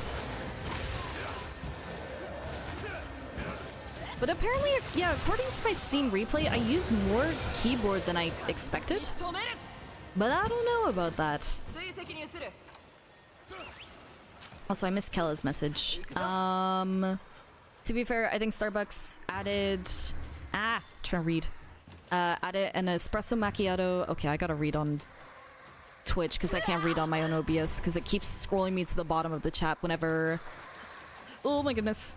But apparently, yeah, according to my Steam replay, I use more keyboard than I expected. But I don't know about that. Also, I missed Kella's message. To be fair, I think Starbucks added... trying to read. Added an espresso macchiato. Okay, I gotta read on Twitch because I can't read on my own OBS because it keeps scrolling me to the bottom of the chat whenever... Oh my goodness.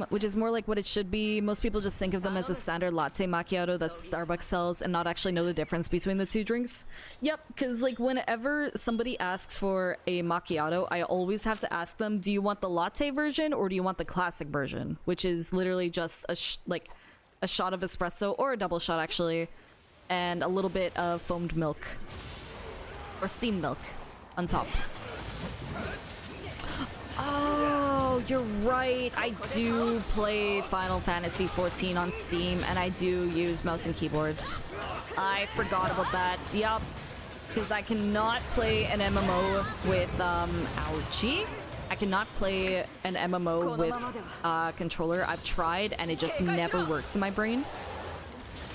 Which is more like what it should be. Most people just think of them as a standard latte macchiato that Starbucks sells and not actually know the difference between the two drinks. Yep, because like whenever somebody asks for a macchiato, I always have to ask them, do you want the latte version or do you want the classic version? Which is literally just a shot of espresso, or a double shot actually, and a little bit of foamed milk. Or steamed milk on top. Oh, you're right. I do play Final Fantasy XIV on Steam, and I do use mouse and keyboard. I forgot about that. Yup. Because I cannot play an MMO with, ouchie. I cannot play an MMO with controller. I've tried, and it just never works in my brain.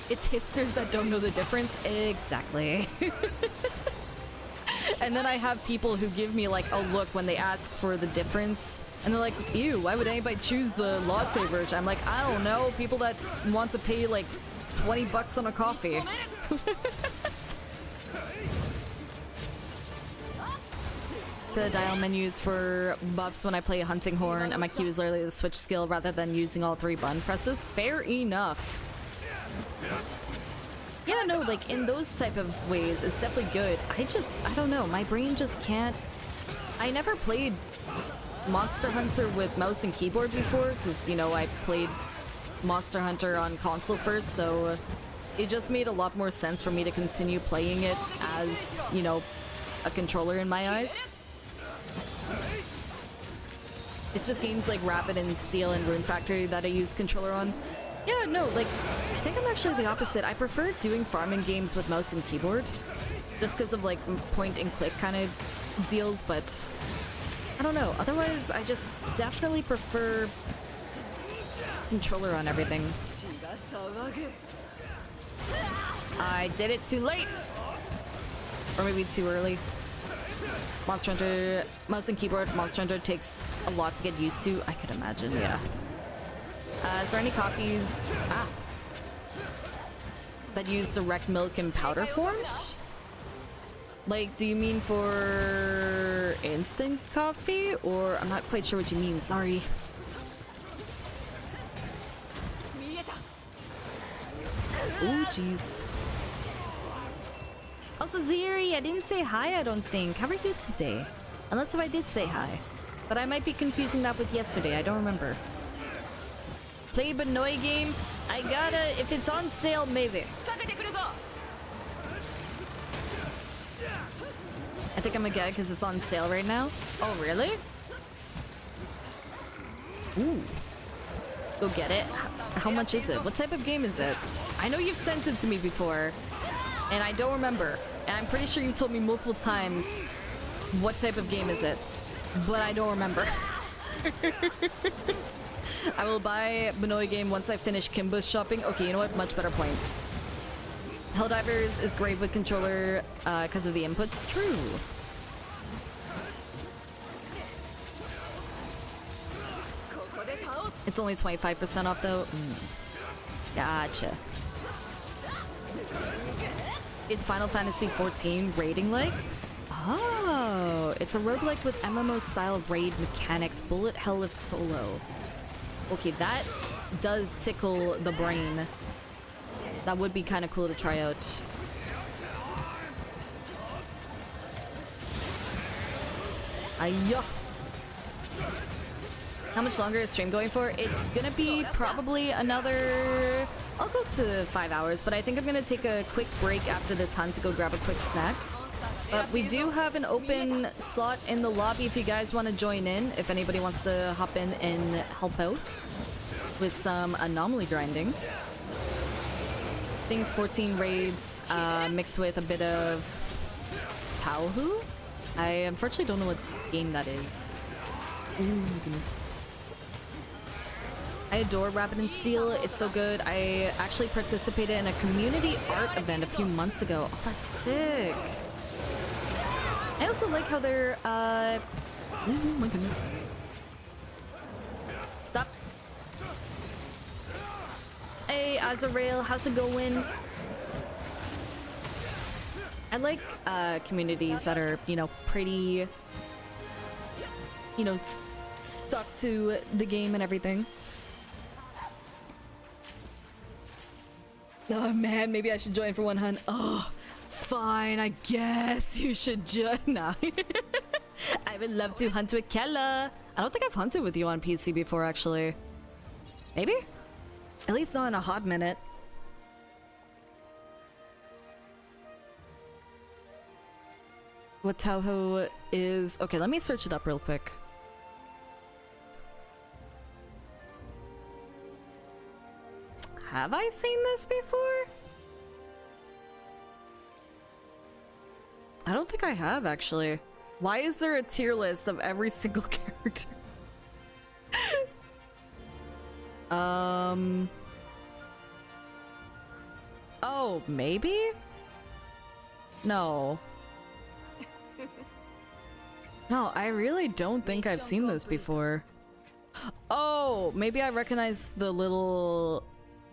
It's hipsters that don't know the difference. Exactly. And then I have people who give me like a look when they ask for the difference. And they're like, ew, why would anybody choose the latte version? I'm like, I don't know. People that want to pay like 20 bucks on a coffee. The dial menus for buffs when I play a hunting horn, and my Q is literally the switch skill rather than using all 3 button presses. Fair enough. Yeah, no, like, in those type of ways, it's definitely good. I don't know, my brain just can't... I never played Monster Hunter with mouse and keyboard before, because, you know, I played Monster Hunter on console first, so it just made a lot more sense for me to continue playing it as, you know, a controller in my eyes. It's just games like Rapid and Steel and Rune Factory that I use controller on. Yeah, no, like, I think I'm actually the opposite. I prefer doing farming games with mouse and keyboard. Just because of, like, point and click kind of deals, but... I don't know. Otherwise, I just definitely prefer controller on everything. I did it too late! Or maybe too early. Monster Hunter, mouse and keyboard, Monster Hunter takes a lot to get used to, I could imagine, yeah. Is there any coffees that use direct milk in powder forms? Like, do you mean for instant coffee? Or I'm not quite sure what you mean, sorry. Ooh, jeez. Also, Ziri, I didn't say hi, I don't think. How are you today? Unless if I did say hi. But I might be confusing that with yesterday, I don't remember. Play Benoy game? I gotta, if it's on sale, maybe. I think I'm gonna get it because it's on sale right now. Oh, really? Ooh. Go get it. How much is it? What type of game is it? I know you've sent it to me before, and I don't remember. And I'm pretty sure you've told me multiple times what type of game is it, but I don't remember. I will buy Benoy game once I finish Kimbo's shopping. Okay, you know what? Much better point. Helldivers is great with controller because of the inputs. True. It's only 25% off though. Gotcha. It's Final Fantasy XIV raiding like? Oh, it's a roguelike with MMO style raid mechanics, bullet hell if solo. Okay, that does tickle the brain. That would be kind of cool to try out. Ayah. How much longer is stream going for? It's gonna be probably another... I'll go to 5 hours, but I think I'm gonna take a quick break after this hunt to go grab a quick snack. But we do have an open slot in the lobby if you guys want to join in, if anybody wants to hop in and help out with some Anomaly grinding. I think 14 raids mixed with a bit of Tauhu. I unfortunately don't know what game that is. Ooh, my goodness. I adore Rabbit and Seal. It's so good. I actually participated in a community art event a few months ago. Oh, that's sick. I also like how they're, oh my goodness. Stop. Hey, Azarael, how's it going? I like, communities that are, you know, pretty, you know, stuck to the game and everything. Oh man, maybe I should join for one hunt. Oh, fine, I guess you should join. Nah. I would love to hunt with Kella. I don't think I've hunted with you on PC before, actually. Maybe? At least not in a hot minute. What Tauho is... Okay, let me search it up real quick. Have I seen this before? I don't think I have, actually. Why is there a tier list of every single character? Oh, maybe? No. No, I really don't think I've seen this before. Oh, maybe I recognize the little...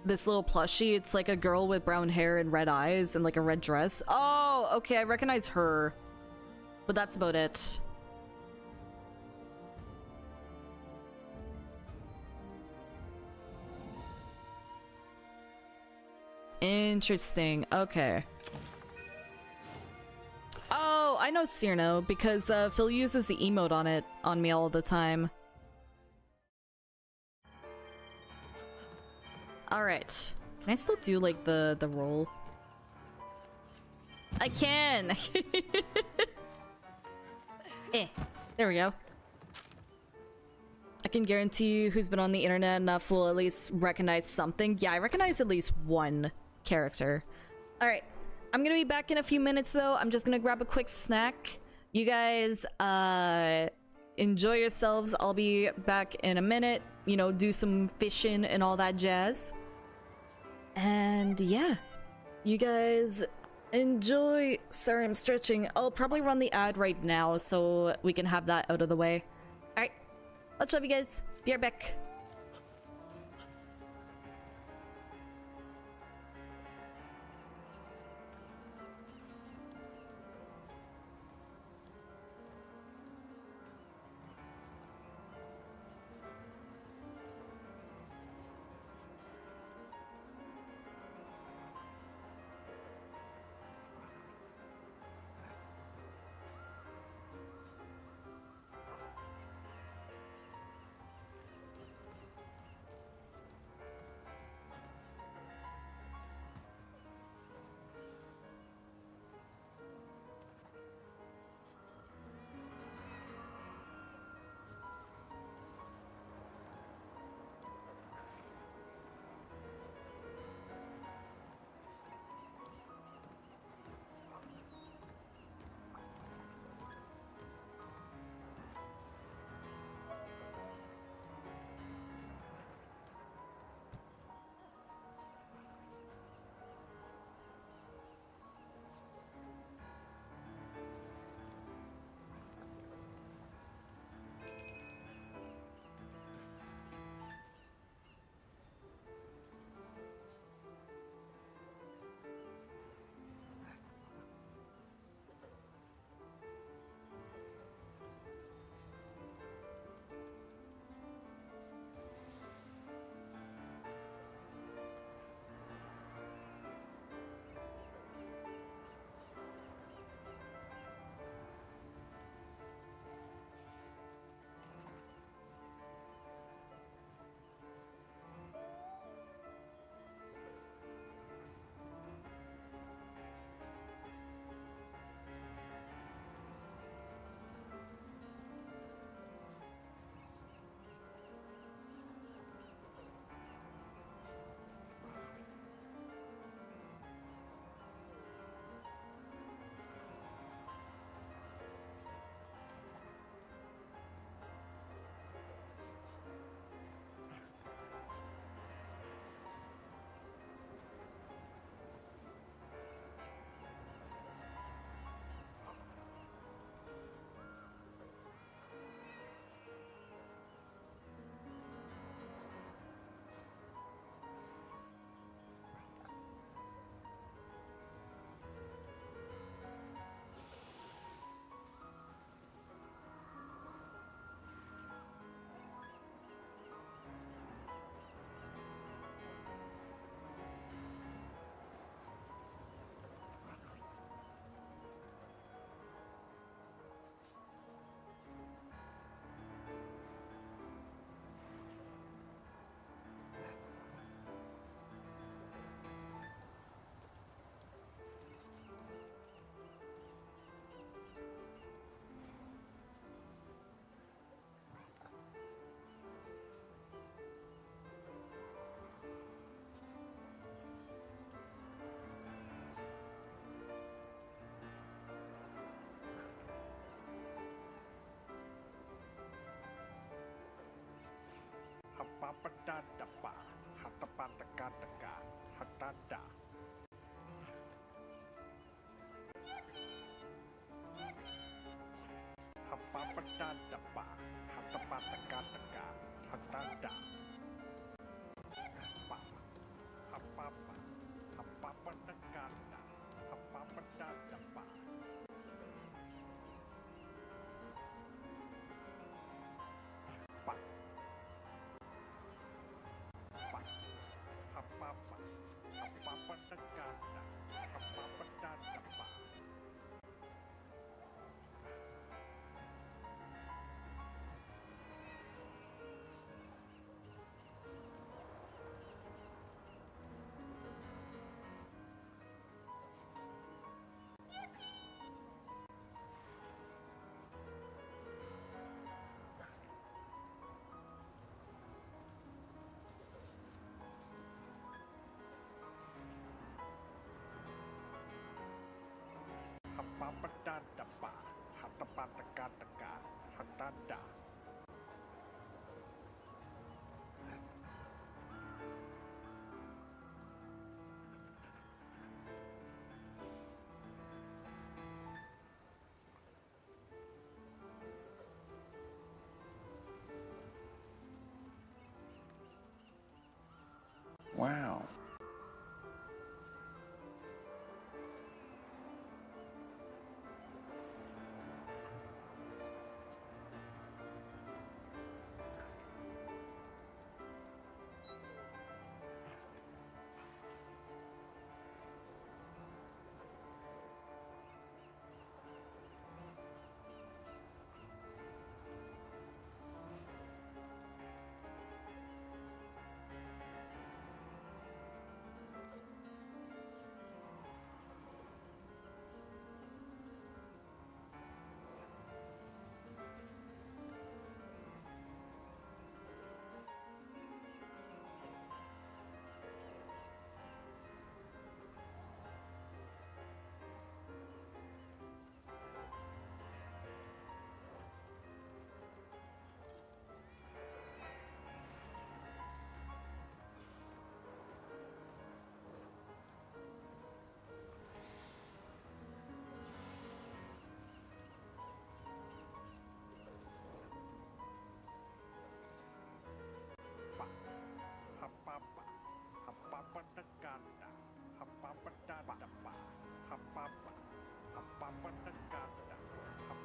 This little plushie. It's like a girl with brown hair and red eyes and like a red dress. Oh, okay, I recognize her. But that's about it. Interesting. Okay. Oh, I know Cyrano because Phil uses the emote on me all the time. Alright. Can I still do, like, the roll? I can! There we go. I can guarantee you who's been on the internet enough will at least recognize something. Yeah, I recognize at least one character. Alright. I'm gonna be back in a few minutes, though. I'm just gonna grab a quick snack. You guys, enjoy yourselves. I'll be back in a minute. You know, do some fishing and all that jazz. And yeah, you guys enjoy. Sorry, I'm stretching. I'll probably run the ad right now so we can have that out of the way. Alright, let's love you guys. Be right back. Wow.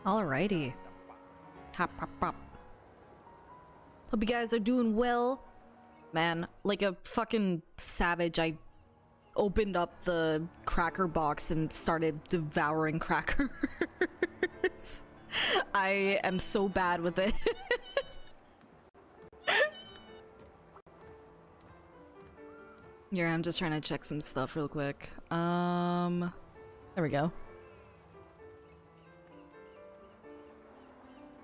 Alrighty. Hop, hop, hop. Hope you guys are doing well. Man, like a fucking savage, I opened up the cracker box and started devouring crackers. I am so bad with it. Here, I'm just trying to check some stuff real quick. There we go.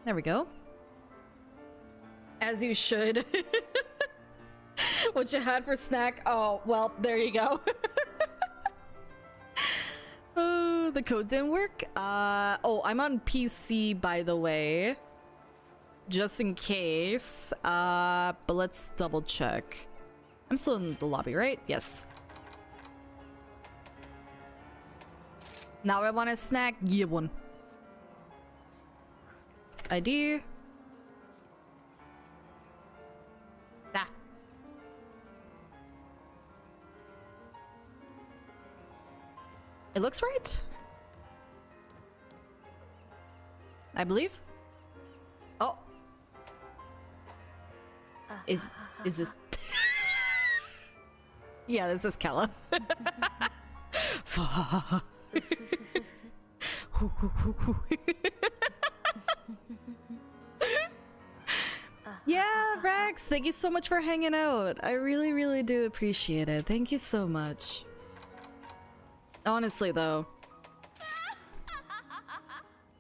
There we go. As you should. What you had for snack? Oh, well, there you go. The code didn't work. Oh, I'm on PC, by the way. Just in case. But let's double check. I'm still in the lobby, right? Yes. Now I want a snack. Get one. ID. Ah. It looks right. I believe. Oh. Is this? Yeah, this is Kella. Yeah, Rex, thank you so much for hanging out. I really, really do appreciate it. Thank you so much. Honestly, though,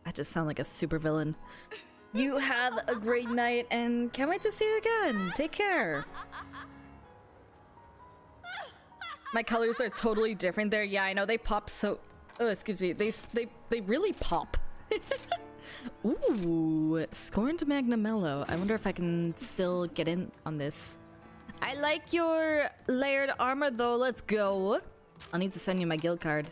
I just sound like a supervillain. You have a great night and can't wait to see you again. Take care. My colors are totally different there. Yeah, I know they pop so... Oh, excuse me. They really pop. Ooh, Scorned Magnamello. I wonder if I can still get in on this. I like your layered armor though. Let's go. I'll need to send you my guild card.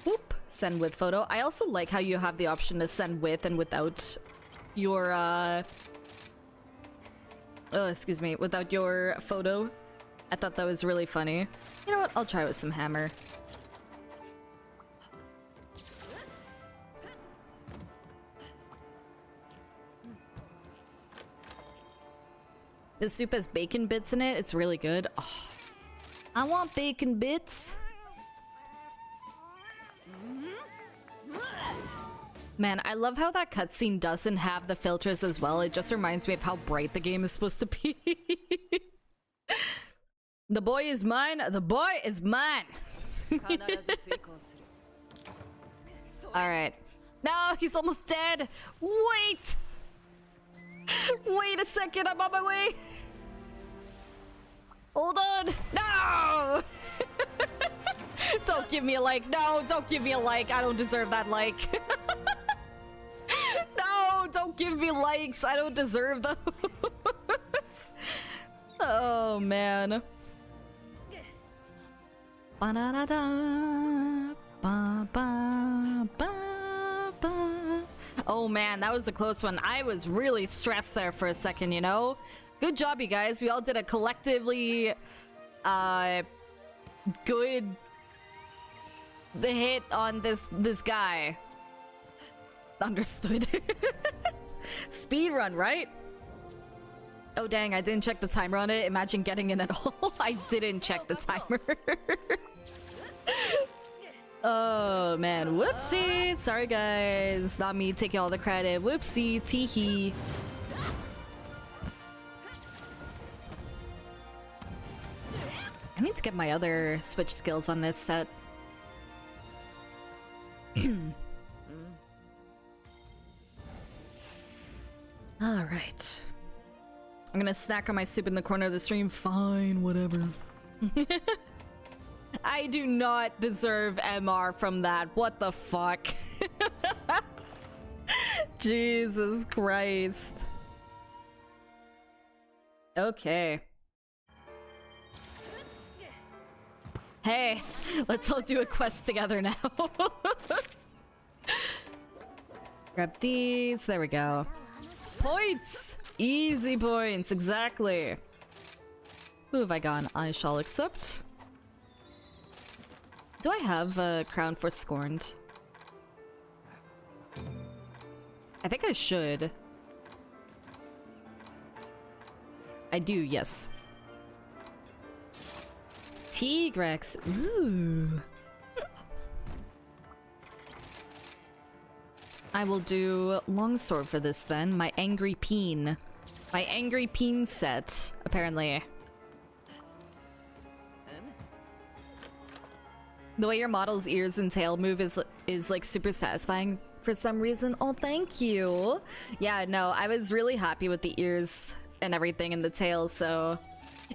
Whoop. Send with photo. I also like how you have the option to send with and without your oh, excuse me, without your photo. I thought that was really funny. You know what? I'll try with some hammer. The soup has bacon bits in it. It's really good. Oh, I want bacon bits. Man, I love how that cutscene doesn't have the filters as well. It just reminds me of how bright the game is supposed to be. The boy is mine. The boy is mine. Alright. No, he's almost dead. Wait. Wait a second. I'm on my way. Hold on. No. Don't give me a like. No, don't give me a like. I don't deserve that like. No, don't give me likes. I don't deserve those. Oh, man. Ba-da-da-da. Ba-ba-ba-ba. Oh, man, that was a close one. I was really stressed there for a second, you know? Good job, you guys. We all did a collectively good hit on this guy. Understood. Speed run, right? Oh dang, I didn't check the timer on it. Imagine getting in at all. I didn't check the timer. Oh man, whoopsie. Sorry guys, not me taking all the credit. Whoopsie, teehee. I need to get my other switch skills on this set. Alright. I'm gonna snack on my soup in the corner of the stream. Fine, whatever. I do not deserve MR from that. What the fuck? Jesus Christ. Okay. Hey, let's all do a quest together now. Grab these. There we go. Points! Easy points, exactly. Who have I gone? I shall accept. Do I have a crown for Scorned? I think I should. I do, yes. Tigrex. Ooh. I will do longsword for this then. My angry peen. My angry peen set, apparently. The way your model's ears and tail move is like super satisfying for some reason. Oh, thank you. Yeah, no, I was really happy with the ears and everything and the tail, so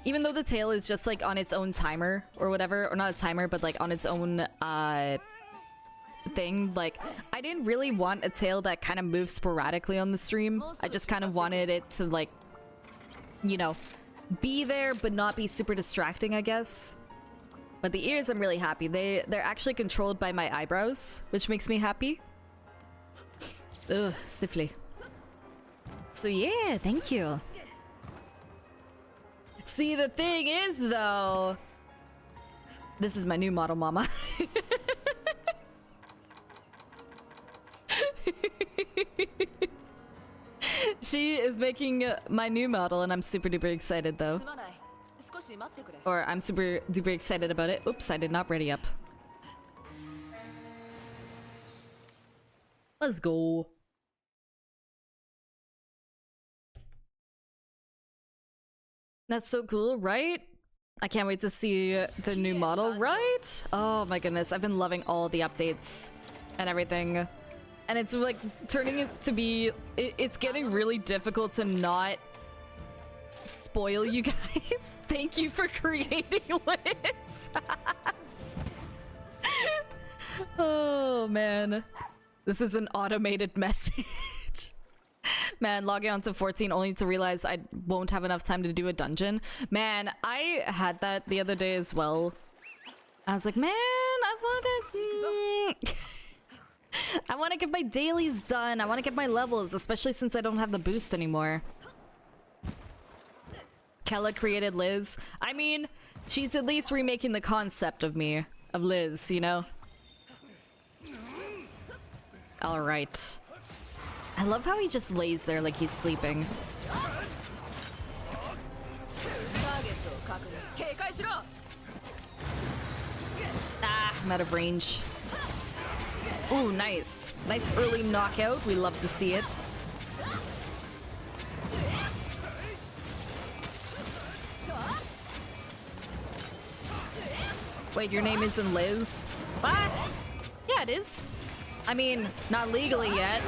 even though the tail is just like on its own timer or whatever, or not a timer, but like on its own thing, like I didn't really want a tail that kind of moves sporadically on the stream. I just kind of wanted it to, like, you know, be there but not be super distracting, I guess. But the ears, I'm really happy. They're actually controlled by my eyebrows, which makes me happy. Ugh, stiffly. So yeah, thank you. See, the thing is though, this is my new model, mama. She is making my new model and I'm super duper excited though. Or I'm super duper excited about it. Oops, I did not ready up. Let's go. That's so cool, right? I can't wait to see the new model, right? Oh my goodness, I've been loving all the updates and everything. And it's like turning it to be... It's getting really difficult to not spoil you guys. Thank you for creating Liz. Oh man. This is an automated message. Man, logging on to 14 only to realize I won't have enough time to do a dungeon. Man, I had that the other day as well. I was like, man, I want to get my dailies done. I want to get my levels, especially since I don't have the boost anymore. Kella created Liz. I mean, she's at least remaking the concept of me, of Liz, you know? Alright. I love how he just lays there like he's sleeping. Ah, I'm out of range. Ooh, nice. Nice early knockout. We love to see it. Wait, your name isn't Liz? What? Yeah, it is. I mean, not legally yet,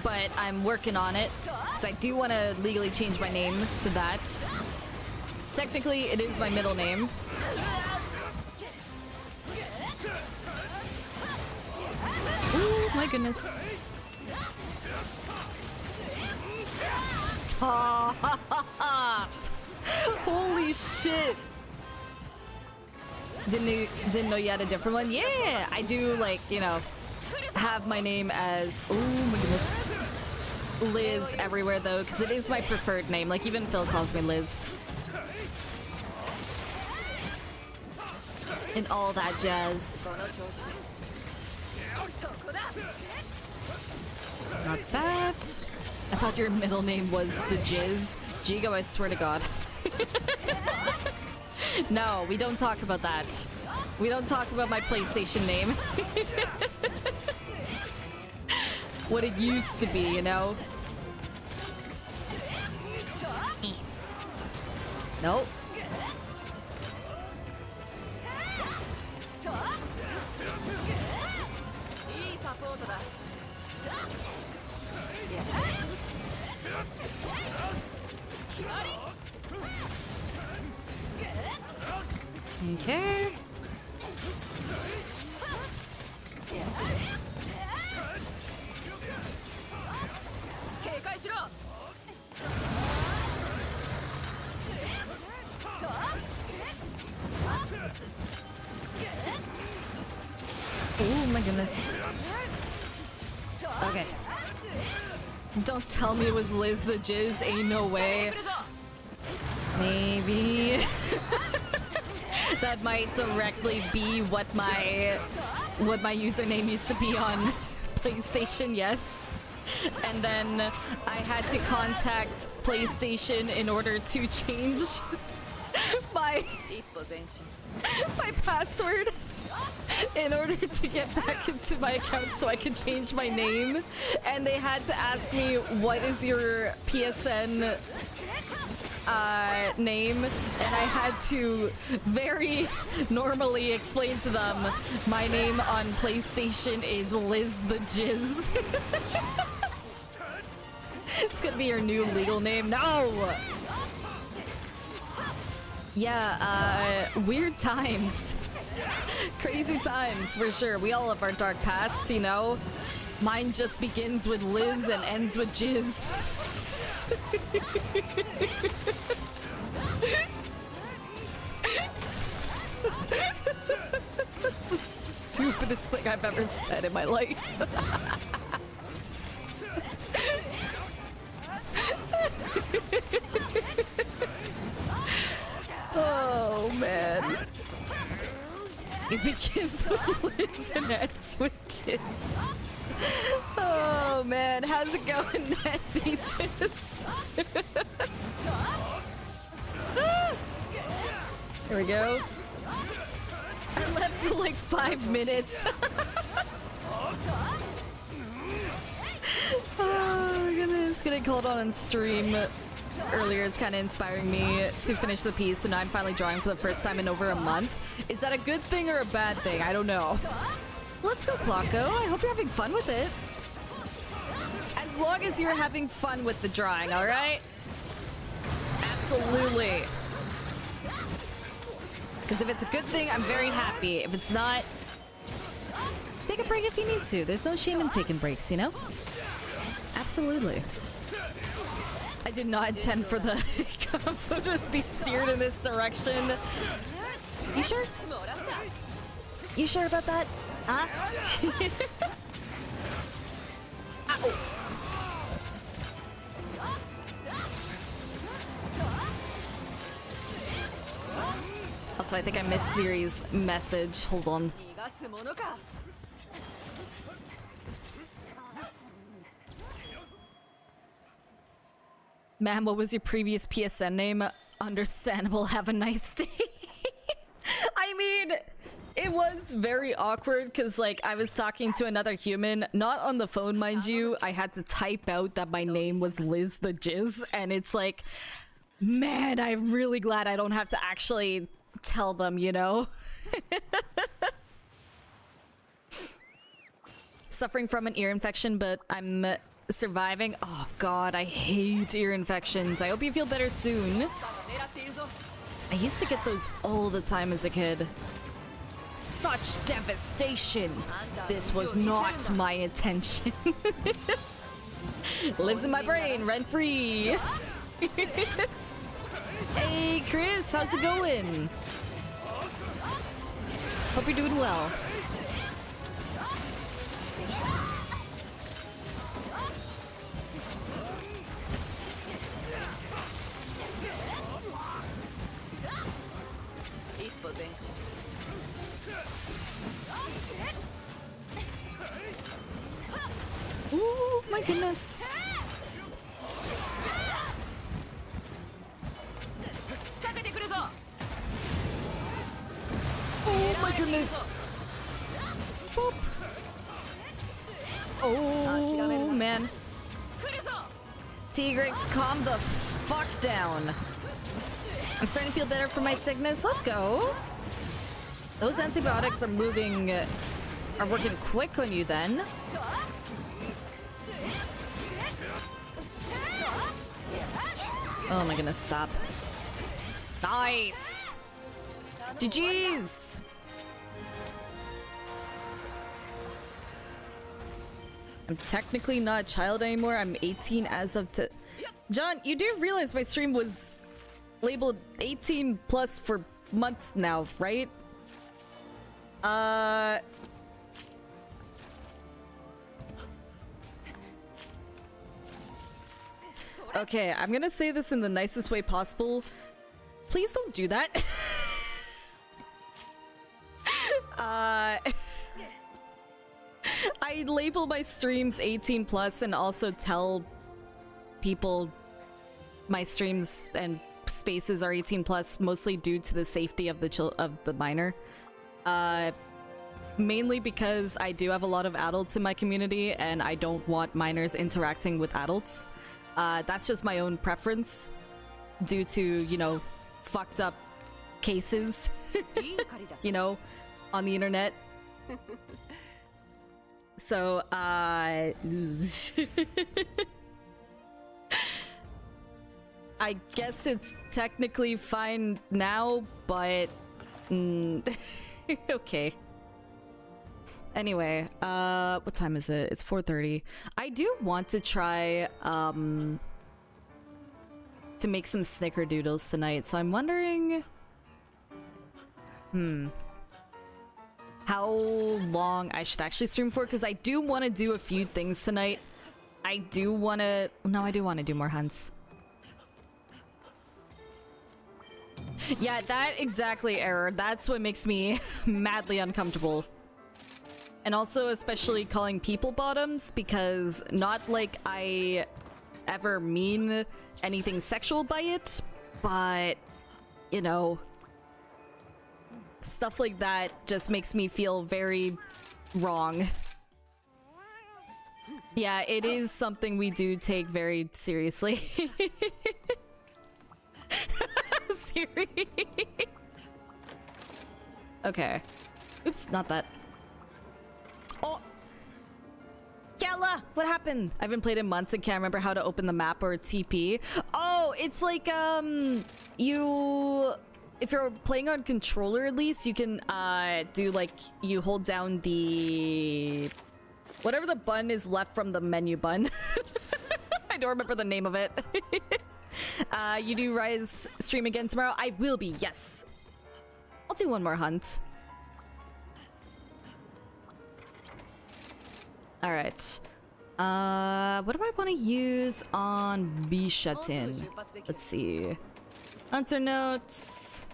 but I'm working on it. Because I do want to legally change my name to that. Technically, it is my middle name. Ooh, my goodness. Stop! Holy shit! Didn't know you had a different one? Yeah! I do, like, you know, have my name as... Oh my goodness. Liz everywhere, though, because it is my preferred name. Like, even Phil calls me Liz. And all that jazz. Not that. I thought your middle name was the Jizz. Jigo, I swear to God. No, we don't talk about that. We don't talk about my PlayStation name. What it used to be, you know? Nope. Okay. Oh my goodness. Okay. Don't tell me it was Liz the Jizz, ain't no way. Maybe. That might directly be what my username used to be on PlayStation, yes. And then I had to contact PlayStation in order to change my password in order to get back into my account so I could change my name. And they had to ask me, what is your PSN name? And I had to very normally explain to them, my name on PlayStation is Liz the Jizz. It's gonna be your new legal name. No! Yeah, weird times. Crazy times, for sure. We all have our dark pasts, you know? Mine just begins with Liz and ends with Jizz. That's the stupidest thing I've ever said in my life. Oh, man. It begins with Liz and ends with Jizz. Oh, man. How's it going, Net Thesis? Here we go. I left for like 5 minutes. Oh my goodness. Getting called on stream earlier is kind of inspiring me to finish the piece, so now I'm finally drawing for the first time in over a month. Is that a good thing or a bad thing? I don't know. Let's go, Plocko. I hope you're having fun with it. As long as you're having fun with the drawing, alright? Absolutely. Because if it's a good thing, I'm very happy. If it's not, take a break if you need to. There's no shame in taking breaks, you know? Absolutely. I did not intend for the photos to be steered in this direction. You sure? You sure about that? Huh? Ow. Also, I think I missed Siri's message. Hold on. Ma'am, what was your previous PSN name? Understandable, have a nice day. I mean, it was very awkward because, like, I was talking to another human, not on the phone, mind you. I had to type out that my name was Liz the Jizz, and it's like, man, I'm really glad I don't have to actually tell them, you know? Suffering from an ear infection, but I'm surviving. Oh god, I hate ear infections. I hope you feel better soon. I used to get those all the time as a kid. Such devastation. This was not my intention. Lives in my brain, rent free. Hey Chris, how's it going? Hope you're doing well. Ooh, my goodness. Oh my goodness. Boop. Oh man. Tigrex, calm the fuck down. I'm starting to feel better from my sickness. Let's go. Those antibiotics are working quick on you then. Oh my goodness, stop. Nice! GG's! I'm technically not a child anymore. I'm 18 as of John, you do realize my stream was labeled 18 plus for months now, right? Okay, I'm gonna say this in the nicest way possible. Please don't do that. I label my streams 18 plus and also tell people my streams and spaces are 18 plus, mostly due to the safety of the minor. Mainly because I do have a lot of adults in my community and I don't want minors interacting with adults. That's just my own preference due to, you know, fucked up cases, you know, on the internet. So, I guess it's technically fine now, but okay. Anyway, what time is it? It's 4:30. I do want to try to make some snickerdoodles tonight, so I'm wondering how long I should actually stream for, because I do want to do a few things tonight. I do want to do more hunts. Yeah, that exactly, Error. That's what makes me madly uncomfortable. And also especially calling people bottoms, because not like I ever mean anything sexual by it, but, you know, stuff like that just makes me feel very wrong. Yeah, it is something we do take very seriously. Siri. Okay. Oops, not that. Oh! Kella! What happened? I haven't played in months and can't remember how to open the map or TP. Oh, it's like, if you're playing on controller at least, you can, do like, you hold down the... whatever the button is left from the menu button. I I don't remember the name of it. You do Rise stream again tomorrow? I will be, yes. I'll do one more hunt. Alright. What do I want to use on Bishatin? Let's see. Hunter notes.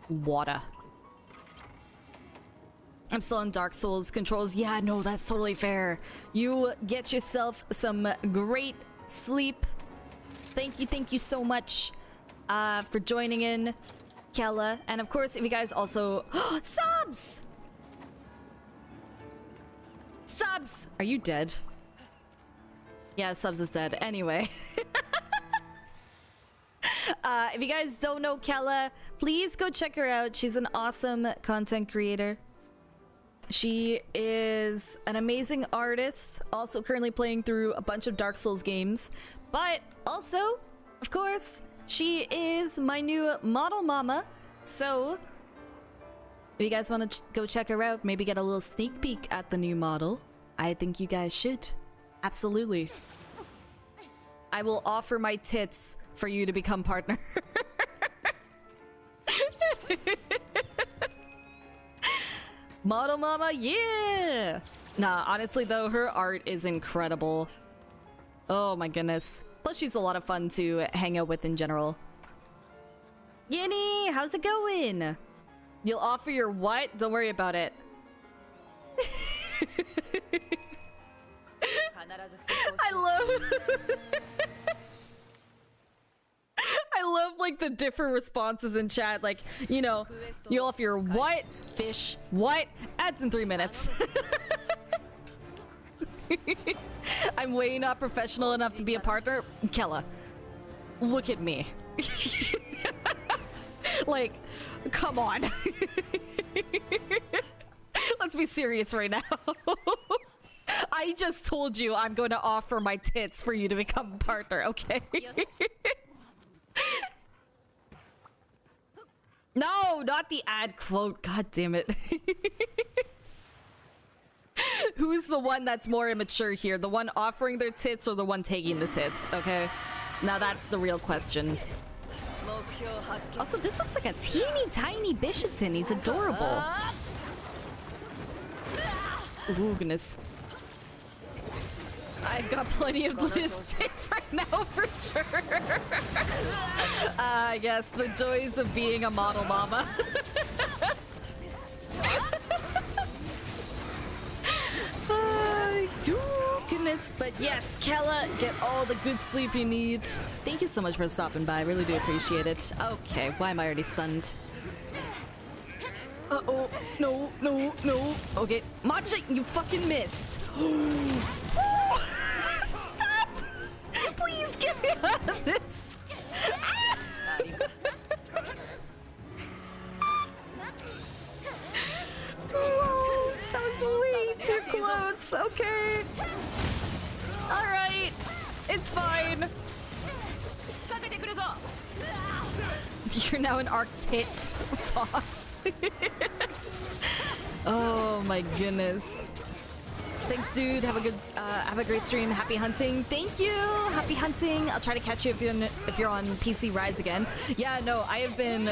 Water. I'm still on Dark Souls controls. Yeah, no, that's totally fair. You get yourself some great sleep. Thank you so much for joining in, Kella. And of course, if you guys also... Subs! Subs! Are you dead? Yeah, Subs is dead. Anyway. If you guys don't know Kella, please go check her out. She's an awesome content creator. She is an amazing artist, also currently playing through a bunch of Dark Souls games. But also, of course, she is my new model mama. So, if you guys want to go check her out, maybe get a little sneak peek at the new model, I think you guys should. Absolutely. I will offer my tits for you to become partner. Model mama, yeah! Nah, honestly though, her art is incredible. Oh my goodness. Plus she's a lot of fun to hang out with in general. Ginny, how's it going? You'll offer your what? Don't worry about it. I love like the different responses in chat. Like, you know, you offer your what? Fish. What? Ads in 3 minutes. I'm way not professional enough to be a partner. Kella, look at me. Like, come on. Let's be serious right now. I just told you I'm going to offer my tits for you to become a partner, okay? No, not the ad quote. God damn it. Who's the one that's more immature here? The one offering their tits or the one taking the tits? Okay. Now that's the real question. Also, this looks like a teeny tiny Bishatin. He's adorable. Ooh, goodness. I've got plenty of Blizz tits right now for sure. Yes, the joys of being a model mama. Goodness, but yes, Kella, get all the good sleep you need. Thank you so much for stopping by. I really do appreciate it. Okay, why am I already stunned? Uh-oh. No, no, no. Okay, Matcha, you fucking missed. Stop! Please get me out of this. Oh, that was way too close. Okay. Alright. It's fine. You're now an Arctic fox. Oh my goodness. Thanks, dude. Have a great stream. Happy hunting. Thank you. Happy hunting. I'll try to catch you if you're on PC Rise again. Yeah, no, I have been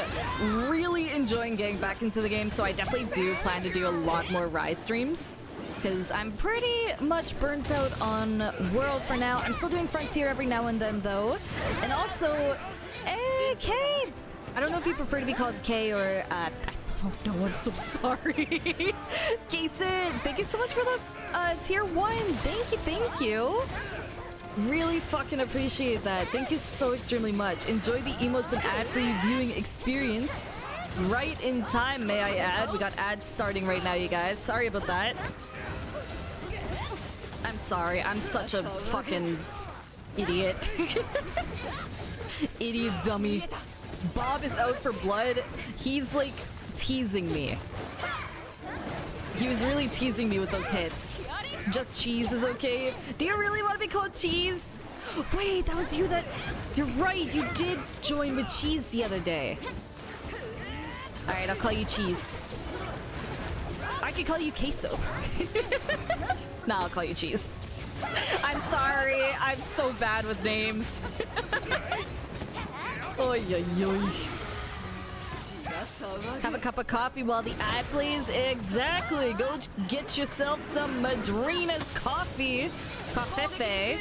really enjoying getting back into the game, so I definitely do plan to do a lot more Rise streams because I'm pretty much burnt out on World for now. I'm still doing Frontier every now and then, though, and also, K. I don't know if you prefer to be called K or I still don't know. I'm so sorry. Kason, thank you so much for the tier 1. Thank you. Really fucking appreciate that. Thank you so extremely much. Enjoy the emotes and ad-free viewing experience. Right in time, may I add. We got ads starting right now, you guys. Sorry about that. I'm sorry. I'm such a fucking idiot. Idiot dummy. Bob is out for blood. He's like teasing me. He was really teasing me with those hits. Just Cheese is okay. Do you really want to be called Cheese? Wait, that was you that... You're right, you did join with Cheese the other day. Alright, I'll call you Cheese. I could call you Queso. Nah, I'll call you Cheese. I'm sorry. I'm so bad with names. Oy, oy, oy. Have a cup of coffee while the ad plays? Exactly. Go get yourself some Madrina's coffee. Cafefe.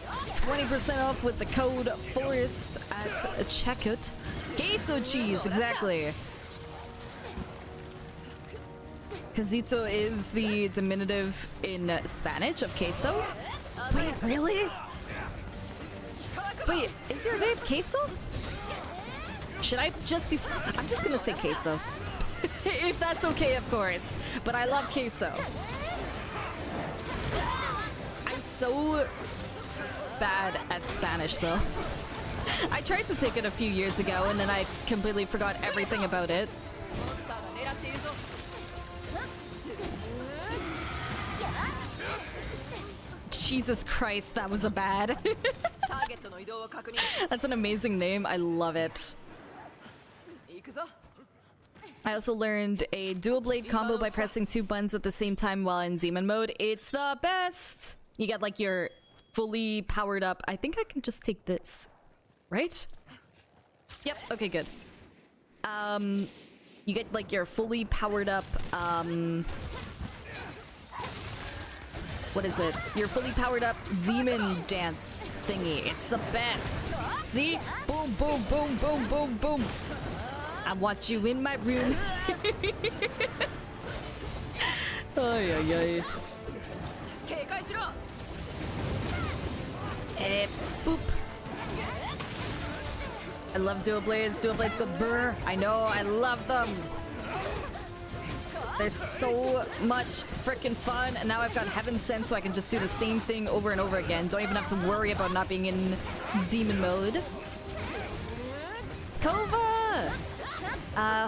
20% off with the code FOREST at checkout. Queso cheese, exactly. Quesito is the diminutive in Spanish of queso. Wait, really? Wait, is your name queso? Should I just be... I'm just gonna say queso. If that's okay, of course. But I love queso. I'm so bad at Spanish, though. I tried to take it a few years ago, and then I completely forgot everything about it. Jesus Christ, that was a bad. That's an amazing name. I love it. I also learned a dual blade combo by pressing 2 buttons at the same time while in demon mode. It's the best! You get like your fully powered up... I think I can just take this. Right? Yep, okay, good. You get like your fully powered up, what is it? Your fully powered up demon dance thingy. It's the best. See? Boom, boom, boom, boom, boom, boom. I want you in my room. Ay, ay, ay. Boop. I love dual blades. Dual blades go brr. I know, I love them. They're so much freaking fun, and now I've got Heaven Sent, so I can just do the same thing over and over again. Don't even have to worry about not being in demon mode. Kova!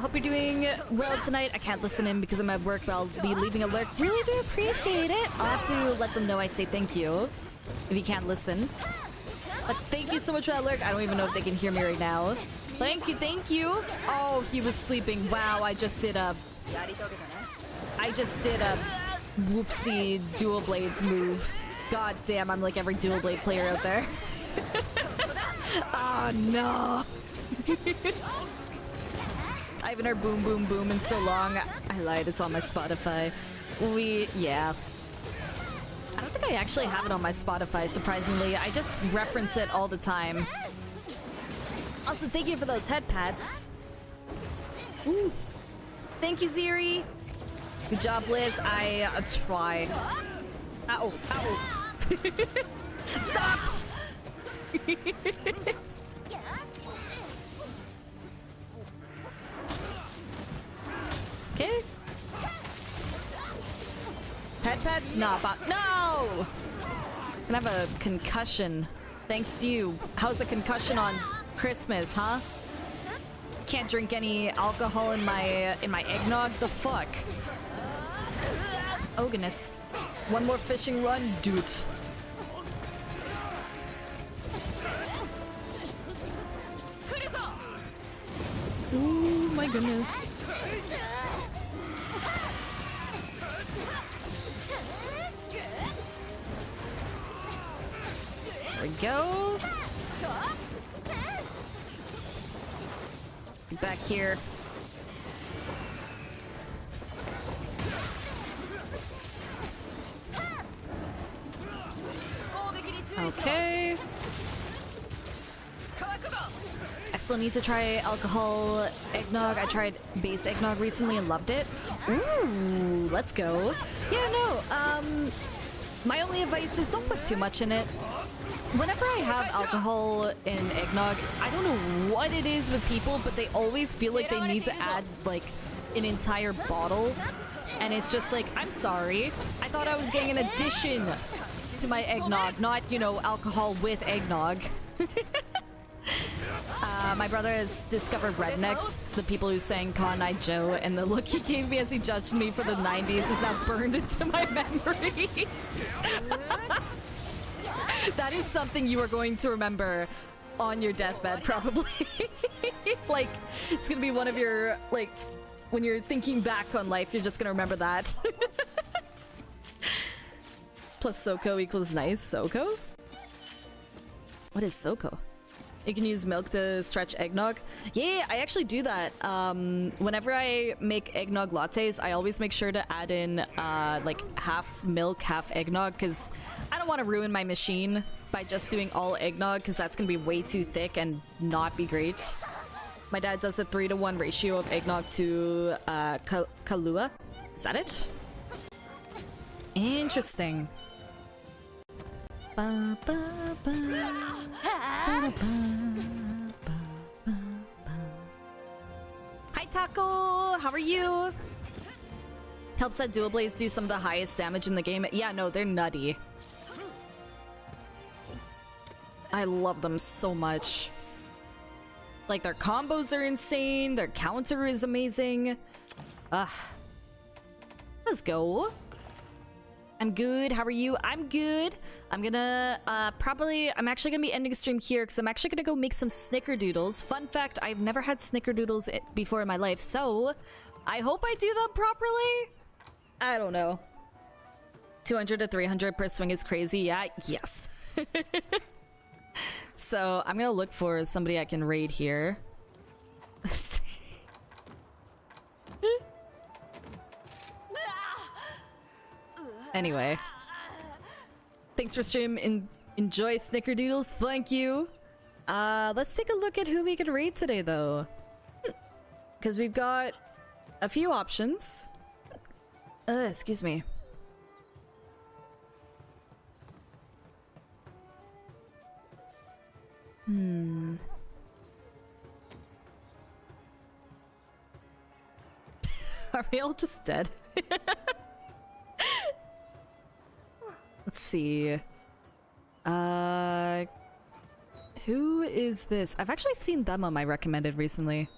Hope you're doing well tonight. I can't listen in because I'm at work, but I'll be leaving a lurk. Really do appreciate it. I'll have to let them know I say thank you if you can't listen. But thank you so much for that lurk. I don't even know if they can hear me right now. Thank you, thank you. Oh, he was sleeping. Wow, I just did a whoopsie dual blades move. God damn, I'm like every dual blade player out there. Oh no. I haven't heard boom boom boom in so long. I lied, it's on my Spotify. Yeah. I don't think I actually have it on my Spotify, surprisingly. I just reference it all the time. Also, thank you for those head pats. Ooh. Thank you, Ziri. Good job, Liz. I try. Ow. Ow. Stop! Okay. Head pats? Nah, no! I have a concussion. Thanks to you. How's a concussion on Christmas, huh? Can't drink any alcohol in my eggnog? The fuck? Oh goodness. One more fishing run? Dude. Oh my goodness. There we go. Back here. Okay. I still need to try alcohol eggnog. I tried base eggnog recently and loved it. Ooh, let's go. Yeah, no, my only advice is don't put too much in it. Whenever I have alcohol in eggnog, I don't know what it is with people, but they always feel like they need to add, like, an entire bottle. And it's just like, I'm sorry. I thought I was getting an addition to my eggnog, not, you know, alcohol with eggnog. My brother has discovered rednecks, the people who sang Con Joe, and the look he gave me as he judged me for the 90s is now burned into my memories. That is something you are going to remember on your deathbed, probably. Like, it's gonna be one of your, like, when you're thinking back on life, you're just gonna remember that. plus SoCo equals nice. SoCo? What is SoCo? You can use milk to stretch eggnog. Yeah, I actually do that. Whenever I make eggnog lattes, I always make sure to add in like half milk, half eggnog, because I don't want to ruin my machine by just doing all eggnog, because that's gonna be way too thick and not be great. My dad does a 3-to-1 ratio of eggnog to Kahlua. Is that it? Interesting. Ba, ba, ba, ba, ba, ba, ba, ba. Hi Taco, how are you? Helps that dual blades do some of the highest damage in the game. Yeah, no, they're nutty. I love them so much. Like, their combos are insane, their counter is amazing. Let's go. I'm good. How are you? I'm good. I'm gonna I'm actually gonna be ending stream here because I'm actually gonna go make some snickerdoodles. Fun fact, I've never had snickerdoodles before in my life, so I hope I do them properly. I don't know. 200 to 300 per swing is crazy. Yeah, yes. So I'm gonna look for somebody I can raid here. Anyway, thanks for stream. Enjoy snickerdoodles. Thank you. Let's take a look at who we can raid today, though, because we've got a few options. Excuse me. Are we all just dead? Let's see. Who is this? I've actually seen them on my recommended recently.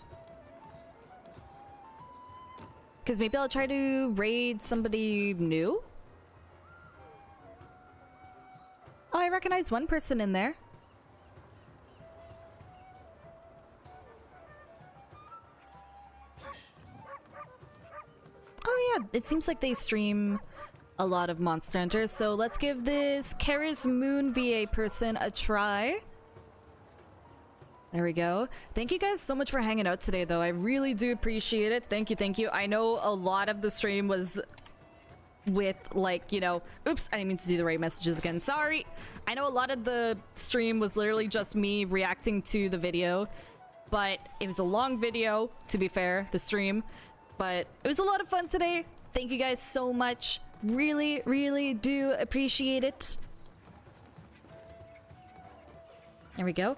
Because maybe I'll try to raid somebody new? Oh, I recognize one person in there. Oh yeah, it seems like they stream a lot of Monster Hunter, so let's give this Karis Moon VA person a try. There we go. Thank you guys so much for hanging out today, though. I really do appreciate it. Thank you, thank you. I know a lot of the stream was with, like, you know... Oops, I didn't mean to do the right messages again. Sorry! I know a lot of the stream was literally just me reacting to the video, but it was a long video, to be fair, the stream. But it was a lot of fun today. Thank you guys so much. Really, really do appreciate it. There we go.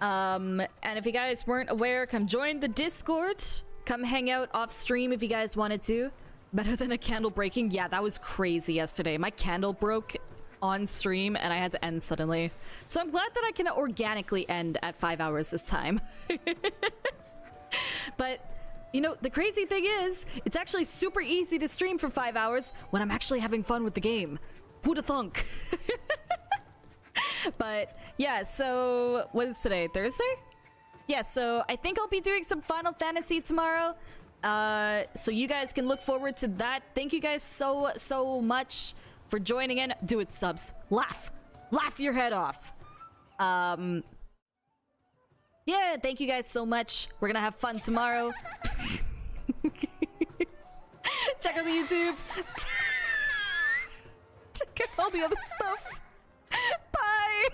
And if you guys weren't aware, come join the Discord. Come hang out off stream if you guys wanted to. Better than a candle breaking. Yeah, that was crazy yesterday. My candle broke on stream and I had to end suddenly. So I'm glad that I can organically end at 5 hours this time. But... you know, the crazy thing is, it's actually super easy to stream for 5 hours when I'm actually having fun with the game. Who'da thunk? But, yeah, so, what is today? Thursday? Yeah, so I think I'll be doing some Final Fantasy tomorrow. So you guys can look forward to that. Thank you guys so much for joining in. Do it, subs. Laugh. Laugh your head off. Yeah, thank you guys so much. We're gonna have fun tomorrow. Check out the YouTube. Check out all the other stuff. Bye.